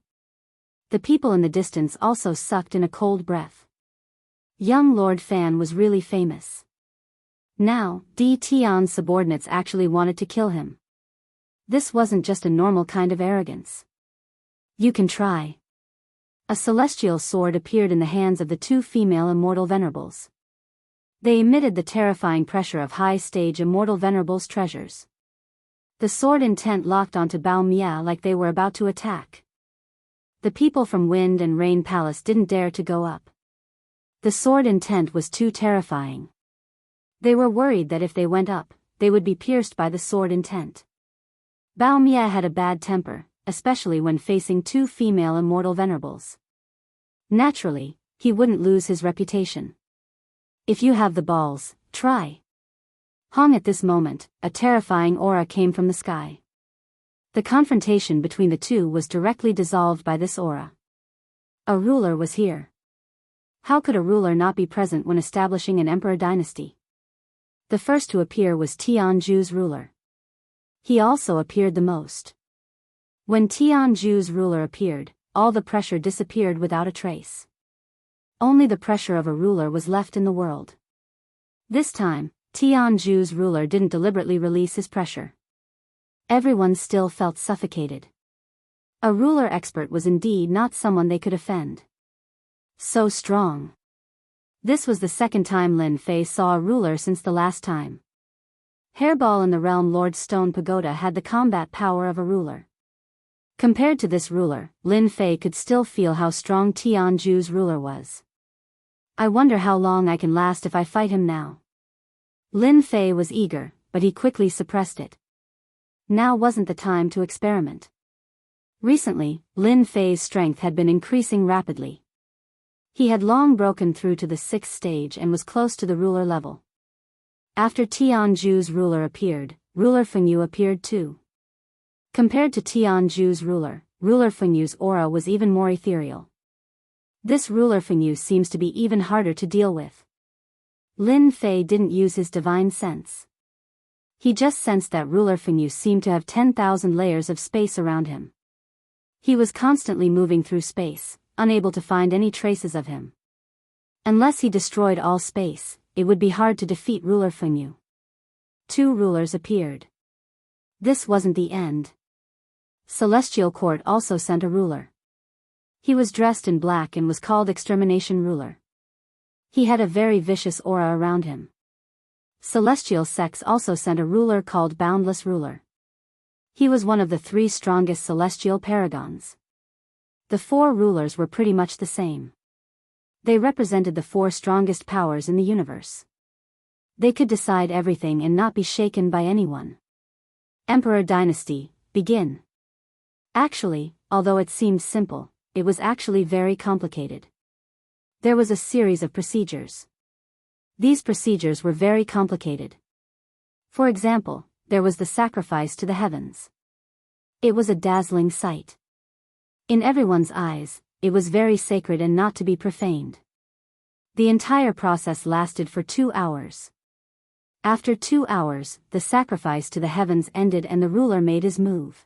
The people in the distance also sucked in a cold breath. Young Lord Fan was really famous. Now, Di Tian's subordinates actually wanted to kill him. This wasn't just a normal kind of arrogance. You can try. A celestial sword appeared in the hands of the 2 female Immortal Venerables. They emitted the terrifying pressure of high-stage Immortal Venerables' treasures. The sword intent locked onto Bao Mia like they were about to attack. The people from Wind and Rain Palace didn't dare to go up. The sword intent was too terrifying. They were worried that if they went up, they would be pierced by the sword intent. Bao Mia had a bad temper, especially when facing 2 female Immortal Venerables. Naturally, He wouldn't lose his reputation. If you have the balls, try. Hong at this moment, a terrifying aura came from the sky. The confrontation between the two was directly dissolved by this aura. A ruler was here. How could a ruler not be present when establishing an emperor dynasty? The first to appear was Tianju's ruler. He also appeared the most. When Tianju's ruler appeared, all the pressure disappeared without a trace. Only the pressure of a ruler was left in the world. This time, Tianju's ruler didn't deliberately release his pressure. Everyone still felt suffocated. A ruler expert was indeed not someone they could offend. So strong. This was the second time Lin Fei saw a ruler since the last time. Hairball in the Realm Lord's Stone Pagoda had the combat power of a ruler. Compared to this ruler, Lin Fei could still feel how strong Tianju's ruler was. I wonder how long I can last if I fight him now. Lin Fei was eager, but he quickly suppressed it. Now wasn't the time to experiment. Recently, Lin Fei's strength had been increasing rapidly. He had long broken through to the 6th stage and was close to the ruler level. After Tianju's ruler appeared, Ruler Fengyu appeared too. Compared to Tianju's ruler, Ruler Fengyu's aura was even more ethereal. This Ruler Fengyu seems to be even harder to deal with. Lin Fei didn't use his divine sense. He just sensed that Ruler Fengyu seemed to have 10,000 layers of space around him. He was constantly moving through space, unable to find any traces of him. Unless he destroyed all space, it would be hard to defeat Ruler Fengyu. 2 rulers appeared. This wasn't the end. Celestial Court also sent a ruler. He was dressed in black and was called Extermination Ruler. He had a very vicious aura around him. Celestial Sects also sent a ruler called Boundless Ruler. He was one of the 3 strongest celestial paragons. The 4 rulers were pretty much the same. They represented the 4 strongest powers in the universe. They could decide everything and not be shaken by anyone. Emperor Dynasty, begin. Actually, although it seemed simple, it was actually very complicated. There was a series of procedures. These procedures were very complicated. For example, there was the sacrifice to the heavens. It was a dazzling sight. In everyone's eyes, it was very sacred and not to be profaned. The entire process lasted for 2 hours. After 2 hours, the sacrifice to the heavens ended and the ruler made his move.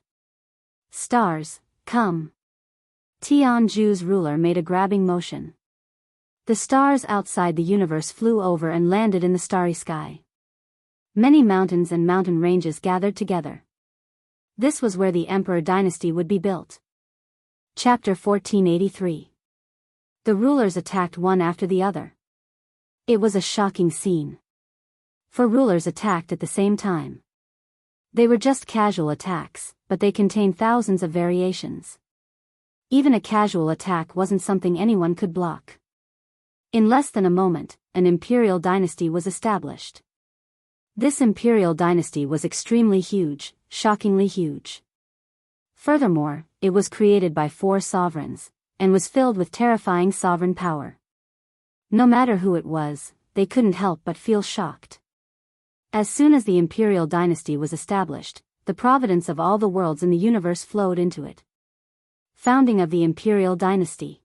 Stars, come. Tianju's ruler made a grabbing motion. The stars outside the universe flew over and landed in the starry sky. Many mountains and mountain ranges gathered together. This was where the Emperor Dynasty would be built. Chapter 1483. The rulers attacked one after the other. It was a shocking scene. 4 rulers attacked at the same time. They were just casual attacks, but they contained thousands of variations. Even a casual attack wasn't something anyone could block. In less than a moment, an imperial dynasty was established. This imperial dynasty was extremely huge, shockingly huge. Furthermore, it was created by 4 sovereigns, and was filled with terrifying sovereign power. No matter who it was, they couldn't help but feel shocked. As soon as the imperial dynasty was established, the providence of all the worlds in the universe flowed into it. Founding of the imperial dynasty.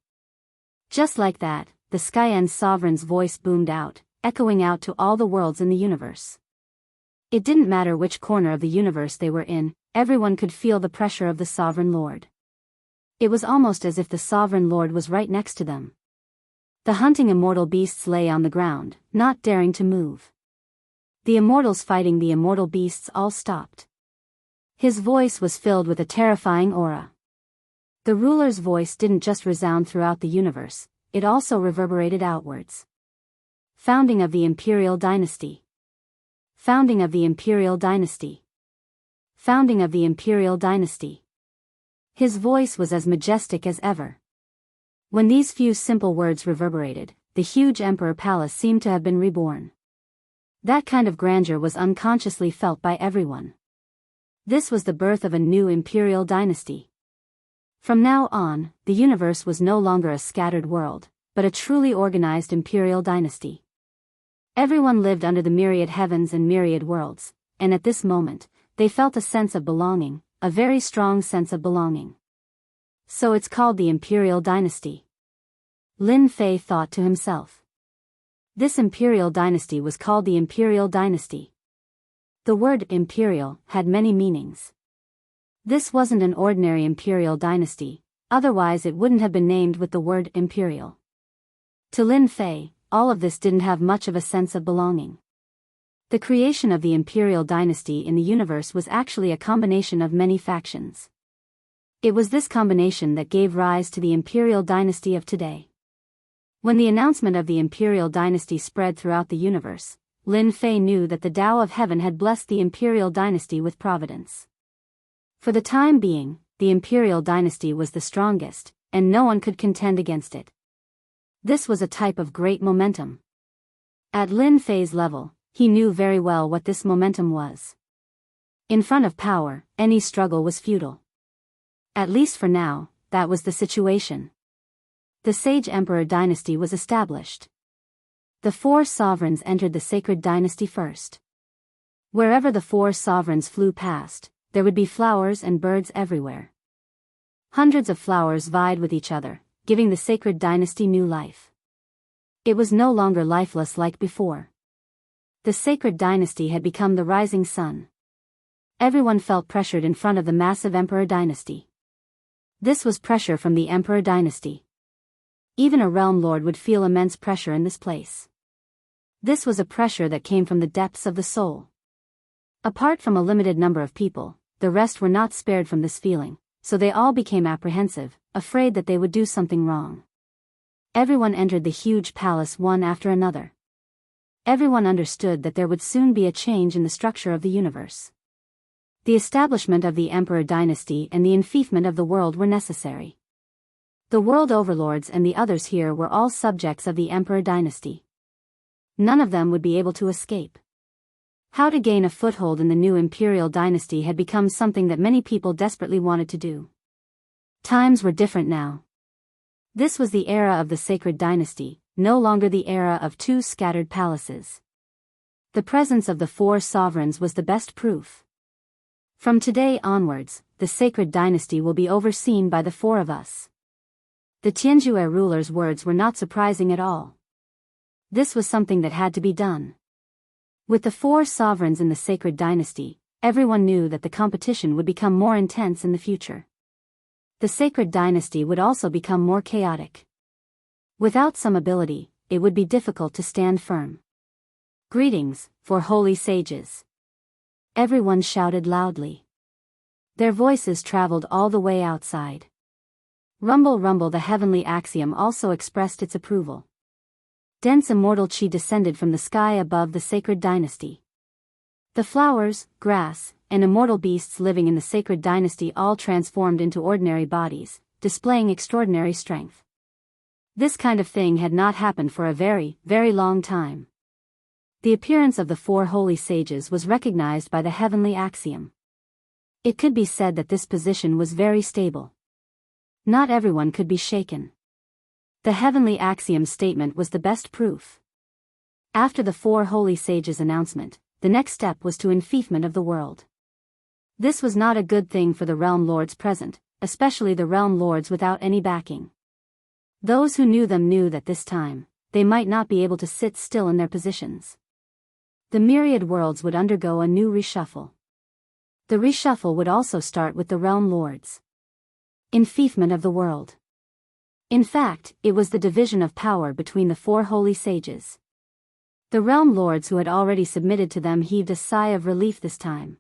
Just like that, the Skyen sovereign's voice boomed out, echoing out to all the worlds in the universe. It didn't matter which corner of the universe they were in, everyone could feel the pressure of the sovereign lord. It was almost as if the sovereign lord was right next to them. The hunting immortal beasts lay on the ground, not daring to move. The immortals fighting the immortal beasts all stopped. His voice was filled with a terrifying aura. The ruler's voice didn't just resound throughout the universe, it also reverberated outwards. Founding of the imperial dynasty. Founding of the imperial dynasty. Founding of the imperial dynasty. His voice was as majestic as ever. When these few simple words reverberated, the huge emperor palace seemed to have been reborn. That kind of grandeur was unconsciously felt by everyone. This was the birth of a new imperial dynasty. From now on, the universe was no longer a scattered world, but a truly organized imperial dynasty. Everyone lived under the myriad heavens and myriad worlds, and at this moment, they felt a sense of belonging, a very strong sense of belonging. So it's called the imperial dynasty. Lin Fei thought to himself. This imperial dynasty was called the imperial dynasty. The word imperial had many meanings. This wasn't an ordinary imperial dynasty, otherwise it wouldn't have been named with the word imperial. To Lin Fei, all of this didn't have much of a sense of belonging. The creation of the imperial dynasty in the universe was actually a combination of many factions. It was this combination that gave rise to the imperial dynasty of today. When the announcement of the imperial dynasty spread throughout the universe, Lin Fei knew that the Tao of Heaven had blessed the imperial dynasty with providence. For the time being, the imperial dynasty was the strongest, and no one could contend against it. This was a type of great momentum. At Lin Fei's level, he knew very well what this momentum was. In front of power, any struggle was futile. At least for now, that was the situation. The Sage Emperor dynasty was established. The 4 sovereigns entered the sacred dynasty first. Wherever the 4 sovereigns flew past, there would be flowers and birds everywhere. Hundreds of flowers vied with each other, giving the sacred dynasty new life. It was no longer lifeless like before. The sacred dynasty had become the rising sun. Everyone felt pressured in front of the massive emperor dynasty. This was pressure from the emperor dynasty. Even a realm lord would feel immense pressure in this place. This was a pressure that came from the depths of the soul. Apart from a limited number of people, the rest were not spared from this feeling, so they all became apprehensive, afraid that they would do something wrong. Everyone entered the huge palace one after another. Everyone understood that there would soon be a change in the structure of the universe. The establishment of the emperor dynasty and the enfeoffment of the world were necessary. The world overlords and the others here were all subjects of the emperor dynasty. None of them would be able to escape. How to gain a foothold in the new imperial dynasty had become something that many people desperately wanted to do. Times were different now. This was the era of the sacred dynasty, no longer the era of 2 scattered palaces. The presence of the 4 sovereigns was the best proof. From today onwards, the sacred dynasty will be overseen by the 4 of us. The Tianjue ruler's words were not surprising at all. This was something that had to be done. With the 4 sovereigns in the sacred dynasty, everyone knew that the competition would become more intense in the future. The sacred dynasty would also become more chaotic. Without some ability, it would be difficult to stand firm. Greetings, 4 holy sages. Everyone shouted loudly. Their voices traveled all the way outside. Rumble rumble, the heavenly axiom also expressed its approval. Dense immortal chi descended from the sky above the sacred dynasty. The flowers, grass, and immortal beasts living in the sacred dynasty all transformed into ordinary bodies, displaying extraordinary strength. This kind of thing had not happened for a very, very long time. The appearance of the 4 holy sages was recognized by the heavenly axiom. It could be said that this position was very stable. Not everyone could be shaken. The heavenly axiom statement was the best proof. After the 4 holy sages' announcement, the next step was to enfeoffment of the world. This was not a good thing for the realm lords present, especially the realm lords without any backing. Those who knew them knew that this time, they might not be able to sit still in their positions. The myriad worlds would undergo a new reshuffle. The reshuffle would also start with the realm lords. Enfeoffment of the world. In fact, it was the division of power between the 4 holy sages. The realm lords who had already submitted to them heaved a sigh of relief this time.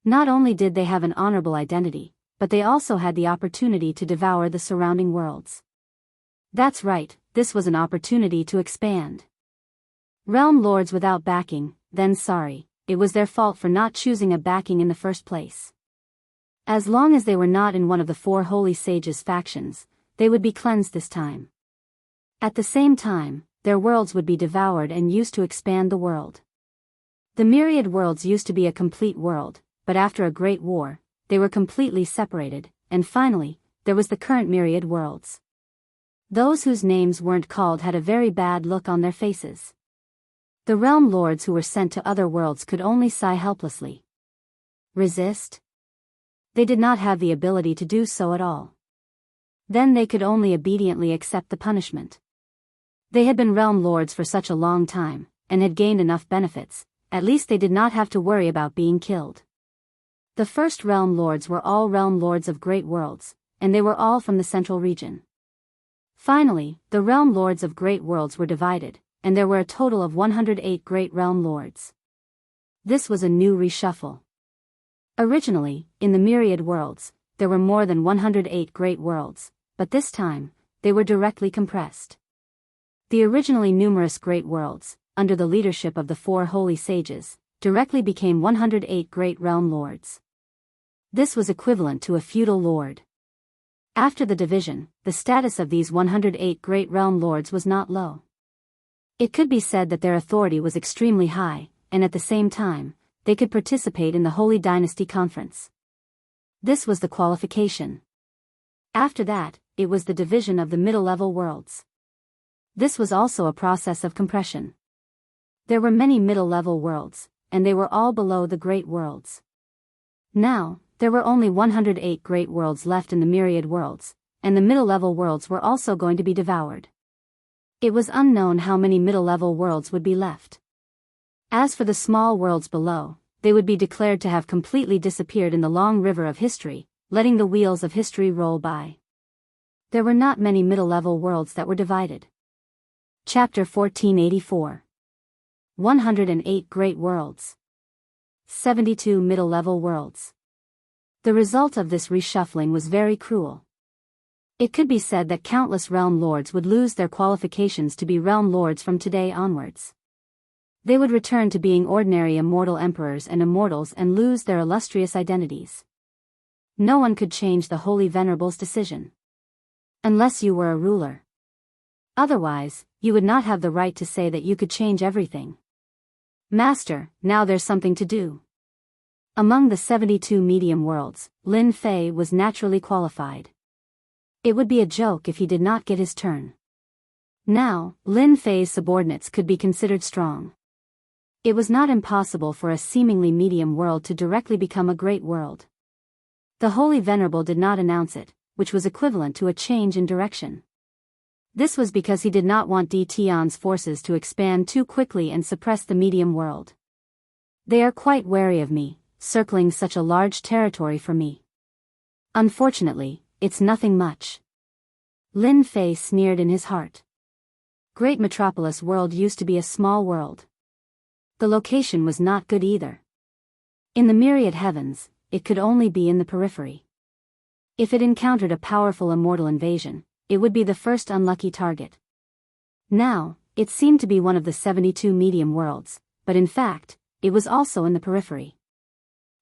Not only did they have an honorable identity, but they also had the opportunity to devour the surrounding worlds. That's right, this was an opportunity to expand. Realm lords without backing, then sorry, it was their fault for not choosing a backing in the first place. As long as they were not in one of the 4 holy sages' factions, they would be cleansed this time. At the same time, their worlds would be devoured and used to expand the world. The myriad worlds used to be a complete world, but after a great war, they were completely separated, and finally, there was the current myriad worlds. Those whose names weren't called had a very bad look on their faces. The realm lords who were sent to other worlds could only sigh helplessly. Resist? They did not have the ability to do so at all. Then they could only obediently accept the punishment. They had been realm lords for such a long time, and had gained enough benefits. At least they did not have to worry about being killed. The first realm lords were all realm lords of great worlds, and they were all from the central region. Finally, the realm lords of great worlds were divided, and there were a total of 108 great realm lords. This was a new reshuffle. Originally, in the myriad worlds, there were more than 108 great worlds, but this time, they were directly compressed. The originally numerous great worlds, under the leadership of the 4 holy sages, directly became 108 great realm lords. This was equivalent to a feudal lord. After the division, the status of these 108 great realm lords was not low. It could be said that their authority was extremely high, and at the same time, they could participate in the Holy Dynasty Conference. This was the qualification. After that, it was the division of the middle-level worlds. This was also a process of compression. There were many middle-level worlds, and they were all below the great worlds. Now, there were only 108 great worlds left in the myriad worlds, and the middle-level worlds were also going to be devoured. It was unknown how many middle-level worlds would be left. As for the small worlds below, they would be declared to have completely disappeared in the long river of history, letting the wheels of history roll by. There were not many middle-level worlds that were divided. Chapter 1484. 108 Great Worlds. 72 Middle-Level Worlds. The result of this reshuffling was very cruel. It could be said that countless realm lords would lose their qualifications to be realm lords from today onwards. They would return to being ordinary immortal emperors and immortals and lose their illustrious identities. No one could change the Holy Venerable's decision. Unless you were a ruler. Otherwise, you would not have the right to say that you could change everything. Master, now there's something to do. Among the 72 medium worlds, Lin Fei was naturally qualified. It would be a joke if he did not get his turn. Now, Lin Fei's subordinates could be considered strong. It was not impossible for a seemingly medium world to directly become a great world. The Holy Venerable did not announce it, which was equivalent to a change in direction. This was because he did not want Di Tian's forces to expand too quickly and suppress the medium world. They are quite wary of me, circling such a large territory for me. Unfortunately, it's nothing much. Lin Fei sneered in his heart. Great Metropolis World used to be a small world. The location was not good either. In the myriad heavens, it could only be in the periphery. If it encountered a powerful immortal invasion, it would be the first unlucky target. Now, it seemed to be one of the 72 medium worlds, but in fact, it was also in the periphery.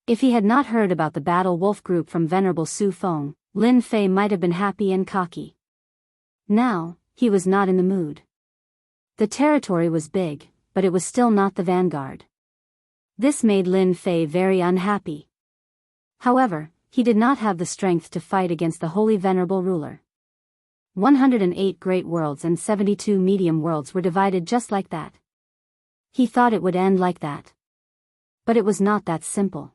If he had not heard about the Battle Wolf group from Venerable Su Feng, Lin Fei might have been happy and cocky. Now, he was not in the mood. The territory was big, but it was still not the vanguard. This made Lin Fei very unhappy. However, he did not have the strength to fight against the Holy Venerable ruler. 108 great worlds and 72 medium worlds were divided just like that. He thought it would end like that. But it was not that simple.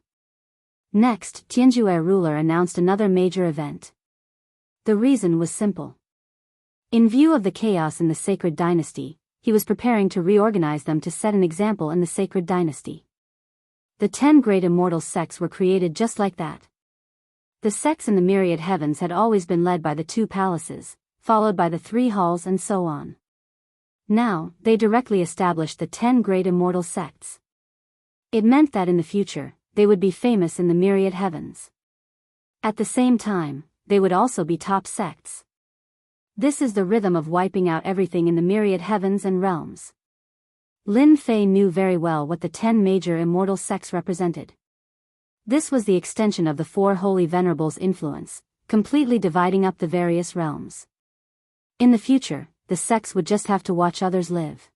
Next, Tianjue ruler announced another major event. The reason was simple. In view of the chaos in the sacred dynasty, he was preparing to reorganize them to set an example in the sacred dynasty. The 10 great immortal sects were created just like that. The sects in the myriad heavens had always been led by the 2 palaces, followed by the 3 halls and so on. Now, they directly established the 10 great immortal sects. It meant that in the future, they would be famous in the myriad heavens. At the same time, they would also be top sects. This is the rhythm of wiping out everything in the myriad heavens and realms. Lin Fei knew very well what the 10 major immortal sects represented. This was the extension of the 4 Holy Venerables' influence, completely dividing up the various realms. In the future, the sects would just have to watch others live.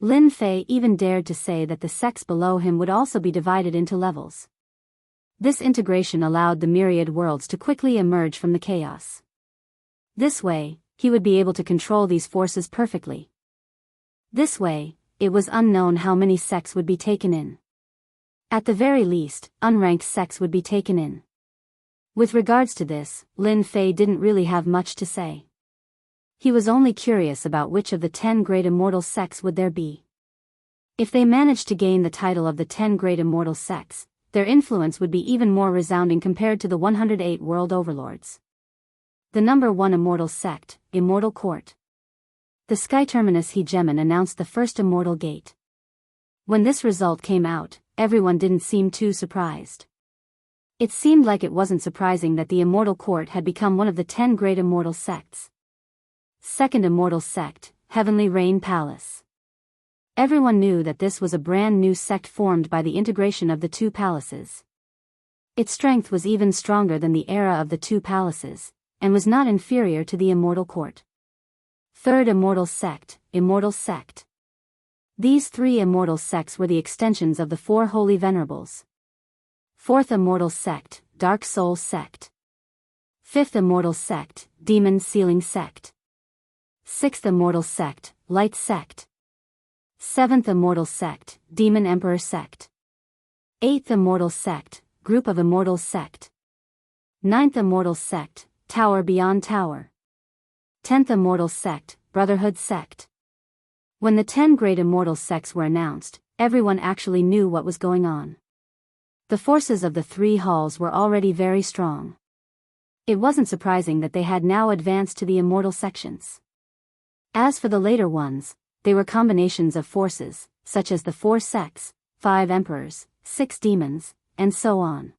Lin Fei even dared to say that the sects below him would also be divided into levels. This integration allowed the myriad worlds to quickly emerge from the chaos. This way, he would be able to control these forces perfectly. This way, it was unknown how many sects would be taken in. At the very least, unranked sects would be taken in. With regards to this, Lin Fei didn't really have much to say. He was only curious about which of the 10 great immortal sects would there be. If they managed to gain the title of the 10 great immortal sects, their influence would be even more resounding compared to the 108 world overlords. The number 1 immortal sect, Immortal Court. The Sky Terminus Hegemon announced the first immortal gate. When this result came out, everyone didn't seem too surprised. It seemed like it wasn't surprising that the Immortal Court had become one of the 10 great immortal sects. Second immortal sect, Heavenly Rain Palace. Everyone knew that this was a brand new sect formed by the integration of the 2 palaces. Its strength was even stronger than the era of the 2 palaces, and was not inferior to the Immortal Court. Third immortal sect, Immortal Sect. These 3 immortal sects were the extensions of the 4 Holy Venerables. Fourth immortal sect, Dark Soul Sect. Fifth immortal sect, Demon Sealing Sect. Sixth immortal sect, Light Sect. Seventh immortal sect, Demon Emperor Sect. Eighth immortal sect, Group of Immortals Sect. Ninth immortal sect, Tower Beyond Tower. 10th immortal sect, Brotherhood Sect. When the 10 great immortal sects were announced, everyone actually knew what was going on. The forces of the 3 halls were already very strong. It wasn't surprising that they had now advanced to the immortal sections. As for the later ones, they were combinations of forces, such as the 4 sects, 5 emperors, 6 demons, and so on.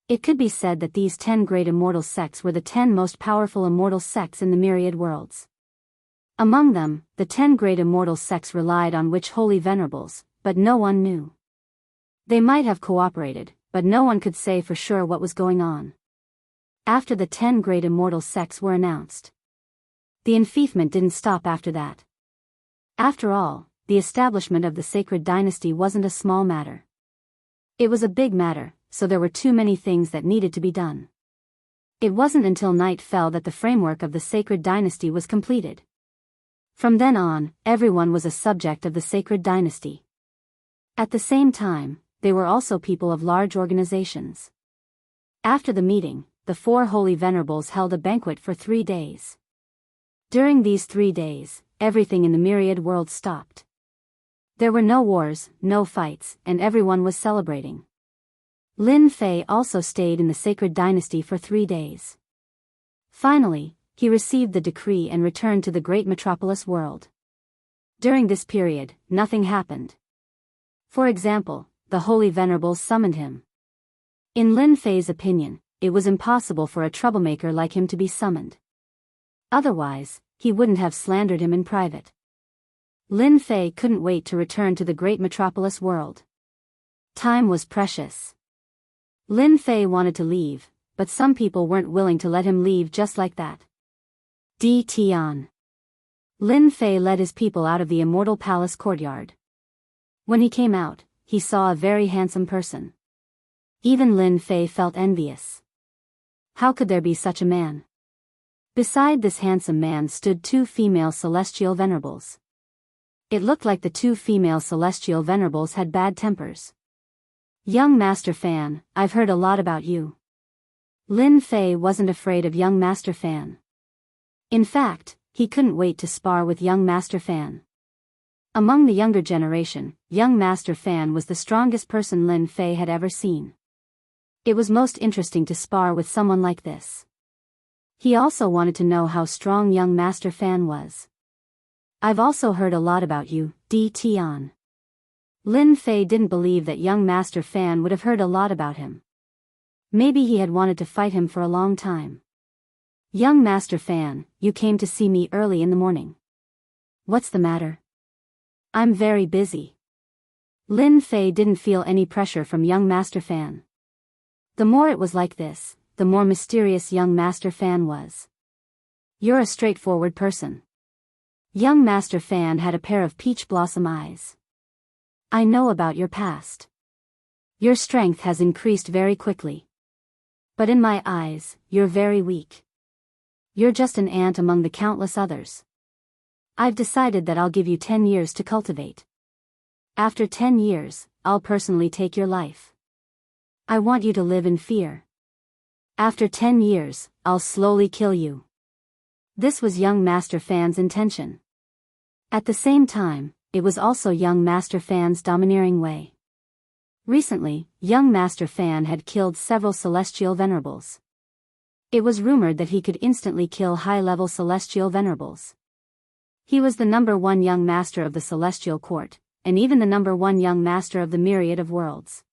It could be said that these 10 great immortal sects were the 10 most powerful immortal sects in the myriad worlds. Among them, the 10 great immortal sects relied on which holy venerables, but no one knew. They might have cooperated, but no one could say for sure what was going on. After the 10 great immortal sects were announced, the enfeoffment didn't stop after that. After all, the establishment of the sacred dynasty wasn't a small matter. It was a big matter, so there were too many things that needed to be done. It wasn't until night fell that the framework of the sacred dynasty was completed. From then on, everyone was a subject of the sacred dynasty. At the same time, they were also people of large organizations. After the meeting, the 4 holy venerables held a banquet for 3 days. During these 3 days, everything in the myriad world stopped. There were no wars, no fights, and everyone was celebrating. Lin Fei also stayed in the sacred dynasty for 3 days. Finally, he received the decree and returned to the great metropolis world. During this period, nothing happened. For example, the holy venerables summoned him. In Lin Fei's opinion, it was impossible for a troublemaker like him to be summoned. Otherwise, he wouldn't have slandered him in private. Lin Fei couldn't wait to return to the great metropolis world. Time was precious. Lin Fei wanted to leave, but some people weren't willing to let him leave just like that. D. Tian. Lin Fei led his people out of the immortal palace courtyard. When he came out, he saw a very handsome person. Even Lin Fei felt envious. How could there be such a man? Beside this handsome man stood 2 female celestial venerables. It looked like the 2 female celestial venerables had bad tempers. Young Master Fan, I've heard a lot about you. Lin Fei wasn't afraid of young Master Fan. In fact, he couldn't wait to spar with young Master Fan. Among the younger generation, young Master Fan was the strongest person Lin Fei had ever seen. It was most interesting to spar with someone like this. He also wanted to know how strong young Master Fan was. I've also heard a lot about you, D. Tian. Lin Fei didn't believe that young Master Fan would have heard a lot about him. Maybe he had wanted to fight him for a long time. Young Master Fan, you came to see me early in the morning. What's the matter? I'm very busy. Lin Fei didn't feel any pressure from young Master Fan. The more it was like this, the more mysterious young Master Fan was. You're a straightforward person. Young Master Fan had a pair of peach blossom eyes. I know about your past. Your strength has increased very quickly. But in my eyes, you're very weak. You're just an ant among the countless others. I've decided that I'll give you 10 years to cultivate. After 10 years, I'll personally take your life. I want you to live in fear. After 10 years, I'll slowly kill you. This was young Master Fan's intention. At the same time, it was also young Master Fan's domineering way. Recently, young Master Fan had killed several celestial venerables. It was rumored that he could instantly kill high-level celestial venerables. He was the #1 young master of the celestial court, and even the #1 young master of the myriad of worlds.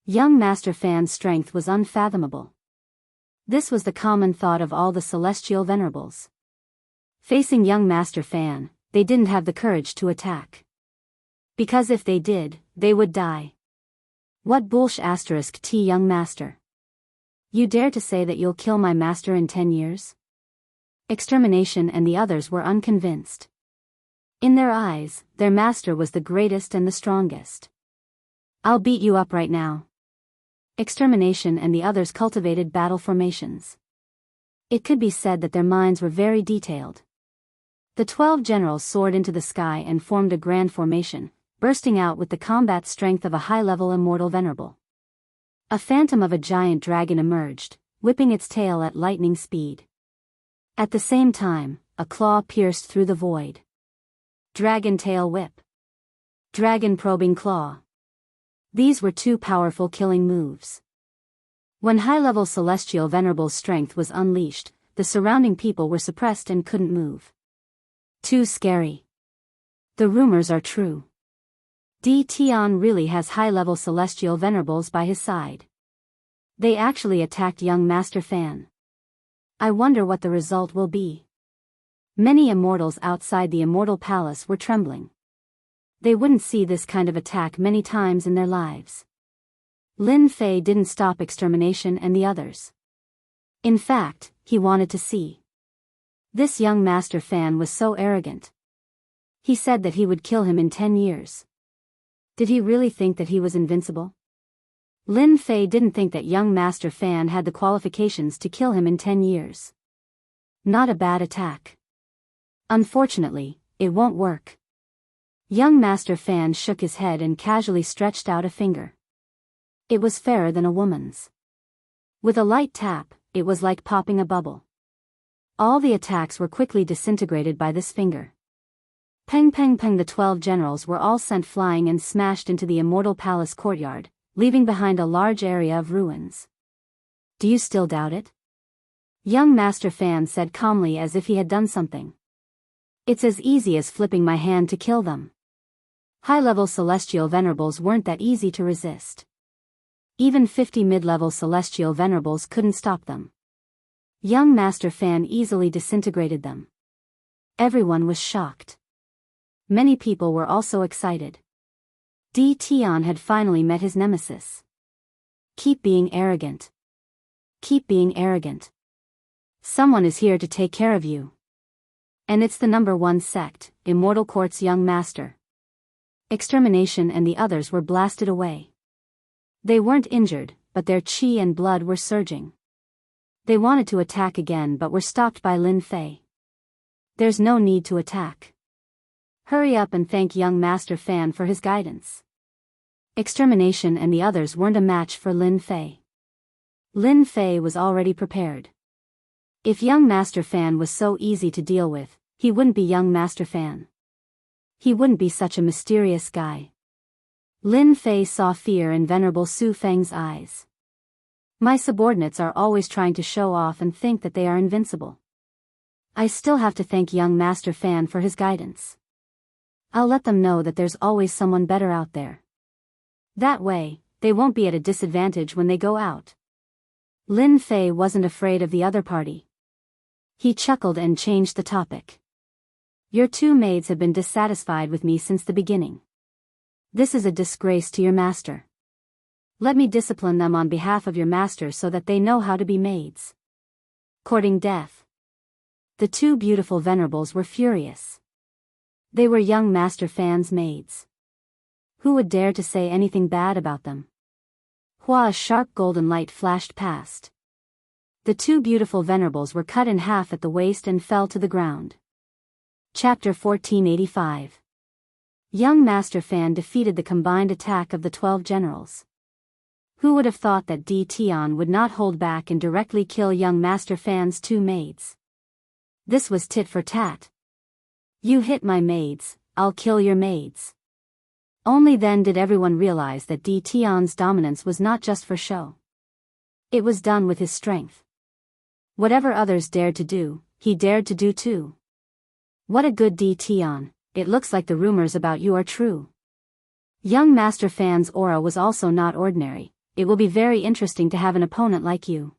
Young Master Fan's strength was unfathomable. This was the common thought of all the celestial venerables. Facing young Master Fan, they didn't have the courage to attack. Because if they did, they would die. What bullsh***t young master? You dare to say that you'll kill my master in 10 years? Extermination and the others were unconvinced. In their eyes, their master was the greatest and the strongest. I'll beat you up right now. Extermination and the others cultivated battle formations. It could be said that their minds were very detailed. The 12 generals soared into the sky and formed a grand formation, bursting out with the combat strength of a high-level immortal venerable. A phantom of a giant dragon emerged, whipping its tail at lightning speed. At the same time, a claw pierced through the void. Dragon tail whip. Dragon probing claw. These were two powerful killing moves. When high-level celestial venerable's strength was unleashed, the surrounding people were suppressed and couldn't move. Too scary. The rumors are true. Tian really has high-level celestial venerables by his side. They actually attacked young Master Fan. I wonder what the result will be. Many immortals outside the Immortal Palace were trembling. They wouldn't see this kind of attack many times in their lives. Lin Fei didn't stop extermination and the others. In fact, he wanted to see. This young Master Fan was so arrogant. He said that he would kill him in 10 years. Did he really think that he was invincible? Lin Fei didn't think that young Master Fan had the qualifications to kill him in 10 years. Not a bad attack. Unfortunately, it won't work. Young Master Fan shook his head and casually stretched out a finger. It was fairer than a woman's. With a light tap, it was like popping a bubble. All the attacks were quickly disintegrated by this finger. Peng peng peng, the 12 generals were all sent flying and smashed into the Immortal Palace courtyard, leaving behind a large area of ruins. Do you still doubt it? Young Master Fan said calmly as if he had done something. It's as easy as flipping my hand to kill them. High-level celestial venerables weren't that easy to resist. Even 50 mid-level celestial venerables couldn't stop them. Young Master Fan easily disintegrated them. Everyone was shocked. Many people were also excited. Tian had finally met his nemesis. Keep being arrogant. Keep being arrogant. Someone is here to take care of you. And it's the #1 sect, Immortal Court's young master. Extermination and the others were blasted away. They weren't injured, but their chi and blood were surging. They wanted to attack again but were stopped by Lin Fei. There's no need to attack. Hurry up and thank young Master Fan for his guidance. Extermination and the others weren't a match for Lin Fei. Lin Fei was already prepared. If young Master Fan was so easy to deal with, he wouldn't be young Master Fan. He wouldn't be such a mysterious guy. Lin Fei saw fear in Venerable Su Feng's eyes. My subordinates are always trying to show off and think that they are invincible. I still have to thank young Master Fan for his guidance. I'll let them know that there's always someone better out there. That way, they won't be at a disadvantage when they go out. Lin Fei wasn't afraid of the other party. He chuckled and changed the topic. Your 2 maids have been dissatisfied with me since the beginning. This is a disgrace to your master. Let me discipline them on behalf of your master so that they know how to be maids. Courting death. The 2 beautiful venerables were furious. They were young Master Fan's maids. Who would dare to say anything bad about them? A sharp golden light flashed past. The two beautiful venerables were cut in half at the waist and fell to the ground. Chapter 1485. Young Master Fan defeated the combined attack of the 12 generals. Who would have thought that Tian would not hold back and directly kill young Master Fan's 2 maids? This was tit for tat. You hit my maids, I'll kill your maids. Only then did everyone realize that Tian's dominance was not just for show. It was done with his strength. Whatever others dared to do, he dared to do too. What a good Tian, it looks like the rumors about you are true. Young Master Fan's aura was also not ordinary. It will be very interesting to have an opponent like you.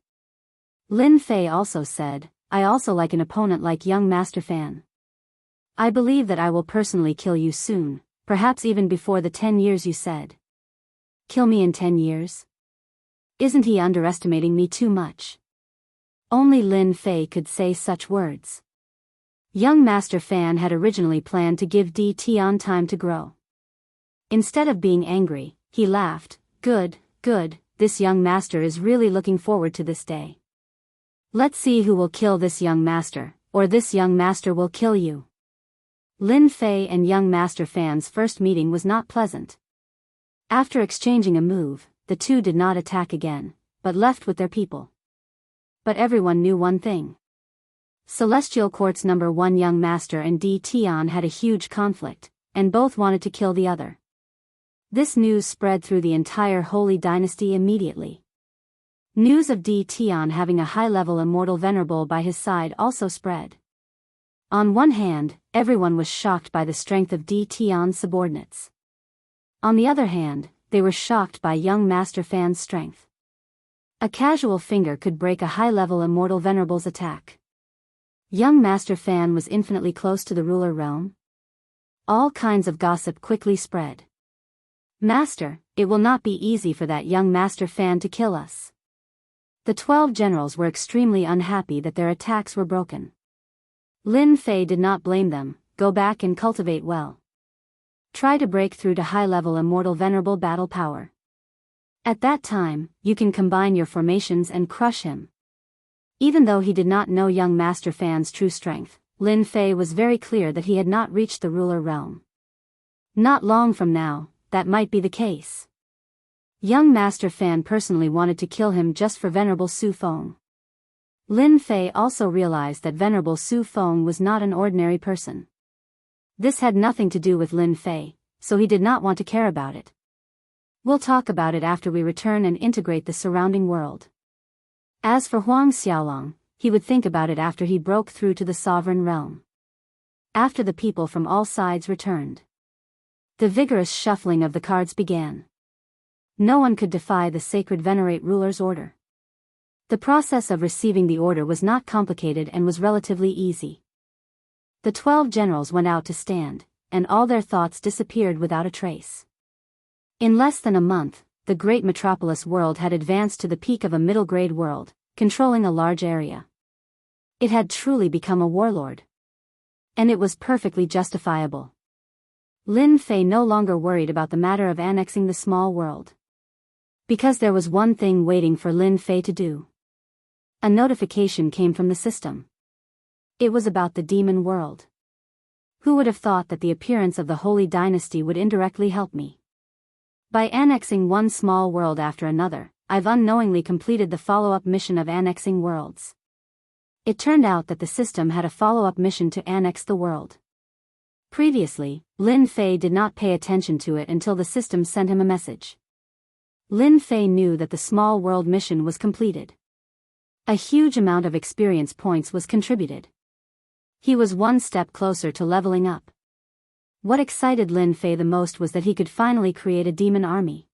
Lin Fei also said, I also like an opponent like young Master Fan. I believe that I will personally kill you soon, perhaps even before the 10 years you said. Kill me in 10 years? Isn't he underestimating me too much? Only Lin Fei could say such words. Young Master Fan had originally planned to give Tian time to grow. Instead of being angry, he laughed. Good, this young master is really looking forward to this day. Let's see who will kill this young master, or this young master will kill you. Lin Fei and young Master Fan's first meeting was not pleasant. After exchanging a move, the two did not attack again, but left with their people. But everyone knew one thing. Celestial Court's number 1 young master and Tian had a huge conflict, and both wanted to kill the other. This news spread through the entire Holy Dynasty immediately. News of Tian having a high-level immortal venerable by his side also spread. On one hand, everyone was shocked by the strength of Tian's subordinates. On the other hand, they were shocked by young Master Fan's strength. A casual finger could break a high-level immortal venerable's attack. Young Master Fan was infinitely close to the ruler realm. All kinds of gossip quickly spread. Master, it will not be easy for that young Master Fan to kill us. The 12 generals were extremely unhappy that their attacks were broken. Lin Fei did not blame them. Go back and cultivate well. Try to break through to high-level immortal venerable battle power. At that time, you can combine your formations and crush him. Even though he did not know young Master Fan's true strength, Lin Fei was very clear that he had not reached the ruler realm. Not long from now, that might be the case. Young Master Fan personally wanted to kill him just for Venerable Su Feng. Lin Fei also realized that Venerable Su Feng was not an ordinary person. This had nothing to do with Lin Fei, so he did not want to care about it. We'll talk about it after we return and integrate the surrounding world. As for Huang Xiaolong, he would think about it after he broke through to the sovereign realm. After the people from all sides returned, the vigorous shuffling of the cards began. No one could defy the sacred venerate ruler's order. The process of receiving the order was not complicated and was relatively easy. The 12 generals went out to stand, and all their thoughts disappeared without a trace. In less than a month, the great metropolis world had advanced to the peak of a middle-grade world, controlling a large area. It had truly become a warlord. And it was perfectly justifiable. Lin Fei no longer worried about the matter of annexing the small world. Because there was one thing waiting for Lin Fei to do. A notification came from the system. It was about the demon world. Who would have thought that the appearance of the Holy Dynasty would indirectly help me? By annexing one small world after another, I've unknowingly completed the follow-up mission of annexing worlds. It turned out that the system had a follow-up mission to annex the world. Previously, Lin Fei did not pay attention to it until the system sent him a message. Lin Fei knew that the small world mission was completed. A huge amount of experience points was contributed. He was one step closer to leveling up. What excited Lin Fei the most was that he could finally create a demon army.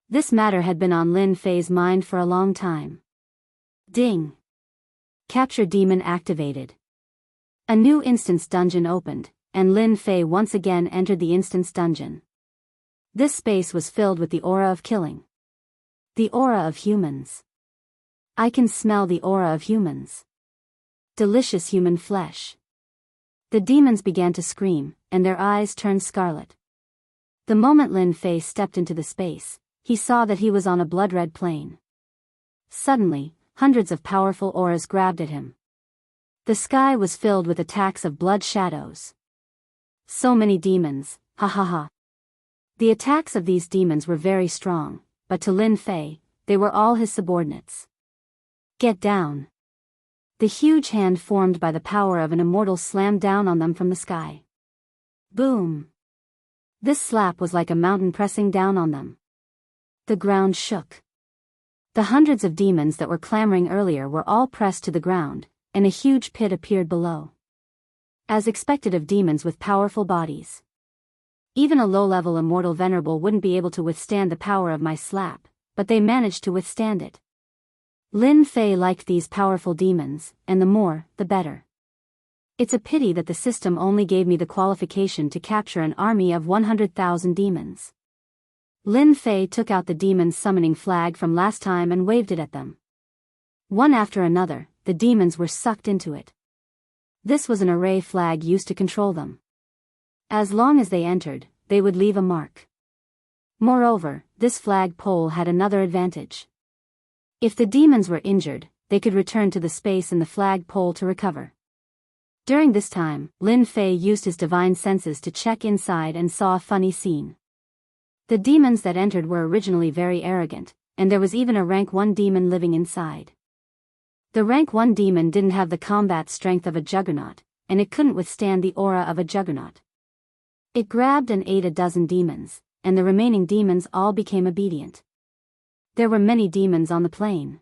This matter had been on Lin Fei's mind for a long time. Ding! Capture demon activated. A new instance dungeon opened, and Lin Fei once again entered the instance dungeon. This space was filled with the aura of killing. The aura of humans. I can smell the aura of humans. Delicious human flesh. The demons began to scream, and their eyes turned scarlet. The moment Lin Fei stepped into the space, he saw that he was on a blood-red plain. Suddenly, hundreds of powerful auras grabbed at him. The sky was filled with attacks of blood shadows. So many demons, ha ha ha. The attacks of these demons were very strong, but to Lin Fei, they were all his subordinates. Get down. The huge hand formed by the power of an immortal slammed down on them from the sky. Boom. This slap was like a mountain pressing down on them. The ground shook. The hundreds of demons that were clamoring earlier were all pressed to the ground, and a huge pit appeared below. As expected of demons with powerful bodies. Even a low-level immortal venerable wouldn't be able to withstand the power of my slap, but they managed to withstand it. Lin Fei liked these powerful demons, and the more, the better. It's a pity that the system only gave me the qualification to capture an army of 100,000 demons. Lin Fei took out the demon's summoning flag from last time and waved it at them. One after another, the demons were sucked into it. This was an array flag used to control them. As long as they entered, they would leave a mark. Moreover, this flag pole had another advantage. If the demons were injured, they could return to the space in the flag pole to recover. During this time, Lin Fei used his divine senses to check inside and saw a funny scene. The demons that entered were originally very arrogant, and there was even a rank 1 demon living inside. The rank 1 demon didn't have the combat strength of a juggernaut, and it couldn't withstand the aura of a juggernaut. It grabbed and ate a dozen demons, and the remaining demons all became obedient. There were many demons on the plane.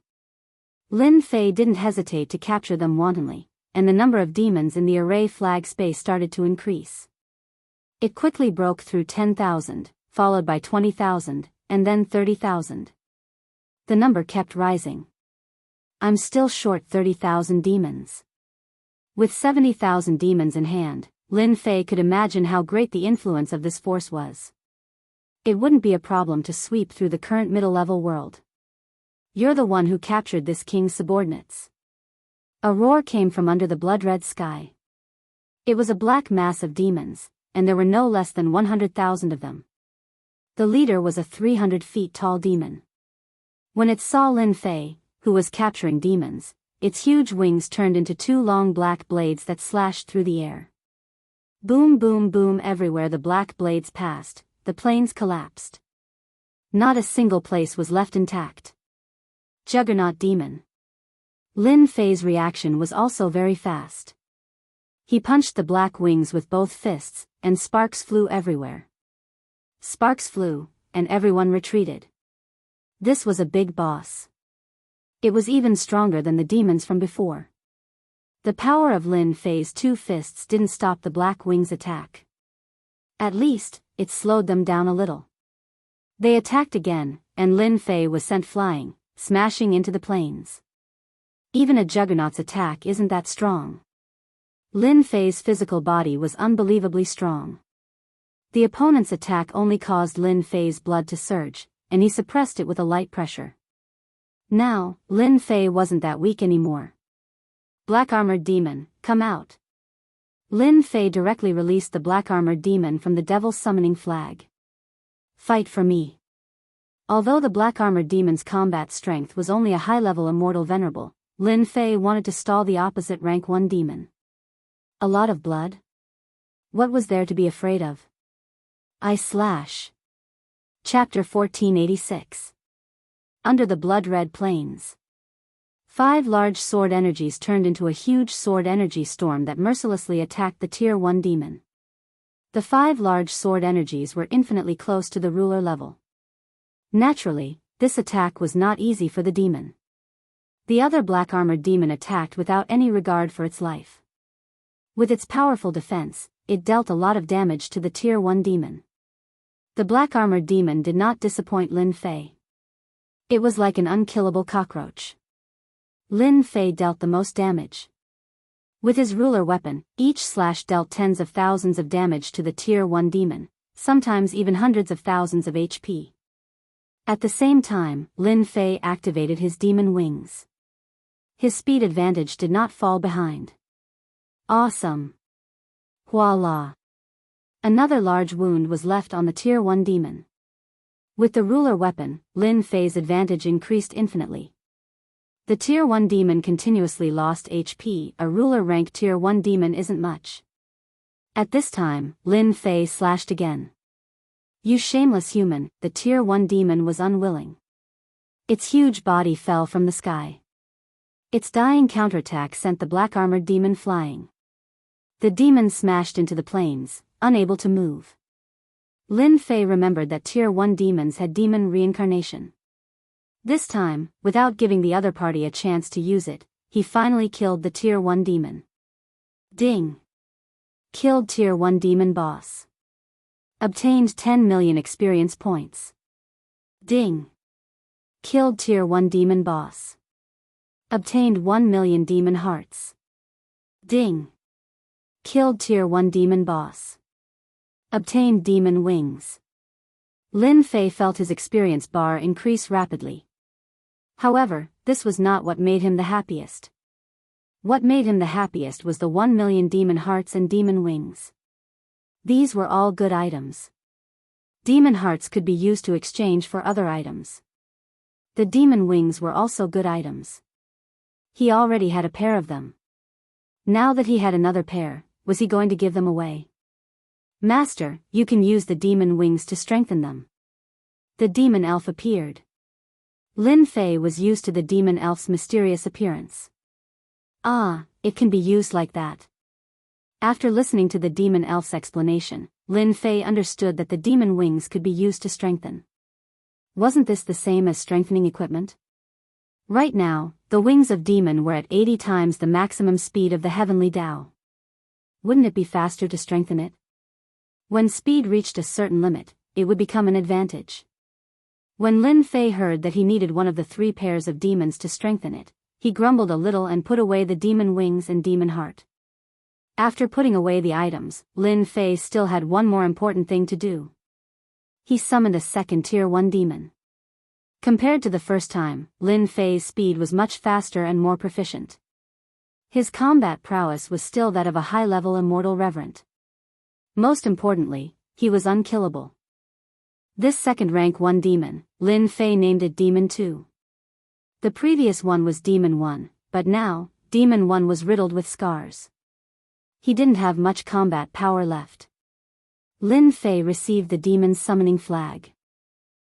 Lin Fei didn't hesitate to capture them wantonly, and the number of demons in the array flag space started to increase. It quickly broke through 10,000, followed by 20,000, and then 30,000. The number kept rising. I'm still short 30,000 demons. With 70,000 demons in hand, Lin Fei could imagine how great the influence of this force was. It wouldn't be a problem to sweep through the current middle-level world. You're the one who captured this king's subordinates. A roar came from under the blood-red sky. It was a black mass of demons, and there were no less than 100,000 of them. The leader was a 300 feet tall demon. When it saw Lin Fei, who was capturing demons, its huge wings turned into 2 long black blades that slashed through the air. Boom boom boom everywhere the black blades passed, the planes collapsed. Not a single place was left intact. Juggernaut demon. Lin Fei's reaction was also very fast. He punched the black wings with both fists, and sparks flew everywhere. Sparks flew, and everyone retreated. This was a big boss. It was even stronger than the demons from before. The power of Lin Fei's 2 fists didn't stop the black wings' attack. At least, it slowed them down a little. They attacked again, and Lin Fei was sent flying, smashing into the planes. Even a juggernaut's attack isn't that strong. Lin Fei's physical body was unbelievably strong. The opponent's attack only caused Lin Fei's blood to surge, and he suppressed it with a light pressure. Now, Lin Fei wasn't that weak anymore. Black-armored demon, come out. Lin Fei directly released the black-armored demon from the devil's summoning flag. Fight for me. Although the black-armored demon's combat strength was only a high-level immortal venerable, Lin Fei wanted to stall the opposite rank 1 demon. A lot of blood? What was there to be afraid of? I slash. Chapter 1486. Under the blood-red plains. 5 large sword energies turned into a huge sword energy storm that mercilessly attacked the Tier 1 demon. The 5 large sword energies were infinitely close to the ruler level. Naturally, this attack was not easy for the demon. The other black-armored demon attacked without any regard for its life. With its powerful defense, it dealt a lot of damage to the Tier 1 demon. The black-armored demon did not disappoint Lin Fei. It was like an unkillable cockroach. Lin Fei dealt the most damage. With his ruler weapon, each slash dealt tens of thousands of damage to the Tier 1 demon, sometimes even hundreds of thousands of HP. At the same time, Lin Fei activated his demon wings. His speed advantage did not fall behind. Awesome. Voila. Another large wound was left on the Tier 1 demon. With the ruler weapon, Lin Fei's advantage increased infinitely. The Tier 1 demon continuously lost HP. A ruler-rank Tier 1 demon isn't much. At this time, Lin Fei slashed again. You shameless human, the Tier 1 demon was unwilling. Its huge body fell from the sky. Its dying counterattack sent the black-armored demon flying. The demon smashed into the plains, unable to move. Lin Fei remembered that Tier 1 demons had demon reincarnation. This time, without giving the other party a chance to use it, he finally killed the Tier 1 demon. Ding! Killed Tier 1 demon boss. Obtained 10 million experience points. Ding! Killed Tier 1 demon boss. Obtained 1 million demon hearts. Ding! Killed Tier 1 demon boss. Obtained demon wings. Lin Fei felt his experience bar increase rapidly. However, this was not what made him the happiest. What made him the happiest was the 1 million demon hearts and demon wings. These were all good items. Demon hearts could be used to exchange for other items. The demon wings were also good items. He already had a pair of them. Now that he had another pair, was he going to give them away? Master, you can use the demon wings to strengthen them. The demon elf appeared. Lin Fei was used to the demon elf's mysterious appearance. Ah, it can be used like that. After listening to the demon elf's explanation, Lin Fei understood that the demon wings could be used to strengthen. Wasn't this the same as strengthening equipment? Right now, the wings of demon were at 80 times the maximum speed of the heavenly Tao. Wouldn't it be faster to strengthen it? When speed reached a certain limit, it would become an advantage. When Lin Fei heard that he needed one of the 3 pairs of demons to strengthen it, he grumbled a little and put away the demon wings and demon heart. After putting away the items, Lin Fei still had one more important thing to do. He summoned a second Tier 1 demon. Compared to the first time, Lin Fei's speed was much faster and more proficient. His combat prowess was still that of a high-level immortal reverent. Most importantly, he was unkillable. This second rank 1 demon, Lin Fei named it Demon 2. The previous one was Demon 1, but now, Demon 1 was riddled with scars. He didn't have much combat power left. Lin Fei received the demon's summoning flag.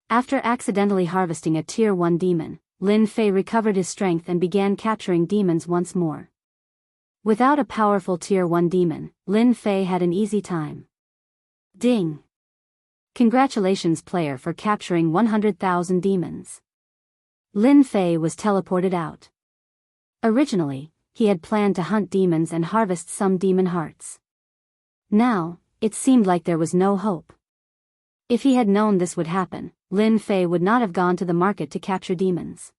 After accidentally harvesting a Tier 1 demon, Lin Fei recovered his strength and began capturing demons once more. Without a powerful Tier 1 demon, Lin Fei had an easy time. Ding! Congratulations player for capturing 100,000 demons. Lin Fei was teleported out. Originally, he had planned to hunt demons and harvest some demon hearts. Now, it seemed like there was no hope. If he had known this would happen, Lin Fei would not have gone to the market to capture demons.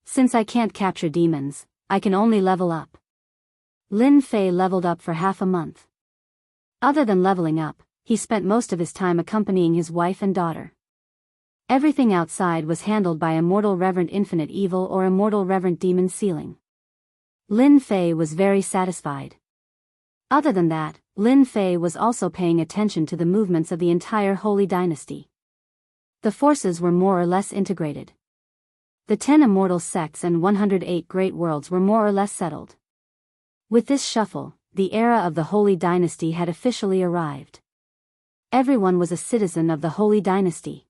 Since I can't capture demons, I can only level up. Lin Fei leveled up for half a month. Other than leveling up, he spent most of his time accompanying his wife and daughter. Everything outside was handled by Immortal Reverend Infinite Evil or Immortal Reverend Demon Sealing. Lin Fei was very satisfied. Other than that, Lin Fei was also paying attention to the movements of the entire Holy Dynasty. The forces were more or less integrated. The 10 immortal sects and 108 great worlds were more or less settled. With this shuffle, the era of the Holy Dynasty had officially arrived. Everyone was a citizen of the Holy Dynasty.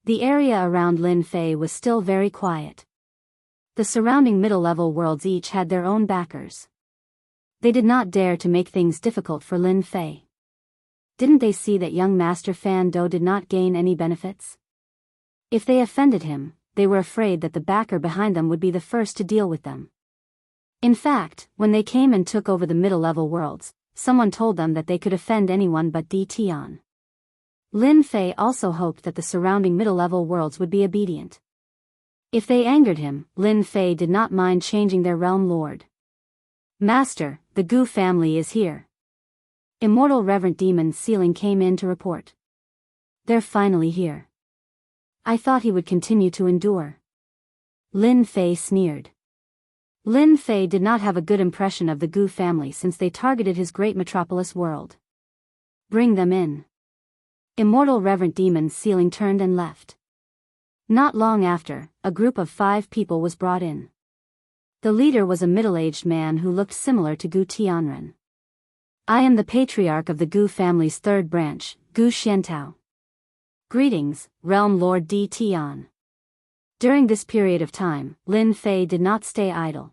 The area around Lin Fei was still very quiet. The surrounding middle-level worlds each had their own backers. They did not dare to make things difficult for Lin Fei. Didn't they see that young Master Fan Do did not gain any benefits? If they offended him, they were afraid that the backer behind them would be the first to deal with them. In fact, when they came and took over the middle-level worlds, someone told them that they could offend anyone but D. Tian. Lin Fei also hoped that the surrounding middle-level worlds would be obedient. If they angered him, Lin Fei did not mind changing their realm lord. Master, the Gu family is here. Immortal Reverend Demon Sealing came in to report. They're finally here. I thought he would continue to endure. Lin Fei sneered. Lin Fei did not have a good impression of the Gu family since they targeted his great metropolis world. Bring them in. Immortal Reverend Demon Sealing turned and left. Not long after, a group of 5 people was brought in. The leader was a middle-aged man who looked similar to Gu Tianren. I am the patriarch of the Gu family's 3rd branch, Gu Xiantao. Greetings, Realm Lord Di Tian. During this period of time, Lin Fei did not stay idle.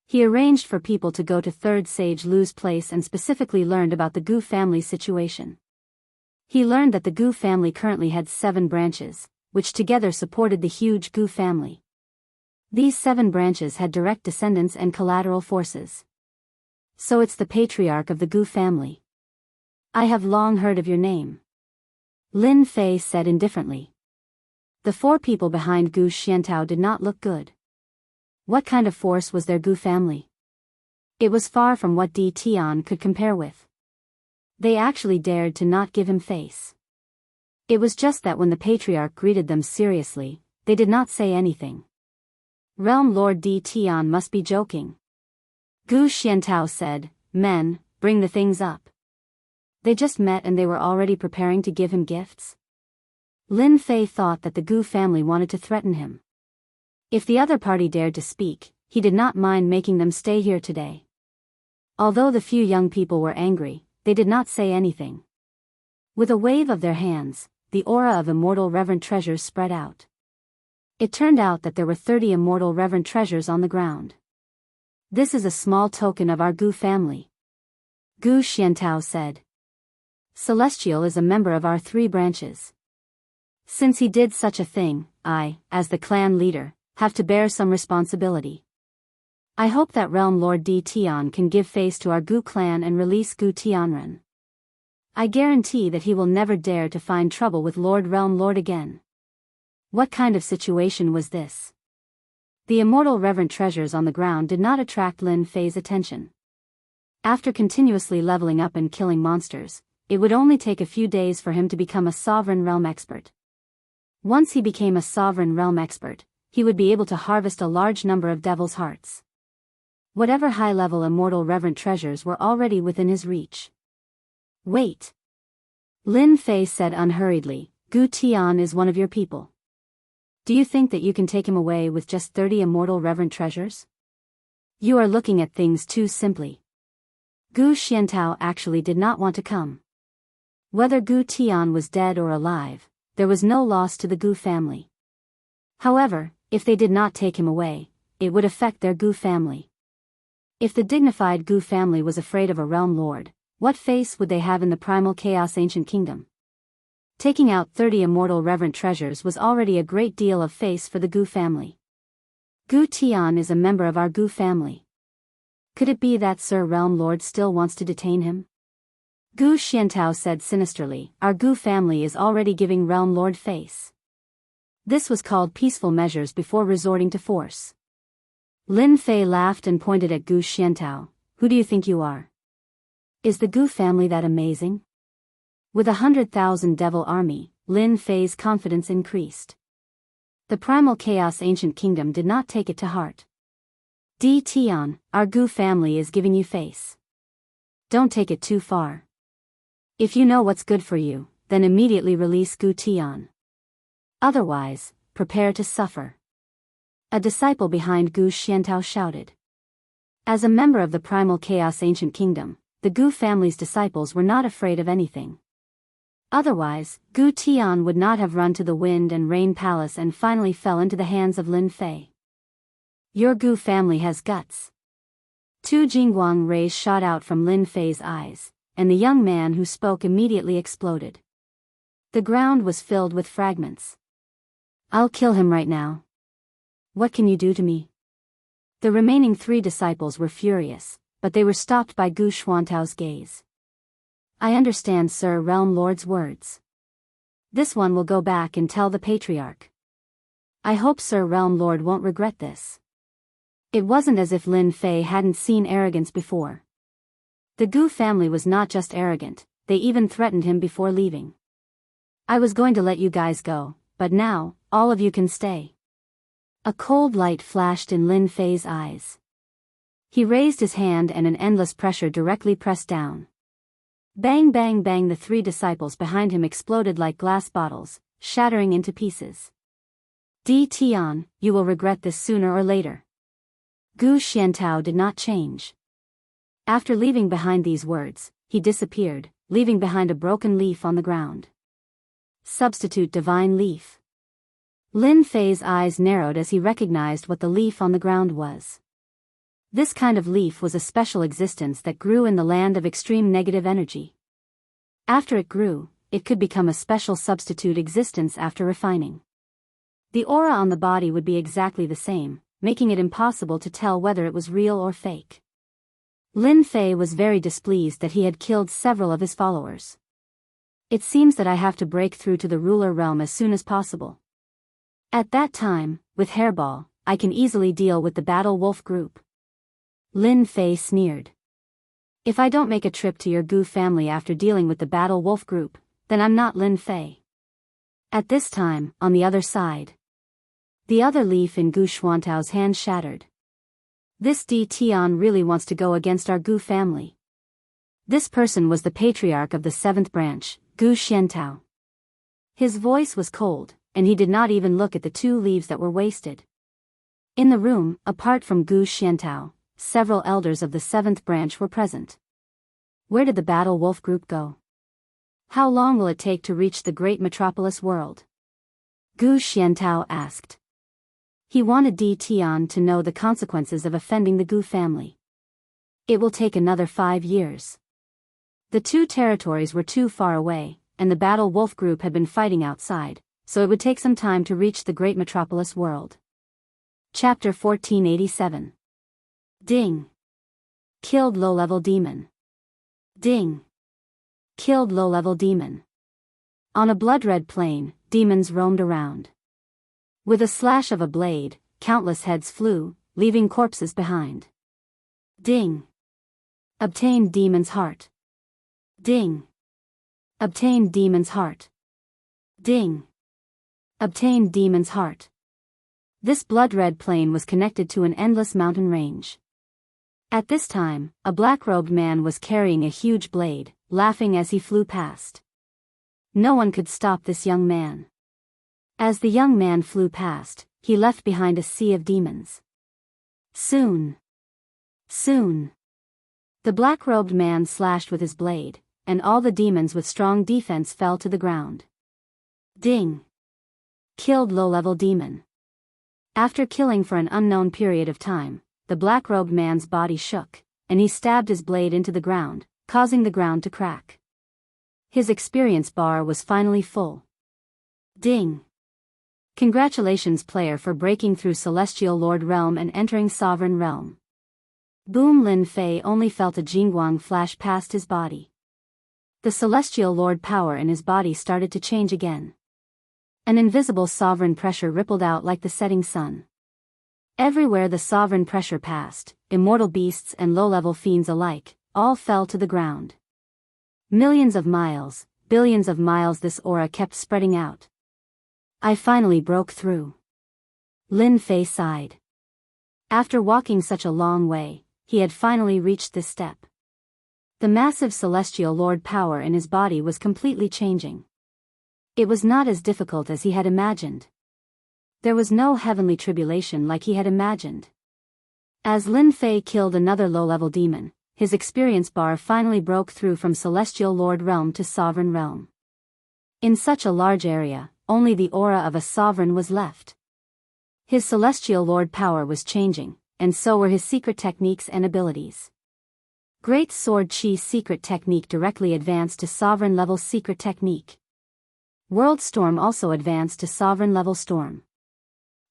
He arranged for people to go to 3rd Sage Lu's place and specifically learned about the Gu family's situation. He learned that the Gu family currently had 7 branches, which together supported the huge Gu family. These 7 branches had direct descendants and collateral forces. So it's the patriarch of the Gu family. I have long heard of your name. Lin Fei said indifferently. The 4 people behind Gu Xiantao did not look good. What kind of force was their Gu family? It was far from what Di Tian could compare with. They actually dared to not give him face. It was just that when the patriarch greeted them seriously, they did not say anything. Realm Lord Di Tian must be joking. Gu Xiantao said, Men, bring the things up. They just met and they were already preparing to give him gifts? Lin Fei thought that the Gu family wanted to threaten him. If the other party dared to speak, he did not mind making them stay here today. Although the few young people were angry, they did not say anything. With a wave of their hands, the aura of immortal reverent treasures spread out. It turned out that there were 30 immortal reverent treasures on the ground. This is a small token of our Gu family. Gu Xiantao said. Celestial is a member of our 3 branches. Since he did such a thing, I, as the clan leader, have to bear some responsibility. I hope that Realm Lord Di Tian can give face to our Gu clan and release Gu Tianren. I guarantee that he will never dare to find trouble with Realm Lord again. What kind of situation was this? The immortal reverent treasures on the ground did not attract Lin Fei's attention. After continuously leveling up and killing monsters, it would only take a few days for him to become a sovereign realm expert. Once he became a sovereign realm expert, he would be able to harvest a large number of devil's hearts. Whatever high-level immortal reverent treasures were already within his reach. Wait. Lin Fei said unhurriedly, Gu Tian is one of your people. Do you think that you can take him away with just 30 immortal reverent treasures? You are looking at things too simply. Gu Xiantao actually did not want to come. Whether Gu Tian was dead or alive, there was no loss to the Gu family. However, if they did not take him away, it would affect their Gu family. If the dignified Gu family was afraid of a realm lord, what face would they have in the primal chaos ancient kingdom? Taking out 30 immortal reverent treasures was already a great deal of face for the Gu family. Gu Tian is a member of our Gu family. Could it be that Sir Realm Lord still wants to detain him? Gu Xiantao said sinisterly, our Gu family is already giving Realm Lord face. This was called peaceful measures before resorting to force. Lin Fei laughed and pointed at Gu Xiantao. Who do you think you are? Is the Gu family that amazing? With 100,000 devil army, Lin Fei's confidence increased. The primal chaos ancient kingdom did not take it to heart. Di Tian, our Gu family is giving you face. Don't take it too far. If you know what's good for you, then immediately release Gu Tian. Otherwise, prepare to suffer. A disciple behind Gu Xiantao shouted. As a member of the primal chaos ancient kingdom, the Gu family's disciples were not afraid of anything. Otherwise, Gu Tian would not have run to the wind and rain palace and finally fell into the hands of Lin Fei. Your Gu family has guts. 2 Jingguang rays shot out from Lin Fei's eyes, and the young man who spoke immediately exploded. The ground was filled with fragments. I'll kill him right now. What can you do to me? The remaining 3 disciples were furious, but they were stopped by Gu Xuantao's gaze. I understand Sir Realm Lord's words. This one will go back and tell the Patriarch. I hope Sir Realm Lord won't regret this. It wasn't as if Lin Fei hadn't seen arrogance before. The Gu family was not just arrogant, they even threatened him before leaving. I was going to let you guys go, but now, all of you can stay. A cold light flashed in Lin Fei's eyes. He raised his hand and an endless pressure directly pressed down. Bang bang bang, the 3 disciples behind him exploded like glass bottles, shattering into pieces. Di Tian, you will regret this sooner or later. Gu Xiantao did not change. After leaving behind these words, he disappeared, leaving behind a broken leaf on the ground. Substitute divine leaf. Lin Fei's eyes narrowed as he recognized what the leaf on the ground was. This kind of leaf was a special existence that grew in the land of extreme negative energy. After it grew, it could become a special substitute existence after refining. The aura on the body would be exactly the same, making it impossible to tell whether it was real or fake. Lin Fei was very displeased that he had killed several of his followers. It seems that I have to break through to the ruler realm as soon as possible. At that time, with Hairball, I can easily deal with the Battle Wolf group. Lin Fei sneered. If I don't make a trip to your Gu family after dealing with the Battle Wolf group, then I'm not Lin Fei. At this time, on the other side. The other leaf in Gu Xuantao's hand shattered. This Di Tian really wants to go against our Gu family. This person was the patriarch of the 7th branch, Gu Xiantao. His voice was cold, and he did not even look at the 2 leaves that were wasted. In the room, apart from Gu Xiantao, several elders of the 7th branch were present. Where did the Battle Wolf group go? How long will it take to reach the great metropolis world? Gu Xiantao asked. He wanted Di Tian to know the consequences of offending the Gu family. It will take another 5 years. The 2 territories were too far away, and the Battle Wolf group had been fighting outside, so it would take some time to reach the great metropolis world. Chapter 1487. Ding. Killed low-level demon. Ding. Killed low-level demon. On a blood-red plain, demons roamed around. With a slash of a blade, countless heads flew, leaving corpses behind. Ding. Obtained demon's heart. Ding. Obtained demon's heart. Ding. Obtained demon's heart. This blood-red plain was connected to an endless mountain range. At this time, a black-robed man was carrying a huge blade, laughing as he flew past. No one could stop this young man. As the young man flew past, he left behind a sea of demons. Soon. The black-robed man slashed with his blade, and all the demons with strong defense fell to the ground. Ding. Killed low-level demon. After killing for an unknown period of time, the black-robed man's body shook, and he stabbed his blade into the ground, causing the ground to crack. His experience bar was finally full. Ding. Congratulations player for breaking through Celestial Lord Realm and entering Sovereign Realm. Boom. Lin Fei only felt a jingguang flash past his body. The Celestial Lord power in his body started to change again. An invisible sovereign pressure rippled out like the setting sun. Everywhere the sovereign pressure passed, immortal beasts and low-level fiends alike, all fell to the ground. Millions of miles, billions of miles this aura kept spreading out. I finally broke through. Lin Fei sighed. After walking such a long way, he had finally reached this step. The massive Celestial Lord power in his body was completely changing. It was not as difficult as he had imagined. There was no heavenly tribulation like he had imagined. As Lin Fei killed another low-level demon, his experience bar finally broke through from Celestial Lord Realm to Sovereign Realm. In such a large area, only the aura of a sovereign was left. His Celestial Lord power was changing, and so were his secret techniques and abilities. Great Sword Chi's secret technique directly advanced to Sovereign level secret technique. World Storm also advanced to Sovereign level storm.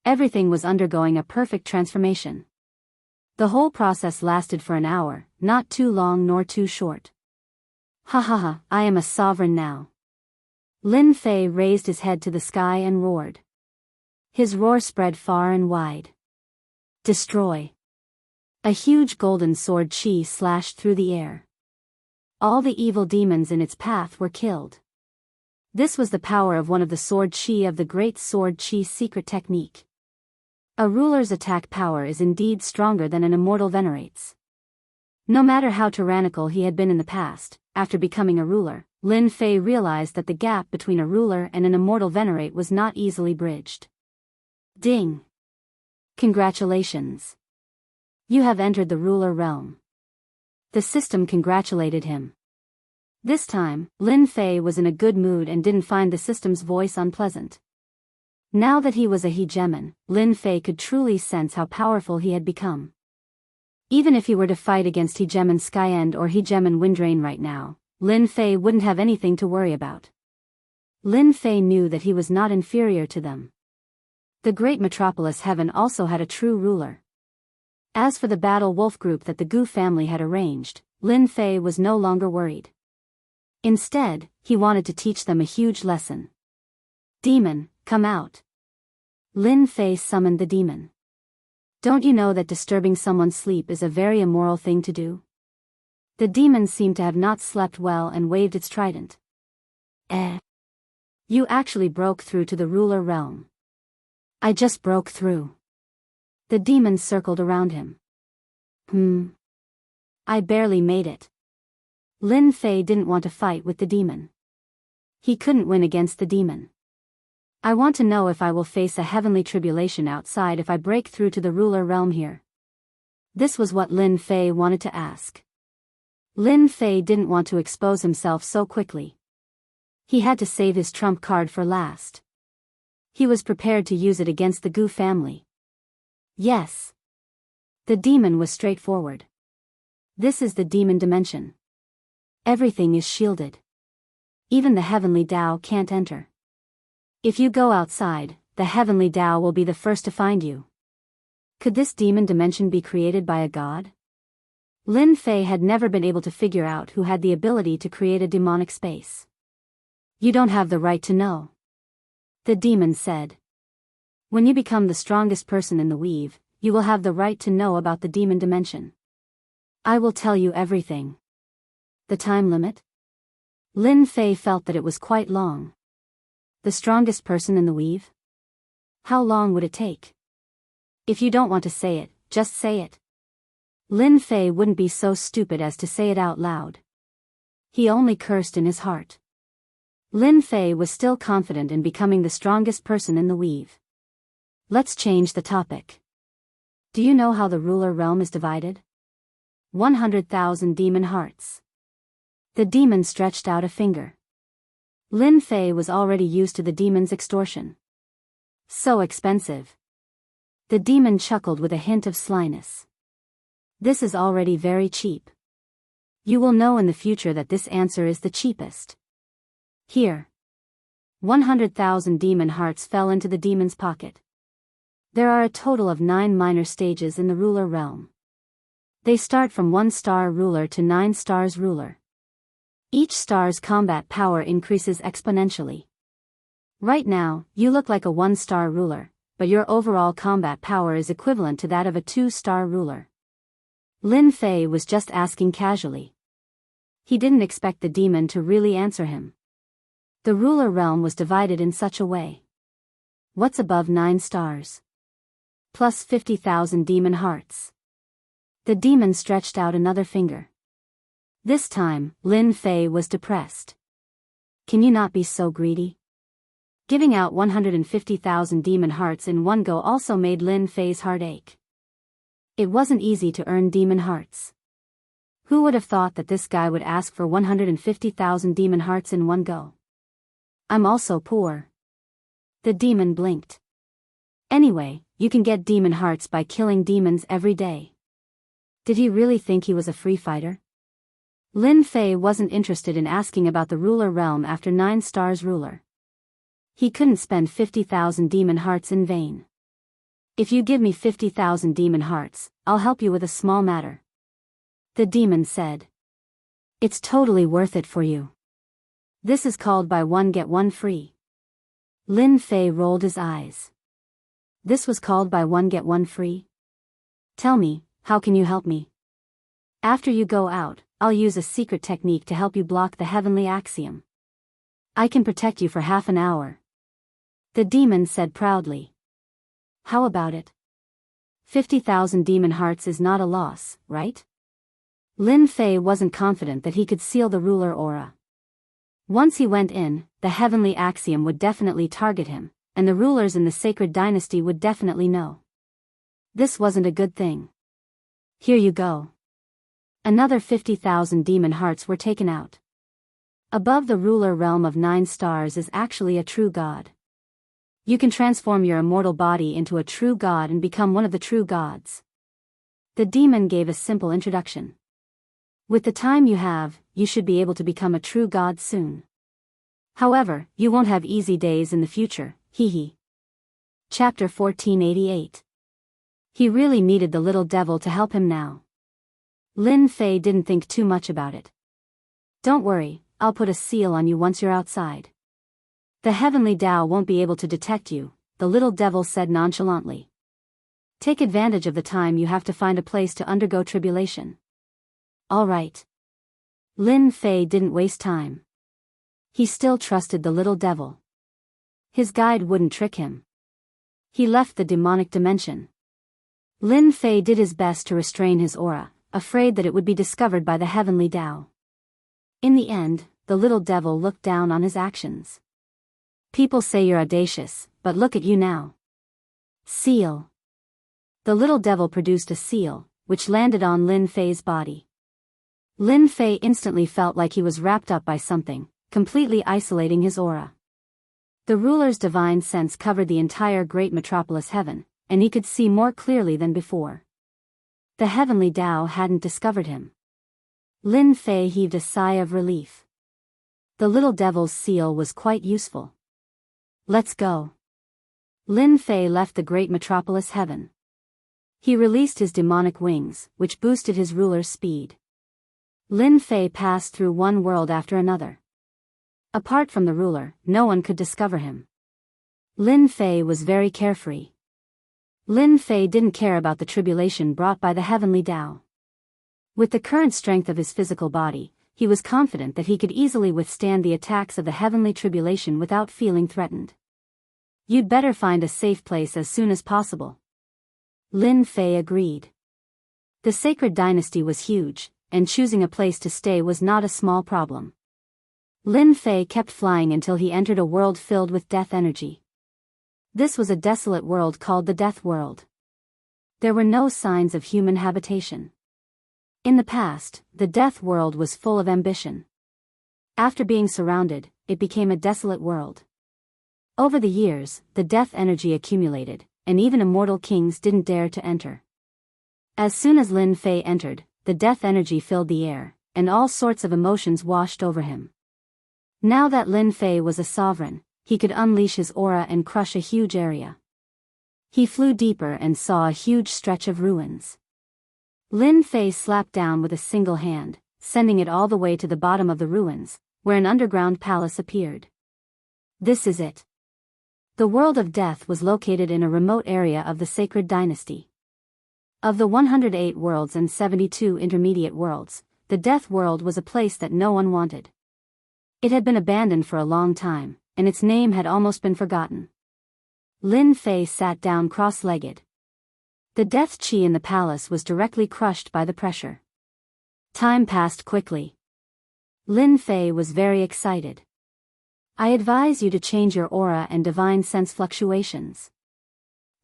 Everything was undergoing a perfect transformation. The whole process lasted for an hour, not too long nor too short. Ha ha ha, I am a sovereign now. Lin Fei raised his head to the sky and roared. His roar spread far and wide. Destroy. A huge golden sword chi slashed through the air. All the evil demons in its path were killed. This was the power of one of the sword chi of the Great Sword Chi secret technique. A ruler's attack power is indeed stronger than an immortal venerates. No matter how tyrannical he had been in the past, after becoming a ruler, Lin Fei realized that the gap between a ruler and an immortal venerate was not easily bridged. Ding! Congratulations! You have entered the ruler realm. The system congratulated him. This time, Lin Fei was in a good mood and didn't find the system's voice unpleasant. Now that he was a hegemon, Lin Fei could truly sense how powerful he had become. Even if he were to fight against Hegemon Skyend or Hegemon Windrain right now, Lin Fei wouldn't have anything to worry about. Lin Fei knew that he was not inferior to them. The great metropolis Heaven also had a true ruler. As for the battle wolf group that the Gu family had arranged, Lin Fei was no longer worried. Instead, he wanted to teach them a huge lesson. Demon, come out. Lin Fei summoned the demon. Don't you know that disturbing someone's sleep is a very immoral thing to do? The demon seemed to have not slept well and waved its trident. You actually broke through to the ruler realm. I just broke through. The demon circled around him. I barely made it. Lin Fei didn't want to fight with the demon. He couldn't win against the demon. I want to know if I will face a heavenly tribulation outside if I break through to the ruler realm here. This was what Lin Fei wanted to ask. Lin Fei didn't want to expose himself so quickly. He had to save his trump card for last. He was prepared to use it against the Gu family. Yes. The demon was straightforward. This is the demon dimension. Everything is shielded. Even the heavenly Tao can't enter. If you go outside, the heavenly Tao will be the first to find you. Could this demon dimension be created by a god? Lin Fei had never been able to figure out who had the ability to create a demonic space. You don't have the right to know. The demon said. When you become the strongest person in the weave, you will have the right to know about the demon dimension. I will tell you everything. The time limit? Lin Fei felt that it was quite long. The strongest person in the weave? How long would it take? If you don't want to say it, just say it. Lin Fei wouldn't be so stupid as to say it out loud. He only cursed in his heart. Lin Fei was still confident in becoming the strongest person in the weave. Let's change the topic. Do you know how the ruler realm is divided? 100,000 demon hearts. The demon stretched out a finger. Lin Fei was already used to the demon's extortion. So expensive. The demon chuckled with a hint of slyness. This is already very cheap. You will know in the future that this answer is the cheapest. Here. 100,000 demon hearts fell into the demon's pocket. There are a total of 9 minor stages in the ruler realm. They start from 1-star ruler to 9 stars ruler. Each star's combat power increases exponentially. Right now, you look like a 1-star ruler, but your overall combat power is equivalent to that of a 2-star ruler. Lin Fei was just asking casually. He didn't expect the demon to really answer him. The ruler realm was divided in such a way. What's above 9 stars? Plus 50,000 demon hearts. The demon stretched out another finger. This time, Lin Fei was depressed. Can you not be so greedy? Giving out 150,000 demon hearts in one go also made Lin Fei's heart ache. It wasn't easy to earn demon hearts. Who would have thought that this guy would ask for 150,000 demon hearts in one go? I'm also poor. The demon blinked. Anyway, you can get demon hearts by killing demons every day. Did he really think he was a free fighter? Lin Fei wasn't interested in asking about the ruler realm after 9 stars ruler. He couldn't spend 50,000 demon hearts in vain. If you give me 50,000 demon hearts, I'll help you with a small matter. The demon said. It's totally worth it for you. This is called buy one get one free. Lin Fei rolled his eyes. This was called buy one get one free? Tell me, how can you help me? After you go out, I'll use a secret technique to help you block the heavenly axiom. I can protect you for half an hour. The demon said proudly. How about it? 50,000 demon hearts is not a loss, right? Lin Fei wasn't confident that he could seal the ruler aura. Once he went in, the heavenly axiom would definitely target him, and the rulers in the sacred dynasty would definitely know. This wasn't a good thing. Here you go. Another 50,000 demon hearts were taken out. Above the ruler realm of 9 stars is actually a true god. You can transform your immortal body into a true god and become one of the true gods. The demon gave a simple introduction. With the time you have, you should be able to become a true god soon. However, you won't have easy days in the future, hee. Chapter 1488. He really needed the little devil to help him now. Lin Fei didn't think too much about it. Don't worry, I'll put a seal on you once you're outside. The heavenly Tao won't be able to detect you, the little devil said nonchalantly. Take advantage of the time you have to find a place to undergo tribulation. All right. Lin Fei didn't waste time. He still trusted the little devil. His guide wouldn't trick him. He left the demonic dimension. Lin Fei did his best to restrain his aura, afraid that it would be discovered by the heavenly Tao. In the end, the little devil looked down on his actions. People say you're audacious, but look at you now. Seal. The little devil produced a seal, which landed on Lin Fei's body. Lin Fei instantly felt like he was wrapped up by something, completely isolating his aura. The ruler's divine sense covered the entire great metropolis heaven, and he could see more clearly than before. The heavenly Tao hadn't discovered him. Lin Fei heaved a sigh of relief. The little devil's seal was quite useful. Let's go. Lin Fei left the great metropolis heaven. He released his demonic wings, which boosted his ruler's speed. Lin Fei passed through one world after another. Apart from the ruler, no one could discover him. Lin Fei was very carefree. Lin Fei didn't care about the tribulation brought by the heavenly Tao. With the current strength of his physical body, he was confident that he could easily withstand the attacks of the heavenly tribulation without feeling threatened. You'd better find a safe place as soon as possible. Lin Fei agreed. The sacred dynasty was huge, and choosing a place to stay was not a small problem. Lin Fei kept flying until he entered a world filled with death energy. This was a desolate world called the Death World. There were no signs of human habitation. In the past, the Death World was full of ambition. After being surrounded, it became a desolate world. Over the years, the death energy accumulated, and even immortal kings didn't dare to enter. As soon as Lin Fei entered, the death energy filled the air, and all sorts of emotions washed over him. Now that Lin Fei was a sovereign, he could unleash his aura and crush a huge area. He flew deeper and saw a huge stretch of ruins. Lin Fei slapped down with a single hand, sending it all the way to the bottom of the ruins, where an underground palace appeared. This is it. The world of death was located in a remote area of the sacred dynasty. Of the 108 worlds and 72 intermediate worlds, the Death World was a place that no one wanted. It had been abandoned for a long time, and its name had almost been forgotten. Lin Fei sat down cross-legged. The death chi in the palace was directly crushed by the pressure. Time passed quickly. Lin Fei was very excited. I advise you to change your aura and divine sense fluctuations.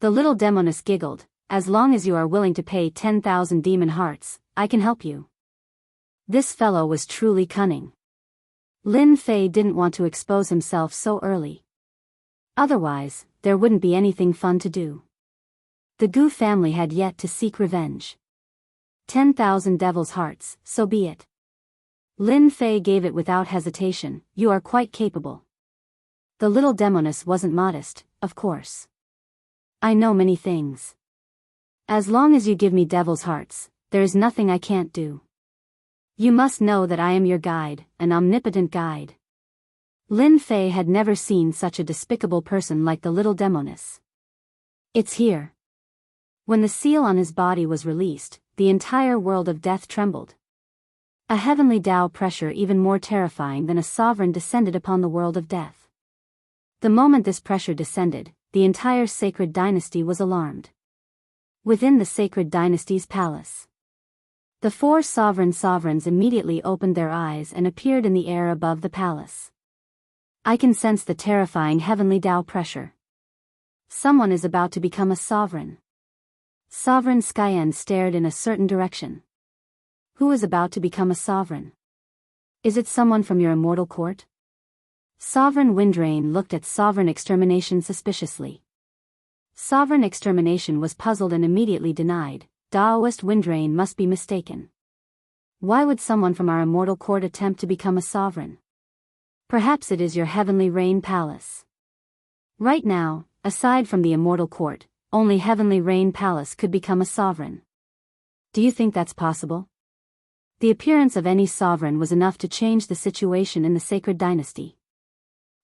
The little demoness giggled. As long as you are willing to pay 10,000 demon hearts, I can help you. This fellow was truly cunning. Lin Fei didn't want to expose himself so early. Otherwise, there wouldn't be anything fun to do. The Gu family had yet to seek revenge. 10,000 devil's hearts, so be it. Lin Fei gave it without hesitation. You are quite capable. The little demoness wasn't modest, of course. I know many things. As long as you give me devil's hearts, there is nothing I can't do. You must know that I am your guide, an omnipotent guide. Lin Fei had never seen such a despicable person like the little demoness. It's here. When the seal on his body was released, the entire world of death trembled. A heavenly Tao pressure even more terrifying than a sovereign descended upon the world of death. The moment this pressure descended, the entire sacred dynasty was alarmed. Within the sacred dynasty's palace, the 4 sovereigns immediately opened their eyes and appeared in the air above the palace. I can sense the terrifying heavenly Tao pressure. Someone is about to become a sovereign. Sovereign Skyen stared in a certain direction. Who is about to become a sovereign? Is it someone from your immortal court? Sovereign Windrain looked at Sovereign Extermination suspiciously. Sovereign Extermination was puzzled and immediately denied. Daoist Windrain must be mistaken. Why would someone from our immortal court attempt to become a sovereign? Perhaps it is your Heavenly Rain Palace. Right now, aside from the immortal court, only Heavenly Rain Palace could become a sovereign. Do you think that's possible? The appearance of any sovereign was enough to change the situation in the Sacred Dynasty.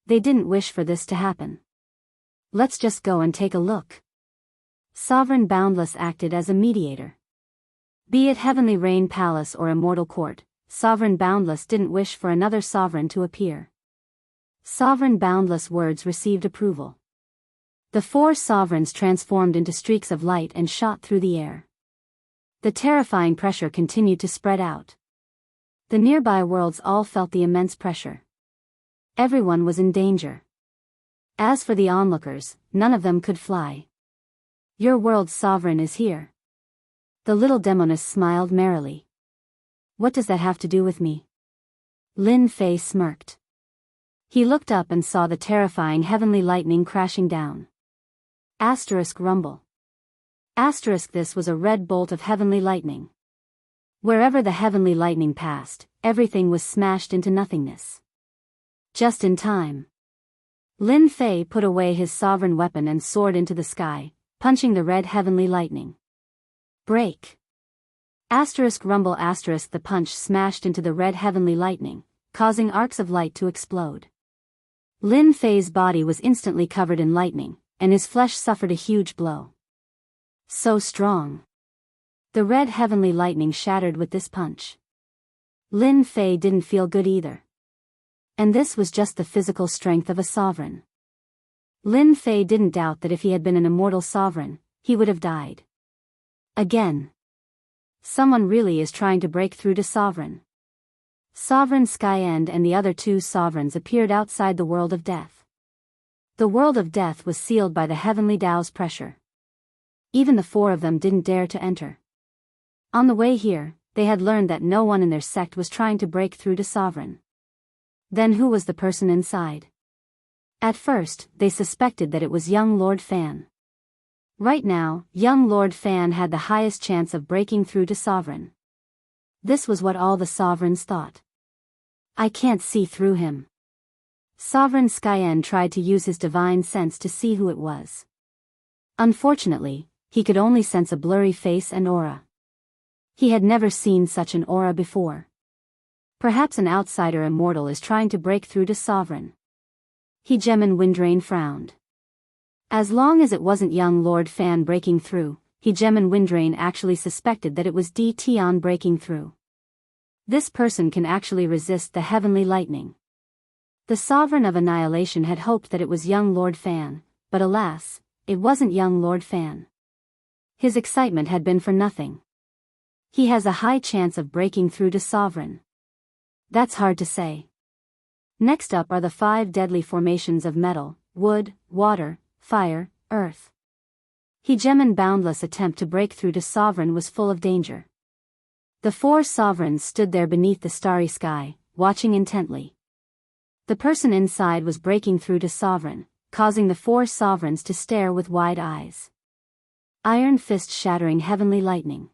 They didn't wish for this to happen. Let's just go and take a look. Sovereign Boundless acted as a mediator. Be it Heavenly Rain Palace or Immortal Court, Sovereign Boundless didn't wish for another sovereign to appear. Sovereign Boundless words received approval. The 4 sovereigns transformed into streaks of light and shot through the air. The terrifying pressure continued to spread out. The nearby worlds all felt the immense pressure. Everyone was in danger. As for the onlookers, none of them could fly. Your world's sovereign is here. The little demoness smiled merrily. What does that have to do with me? Lin Fei smirked. He looked up and saw the terrifying heavenly lightning crashing down. Rumble. This was a red bolt of heavenly lightning. Wherever the heavenly lightning passed, everything was smashed into nothingness. Just in time. Lin Fei put away his sovereign weapon and soared into the sky, punching the red heavenly lightning. Break. Rumble. The punch smashed into the red heavenly lightning, causing arcs of light to explode. Lin Fei's body was instantly covered in lightning, and his flesh suffered a huge blow. So strong. The red heavenly lightning shattered with this punch. Lin Fei didn't feel good either. And this was just the physical strength of a sovereign. Lin Fei didn't doubt that if he had been an immortal sovereign, he would have died. Again. Someone really is trying to break through to sovereign. Sovereign Skyend and the other 2 sovereigns appeared outside the world of death. The world of death was sealed by the heavenly Tao's pressure. Even the 4 of them didn't dare to enter. On the way here, they had learned that no one in their sect was trying to break through to sovereign. Then who was the person inside? At first, they suspected that it was young Lord Fan. Right now, young Lord Fan had the highest chance of breaking through to sovereign. This was what all the sovereigns thought. I can't see through him. Sovereign Skyen tried to use his divine sense to see who it was. Unfortunately, he could only sense a blurry face and aura. He had never seen such an aura before. Perhaps an outsider immortal is trying to break through to sovereign. Hegeman Windrain frowned. As long as it wasn't young Lord Fan breaking through, Hegeman Windrain actually suspected that it was Tion breaking through. This person can actually resist the heavenly lightning. The Sovereign of Annihilation had hoped that it was young Lord Fan, but alas, it wasn't young Lord Fan. His excitement had been for nothing. He has a high chance of breaking through to sovereign. That's hard to say. Next up are the 5 deadly formations of metal, wood, water, fire, earth. Hegeman Boundless' attempt to break through to sovereign was full of danger. The 4 sovereigns stood there beneath the starry sky, watching intently. The person inside was breaking through to sovereign, causing the 4 sovereigns to stare with wide eyes. Iron fist shattering heavenly lightning.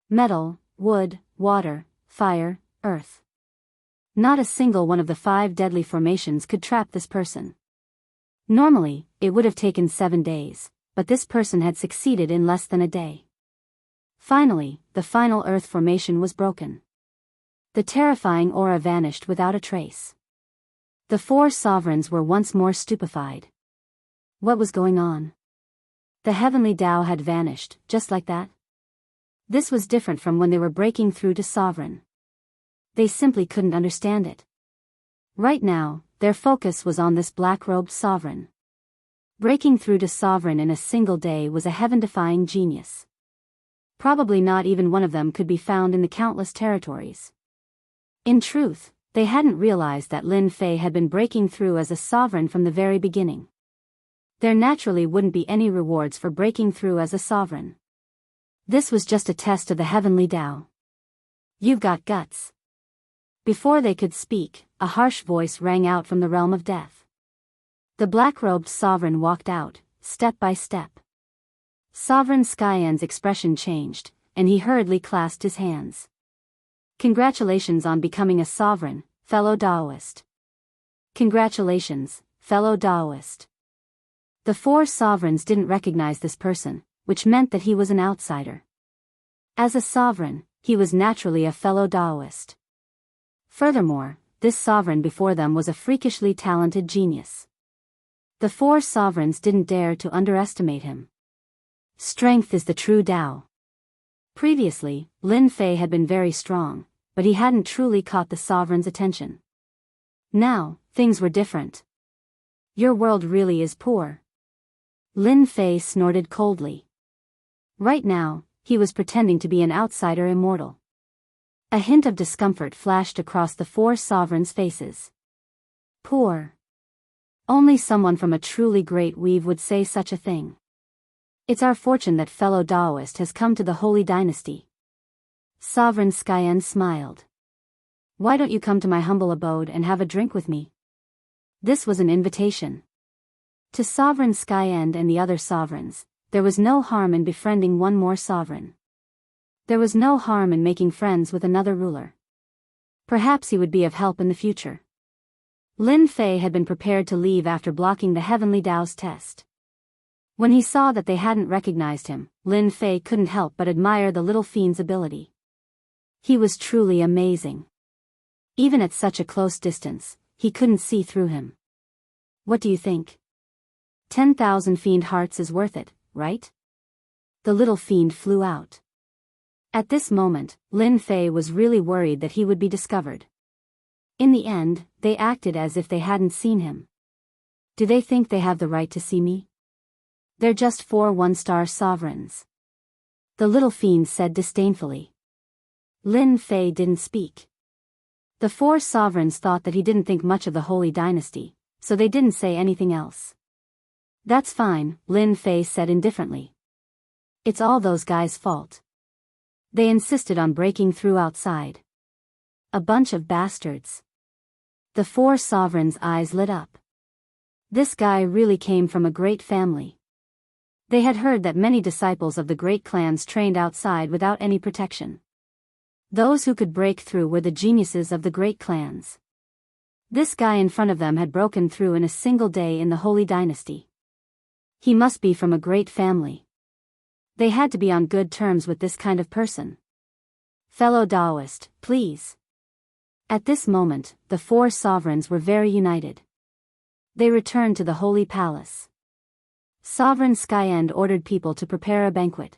Metal, wood, water, fire, earth. Not a single one of the 5 deadly formations could trap this person. Normally, it would have taken 7 days, but this person had succeeded in less than a day. Finally, the final earth formation was broken. The terrifying aura vanished without a trace. The 4 sovereigns were once more stupefied. What was going on? The heavenly Tao had vanished, just like that. This was different from when they were breaking through to sovereign. They simply couldn't understand it. Right now, their focus was on this black-robed sovereign. Breaking through to sovereign in a single day was a heaven-defying genius. Probably not even one of them could be found in the countless territories. In truth, they hadn't realized that Lin Fei had been breaking through as a sovereign from the very beginning. There naturally wouldn't be any rewards for breaking through as a sovereign. This was just a test of the heavenly Tao. You've got guts. Before they could speak, a harsh voice rang out from the realm of death. The black-robed sovereign walked out, step by step. Sovereign Skyen's expression changed, and he hurriedly clasped his hands. Congratulations on becoming a sovereign, fellow Taoist. Congratulations, fellow Taoist. The four sovereigns didn't recognize this person, which meant that he was an outsider. As a sovereign, he was naturally a fellow Taoist. Furthermore, this sovereign before them was a freakishly talented genius. The four sovereigns didn't dare to underestimate him. Strength is the true Tao. Previously, Lin Fei had been very strong, but he hadn't truly caught the sovereign's attention. Now, things were different. Your world really is poor. Lin Fei snorted coldly. Right now, he was pretending to be an outsider immortal. A hint of discomfort flashed across the four sovereigns' faces. Poor. Only someone from a truly great weave would say such a thing. It's our fortune that fellow Taoist has come to the Holy Dynasty. Sovereign Skyen smiled. Why don't you come to my humble abode and have a drink with me? This was an invitation. To Sovereign Skyen and the other sovereigns, there was no harm in befriending one more sovereign. There was no harm in making friends with another ruler. Perhaps he would be of help in the future. Lin Fei had been prepared to leave after blocking the Heavenly Tao's test. When he saw that they hadn't recognized him, Lin Fei couldn't help but admire the little fiend's ability. He was truly amazing. Even at such a close distance, he couldn't see through him. What do you think? 10,000 fiend hearts is worth it, right? The little fiend flew out. At this moment, Lin Fei was really worried that he would be discovered. In the end, they acted as if they hadn't seen him. Do they think they have the right to see me? They're just 4 one-star sovereigns. The little fiend said disdainfully. Lin Fei didn't speak. The 4 sovereigns thought that he didn't think much of the Holy Dynasty, so they didn't say anything else. That's fine, Lin Fei said indifferently. It's all those guys' fault. They insisted on breaking through outside. A bunch of bastards. The 4 sovereigns' eyes lit up. This guy really came from a great family. They had heard that many disciples of the great clans trained outside without any protection. Those who could break through were the geniuses of the great clans. This guy in front of them had broken through in a single day in the Holy Dynasty. He must be from a great family. They had to be on good terms with this kind of person. Fellow Taoist, please. At this moment, the 4 sovereigns were very united. They returned to the Holy Palace. Sovereign Skyend ordered people to prepare a banquet.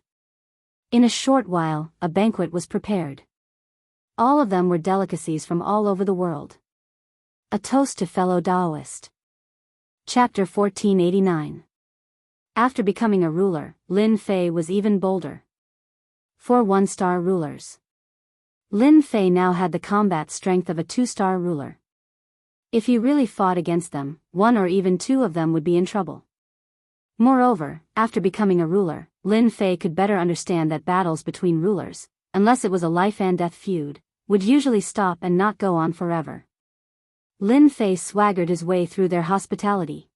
In a short while, a banquet was prepared. All of them were delicacies from all over the world. A toast to fellow Taoist. Chapter 1489. After becoming a ruler, Lin Fei was even bolder. 4 one-star rulers. Lin Fei now had the combat strength of a 2-star ruler. If he really fought against them, 1 or even 2 of them would be in trouble. Moreover, after becoming a ruler, Lin Fei could better understand that battles between rulers, unless it was a life-and-death feud, would usually stop and not go on forever. Lin Fei swaggered his way through their hospitality.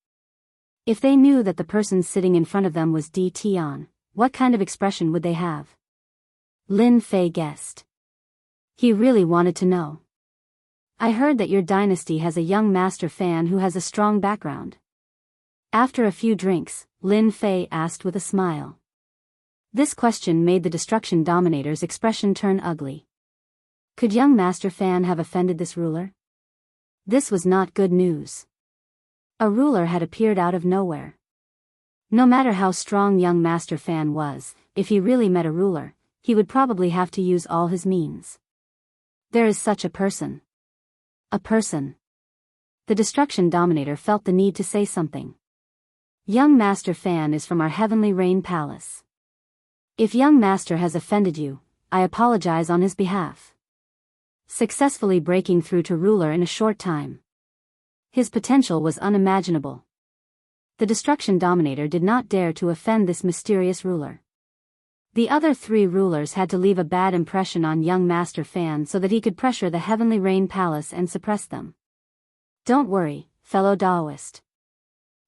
If they knew that the person sitting in front of them was Di Tian, what kind of expression would they have? Lin Fei guessed. He really wanted to know. I heard that your dynasty has a young master fan who has a strong background. After a few drinks, Lin Fei asked with a smile. This question made the Destruction Dominator's expression turn ugly. Could young Master Fan have offended this ruler? This was not good news. A ruler had appeared out of nowhere. No matter how strong young Master Fan was, if he really met a ruler, he would probably have to use all his means. There is such a person. A person. The Destruction Dominator felt the need to say something. Young Master Fan is from our Heavenly Rain Palace. If young Master has offended you, I apologize on his behalf. Successfully breaking through to ruler in a short time. His potential was unimaginable. The Destruction Dominator did not dare to offend this mysterious ruler. The other three rulers had to leave a bad impression on young Master Fan so that he could pressure the Heavenly Rain Palace and suppress them. Don't worry, fellow Daoist.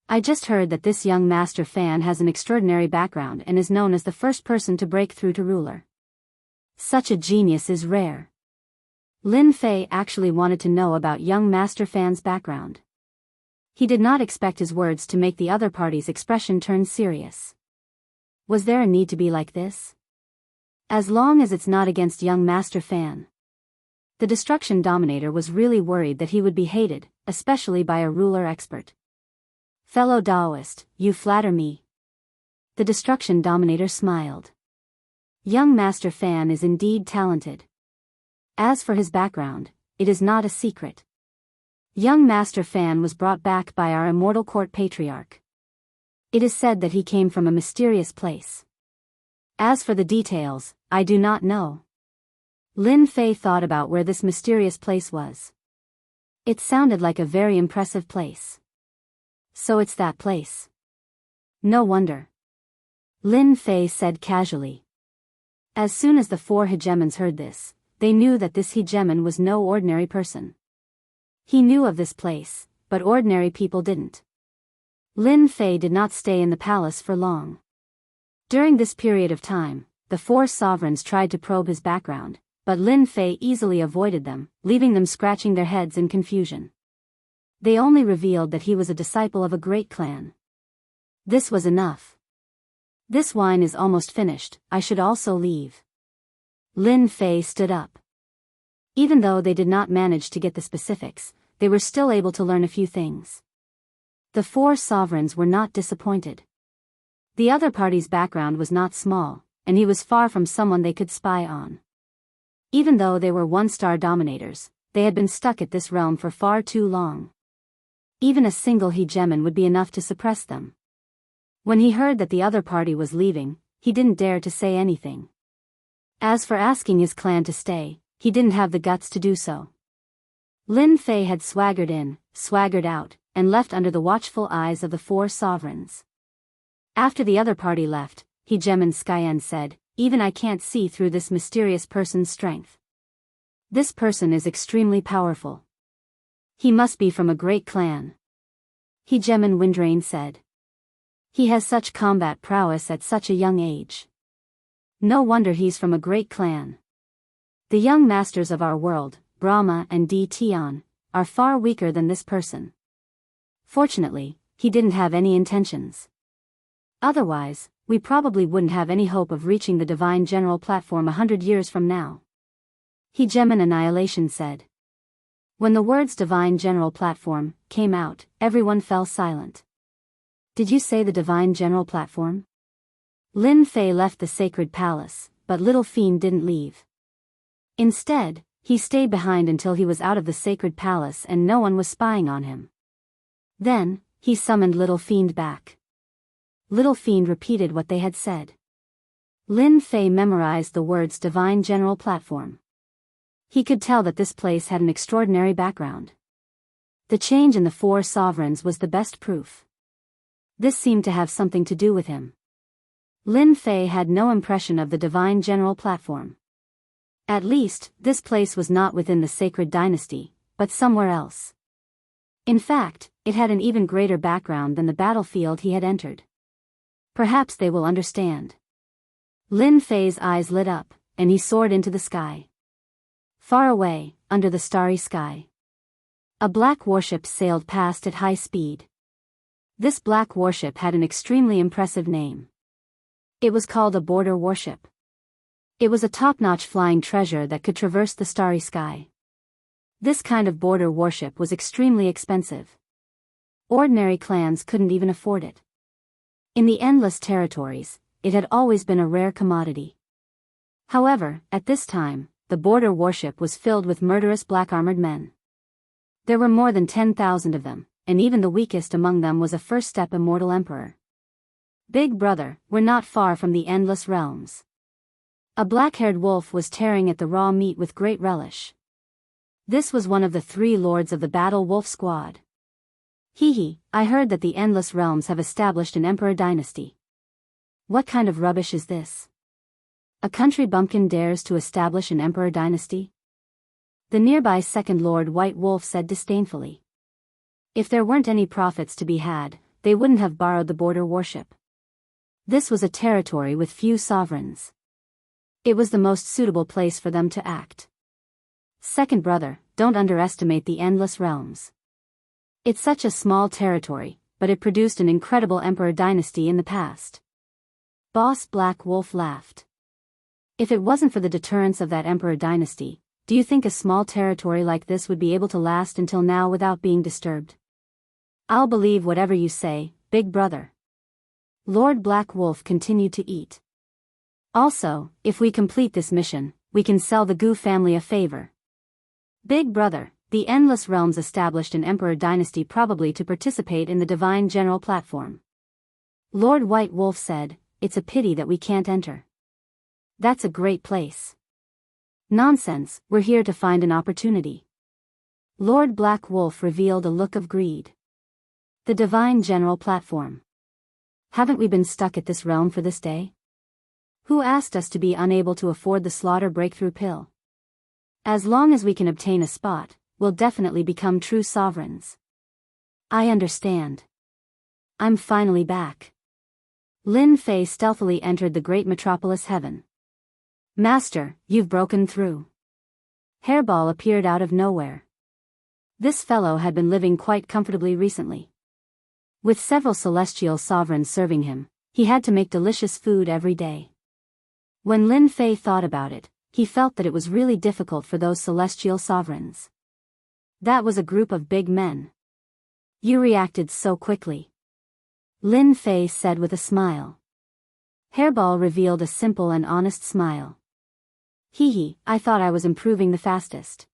I just heard that this young Master Fan has an extraordinary background and is known as the first person to break through to ruler. Such a genius is rare. Lin Fei actually wanted to know about young Master Fan's background. He did not expect his words to make the other party's expression turn serious. Was there a need to be like this? As long as it's not against young Master Fan. The Destruction Dominator was really worried that he would be hated, especially by a ruler expert. Fellow Daoist, you flatter me. The Destruction Dominator smiled. Young Master Fan is indeed talented. As for his background, it is not a secret. Young Master Fan was brought back by our immortal court patriarch. It is said that he came from a mysterious place. As for the details, I do not know. Lin Fei thought about where this mysterious place was. It sounded like a very impressive place. So it's that place. No wonder. Lin Fei said casually. As soon as the four hegemons heard this, they knew that this hegemon was no ordinary person. He knew of this place, but ordinary people didn't. Lin Fei did not stay in the palace for long. During this period of time, the four sovereigns tried to probe his background, but Lin Fei easily avoided them, leaving them scratching their heads in confusion. They only revealed that he was a disciple of a great clan. This was enough. This wine is almost finished, I should also leave. Lin Fei stood up. Even though they did not manage to get the specifics, they were still able to learn a few things. The four sovereigns were not disappointed. The other party's background was not small, and he was far from someone they could spy on. Even though they were one-star dominators, they had been stuck at this realm for far too long. Even a single hegemon would be enough to suppress them. When he heard that the other party was leaving, he didn't dare to say anything. As for asking his clan to stay, he didn't have the guts to do so. Lin Fei had swaggered in, swaggered out, and left under the watchful eyes of the four sovereigns. After the other party left, Hegemon Skyen said, "Even I can't see through this mysterious person's strength. This person is extremely powerful. He must be from a great clan." Hegemon Windrain said. "He has such combat prowess at such a young age. No wonder he's from a great clan. The young masters of our world, Brahma and Di Tian, are far weaker than this person. Fortunately, he didn't have any intentions. Otherwise, we probably wouldn't have any hope of reaching the Divine General Platform 100 years from now." Hegemon Annihilation said. When the words Divine General Platform came out, everyone fell silent. Did you say the Divine General Platform? Lin Fei left the sacred palace, but Little Fiend didn't leave. Instead, he stayed behind until he was out of the sacred palace and no one was spying on him. Then, he summoned Little Fiend back. Little Fiend repeated what they had said. Lin Fei memorized the words Divine General Platform. He could tell that this place had an extraordinary background. The change in the four sovereigns was the best proof. This seemed to have something to do with him. Lin Fei had no impression of the Divine General Platform. At least, this place was not within the sacred dynasty, but somewhere else. In fact, it had an even greater background than the battlefield he had entered. Perhaps they will understand. Lin Fei's eyes lit up, and he soared into the sky. Far away, under the starry sky, a black warship sailed past at high speed. This black warship had an extremely impressive name. It was called a border warship. It was a top-notch flying treasure that could traverse the starry sky. This kind of border warship was extremely expensive. Ordinary clans couldn't even afford it. In the endless territories, it had always been a rare commodity. However, at this time, the border warship was filled with murderous black-armored men. There were more than 10,000 of them, and even the weakest among them was a first-step immortal emperor. Big Brother, we're not far from the endless realms. A black-haired wolf was tearing at the raw meat with great relish. This was one of the three lords of the Battle Wolf Squad. Hee, I heard that the Endless Realms have established an emperor dynasty. What kind of rubbish is this? A country bumpkin dares to establish an emperor dynasty? The nearby Second Lord White Wolf said disdainfully. If there weren't any profits to be had, they wouldn't have borrowed the border warship. This was a territory with few sovereigns. It was the most suitable place for them to act. Second brother, don't underestimate the Endless Realms. It's such a small territory, but it produced an incredible emperor dynasty in the past. Boss Black Wolf laughed. If it wasn't for the deterrence of that emperor dynasty, do you think a small territory like this would be able to last until now without being disturbed? I'll believe whatever you say, big brother. Lord Black Wolf continued to eat. Also, if we complete this mission, we can sell the Gu family a favor. Big brother, the Endless Realms established an emperor dynasty probably to participate in the Divine General Platform. Lord White Wolf said, it's a pity that we can't enter. That's a great place. Nonsense, we're here to find an opportunity. Lord Black Wolf revealed a look of greed. The Divine General Platform. Haven't we been stuck at this realm for this day? Who asked us to be unable to afford the slaughter breakthrough pill? As long as we can obtain a spot, we'll definitely become true sovereigns. I understand. I'm finally back. Lin Fei stealthily entered the great metropolis heaven. Master, you've broken through. Hairball appeared out of nowhere. This fellow had been living quite comfortably recently. With several celestial sovereigns serving him, he had to make delicious food every day. When Lin Fei thought about it, he felt that it was really difficult for those celestial sovereigns. That was a group of big men. You reacted so quickly. Lin Fei said with a smile. Hairball revealed a simple and honest smile. I thought I was improving the fastest.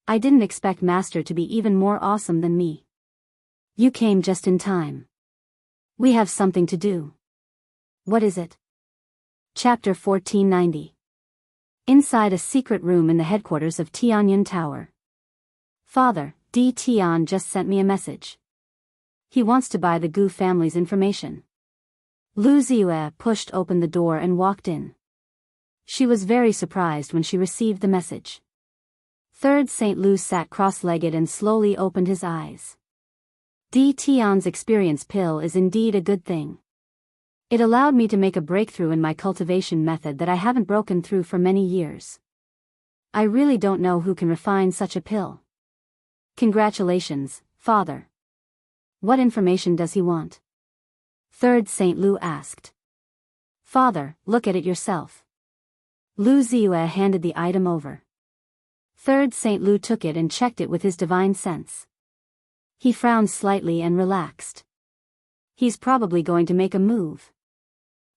I didn't expect Master to be even more awesome than me. You came just in time. We have something to do. What is it? Chapter 1490. Inside a secret room in the headquarters of Tianyun Tower. Father, D. Tian just sent me a message. He wants to buy the Gu family's information. Lu Ziyue pushed open the door and walked in. She was very surprised when she received the message. Third Saint Lu sat cross-legged and slowly opened his eyes. D. Tian's experience pill is indeed a good thing. It allowed me to make a breakthrough in my cultivation method that I haven't broken through for many years. I really don't know who can refine such a pill. Congratulations, Father. What information does he want? Third Saint Lu asked. Father, look at it yourself. Lu Ziyue handed the item over. Third Saint Lu took it and checked it with his divine sense. He frowned slightly and relaxed. He's probably going to make a move.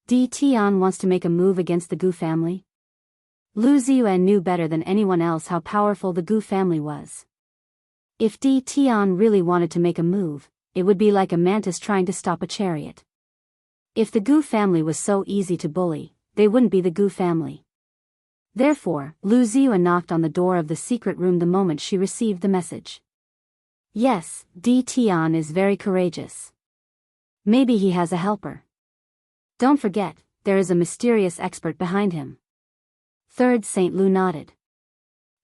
D. Tian wants to make a move against the Gu family? Lu Ziyue knew better than anyone else how powerful the Gu family was. If D. Tian really wanted to make a move, it would be like a mantis trying to stop a chariot. If the Gu family was so easy to bully, they wouldn't be the Gu family. Therefore, Lu Ziyue knocked on the door of the secret room the moment she received the message. Yes, D. Tian is very courageous. Maybe he has a helper. Don't forget, there is a mysterious expert behind him. Third Saint Lu nodded.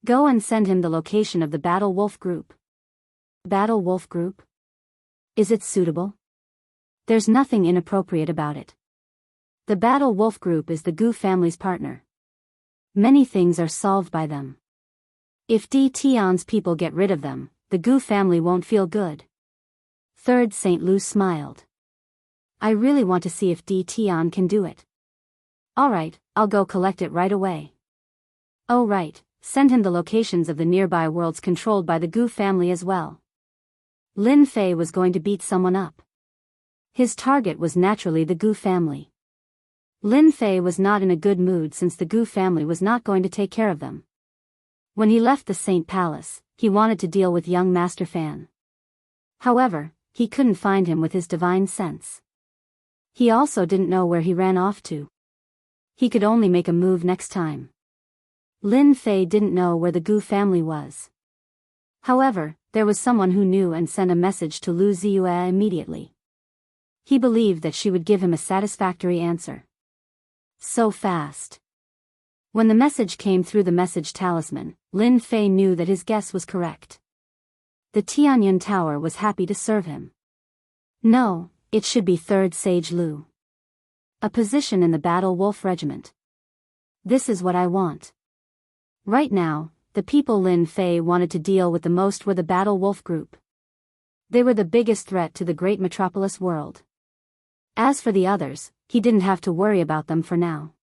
Go and send him the location of the Battle Wolf Group. Battle Wolf Group? Is it suitable? There's nothing inappropriate about it. The Battle Wolf Group is the Gu family's partner. Many things are solved by them. If D. Tian's people get rid of them, the Gu family won't feel good. Third Saint Lu smiled. I really want to see if D. Tian can do it. Alright, I'll go collect it right away. Oh right, send him the locations of the nearby worlds controlled by the Gu family as well. Lin Fei was going to beat someone up. His target was naturally the Gu family. Lin Fei was not in a good mood since the Gu family was not going to take care of them. When he left the Saint Palace, he wanted to deal with young Master Fan. However, he couldn't find him with his divine sense. He also didn't know where he ran off to. He could only make a move next time. Lin Fei didn't know where the Gu family was. However, there was someone who knew and sent a message to Lu Ziyue immediately. He believed that she would give him a satisfactory answer. So fast. When the message came through the message talisman, Lin Fei knew that his guess was correct. The Tianyun Tower was happy to serve him. No, it should be 3rd Sage Lu. A position in the Battle Wolf Regiment. This is what I want. Right now, the people Lin Fei wanted to deal with the most were the Battle Wolf group. They were the biggest threat to the great metropolis world. As for the others, he didn't have to worry about them for now.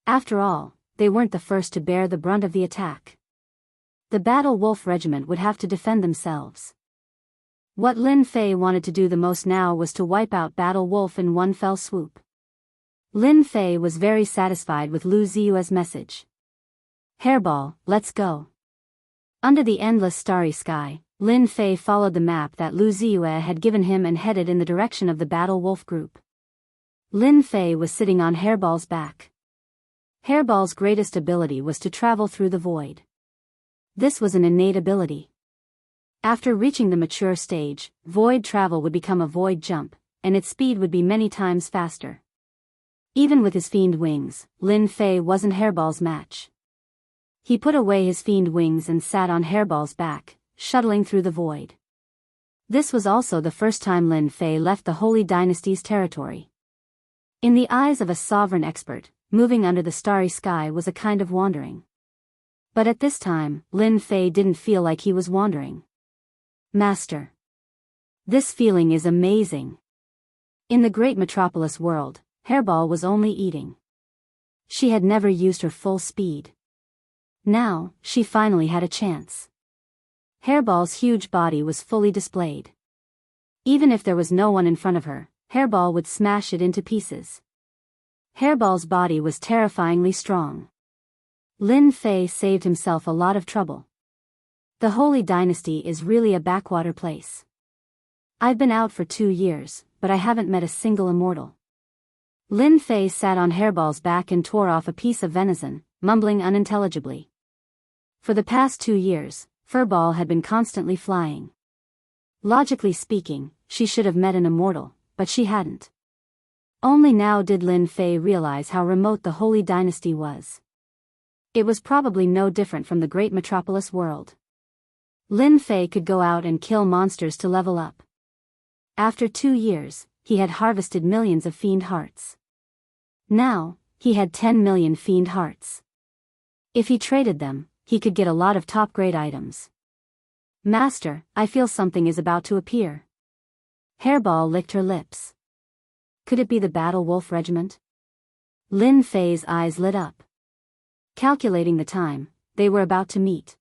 After all, they weren't the first to bear the brunt of the attack. The Battle Wolf Regiment would have to defend themselves. What Lin Fei wanted to do the most now was to wipe out Battle Wolf in one fell swoop. Lin Fei was very satisfied with Lu Ziyue's message. Hairball, let's go. Under the endless starry sky, Lin Fei followed the map that Lu Ziyue had given him and headed in the direction of the Battle Wolf group. Lin Fei was sitting on Hairball's back. Hairball's greatest ability was to travel through the void. This was an innate ability. After reaching the mature stage, void travel would become a void jump, and its speed would be many times faster. Even with his fiend wings, Lin Fei wasn't Hairball's match. He put away his fiend wings and sat on Hairball's back, shuttling through the void. This was also the first time Lin Fei left the Holy Dynasty's territory. In the eyes of a sovereign expert, moving under the starry sky was a kind of wandering. But at this time, Lin Fei didn't feel like he was wandering. Master. This feeling is amazing. In the great metropolis world, Hairball was only eating. She had never used her full speed. Now, she finally had a chance. Hairball's huge body was fully displayed. Even if there was no one in front of her, Hairball would smash it into pieces. Hairball's body was terrifyingly strong. Lin Fei saved himself a lot of trouble. The Holy Dynasty is really a backwater place. I've been out for 2 years, but I haven't met a single immortal. Lin Fei sat on Hairball's back and tore off a piece of venison, mumbling unintelligibly. For the past 2 years, Furball had been constantly flying. Logically speaking, she should have met an immortal, but she hadn't. Only now did Lin Fei realize how remote the Holy Dynasty was. It was probably no different from the great metropolis world. Lin Fei could go out and kill monsters to level up. After 2 years, he had harvested millions of fiend hearts. Now, he had 10 million fiend hearts. If he traded them, he could get a lot of top-grade items. Master, I feel something is about to appear. Hairball licked her lips. Could it be the Battle Wolf Regiment? Lin Fei's eyes lit up. Calculating the time, they were about to meet.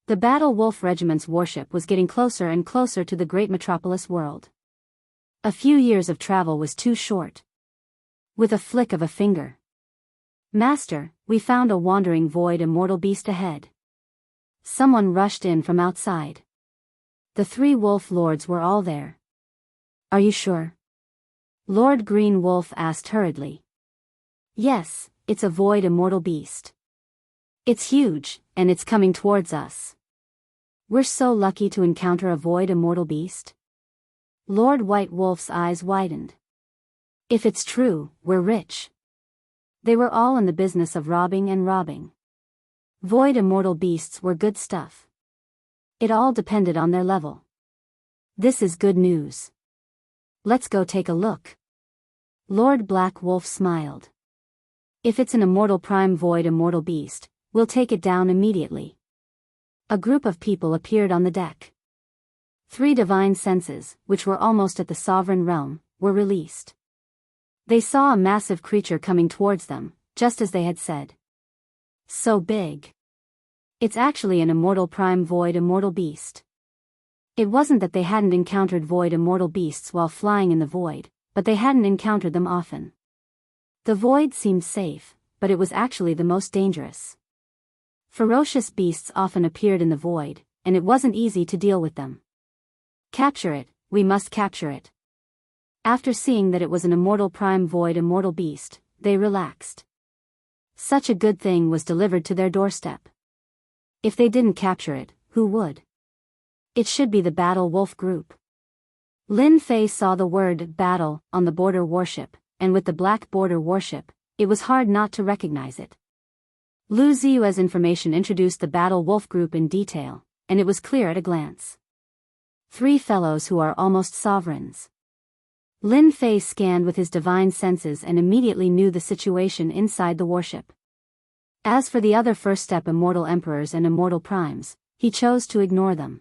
The Battle Wolf Regiment's warship was getting closer and closer to the great metropolis world. A few years of travel was too short. With a flick of a finger. Master, we found a wandering void immortal beast ahead. Someone rushed in from outside. The 3 wolf lords were all there. Are you sure? Lord Green Wolf asked hurriedly. Yes, it's a void immortal beast. It's huge, and it's coming towards us. We're so lucky to encounter a void immortal beast. Lord White Wolf's eyes widened. If it's true, we're rich. They were all in the business of robbing and robbing. Void immortal beasts were good stuff. It all depended on their level. This is good news. Let's go take a look. Lord Black Wolf smiled. If it's an immortal prime void immortal beast, we'll take it down immediately. A group of people appeared on the deck. 3 divine senses, which were almost at the sovereign realm, were released. They saw a massive creature coming towards them, just as they had said. So big. It's actually an immortal prime void immortal beast. It wasn't that they hadn't encountered void immortal beasts while flying in the void, but they hadn't encountered them often. The void seemed safe, but it was actually the most dangerous. Ferocious beasts often appeared in the void, and it wasn't easy to deal with them. Capture it, we must capture it. After seeing that it was an immortal prime void immortal beast, they relaxed. Such a good thing was delivered to their doorstep. If they didn't capture it, who would? It should be the Battle Wolf group. Lin Fei saw the word battle on the border warship, and with the black border warship, it was hard not to recognize it. Lu Ziyue's information introduced the Battle Wolf group in detail, and it was clear at a glance. 3 fellows who are almost sovereigns. Lin Fei scanned with his divine senses and immediately knew the situation inside the warship. As for the other first-step immortal emperors and immortal primes, he chose to ignore them.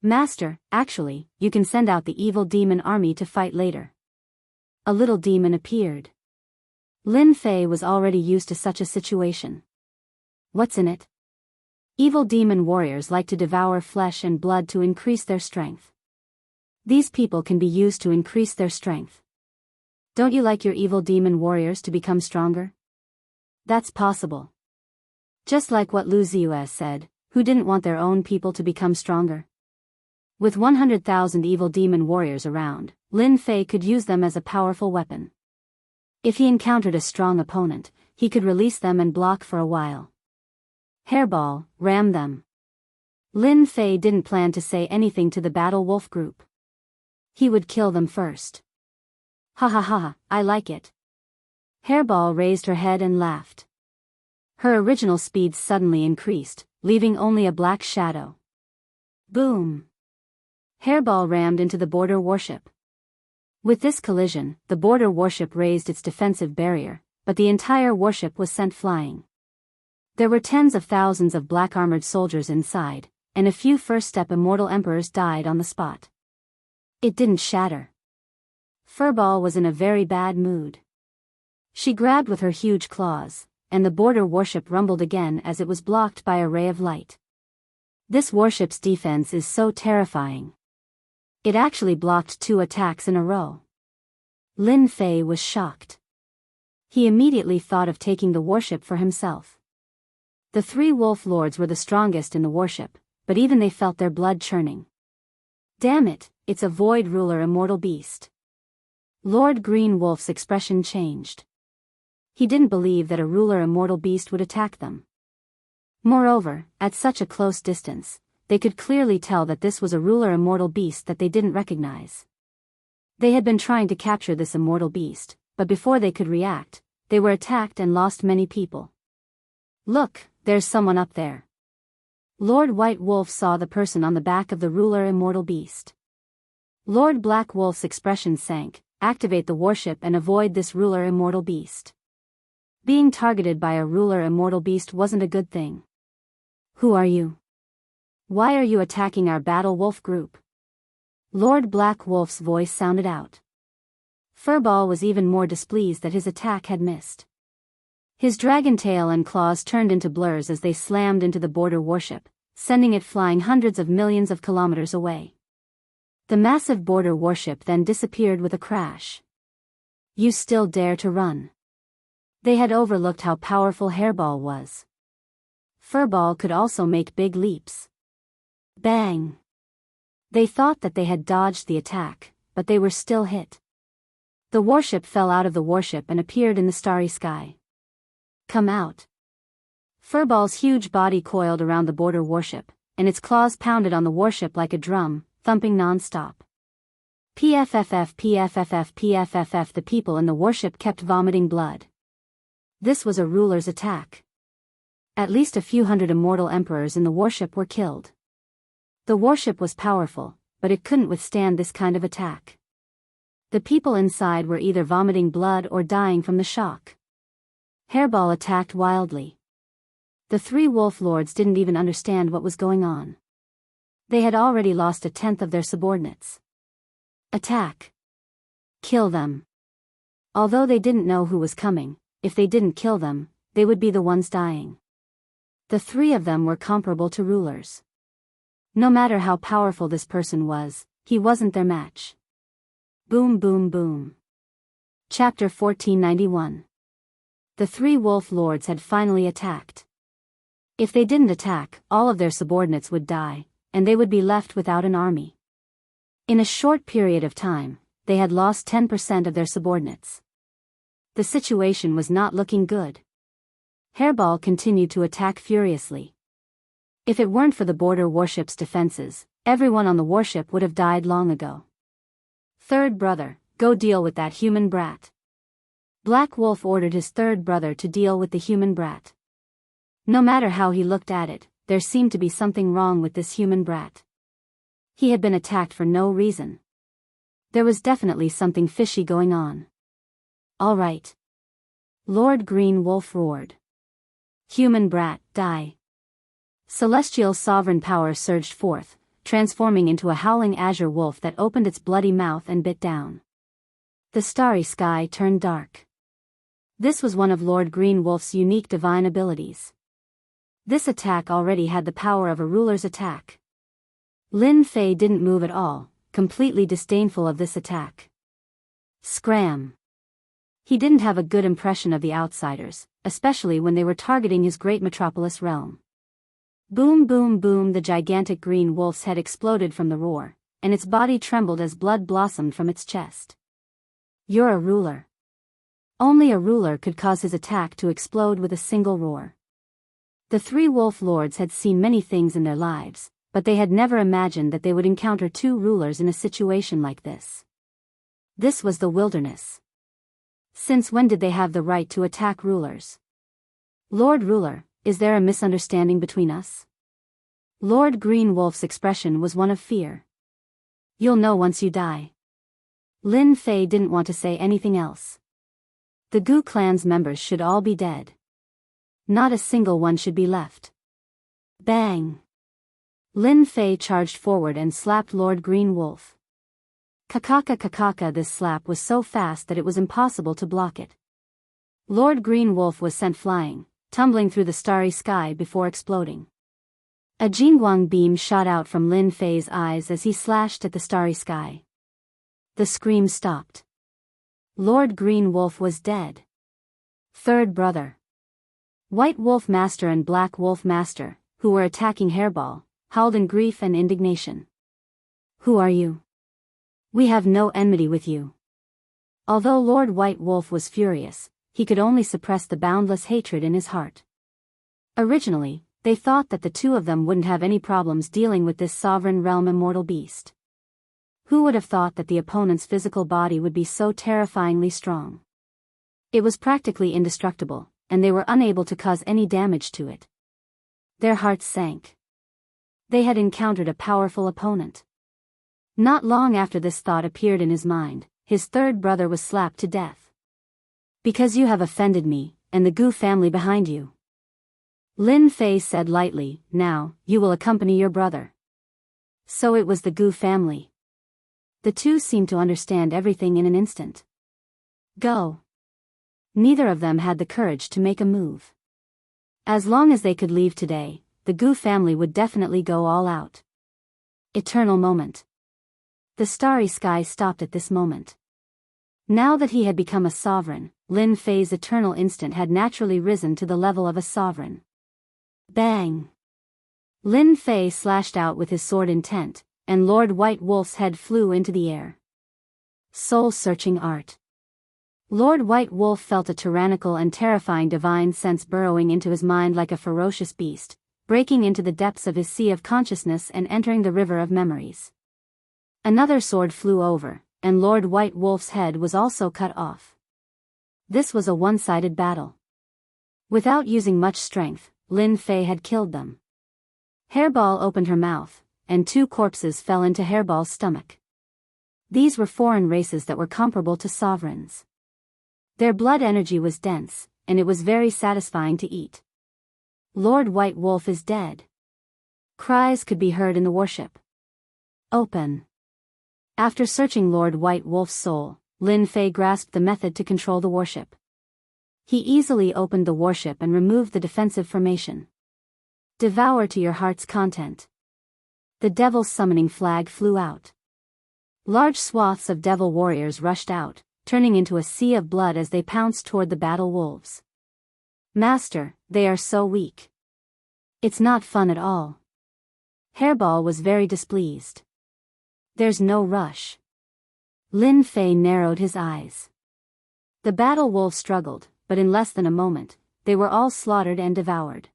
Master, actually, you can send out the evil demon army to fight later. A little demon appeared. Lin Fei was already used to such a situation. What's in it? Evil demon warriors like to devour flesh and blood to increase their strength. These people can be used to increase their strength. Don't you like your evil demon warriors to become stronger? That's possible. Just like what Lu Ziyue said, who didn't want their own people to become stronger? With 100,000 evil demon warriors around, Lin Fei could use them as a powerful weapon. If he encountered a strong opponent, he could release them and block for a while. Hairball, ram them. Lin Fei didn't plan to say anything to the Battle Wolf group. He would kill them first. Ha ha ha, I like it. Hairball raised her head and laughed. Her original speed suddenly increased, leaving only a black shadow. Boom! Hairball rammed into the border warship. With this collision, the border warship raised its defensive barrier, but the entire warship was sent flying. There were tens of thousands of black-armored soldiers inside, and a few first-step immortal emperors died on the spot. It didn't shatter. Furball was in a very bad mood. She grabbed with her huge claws, and the border warship rumbled again as it was blocked by a ray of light. This warship's defense is so terrifying. It actually blocked 2 attacks in a row. Lin Fei was shocked. He immediately thought of taking the warship for himself. The 3 wolf lords were the strongest in the warship, but even they felt their blood churning. Damn it, it's a void ruler immortal beast. Lord Green Wolf's expression changed. He didn't believe that a ruler immortal beast would attack them. Moreover, at such a close distance, they could clearly tell that this was a ruler immortal beast that they didn't recognize. They had been trying to capture this immortal beast, but before they could react, they were attacked and lost many people. Look, there's someone up there. Lord White Wolf saw the person on the back of the ruler immortal beast. Lord Black Wolf's expression sank. Activate the warship and avoid this ruler immortal beast. Being targeted by a ruler immortal beast wasn't a good thing. Who are you? Why are you attacking our Battle Wolf group? Lord Black Wolf's voice sounded out. Furball was even more displeased that his attack had missed. His dragon tail and claws turned into blurs as they slammed into the border warship, sending it flying hundreds of millions of kilometers away. The massive border warship then disappeared with a crash. You still dare to run? They had overlooked how powerful Hairball was. Furball could also make big leaps. Bang! They thought that they had dodged the attack, but they were still hit. The warship fell out of the warship and appeared in the starry sky. Come out. Furball's huge body coiled around the border warship, and its claws pounded on the warship like a drum, thumping non-stop. PFFF PFFF PFFF. The people in the warship kept vomiting blood. This was a ruler's attack. At least a few hundred immortal emperors in the warship were killed. The warship was powerful, but it couldn't withstand this kind of attack. The people inside were either vomiting blood or dying from the shock. Hairball attacked wildly. The 3 wolf lords didn't even understand what was going on. They had already lost 1/10 of their subordinates. Attack. Kill them. Although they didn't know who was coming, if they didn't kill them, they would be the ones dying. The 3 of them were comparable to rulers. No matter how powerful this person was, he wasn't their match. Boom boom boom. Chapter 1491. The 3 wolf lords had finally attacked. If they didn't attack, all of their subordinates would die, and they would be left without an army. In a short period of time, they had lost 10% of their subordinates. The situation was not looking good. Hairball continued to attack furiously. If it weren't for the border warship's defenses, Everyone on the warship would have died long ago. Third brother, go deal with that human brat. Black Wolf ordered his third brother to deal with the human brat. No matter how he looked at it, there seemed to be something wrong with this human brat. He had been attacked for no reason. There was definitely something fishy going on. All right. Lord Green Wolf roared. Human brat, die. Celestial sovereign power surged forth, transforming into a howling azure wolf that opened its bloody mouth and bit down. The starry sky turned dark. This was one of Lord Green Wolf's unique divine abilities. This attack already had the power of a ruler's attack. Lin Fei didn't move at all, completely disdainful of this attack. Scram! He didn't have a good impression of the outsiders, especially when they were targeting his great metropolis realm. Boom boom boom, the gigantic green wolf's head exploded from the roar, and its body trembled as blood blossomed from its chest. You're a ruler. Only a ruler could cause his attack to explode with a single roar. The three wolf lords had seen many things in their lives, but they had never imagined that they would encounter two rulers in a situation like this. This was the wilderness. Since when did they have the right to attack rulers? Lord Ruler, is there a misunderstanding between us? Lord Green Wolf's expression was one of fear. You'll know once you die. Lin Fei didn't want to say anything else. The Gu clan's members should all be dead. Not a single one should be left. Bang! Lin Fei charged forward and slapped Lord Green Wolf. Kakaka kakaka, this slap was so fast that it was impossible to block it. Lord Green Wolf was sent flying, tumbling through the starry sky before exploding. A jingguang beam shot out from Lin Fei's eyes as he slashed at the starry sky. The scream stopped. Lord Green Wolf was dead. Third brother. White Wolf Master and Black Wolf Master, who were attacking Hairball, howled in grief and indignation. Who are you? We have no enmity with you. Although Lord White Wolf was furious, he could only suppress the boundless hatred in his heart. Originally, they thought that the two of them wouldn't have any problems dealing with this sovereign realm immortal beast. Who would have thought that the opponent's physical body would be so terrifyingly strong? It was practically indestructible, and they were unable to cause any damage to it. Their hearts sank. They had encountered a powerful opponent. Not long after this thought appeared in his mind, his third brother was slapped to death. Because you have offended me, and the Gu family behind you. Lin Fei said lightly, now, you will accompany your brother. So it was the Gu family. The two seemed to understand everything in an instant. Go. Neither of them had the courage to make a move. As long as they could leave today, the Gu family would definitely go all out. Eternal moment. The starry sky stopped at this moment. Now that he had become a sovereign, Lin Fei's eternal instinct had naturally risen to the level of a sovereign. Bang! Lin Fei slashed out with his sword intent, and Lord White Wolf's head flew into the air. Soul-searching art. Lord White Wolf felt a tyrannical and terrifying divine sense burrowing into his mind like a ferocious beast, breaking into the depths of his sea of consciousness and entering the river of memories. Another sword flew over, and Lord White Wolf's head was also cut off. This was a one-sided battle. Without using much strength, Lin Fei had killed them. Hairball opened her mouth, and two corpses fell into Hairball's stomach. These were foreign races that were comparable to sovereigns. Their blood energy was dense, and it was very satisfying to eat. Lord White Wolf is dead. Cries could be heard in the warship. Open. After searching Lord White Wolf's soul, Lin Fei grasped the method to control the warship. He easily opened the warship and removed the defensive formation. Devour to your heart's content. The devil's summoning flag flew out. Large swaths of devil warriors rushed out, turning into a sea of blood as they pounced toward the battle wolves. Master, they are so weak. It's not fun at all. Hairball was very displeased. There's no rush. Lin Fei narrowed his eyes. The battle wolves struggled, but in less than a moment, they were all slaughtered and devoured.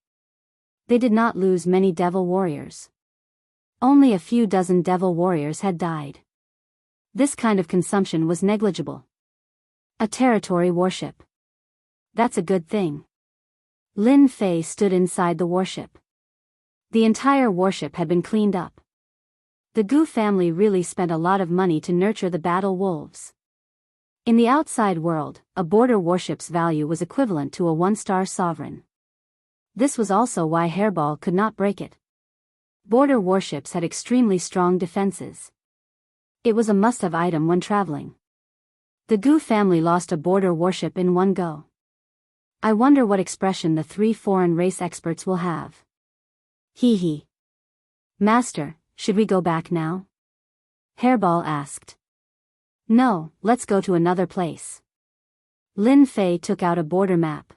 They did not lose many devil warriors. Only a few dozen devil warriors had died. This kind of consumption was negligible. A territory warship. That's a good thing. Lin Fei stood inside the warship. The entire warship had been cleaned up. The Gu family really spent a lot of money to nurture the battle wolves. In the outside world, a border warship's value was equivalent to a 1-star sovereign. This was also why Hairball could not break it. Border warships had extremely strong defenses. It was a must-have item when traveling. The Gu family lost a border warship in one go. I wonder what expression the 3 foreign race experts will have. Hee hee. Master, should we go back now? Hairball asked. No, let's go to another place. Lin Fei took out a border map.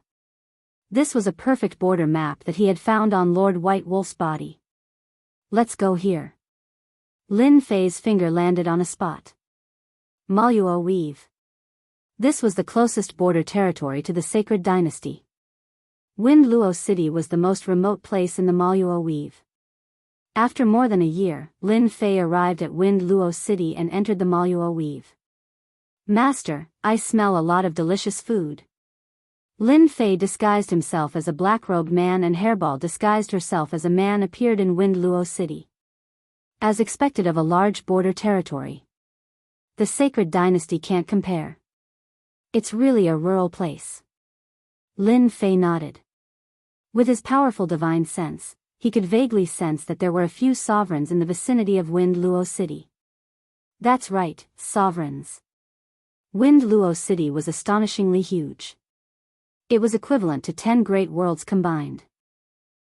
This was a perfect border map that he had found on Lord White Wolf's body. Let's go here. Lin Fei's finger landed on a spot. Maluo Weave. This was the closest border territory to the Sacred Dynasty. Wind Luo City was the most remote place in the Maluo Weave. After more than a year, Lin Fei arrived at Wind Luo City and entered the Maluo Weave. Master, I smell a lot of delicious food. Lin Fei disguised himself as a black-robed man and Hairball disguised herself as a man appeared in Wind Luo City. As expected of a large border territory. The Sacred Dynasty can't compare. It's really a rural place. Lin Fei nodded. With his powerful divine sense, he could vaguely sense that there were a few sovereigns in the vicinity of Wind Luo City. That's right, sovereigns. Wind Luo City was astonishingly huge. It was equivalent to 10 great worlds combined.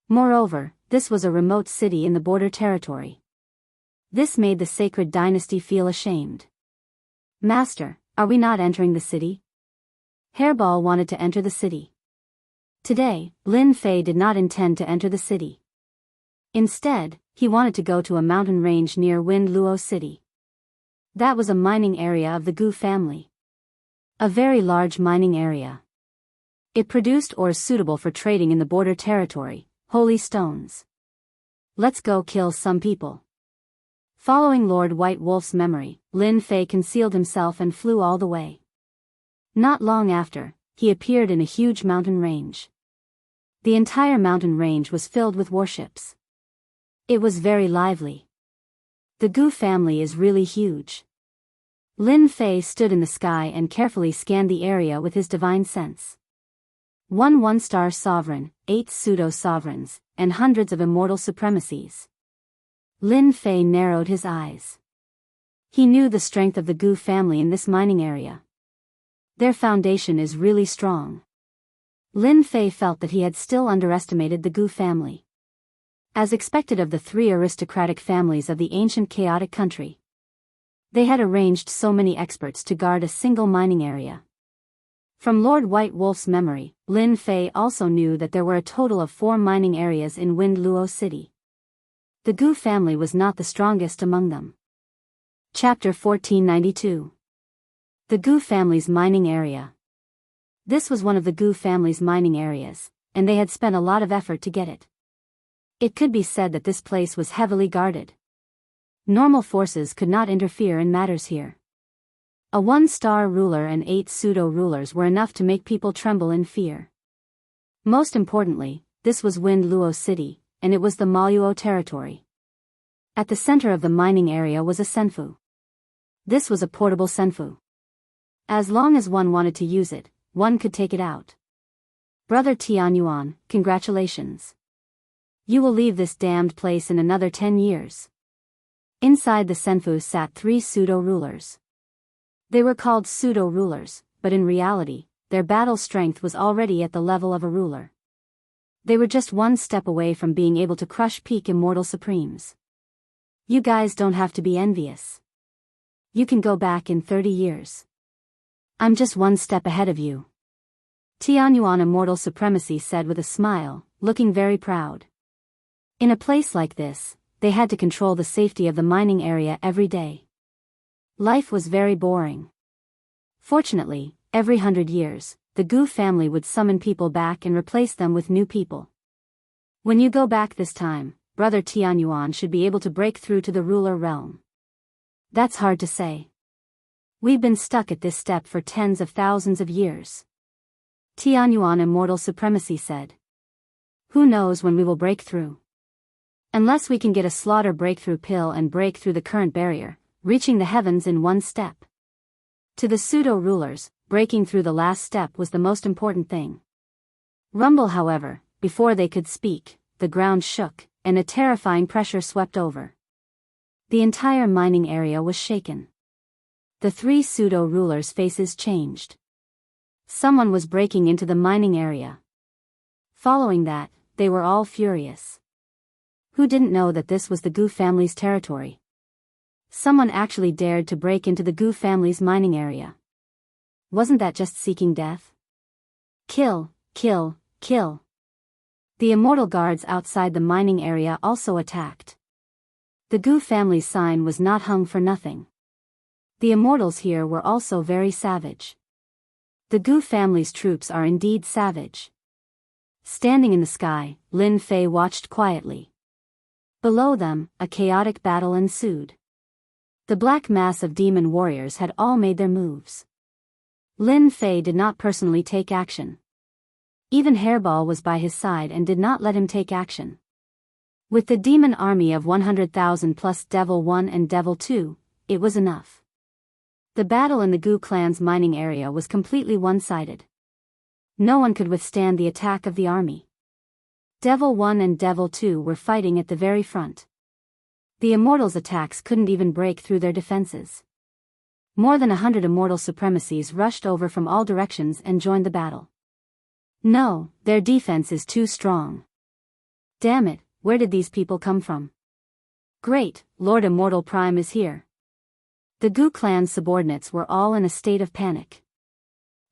Moreover, this was a remote city in the border territory. This made the Sacred Dynasty feel ashamed. Master, are we not entering the city? Hairball wanted to enter the city. Today, Lin Fei did not intend to enter the city. Instead, he wanted to go to a mountain range near Wind Luo City. That was a mining area of the Gu family. A very large mining area. It produced ores suitable for trading in the border territory, holy stones. Let's go kill some people. Following Lord White Wolf's memory, Lin Fei concealed himself and flew all the way. Not long after, he appeared in a huge mountain range. The entire mountain range was filled with warships. It was very lively. The Gu family is really huge. Lin Fei stood in the sky and carefully scanned the area with his divine sense. 1 1-star sovereign, 8 pseudo-sovereigns, and hundreds of immortal supremacies. Lin Fei narrowed his eyes. He knew the strength of the Gu family in this mining area. Their foundation is really strong. Lin Fei felt that he had still underestimated the Gu family. As expected of the 3 aristocratic families of the ancient chaotic country. They had arranged so many experts to guard a single mining area. From Lord White Wolf's memory, Lin Fei also knew that there were a total of 4 mining areas in Wind Luo City. The Gu family was not the strongest among them. Chapter 1492. The Gu family's mining area. This was one of the Gu family's mining areas, and they had spent a lot of effort to get it. It could be said that this place was heavily guarded. Normal forces could not interfere in matters here. A 1-star ruler and 8 pseudo-rulers were enough to make people tremble in fear. Most importantly, this was Wind Luo City, and it was the Maluo territory. At the center of the mining area was a senfu. This was a portable senfu. As long as one wanted to use it, one could take it out. Brother Tianyuan, congratulations. You will leave this damned place in another 10 years. Inside the senfu sat 3 pseudo-rulers. They were called pseudo-rulers, but in reality, their battle strength was already at the level of a ruler. They were just one step away from being able to crush peak immortal supremes. You guys don't have to be envious. You can go back in 30 years. I'm just one step ahead of you. Tianyuan Immortal Supremacy said with a smile, looking very proud. In a place like this, they had to control the safety of the mining area every day. Life was very boring. Fortunately, every 100 years, the Gu family would summon people back and replace them with new people. When you go back this time, Brother Tianyuan should be able to break through to the ruler realm. That's hard to say. We've been stuck at this step for tens of thousands of years. Tianyuan Immortal Supremacy said. Who knows when we will break through? Unless we can get a slaughter breakthrough pill and break through the current barrier, reaching the heavens in one step. To the pseudo-rulers, breaking through the last step was the most important thing. Rumble, however, before they could speak, the ground shook, and a terrifying pressure swept over. The entire mining area was shaken. The three pseudo-rulers' faces changed. Someone was breaking into the mining area. Following that, they were all furious. Who didn't know that this was the Gu family's territory? Someone actually dared to break into the Gu family's mining area. Wasn't that just seeking death? Kill, kill, kill. The immortal guards outside the mining area also attacked. The Gu family's sign was not hung for nothing. The immortals here were also very savage. The Gu family's troops are indeed savage. Standing in the sky, Lin Fei watched quietly. Below them, a chaotic battle ensued. The black mass of demon warriors had all made their moves. Lin Fei did not personally take action. Even Hairball was by his side and did not let him take action. With the demon army of 100,000 plus Devil 1 and Devil 2, it was enough. The battle in the Gu clan's mining area was completely one-sided. No one could withstand the attack of the army. Devil 1 and Devil 2 were fighting at the very front. The Immortals' attacks couldn't even break through their defenses. More than 100 Immortal Supremacies rushed over from all directions and joined the battle. No, their defense is too strong. Damn it, where did these people come from? Great, Lord Immortal Prime is here. The Gu clan's subordinates were all in a state of panic.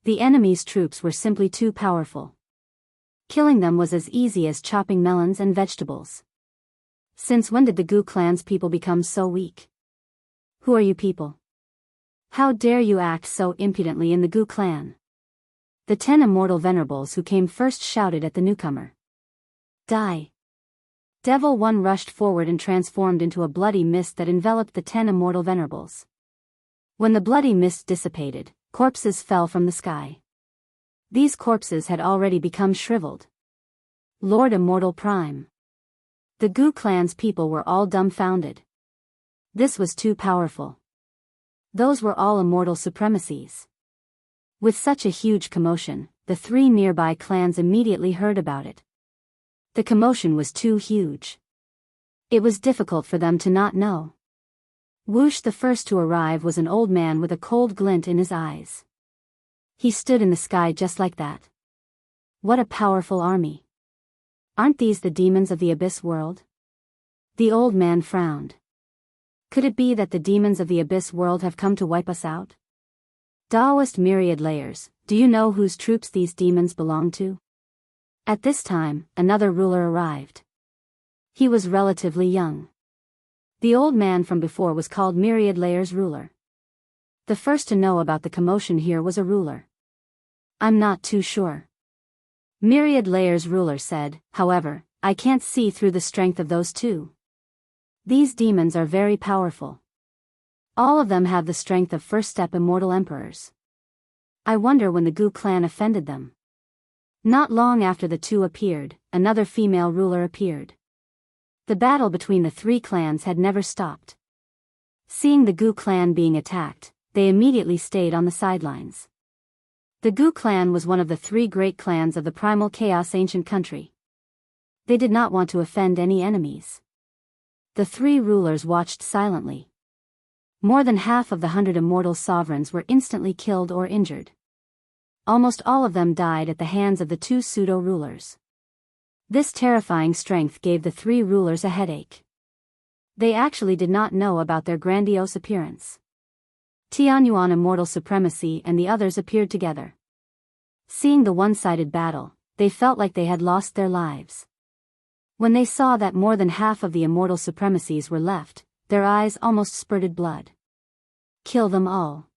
The enemy's troops were simply too powerful. Killing them was as easy as chopping melons and vegetables. Since when did the Gu clan's people become so weak? Who are you people? How dare you act so impudently in the Gu clan? The 10 immortal venerables who came first shouted at the newcomer. Die! Devil 1 rushed forward and transformed into a bloody mist that enveloped the 10 immortal venerables. When the bloody mist dissipated, corpses fell from the sky. These corpses had already become shriveled. Lord Immortal Prime. The Gu clan's people were all dumbfounded. This was too powerful. Those were all immortal supremacies. With such a huge commotion, the three nearby clans immediately heard about it. The commotion was too huge. It was difficult for them to not know. Whoosh, the first to arrive, was an old man with a cold glint in his eyes. He stood in the sky just like that. What a powerful army. Aren't these the demons of the Abyss world? The old man frowned. Could it be that the demons of the Abyss world have come to wipe us out? Taoist Myriad Layers, do you know whose troops these demons belong to? At this time, another ruler arrived. He was relatively young. The old man from before was called Myriad Layers ruler. The first to know about the commotion here was a ruler. I'm not too sure. Myriad Layers ruler said, however, I can't see through the strength of those two. These demons are very powerful. All of them have the strength of first step immortal emperors. I wonder when the Gu clan offended them. Not long after the two appeared, another female ruler appeared. The battle between the three clans had never stopped. Seeing the Gu clan being attacked, they immediately stayed on the sidelines. The Gu clan was one of the three great clans of the primal chaos ancient country. They did not want to offend any enemies. The three rulers watched silently. More than half of the 100 immortal sovereigns were instantly killed or injured. Almost all of them died at the hands of the two pseudo-rulers. This terrifying strength gave the three rulers a headache. They actually did not know about their grandiose appearance. Tianyuan Immortal Supremacy and the others appeared together. Seeing the one-sided battle, they felt like they had lost their lives. When they saw that more than half of the immortal supremacies were left, their eyes almost spurted blood. Kill them all.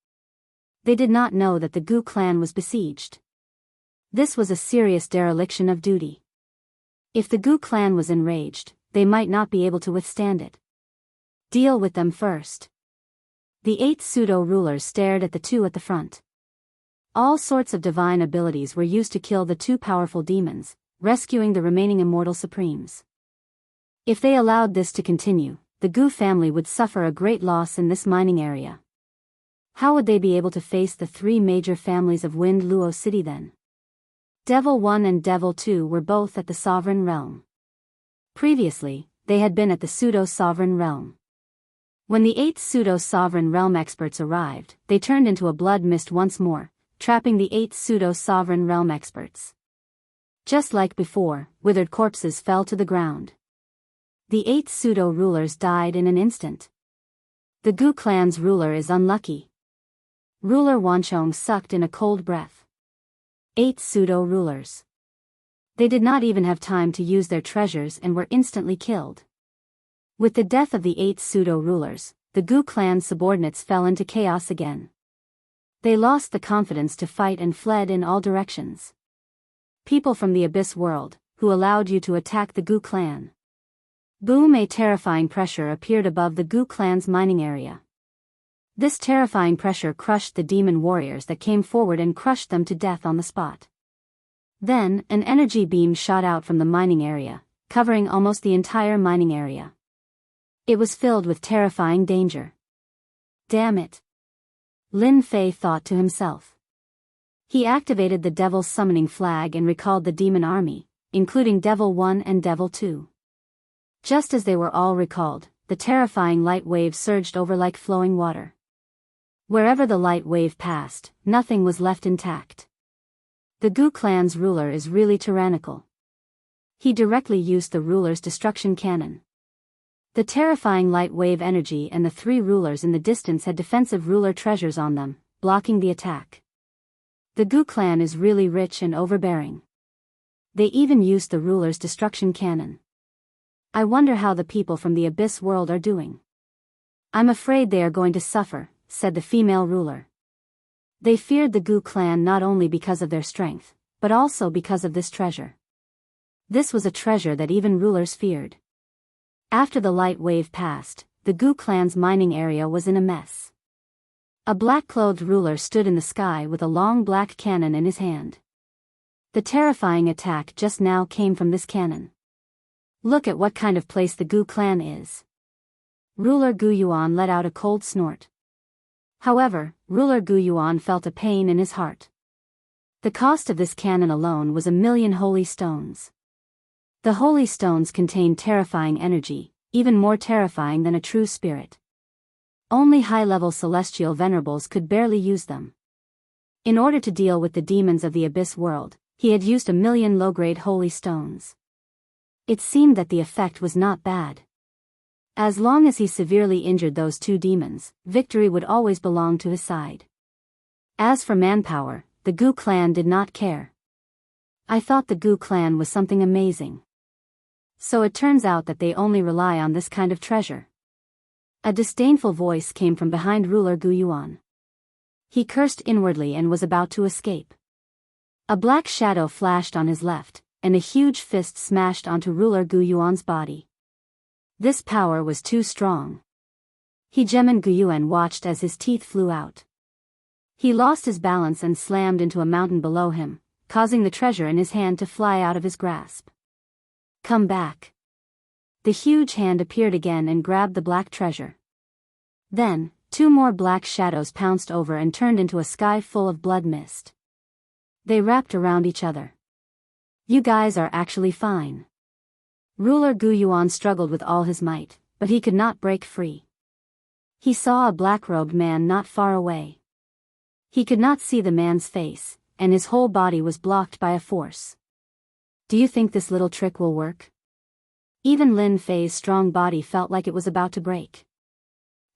They did not know that the Gu clan was besieged. This was a serious dereliction of duty. If the Gu clan was enraged, they might not be able to withstand it. Deal with them first. The 8 pseudo-rulers stared at the two at the front. All sorts of divine abilities were used to kill the two powerful demons, rescuing the remaining immortal supremes. If they allowed this to continue, the Gu family would suffer a great loss in this mining area. How would they be able to face the 3 major families of Wind Luo City then? Devil 1 and Devil 2 were both at the Sovereign Realm. Previously, they had been at the Pseudo-Sovereign Realm. When the 8 Pseudo-Sovereign Realm experts arrived, they turned into a blood mist once more, trapping the 8 Pseudo-Sovereign Realm experts. Just like before, withered corpses fell to the ground. The 8 pseudo-rulers died in an instant. The Gu clan's ruler is unlucky. Ruler Wanchong sucked in a cold breath. 8 pseudo-rulers. They did not even have time to use their treasures and were instantly killed. With the death of the 8 pseudo-rulers, the Gu clan's subordinates fell into chaos again. They lost the confidence to fight and fled in all directions. People from the Abyss world, who allowed you to attack the Gu clan. Boom! A terrifying pressure appeared above the Gu clan's mining area. This terrifying pressure crushed the demon warriors that came forward and crushed them to death on the spot. Then, an energy beam shot out from the mining area, covering almost the entire mining area. It was filled with terrifying danger. Damn it! Lin Fei thought to himself. He activated the Devil's summoning flag and recalled the demon army, including Devil 1 and Devil 2. Just as they were all recalled, the terrifying light wave surged over like flowing water. Wherever the light wave passed, nothing was left intact. The Gu clan's ruler is really tyrannical. He directly used the ruler's destruction cannon. The terrifying light wave energy and the 3 rulers in the distance had defensive ruler treasures on them, blocking the attack. The Gu clan is really rich and overbearing. They even used the ruler's destruction cannon. I wonder how the people from the Abyss world are doing. I'm afraid they are going to suffer, said the female ruler. They feared the Gu clan not only because of their strength, but also because of this treasure. This was a treasure that even rulers feared. After the light wave passed, the Gu clan's mining area was in a mess. A black-clothed ruler stood in the sky with a long black cannon in his hand. The terrifying attack just now came from this cannon. Look at what kind of place the Gu clan is. Ruler Gu Yuan let out a cold snort. However, Ruler Gu Yuan felt a pain in his heart. The cost of this cannon alone was 1,000,000 holy stones. The holy stones contained terrifying energy, even more terrifying than a true spirit. Only high-level celestial venerables could barely use them. In order to deal with the demons of the Abyss world, he had used 1,000,000 low-grade holy stones. It seemed that the effect was not bad. As long as he severely injured those 2 demons, victory would always belong to his side. As for manpower, the Gu clan did not care. I thought the Gu clan was something amazing. So it turns out that they only rely on this kind of treasure. A disdainful voice came from behind Ruler Gu Yuan. He cursed inwardly and was about to escape. A black shadow flashed on his left, and a huge fist smashed onto Ruler Gu Yuan's body. This power was too strong. Hegeman Gu Yuan watched as his teeth flew out. He lost his balance and slammed into a mountain below him, causing the treasure in his hand to fly out of his grasp. Come back. The huge hand appeared again and grabbed the black treasure. Then, 2 more black shadows pounced over and turned into a sky full of blood mist. They wrapped around each other. You guys are actually fine. Ruler Gu Yuan struggled with all his might, but he could not break free. He saw a black-robed man not far away. He could not see the man's face, and his whole body was blocked by a force. Do you think this little trick will work? Even Lin Fei's strong body felt like it was about to break.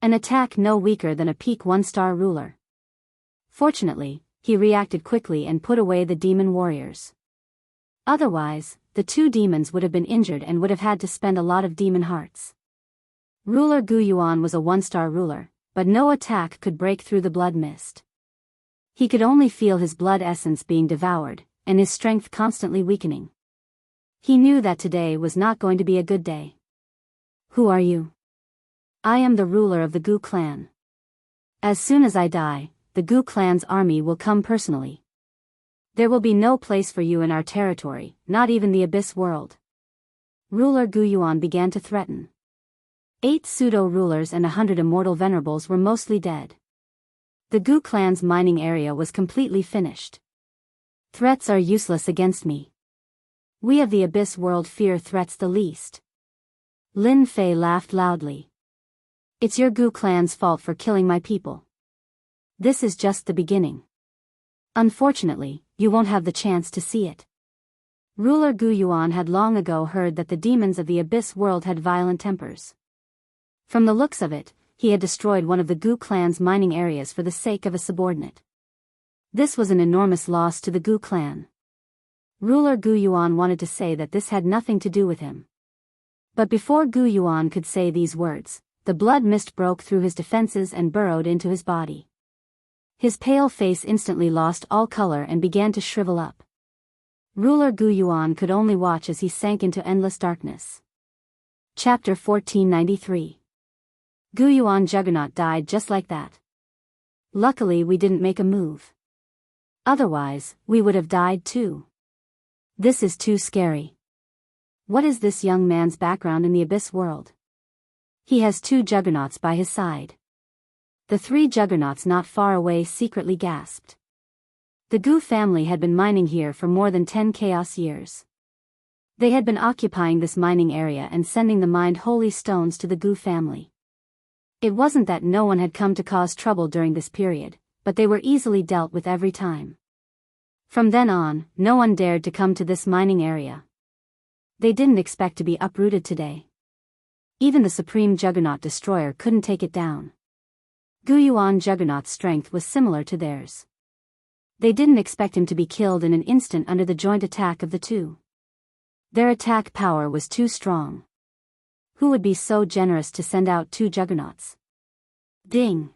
An attack no weaker than a peak 1-star ruler. Fortunately, he reacted quickly and put away the demon warriors. Otherwise, the 2 demons would have been injured and would have had to spend a lot of demon hearts. Ruler Gu Yuan was a 1-star ruler, but no attack could break through the blood mist. He could only feel his blood essence being devoured, and his strength constantly weakening. He knew that today was not going to be a good day. Who are you? I am the ruler of the Gu clan. As soon as I die, the Gu clan's army will come personally. There will be no place for you in our territory, not even the Abyss world. Ruler Gu Yuan began to threaten. 8 pseudo-rulers and 100 immortal venerables were mostly dead. The Gu clan's mining area was completely finished. Threats are useless against me. We of the Abyss world fear threats the least. Lin Fei laughed loudly. It's your Gu clan's fault for killing my people. This is just the beginning. Unfortunately, you won't have the chance to see it. Ruler Gu Yuan had long ago heard that the demons of the Abyss world had violent tempers. From the looks of it, he had destroyed one of the Gu clan's mining areas for the sake of a subordinate. This was an enormous loss to the Gu clan. Ruler Gu Yuan wanted to say that this had nothing to do with him. But before Gu Yuan could say these words, the blood mist broke through his defenses and burrowed into his body. His pale face instantly lost all color and began to shrivel up. Ruler Gu Yuan could only watch as he sank into endless darkness. Chapter 1493. Gu Yuan Juggernaut died just like that. Luckily we didn't make a move. Otherwise, we would have died too. This is too scary. What is this young man's background in the Abyss world? He has 2 juggernauts by his side. The 3 juggernauts not far away secretly gasped. The Gu family had been mining here for more than 10 chaos years. They had been occupying this mining area and sending the mined holy stones to the Gu family. It wasn't that no one had come to cause trouble during this period, but they were easily dealt with every time. From then on, no one dared to come to this mining area. They didn't expect to be uprooted today. Even the Supreme Juggernaut Destroyer couldn't take it down. Gu Yuan Juggernaut's strength was similar to theirs. They didn't expect him to be killed in an instant under the joint attack of the 2. Their attack power was too strong. Who would be so generous to send out 2 juggernauts? Ding!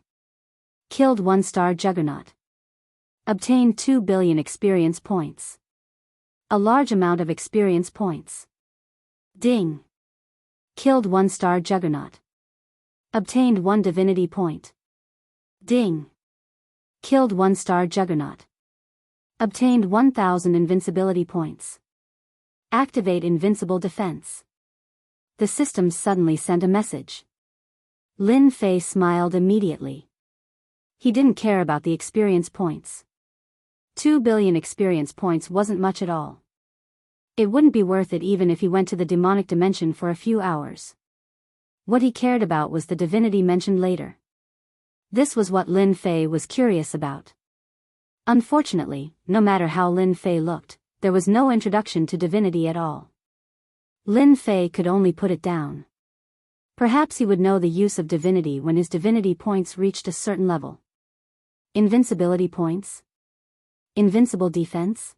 Killed 1-star juggernaut. Obtained 2 billion experience points. A large amount of experience points. Ding! Killed 1-star juggernaut. Obtained 1 divinity point. Ding! Killed 1-star juggernaut. Obtained 1000 invincibility points. Activate invincible defense. The system suddenly sent a message. Lin Fei smiled immediately. He didn't care about the experience points. 2 billion experience points wasn't much at all. It wouldn't be worth it even if he went to the demonic dimension for a few hours. What he cared about was the divinity mentioned later. This was what Lin Fei was curious about. Unfortunately, no matter how Lin Fei looked, there was no introduction to divinity at all. Lin Fei could only put it down. Perhaps he would know the use of divinity when his divinity points reached a certain level. Invincibility points? Invincible defense?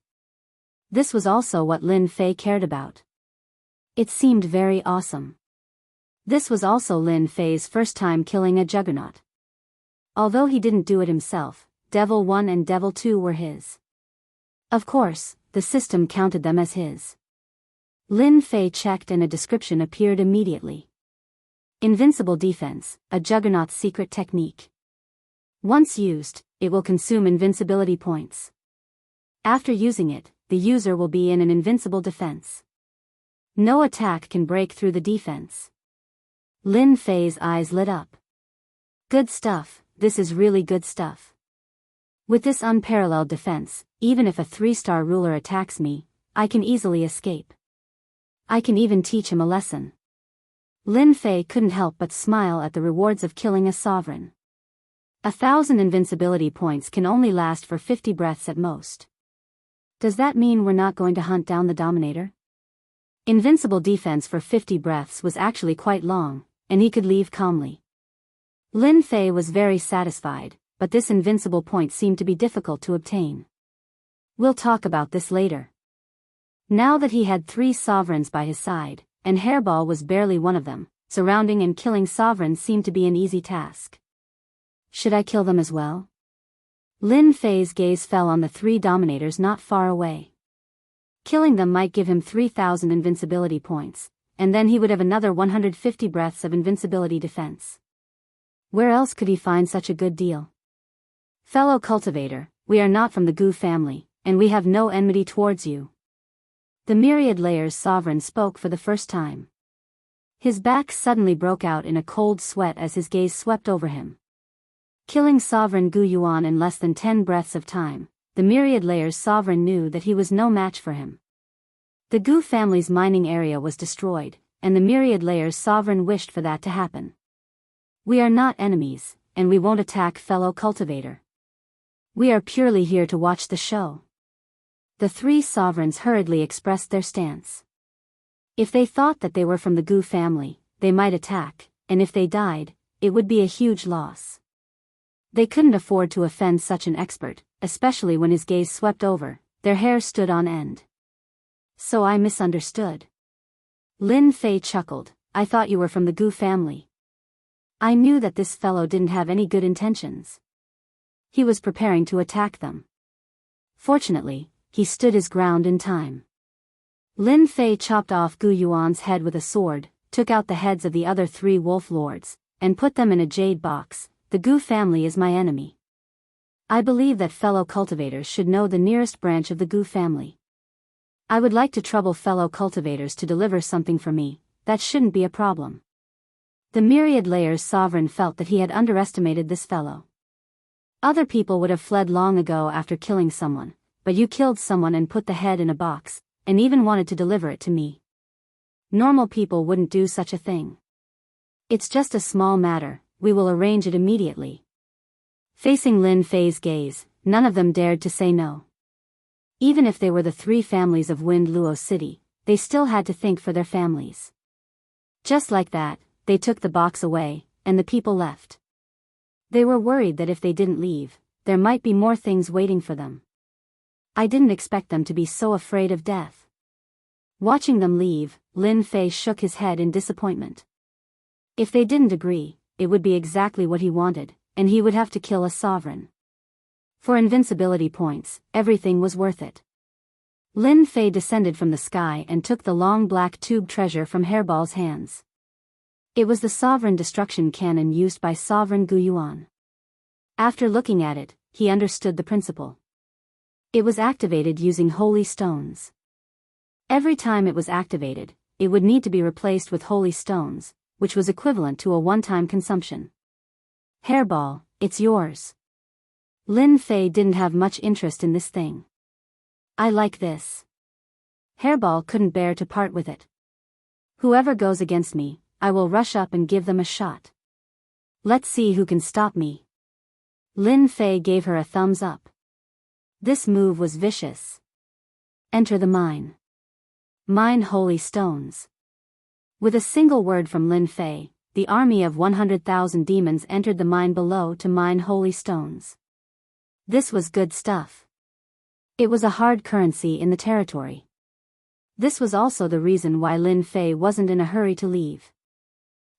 This was also what Lin Fei cared about. It seemed very awesome. This was also Lin Fei's first time killing a juggernaut. Although he didn't do it himself, Devil 1 and Devil 2 were his. Of course, the system counted them as his. Lin Fei checked and a description appeared immediately. Invincible defense, a juggernaut's secret technique. Once used, it will consume invincibility points. After using it, the user will be in an invincible defense. No attack can break through the defense. Lin Fei's eyes lit up. Good stuff. This is really good stuff. With this unparalleled defense, even if a 3-star ruler attacks me, I can easily escape. I can even teach him a lesson. Lin Fei couldn't help but smile at the rewards of killing a sovereign. 1,000 invincibility points can only last for 50 breaths at most. Does that mean we're not going to hunt down the Dominator? Invincible defense for 50 breaths was actually quite long, and he could leave calmly. Lin Fei was very satisfied, but this invincible point seemed to be difficult to obtain. We'll talk about this later. Now that he had 3 sovereigns by his side, and Hairball was barely one of them, surrounding and killing sovereigns seemed to be an easy task. Should I kill them as well? Lin Fei's gaze fell on the 3 dominators not far away. Killing them might give him 3,000 invincibility points, and then he would have another 150 breaths of invincibility defense. Where else could he find such a good deal? Fellow cultivator, we are not from the Gu family, and we have no enmity towards you. The Myriad Layers sovereign spoke for the first time. His back suddenly broke out in a cold sweat as his gaze swept over him. Killing Sovereign Gu Yuan in less than 10 breaths of time, the Myriad Layers sovereign knew that he was no match for him. The Gu family's mining area was destroyed, and the Myriad Layers sovereign wished for that to happen. We are not enemies, and we won't attack fellow cultivator. We are purely here to watch the show. The three sovereigns hurriedly expressed their stance. If they thought that they were from the Gu family, they might attack, and if they died, it would be a huge loss. They couldn't afford to offend such an expert, especially when his gaze swept over, their hair stood on end. So I misunderstood. Lin Fei chuckled, I thought you were from the Gu family. I knew that this fellow didn't have any good intentions. He was preparing to attack them. Fortunately, he stood his ground in time. Lin Fei chopped off Gu Yuan's head with a sword, took out the heads of the other 3 wolf lords, and put them in a jade box. The Gu family is my enemy. I believe that fellow cultivators should know the nearest branch of the Gu family. I would like to trouble fellow cultivators to deliver something for me, that shouldn't be a problem. The Myriad Layers sovereign felt that he had underestimated this fellow. Other people would have fled long ago after killing someone, but you killed someone and put the head in a box, and even wanted to deliver it to me. Normal people wouldn't do such a thing. It's just a small matter, we will arrange it immediately. Facing Lin Fei's gaze, none of them dared to say no. Even if they were the 3 families of Wind Luo City, they still had to think for their families. Just like that, they took the box away, and the people left. They were worried that if they didn't leave, there might be more things waiting for them. I didn't expect them to be so afraid of death. Watching them leave, Lin Fei shook his head in disappointment. If they didn't agree, it would be exactly what he wanted, and he would have to kill a sovereign. For invincibility points, everything was worth it. Lin Fei descended from the sky and took the long black tube treasure from Hairball's hands. It was the sovereign destruction cannon used by Sovereign Gu Yuan. After looking at it, he understood the principle. It was activated using holy stones. Every time it was activated, it would need to be replaced with holy stones, which was equivalent to a one-time consumption. Hairball, it's yours. Lin Fei didn't have much interest in this thing. I like this. Hairball couldn't bear to part with it. Whoever goes against me, I will rush up and give them a shot. Let's see who can stop me. Lin Fei gave her a thumbs up. This move was vicious. Enter the mine. Mine holy stones. With a single word from Lin Fei, the army of 100,000 demons entered the mine below to mine holy stones. This was good stuff. It was a hard currency in the territory. This was also the reason why Lin Fei wasn't in a hurry to leave.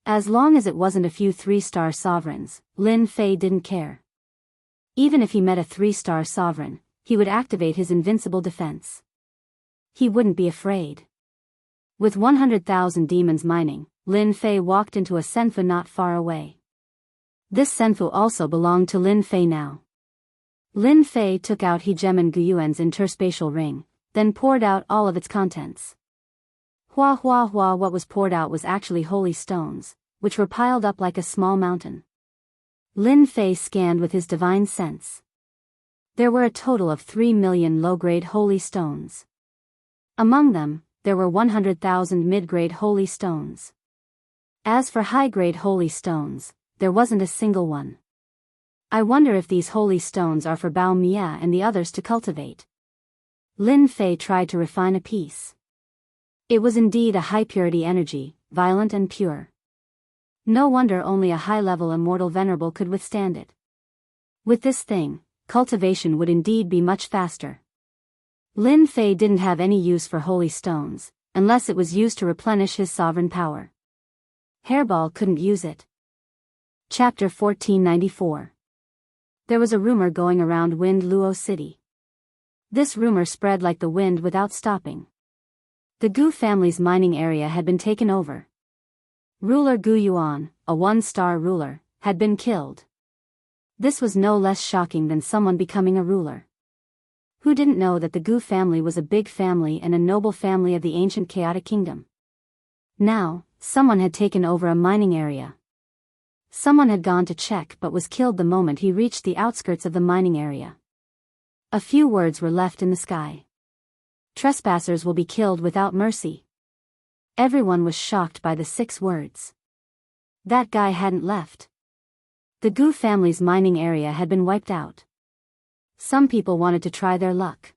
As long as it wasn't a few 3-star sovereigns, Lin Fei didn't care. Even if he met a 3-star sovereign, he would activate his invincible defense. He wouldn't be afraid. With 100,000 demons mining, Lin Fei walked into a senfu not far away. This senfu also belonged to Lin Fei now. Lin Fei took out Hegemon Guyuan's interspatial ring, then poured out all of its contents. Hua hua hua, what was poured out was actually holy stones, which were piled up like a small mountain. Lin Fei scanned with his divine sense. There were a total of 3 million low-grade holy stones. Among them, there were 100,000 mid-grade holy stones. As for high-grade holy stones, there wasn't a single one. I wonder if these holy stones are for Bao Mia and the others to cultivate. Lin Fei tried to refine a piece. It was indeed a high-purity energy, violent and pure. No wonder only a high-level immortal venerable could withstand it. With this thing, cultivation would indeed be much faster. Lin Fei didn't have any use for holy stones, unless it was used to replenish his sovereign power. Hairball couldn't use it. Chapter 1494. There was a rumor going around Wind Luo City. This rumor spread like the wind without stopping. The Gu family's mining area had been taken over. Ruler Gu Yuan, a one-star ruler, had been killed. This was no less shocking than someone becoming a ruler. Who didn't know that the Gu family was a big family and a noble family of the ancient chaotic kingdom? Now, someone had taken over a mining area. Someone had gone to check but was killed the moment he reached the outskirts of the mining area. A few words were left in the sky. Trespassers will be killed without mercy. Everyone was shocked by the 6 words. That guy hadn't left. The Gu family's mining area had been wiped out. Some people wanted to try their luck.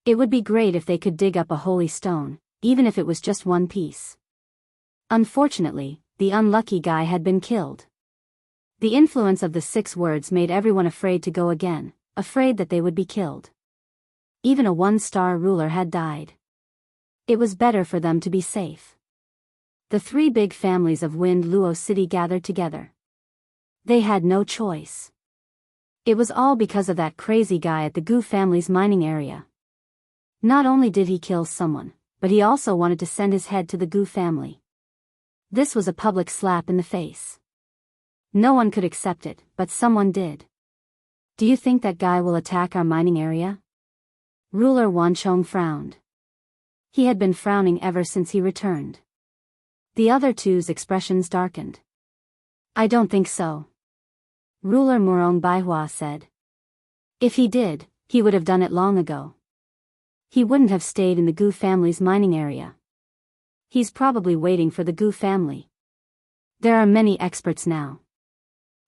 It would be great if they could dig up a holy stone, even if it was just one piece. Unfortunately, the unlucky guy had been killed. The influence of the 6 words made everyone afraid to go again, afraid that they would be killed. Even a one-star ruler had died. It was better for them to be safe. The 3 big families of Wind Luo City gathered together. They had no choice. It was all because of that crazy guy at the Gu family's mining area. Not only did he kill someone, but he also wanted to send his head to the Gu family. This was a public slap in the face. No one could accept it, but someone did. Do you think that guy will attack our mining area? Ruler Wanchong frowned. He had been frowning ever since he returned. The other 2's expressions darkened. I don't think so. Ruler Murong Baihua said. If he did, he would have done it long ago. He wouldn't have stayed in the Gu family's mining area. He's probably waiting for the Gu family. There are many experts now.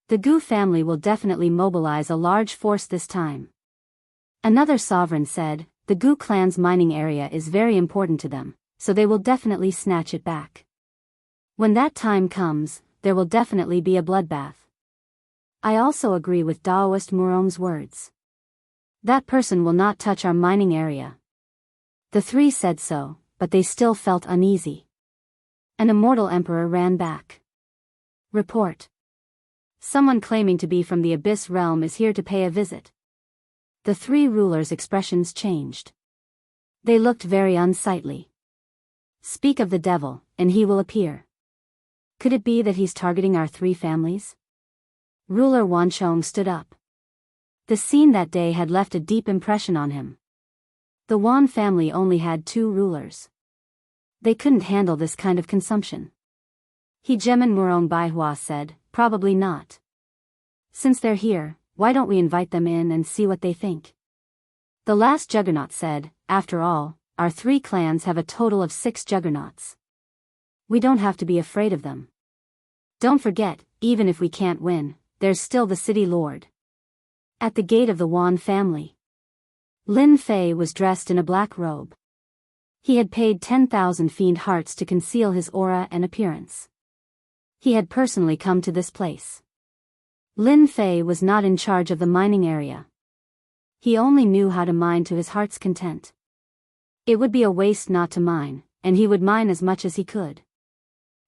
The Gu family will definitely mobilize a large force this time. Another sovereign said, the Gu clan's mining area is very important to them, so they will definitely snatch it back. When that time comes, there will definitely be a bloodbath. I also agree with Daoist Murong's words. That person will not touch our mining area. The 3 said so, but they still felt uneasy. An immortal emperor ran back. Report. Someone claiming to be from the Abyss realm is here to pay a visit. The 3 rulers' expressions changed. They looked very unsightly. Speak of the devil, and he will appear. Could it be that he's targeting our 3 families? Ruler Wanchong stood up. The scene that day had left a deep impression on him. The Wan family only had 2 rulers. They couldn't handle this kind of consumption. Hegeman Murong Baihua said, probably not. Since they're here, why don't we invite them in and see what they think? The last juggernaut said, after all, our 3 clans have a total of 6 juggernauts. We don't have to be afraid of them. Don't forget, even if we can't win, there's still the city lord. At the gate of the Wan family, Lin Fei was dressed in a black robe. He had paid 10,000 fiend hearts to conceal his aura and appearance. He had personally come to this place. Lin Fei was not in charge of the mining area. He only knew how to mine to his heart's content. It would be a waste not to mine, and he would mine as much as he could.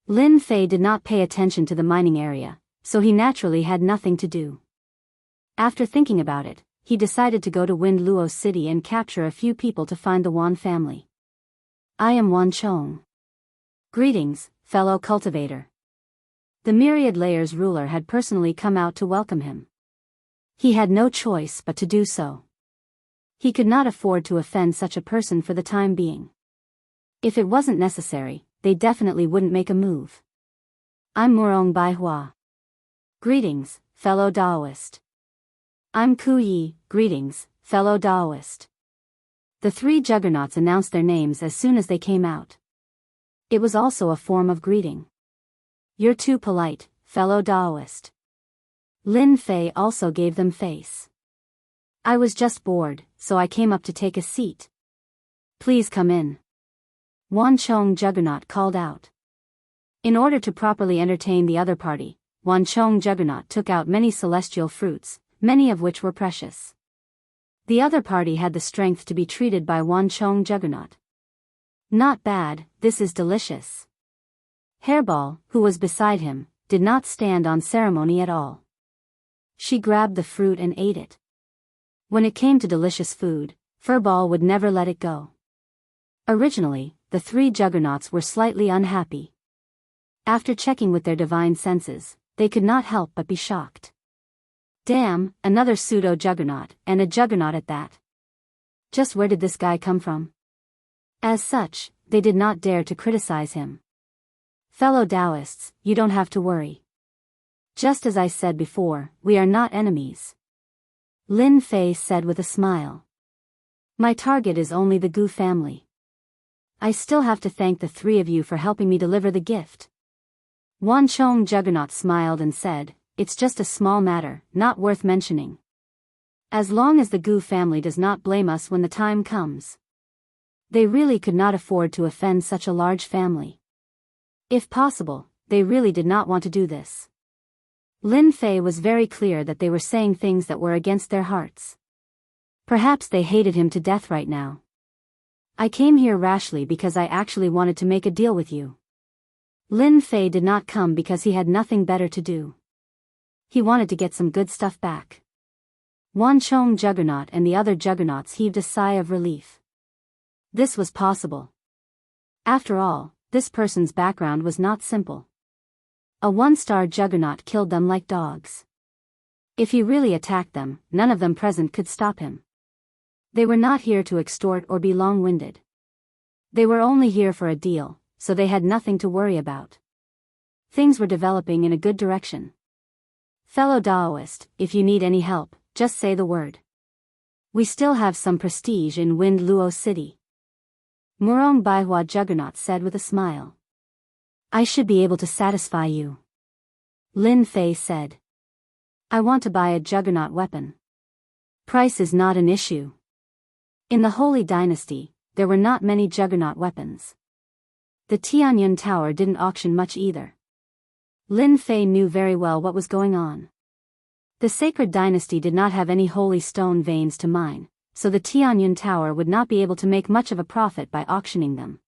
Lin Fei did not pay attention to the mining area, so he naturally had nothing to do. After thinking about it, he decided to go to Wind Luo City and capture a few people to find the Wan family. I am Wan Chong. Greetings, fellow cultivator. The Myriad Layers ruler had personally come out to welcome him. He had no choice but to do so. He could not afford to offend such a person for the time being. If it wasn't necessary, they definitely wouldn't make a move. I'm Murong Baihua. Greetings, fellow Daoist. I'm Ku Yi, greetings, fellow Daoist. The 3 juggernauts announced their names as soon as they came out. It was also a form of greeting. You're too polite, fellow Daoist. Lin Fei also gave them face. I was just bored, so I came up to take a seat. Please come in. Wan Chong Juggernaut called out. In order to properly entertain the other party, Wan Chong Juggernaut took out many celestial fruits, many of which were precious. The other party had the strength to be treated by Wan Chong Juggernaut. Not bad, this is delicious. Hairball, who was beside him, did not stand on ceremony at all. She grabbed the fruit and ate it. When it came to delicious food, Furball would never let it go. Originally, the three juggernauts were slightly unhappy. After checking with their divine senses, they could not help but be shocked. Damn, another pseudo-juggernaut, and a juggernaut at that. Just where did this guy come from? As such, they did not dare to criticize him. Fellow Taoists, you don't have to worry. Just as I said before, we are not enemies. Lin Fei said with a smile. My target is only the Gu family. I still have to thank the three of you for helping me deliver the gift. Wan Chong Juggernaut smiled and said, it's just a small matter, not worth mentioning. As long as the Gu family does not blame us when the time comes. They really could not afford to offend such a large family. If possible, they really did not want to do this. Lin Fei was very clear that they were saying things that were against their hearts. Perhaps they hated him to death right now. I came here rashly because I actually wanted to make a deal with you. Lin Fei did not come because he had nothing better to do. He wanted to get some good stuff back. Wan Chong Juggernaut and the other juggernauts heaved a sigh of relief. This was possible. After all, this person's background was not simple. A one-star juggernaut killed them like dogs. If he really attacked them, none of them present could stop him. They were not here to extort or be long-winded. They were only here for a deal, so they had nothing to worry about. Things were developing in a good direction. Fellow Taoist, if you need any help, just say the word. We still have some prestige in Wind Luo City. Murong Baihua Juggernaut said with a smile. I should be able to satisfy you. Lin Fei said. I want to buy a juggernaut weapon. Price is not an issue. In the Holy Dynasty, there were not many juggernaut weapons. The Tianyun Tower didn't auction much either. Lin Fei knew very well what was going on. The Sacred Dynasty did not have any holy stone veins to mine, so the Tianyun Tower would not be able to make much of a profit by auctioning them.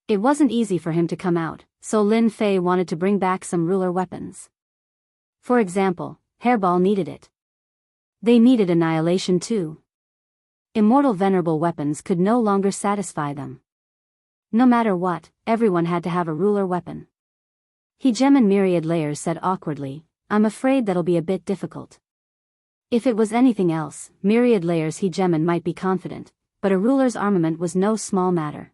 It wasn't easy for him to come out, so Lin Fei wanted to bring back some ruler weapons. For example, Hairball needed it. They needed annihilation too. Immortal venerable weapons could no longer satisfy them. No matter what, everyone had to have a ruler weapon. Hegemin Myriad Layers said awkwardly, I'm afraid that'll be a bit difficult. If it was anything else, Myriad Layers Hegemin might be confident, but a ruler's armament was no small matter.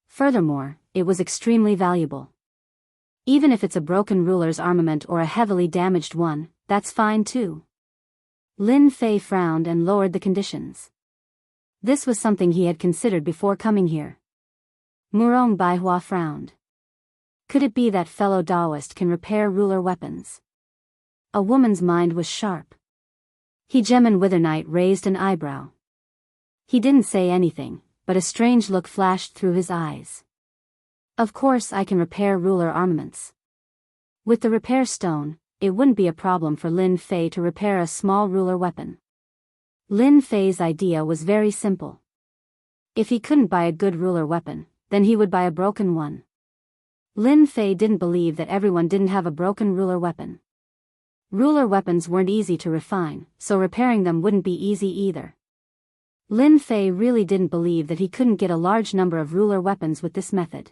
Furthermore, it was extremely valuable. Even if it's a broken ruler's armament or a heavily damaged one, that's fine too. Lin Fei frowned and lowered the conditions. This was something he had considered before coming here. Murong Baihua frowned. Could it be that fellow Taoist can repair ruler weapons? A woman's mind was sharp. Hegemin Withernight raised an eyebrow. He didn't say anything, but a strange look flashed through his eyes. Of course I can repair ruler armaments. With the repair stone, it wouldn't be a problem for Lin Fei to repair a small ruler weapon. Lin Fei's idea was very simple. If he couldn't buy a good ruler weapon, then he would buy a broken one. Lin Fei didn't believe that everyone didn't have a broken ruler weapon. Ruler weapons weren't easy to refine, so repairing them wouldn't be easy either. Lin Fei really didn't believe that he couldn't get a large number of ruler weapons with this method.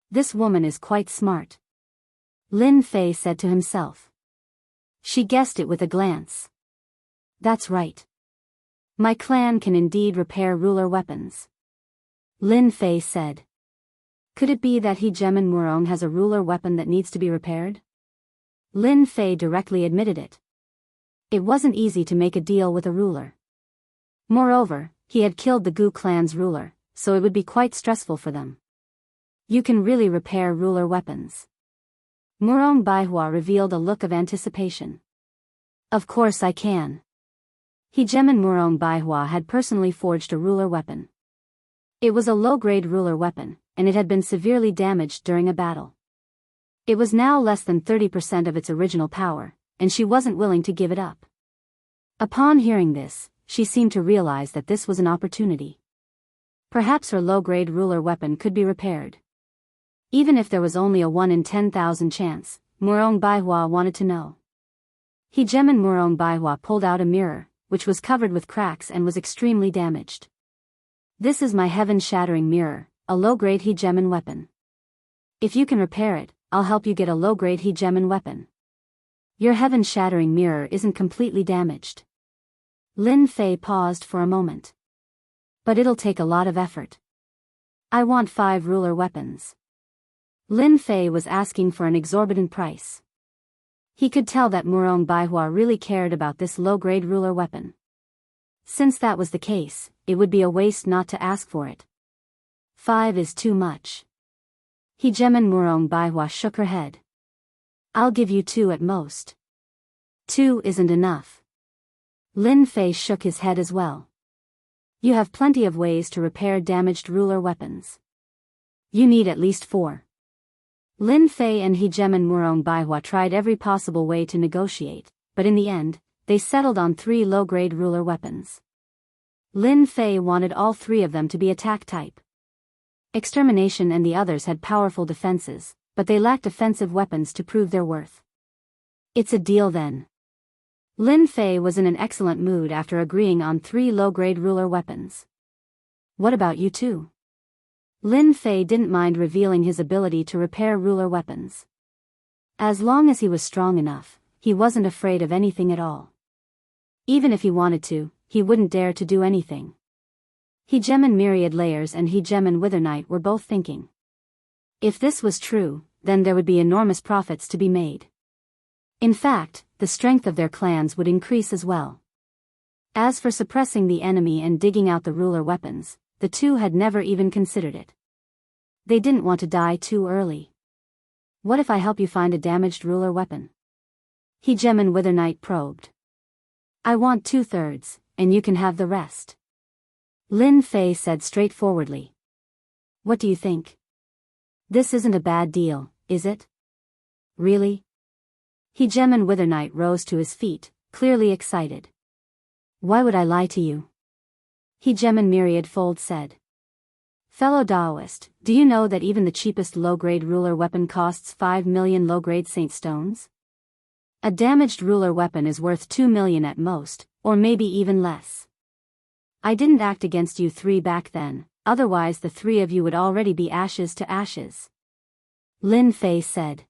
This woman is quite smart. Lin Fei said to himself. She guessed it with a glance. That's right. My clan can indeed repair ruler weapons. Lin Fei said. Could it be that Hegemin Murong has a ruler weapon that needs to be repaired? Lin Fei directly admitted it. It wasn't easy to make a deal with a ruler. Moreover, he had killed the Gu clan's ruler, so it would be quite stressful for them. You can really repair ruler weapons. Murong Baihua revealed a look of anticipation. Of course I can. Hegemin Murong Baihua had personally forged a ruler weapon. It was a low-grade ruler weapon, and it had been severely damaged during a battle. It was now less than 30% of its original power, and she wasn't willing to give it up. Upon hearing this, she seemed to realize that this was an opportunity. Perhaps her low-grade ruler weapon could be repaired. Even if there was only a 1 in 10,000 chance, Murong Baihua wanted to know. Hegemin Murong Baihua pulled out a mirror, which was covered with cracks and was extremely damaged. This is my heaven-shattering mirror, a low-grade hegemon weapon. If you can repair it, I'll help you get a low-grade hegemon weapon. Your heaven-shattering mirror isn't completely damaged. Lin Fei paused for a moment. But it'll take a lot of effort. I want 5 ruler weapons. Lin Fei was asking for an exorbitant price. He could tell that Murong Baihua really cared about this low-grade ruler weapon. Since that was the case, it would be a waste not to ask for it. 5 is too much. Hegemon Murong Baihua shook her head. I'll give you 2 at most. 2 isn't enough. Lin Fei shook his head as well. You have plenty of ways to repair damaged ruler weapons. You need at least 4. Lin Fei and Hegemon Murong Baihua tried every possible way to negotiate, but in the end, they settled on 3 low-grade ruler weapons. Lin Fei wanted all 3 of them to be attack type. Extermination and the others had powerful defenses, but they lacked offensive weapons to prove their worth. It's a deal then. Lin Fei was in an excellent mood after agreeing on 3 low-grade ruler weapons. What about you two? Lin Fei didn't mind revealing his ability to repair ruler weapons. As long as he was strong enough, he wasn't afraid of anything at all. Even if he wanted to, he wouldn't dare to do anything. Hegemon Myriad Layers and Hegemon Withernight were both thinking. If this was true, then there would be enormous profits to be made. In fact, the strength of their clans would increase as well. As for suppressing the enemy and digging out the ruler weapons, the two had never even considered it. They didn't want to die too early. What if I help you find a damaged ruler weapon? Hegemon Withernight probed. I want 2/3, and you can have the rest. Lin Fei said straightforwardly. What do you think? This isn't a bad deal, is it? Really? Hegemon Withernight rose to his feet, clearly excited. Why would I lie to you? Hegemon Myriad Fold said. Fellow Daoist, do you know that even the cheapest low-grade ruler weapon costs 5 million low-grade Saint Stones? A damaged ruler weapon is worth 2 million at most, or maybe even less. I didn't act against you 3 back then, otherwise the 3 of you would already be ashes to ashes. Lin Fei said.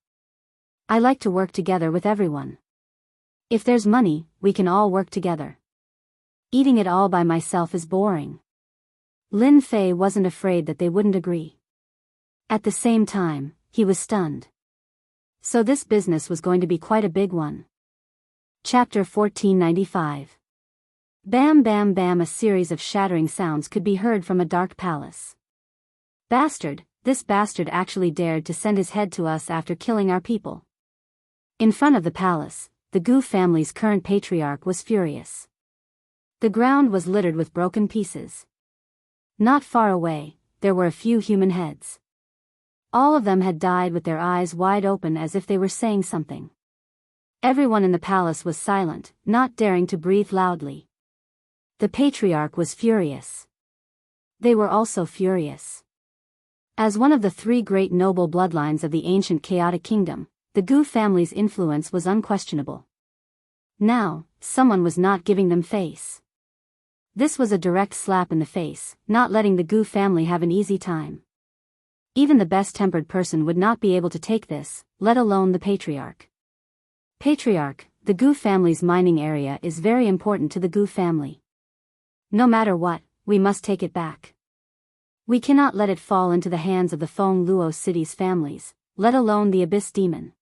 I like to work together with everyone. If there's money, we can all work together. Eating it all by myself is boring. Lin Fei wasn't afraid that they wouldn't agree. At the same time, he was stunned. So this business was going to be quite a big one. Chapter 1495. Bam bam bam. A series of shattering sounds could be heard from a dark palace. Bastard, this bastard actually dared to send his head to us after killing our people. In front of the palace, the Gu family's current patriarch was furious. The ground was littered with broken pieces. Not far away, there were a few human heads. All of them had died with their eyes wide open as if they were saying something. Everyone in the palace was silent, not daring to breathe loudly. The patriarch was furious. They were also furious. As one of the 3 great noble bloodlines of the ancient chaotic kingdom, the Gu family's influence was unquestionable. Now, someone was not giving them face. This was a direct slap in the face, not letting the Gu family have an easy time. Even the best-tempered person would not be able to take this, let alone the patriarch. Patriarch, the Gu family's mining area is very important to the Gu family. No matter what, we must take it back. We cannot let it fall into the hands of the Feng Luo city's families, let alone the Abyss Demon.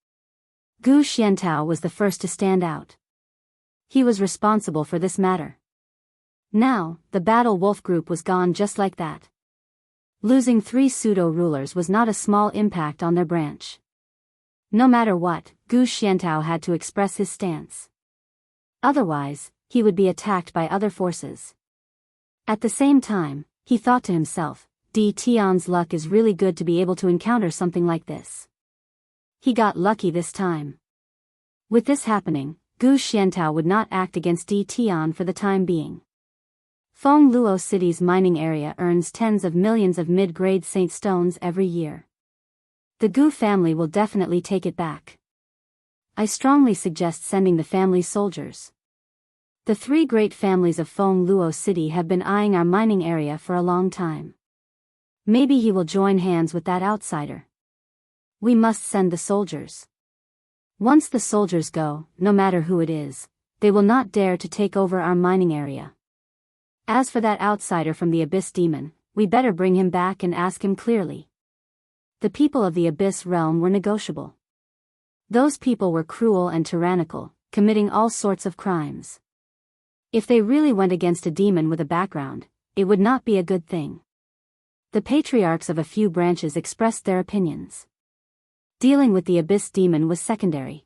Gu Xiantao was the first to stand out. He was responsible for this matter. Now, the Battle Wolf group was gone just like that. Losing 3 pseudo-rulers was not a small impact on their branch. No matter what, Gu Xiantao had to express his stance. Otherwise, he would be attacked by other forces. At the same time, he thought to himself, Di Tian's luck is really good to be able to encounter something like this. He got lucky this time. With this happening, Gu Xiantao would not act against Di Tian for the time being. Feng Luo City's mining area earns tens of millions of mid-grade Saint Stones every year. The Gu family will definitely take it back. I strongly suggest sending the family soldiers. The 3 great families of Feng Luo City have been eyeing our mining area for a long time. Maybe he will join hands with that outsider. We must send the soldiers. Once the soldiers go, no matter who it is, they will not dare to take over our mining area. As for that outsider from the Abyss Demon, we better bring him back and ask him clearly. The people of the Abyss realm were negotiable. Those people were cruel and tyrannical, committing all sorts of crimes. If they really went against a demon with a background, it would not be a good thing. The patriarchs of a few branches expressed their opinions. Dealing with the Abyss Demon was secondary.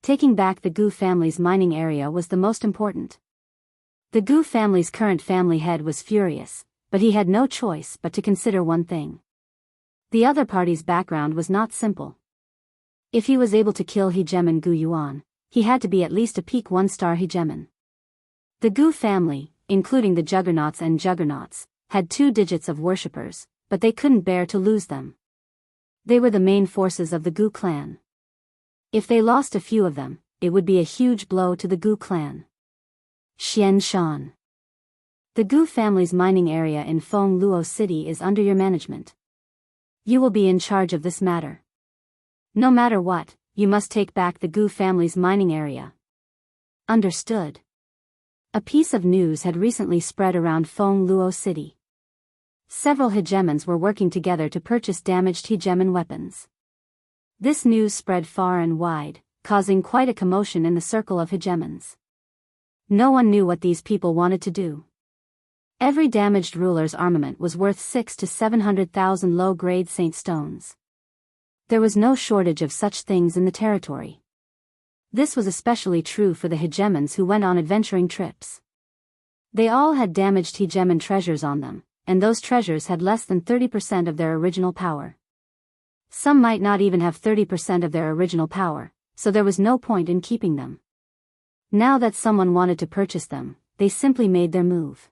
Taking back the Gu family's mining area was the most important. The Gu family's current family head was furious, but he had no choice but to consider one thing. The other party's background was not simple. If he was able to kill Hegemon Gu Yuan, he had to be at least a peak 1-star Hegemon. The Gu family, including the Juggernauts and Juggernauts, had 2 digits of worshippers, but they couldn't bear to lose them. They were the main forces of the Gu clan. If they lost a few of them, it would be a huge blow to the Gu clan. Xian Shan. The Gu family's mining area in Feng Luo City is under your management. You will be in charge of this matter. No matter what, you must take back the Gu family's mining area. Understood. A piece of news had recently spread around Feng Luo City. Several hegemons were working together to purchase damaged hegemon weapons. This news spread far and wide, causing quite a commotion in the circle of hegemons. No one knew what these people wanted to do. Every damaged ruler's armament was worth 600,000 to 700,000 low-grade saint stones. There was no shortage of such things in the territory. This was especially true for the hegemons who went on adventuring trips. They all had damaged hegemon treasures on them, and those treasures had less than 30% of their original power. Some might not even have 30% of their original power, so there was no point in keeping them. Now that someone wanted to purchase them, they simply made their move.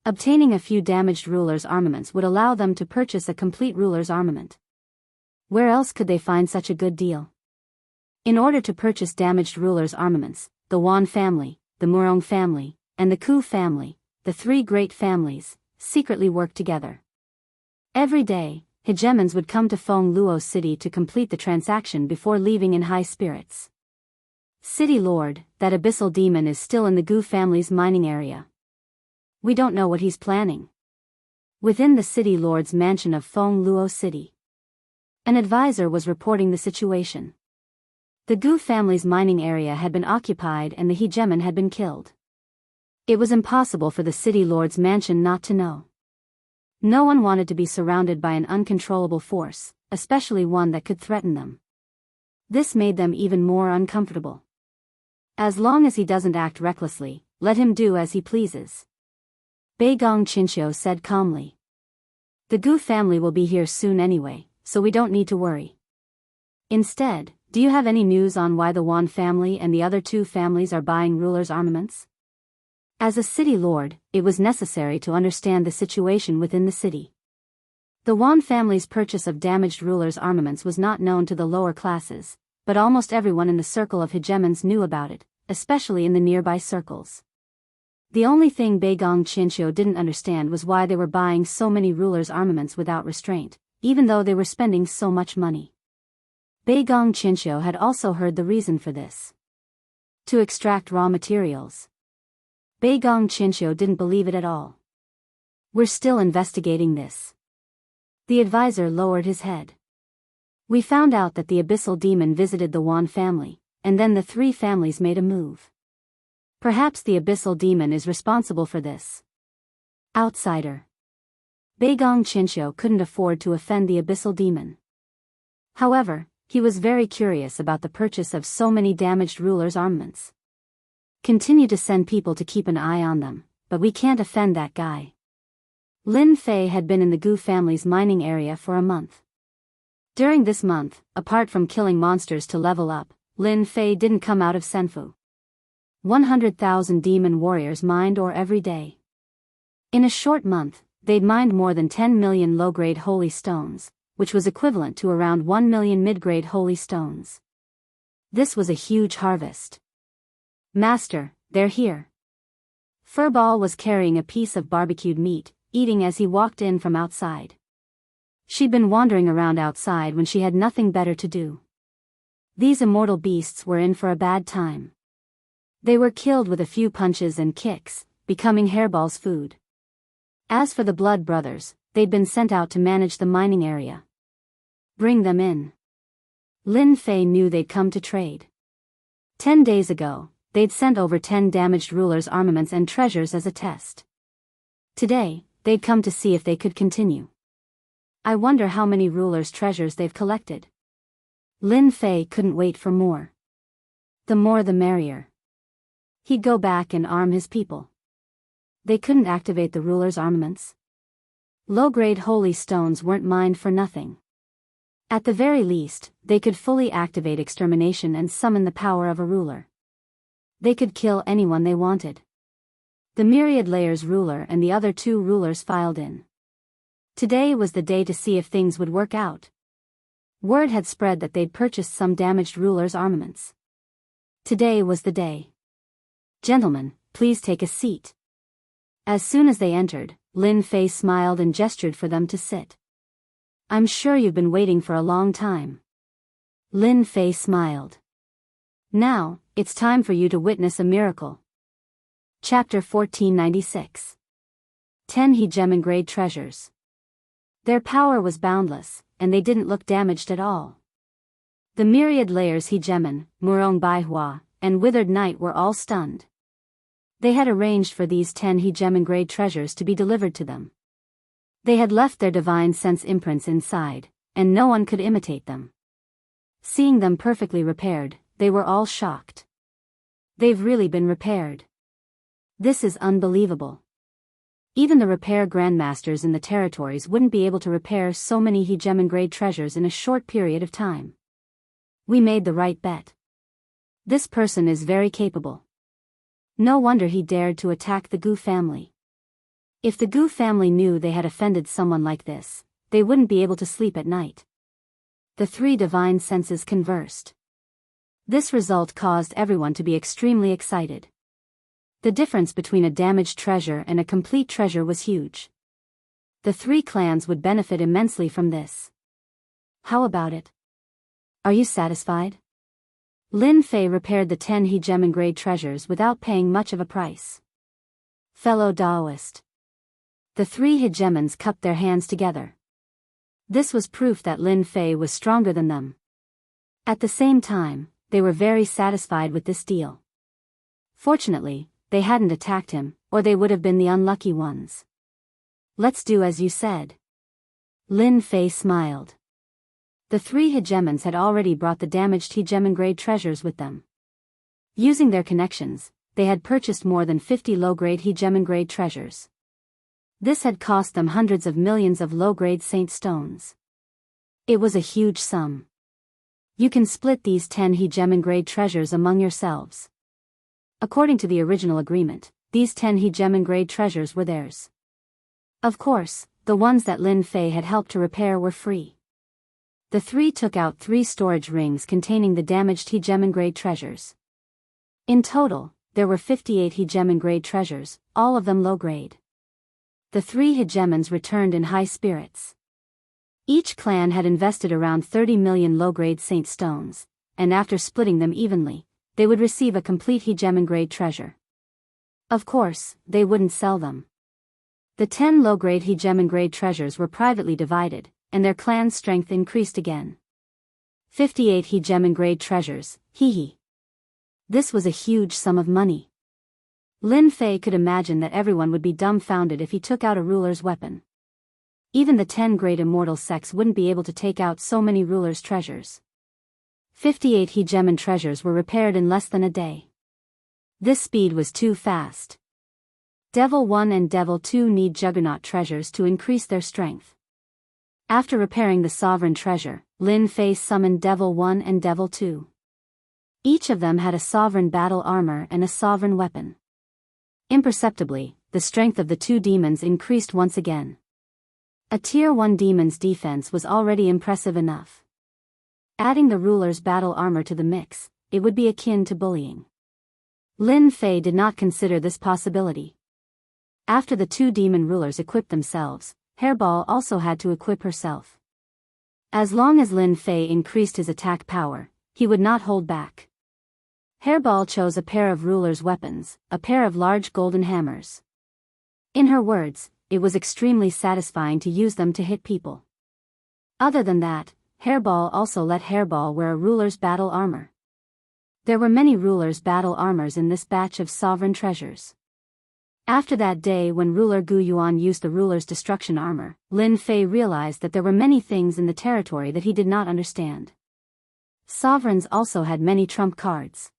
Obtaining a few damaged rulers' armaments would allow them to purchase a complete ruler's armament. Where else could they find such a good deal? In order to purchase damaged rulers' armaments, the Wan family, the Murong family, and the Ku family, the 3 great families, secretly worked together. Every day, hegemons would come to Feng Luo City to complete the transaction before leaving in high spirits. City Lord, that abyssal demon is still in the Gu family's mining area. We don't know what he's planning. Within the City Lord's mansion of Feng Luo City, an advisor was reporting the situation. The Gu family's mining area had been occupied and the hegemon had been killed. It was impossible for the City Lord's mansion not to know. No one wanted to be surrounded by an uncontrollable force, especially one that could threaten them. This made them even more uncomfortable. As long as he doesn't act recklessly, let him do as he pleases. Beigong Qinqiu said calmly. The Gu family will be here soon anyway, so we don't need to worry. Instead, do you have any news on why the Wan family and the other 2 families are buying rulers' armaments? As a city lord, it was necessary to understand the situation within the city. The Wan family's purchase of damaged rulers' armaments was not known to the lower classes, but almost everyone in the circle of hegemons knew about it, especially in the nearby circles. The only thing Beigong Qinqiu didn't understand was why they were buying so many rulers' armaments without restraint, even though they were spending so much money. Beigong Qinqiu had also heard the reason for this. To extract raw materials. Beigong Qinqiu didn't believe it at all. We're still investigating this. The advisor lowered his head. We found out that the abyssal demon visited the Wan family, and then the 3 families made a move. Perhaps the abyssal demon is responsible for this. Outsider. Beigong Qinqiu couldn't afford to offend the abyssal demon. However, he was very curious about the purchase of so many damaged rulers' armaments. Continue to send people to keep an eye on them, but we can't offend that guy. Lin Fei had been in the Gu family's mining area for a month. During this month, apart from killing monsters to level up, Lin Fei didn't come out of Senfu. 100,000 demon warriors mined ore every day. In a short month, they'd mined more than 10 million low-grade holy stones, which was equivalent to around 1 million mid-grade holy stones. This was a huge harvest. Master, they're here. Furball was carrying a piece of barbecued meat, eating as he walked in from outside. She'd been wandering around outside when she had nothing better to do. These immortal beasts were in for a bad time. They were killed with a few punches and kicks, becoming Hairball's food. As for the Blood Brothers, they'd been sent out to manage the mining area. Bring them in. Lin Fei knew they'd come to trade. 10 days ago, they'd sent over 10 damaged rulers' armaments and treasures as a test. Today, they'd come to see if they could continue. I wonder how many rulers' treasures they've collected. Lin Fei couldn't wait for more. The more the merrier. He'd go back and arm his people. They couldn't activate the rulers' armaments. Low-grade holy stones weren't mined for nothing. At the very least, they could fully activate extermination and summon the power of a ruler. They could kill anyone they wanted. The Myriad Layers ruler and the other 2 rulers filed in. Today was the day to see if things would work out. Word had spread that they'd purchased some damaged rulers' armaments. Today was the day. Gentlemen, please take a seat. As soon as they entered, Lin Fei smiled and gestured for them to sit. I'm sure you've been waiting for a long time. Lin Fei smiled. Now, it's time for you to witness a miracle. Chapter 1496. 10 Hegemon-grade treasures. Their power was boundless, and they didn't look damaged at all. The Myriad Layers Hegemon, Murong Baihua, and Withered Knight were all stunned. They had arranged for these 10 Hegemon-grade treasures to be delivered to them. They had left their divine sense imprints inside, and no one could imitate them. Seeing them perfectly repaired, they were all shocked. They've really been repaired. This is unbelievable. Even the repair grandmasters in the territories wouldn't be able to repair so many Hegemon-grade treasures in a short period of time. We made the right bet. This person is very capable. No wonder he dared to attack the Gu family. If the Gu family knew they had offended someone like this, they wouldn't be able to sleep at night. The 3 divine senses conversed. This result caused everyone to be extremely excited. The difference between a damaged treasure and a complete treasure was huge. The 3 clans would benefit immensely from this. How about it? Are you satisfied? Lin Fei repaired the 10 Hegemon-grade treasures without paying much of a price. Fellow Daoist. The 3 Hegemons cupped their hands together. This was proof that Lin Fei was stronger than them. At the same time, they were very satisfied with this deal. Fortunately, they hadn't attacked him, or they would have been the unlucky ones. Let's do as you said. Lin Fei smiled. The 3 Hegemons had already brought the damaged Hegemon-grade treasures with them. Using their connections, they had purchased more than 50 low-grade Hegemon-grade treasures. This had cost them hundreds of millions of low-grade saint stones. It was a huge sum. You can split these 10 Hegemon-grade treasures among yourselves. According to the original agreement, these 10 Hegemon-grade treasures were theirs. Of course, the ones that Lin Fei had helped to repair were free. The 3 took out 3 storage rings containing the damaged Hegemon-grade treasures. In total, there were 58 Hegemon-grade treasures, all of them low-grade. The 3 Hegemons returned in high spirits. Each clan had invested around 30 million low-grade saint stones, and after splitting them evenly, they would receive a complete Hegemon-grade treasure. Of course, they wouldn't sell them. The 10 low-grade Hegemon-grade treasures were privately divided, and their clan's strength increased again. 58 Hegemon-grade treasures, hee. This was a huge sum of money. Lin Fei could imagine that everyone would be dumbfounded if he took out a ruler's weapon. Even the 10 great immortal sects wouldn't be able to take out so many rulers' treasures. 58 Hegemon treasures were repaired in less than a day. This speed was too fast. Devil 1 and Devil 2 need Juggernaut treasures to increase their strength. After repairing the Sovereign treasure, Lin Fei summoned Devil 1 and Devil 2. Each of them had a Sovereign battle armor and a Sovereign weapon. Imperceptibly, the strength of the 2 demons increased once again. A Tier 1 demon's defense was already impressive enough. Adding the ruler's battle armor to the mix, it would be akin to bullying. Lin Fei did not consider this possibility. After the two demon rulers equipped themselves, Hairball also had to equip herself. As long as Lin Fei increased his attack power, he would not hold back. Hairball chose a pair of rulers' weapons, a pair of large golden hammers. In her words, it was extremely satisfying to use them to hit people. Other than that, Hairball also let Hairball wear a ruler's battle armor. There were many rulers' battle armors in this batch of sovereign treasures. After that day when ruler Gu Yuan used the ruler's destruction armor, Lin Fei realized that there were many things in the territory that he did not understand. Sovereigns also had many trump cards.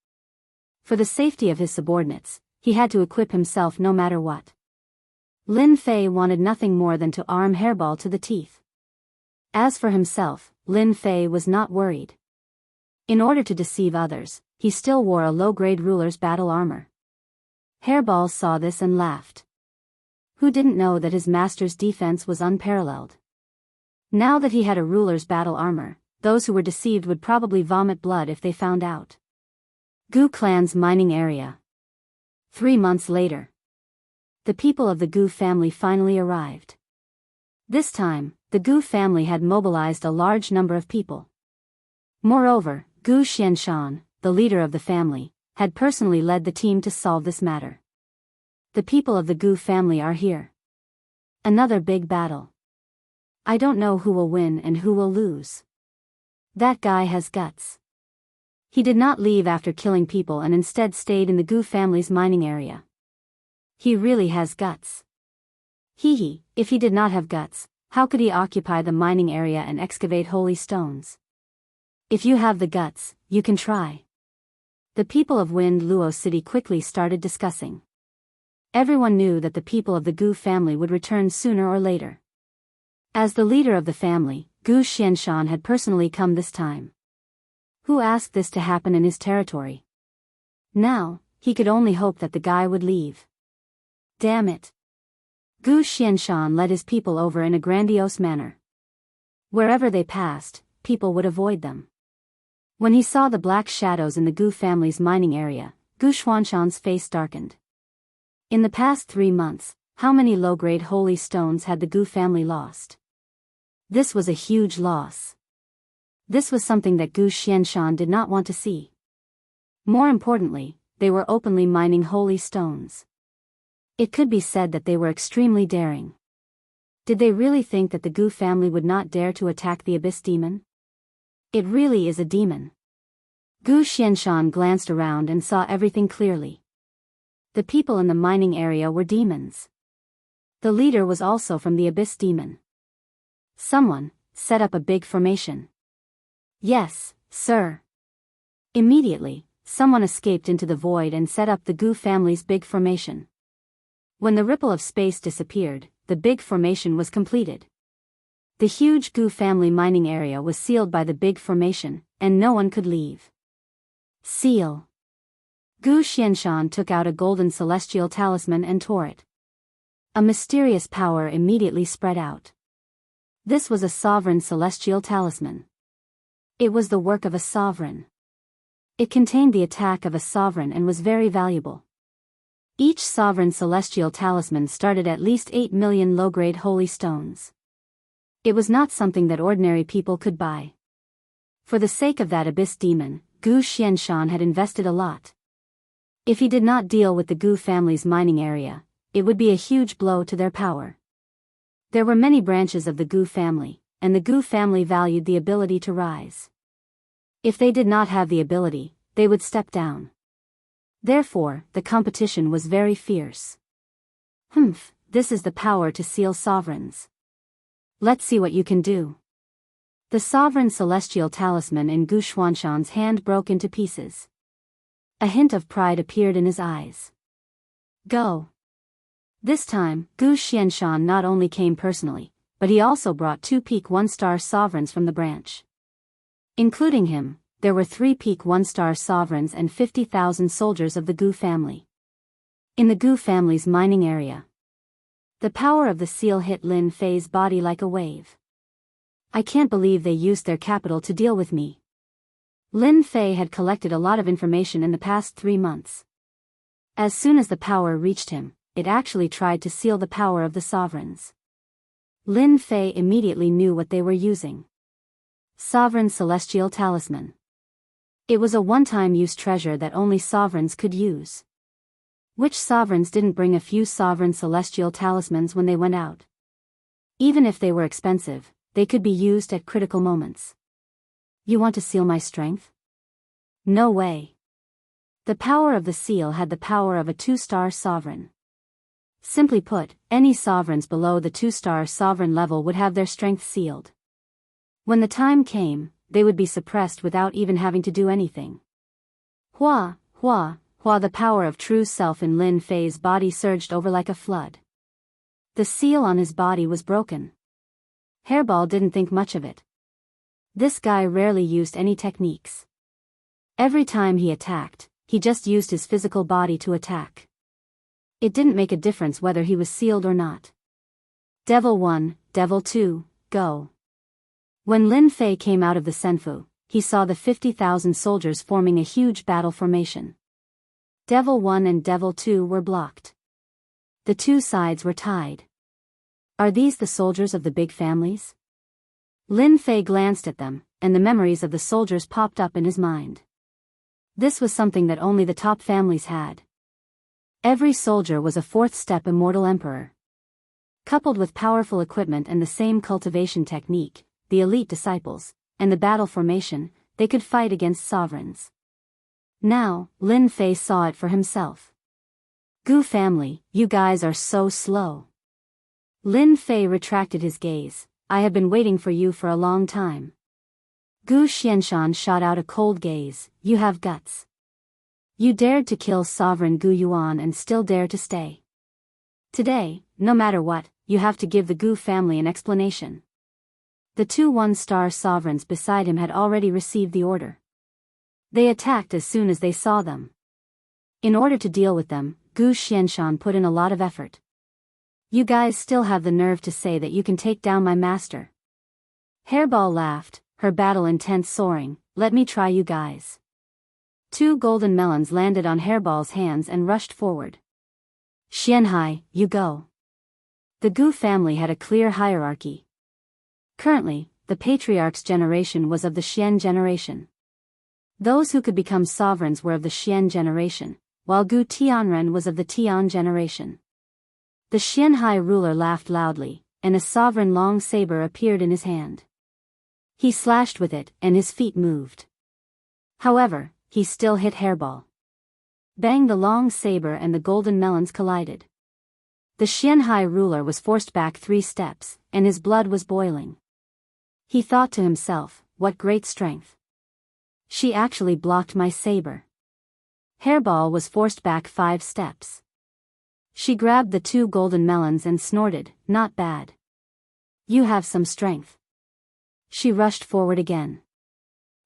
For the safety of his subordinates, he had to equip himself no matter what. Lin Fei wanted nothing more than to arm Hairball to the teeth. As for himself, Lin Fei was not worried. In order to deceive others, he still wore a low-grade ruler's battle armor. Hairball saw this and laughed. Who didn't know that his master's defense was unparalleled? Now that he had a ruler's battle armor, those who were deceived would probably vomit blood if they found out. Gu clan's mining area. 3 months later. The people of the Gu family finally arrived. This time, the Gu family had mobilized a large number of people. Moreover, Gu Xianshan, the leader of the family, had personally led the team to solve this matter. The people of the Gu family are here. Another big battle. I don't know who will win and who will lose. That guy has guts. He did not leave after killing people and instead stayed in the Gu family's mining area. He really has guts. If he did not have guts, how could he occupy the mining area and excavate holy stones? If you have the guts, you can try. The people of Wind Luo City quickly started discussing. Everyone knew that the people of the Gu family would return sooner or later. As the leader of the family, Gu Xianshan had personally come this time. Who asked this to happen in his territory? Now, he could only hope that the guy would leave. Damn it. Gu Xianshan led his people over in a grandiose manner. Wherever they passed, people would avoid them. When he saw the black shadows in the Gu family's mining area, Gu Xuanshan's face darkened. In the past 3 months, how many low-grade holy stones had the Gu family lost? This was a huge loss. This was something that Gu Xianshan did not want to see. More importantly, they were openly mining holy stones. It could be said that they were extremely daring. Did they really think that the Gu family would not dare to attack the Abyss Demon? It really is a demon. Gu Xianshan glanced around and saw everything clearly. The people in the mining area were demons. The leader was also from the Abyss Demon. Someone set up a big formation. Yes, sir. Immediately, someone escaped into the void and set up the Gu family's big formation. When the ripple of space disappeared, the big formation was completed. The huge Gu family mining area was sealed by the big formation, and no one could leave. Seal. Gu Xianshan took out a golden celestial talisman and tore it. A mysterious power immediately spread out. This was a sovereign celestial talisman. It was the work of a sovereign. It contained the attack of a sovereign and was very valuable. Each sovereign celestial talisman started at least 8 million low-grade holy stones. It was not something that ordinary people could buy. For the sake of that Abyss Demon, Gu Xianshan had invested a lot. If he did not deal with the Gu family's mining area, it would be a huge blow to their power. There were many branches of the Gu family, and the Gu family valued the ability to rise. If they did not have the ability, they would step down. Therefore, the competition was very fierce. This is the power to seal sovereigns. Let's see what you can do. The sovereign celestial talisman in Gu Xuanshan's hand broke into pieces. A hint of pride appeared in his eyes. Go. This time, Gu Xianshan not only came personally, but he also brought 2 peak 1-star sovereigns from the branch. Including him, there were 3 peak 1-star sovereigns and 50,000 soldiers of the Gu family. In the Gu family's mining area, the power of the seal hit Lin Fei's body like a wave. I can't believe they used their capital to deal with me. Lin Fei had collected a lot of information in the past 3 months. As soon as the power reached him, it actually tried to seal the power of the sovereigns. Lin Fei immediately knew what they were using. Sovereign Celestial Talisman. It was a one-time use treasure that only sovereigns could use. Which sovereigns didn't bring a few sovereign celestial talismans when they went out? Even if they were expensive, they could be used at critical moments. You want to seal my strength? No way. The power of the seal had the power of a 2-star sovereign. Simply put, any sovereigns below the 2-star sovereign level would have their strength sealed. When the time came, they would be suppressed without even having to do anything. Hua, the power of true self in Lin Fei's body surged over like a flood. The seal on his body was broken. Hairball didn't think much of it. This guy rarely used any techniques. Every time he attacked, he just used his physical body to attack. It didn't make a difference whether he was sealed or not. Devil 1, Devil 2, go. When Lin Fei came out of the Senfu, he saw the 50,000 soldiers forming a huge battle formation. Devil 1 and Devil 2 were blocked. The two sides were tied. Are these the soldiers of the big families? Lin Fei glanced at them, and the memories of the soldiers popped up in his mind. This was something that only the top families had. Every soldier was a 4th-step immortal emperor. Coupled with powerful equipment and the same cultivation technique, the elite disciples, and the battle formation, they could fight against sovereigns. Now, Lin Fei saw it for himself. Gu family, you guys are so slow. Lin Fei retracted his gaze. I have been waiting for you for a long time. Gu Xianshan shot out a cold gaze. You have guts. You dared to kill Sovereign Gu Yuan and still dare to stay. Today, no matter what, you have to give the Gu family an explanation. The two 1-star sovereigns beside him had already received the order. They attacked as soon as they saw them. In order to deal with them, Gu Xianshan put in a lot of effort. You guys still have the nerve to say that you can take down my master. Hairball laughed, her battle intent soaring. Let me try you guys. 2 golden melons landed on Hairball's hands and rushed forward. Xianhai, you go. The Gu family had a clear hierarchy. Currently, the patriarch's generation was of the Xian generation. Those who could become sovereigns were of the Xian generation, while Gu Tianren was of the Tian generation. The Xianhai ruler laughed loudly, and a sovereign long saber appeared in his hand. He slashed with it, and his feet moved. However, he still hit Hairball. Bang! The long saber and the golden melons collided. The Xianhai ruler was forced back 3 steps, and his blood was boiling. He thought to himself, what great strength. She actually blocked my saber. Hairball was forced back 5 steps. She grabbed the 2 golden melons and snorted, not bad. You have some strength. She rushed forward again.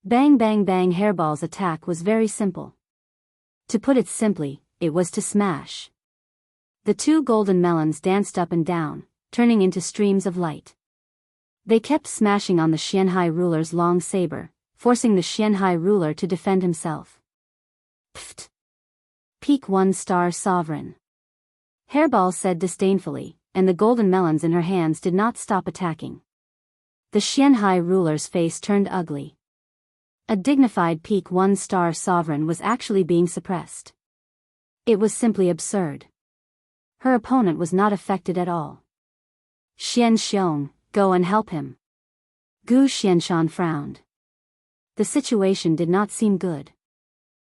Bang bang bang! Hairball's attack was very simple. To put it simply, it was to smash. The 2 golden melons danced up and down, turning into streams of light. They kept smashing on the Xianhai ruler's long saber, forcing the Xianhai ruler to defend himself. Pfft! Peak 1-star sovereign. Hairball said disdainfully, and the golden melons in her hands did not stop attacking. The Xianhai ruler's face turned ugly. A dignified peak 1-star sovereign was actually being suppressed. It was simply absurd. Her opponent was not affected at all. Xian Xiong, go and help him. Gu Xianshan frowned. The situation did not seem good.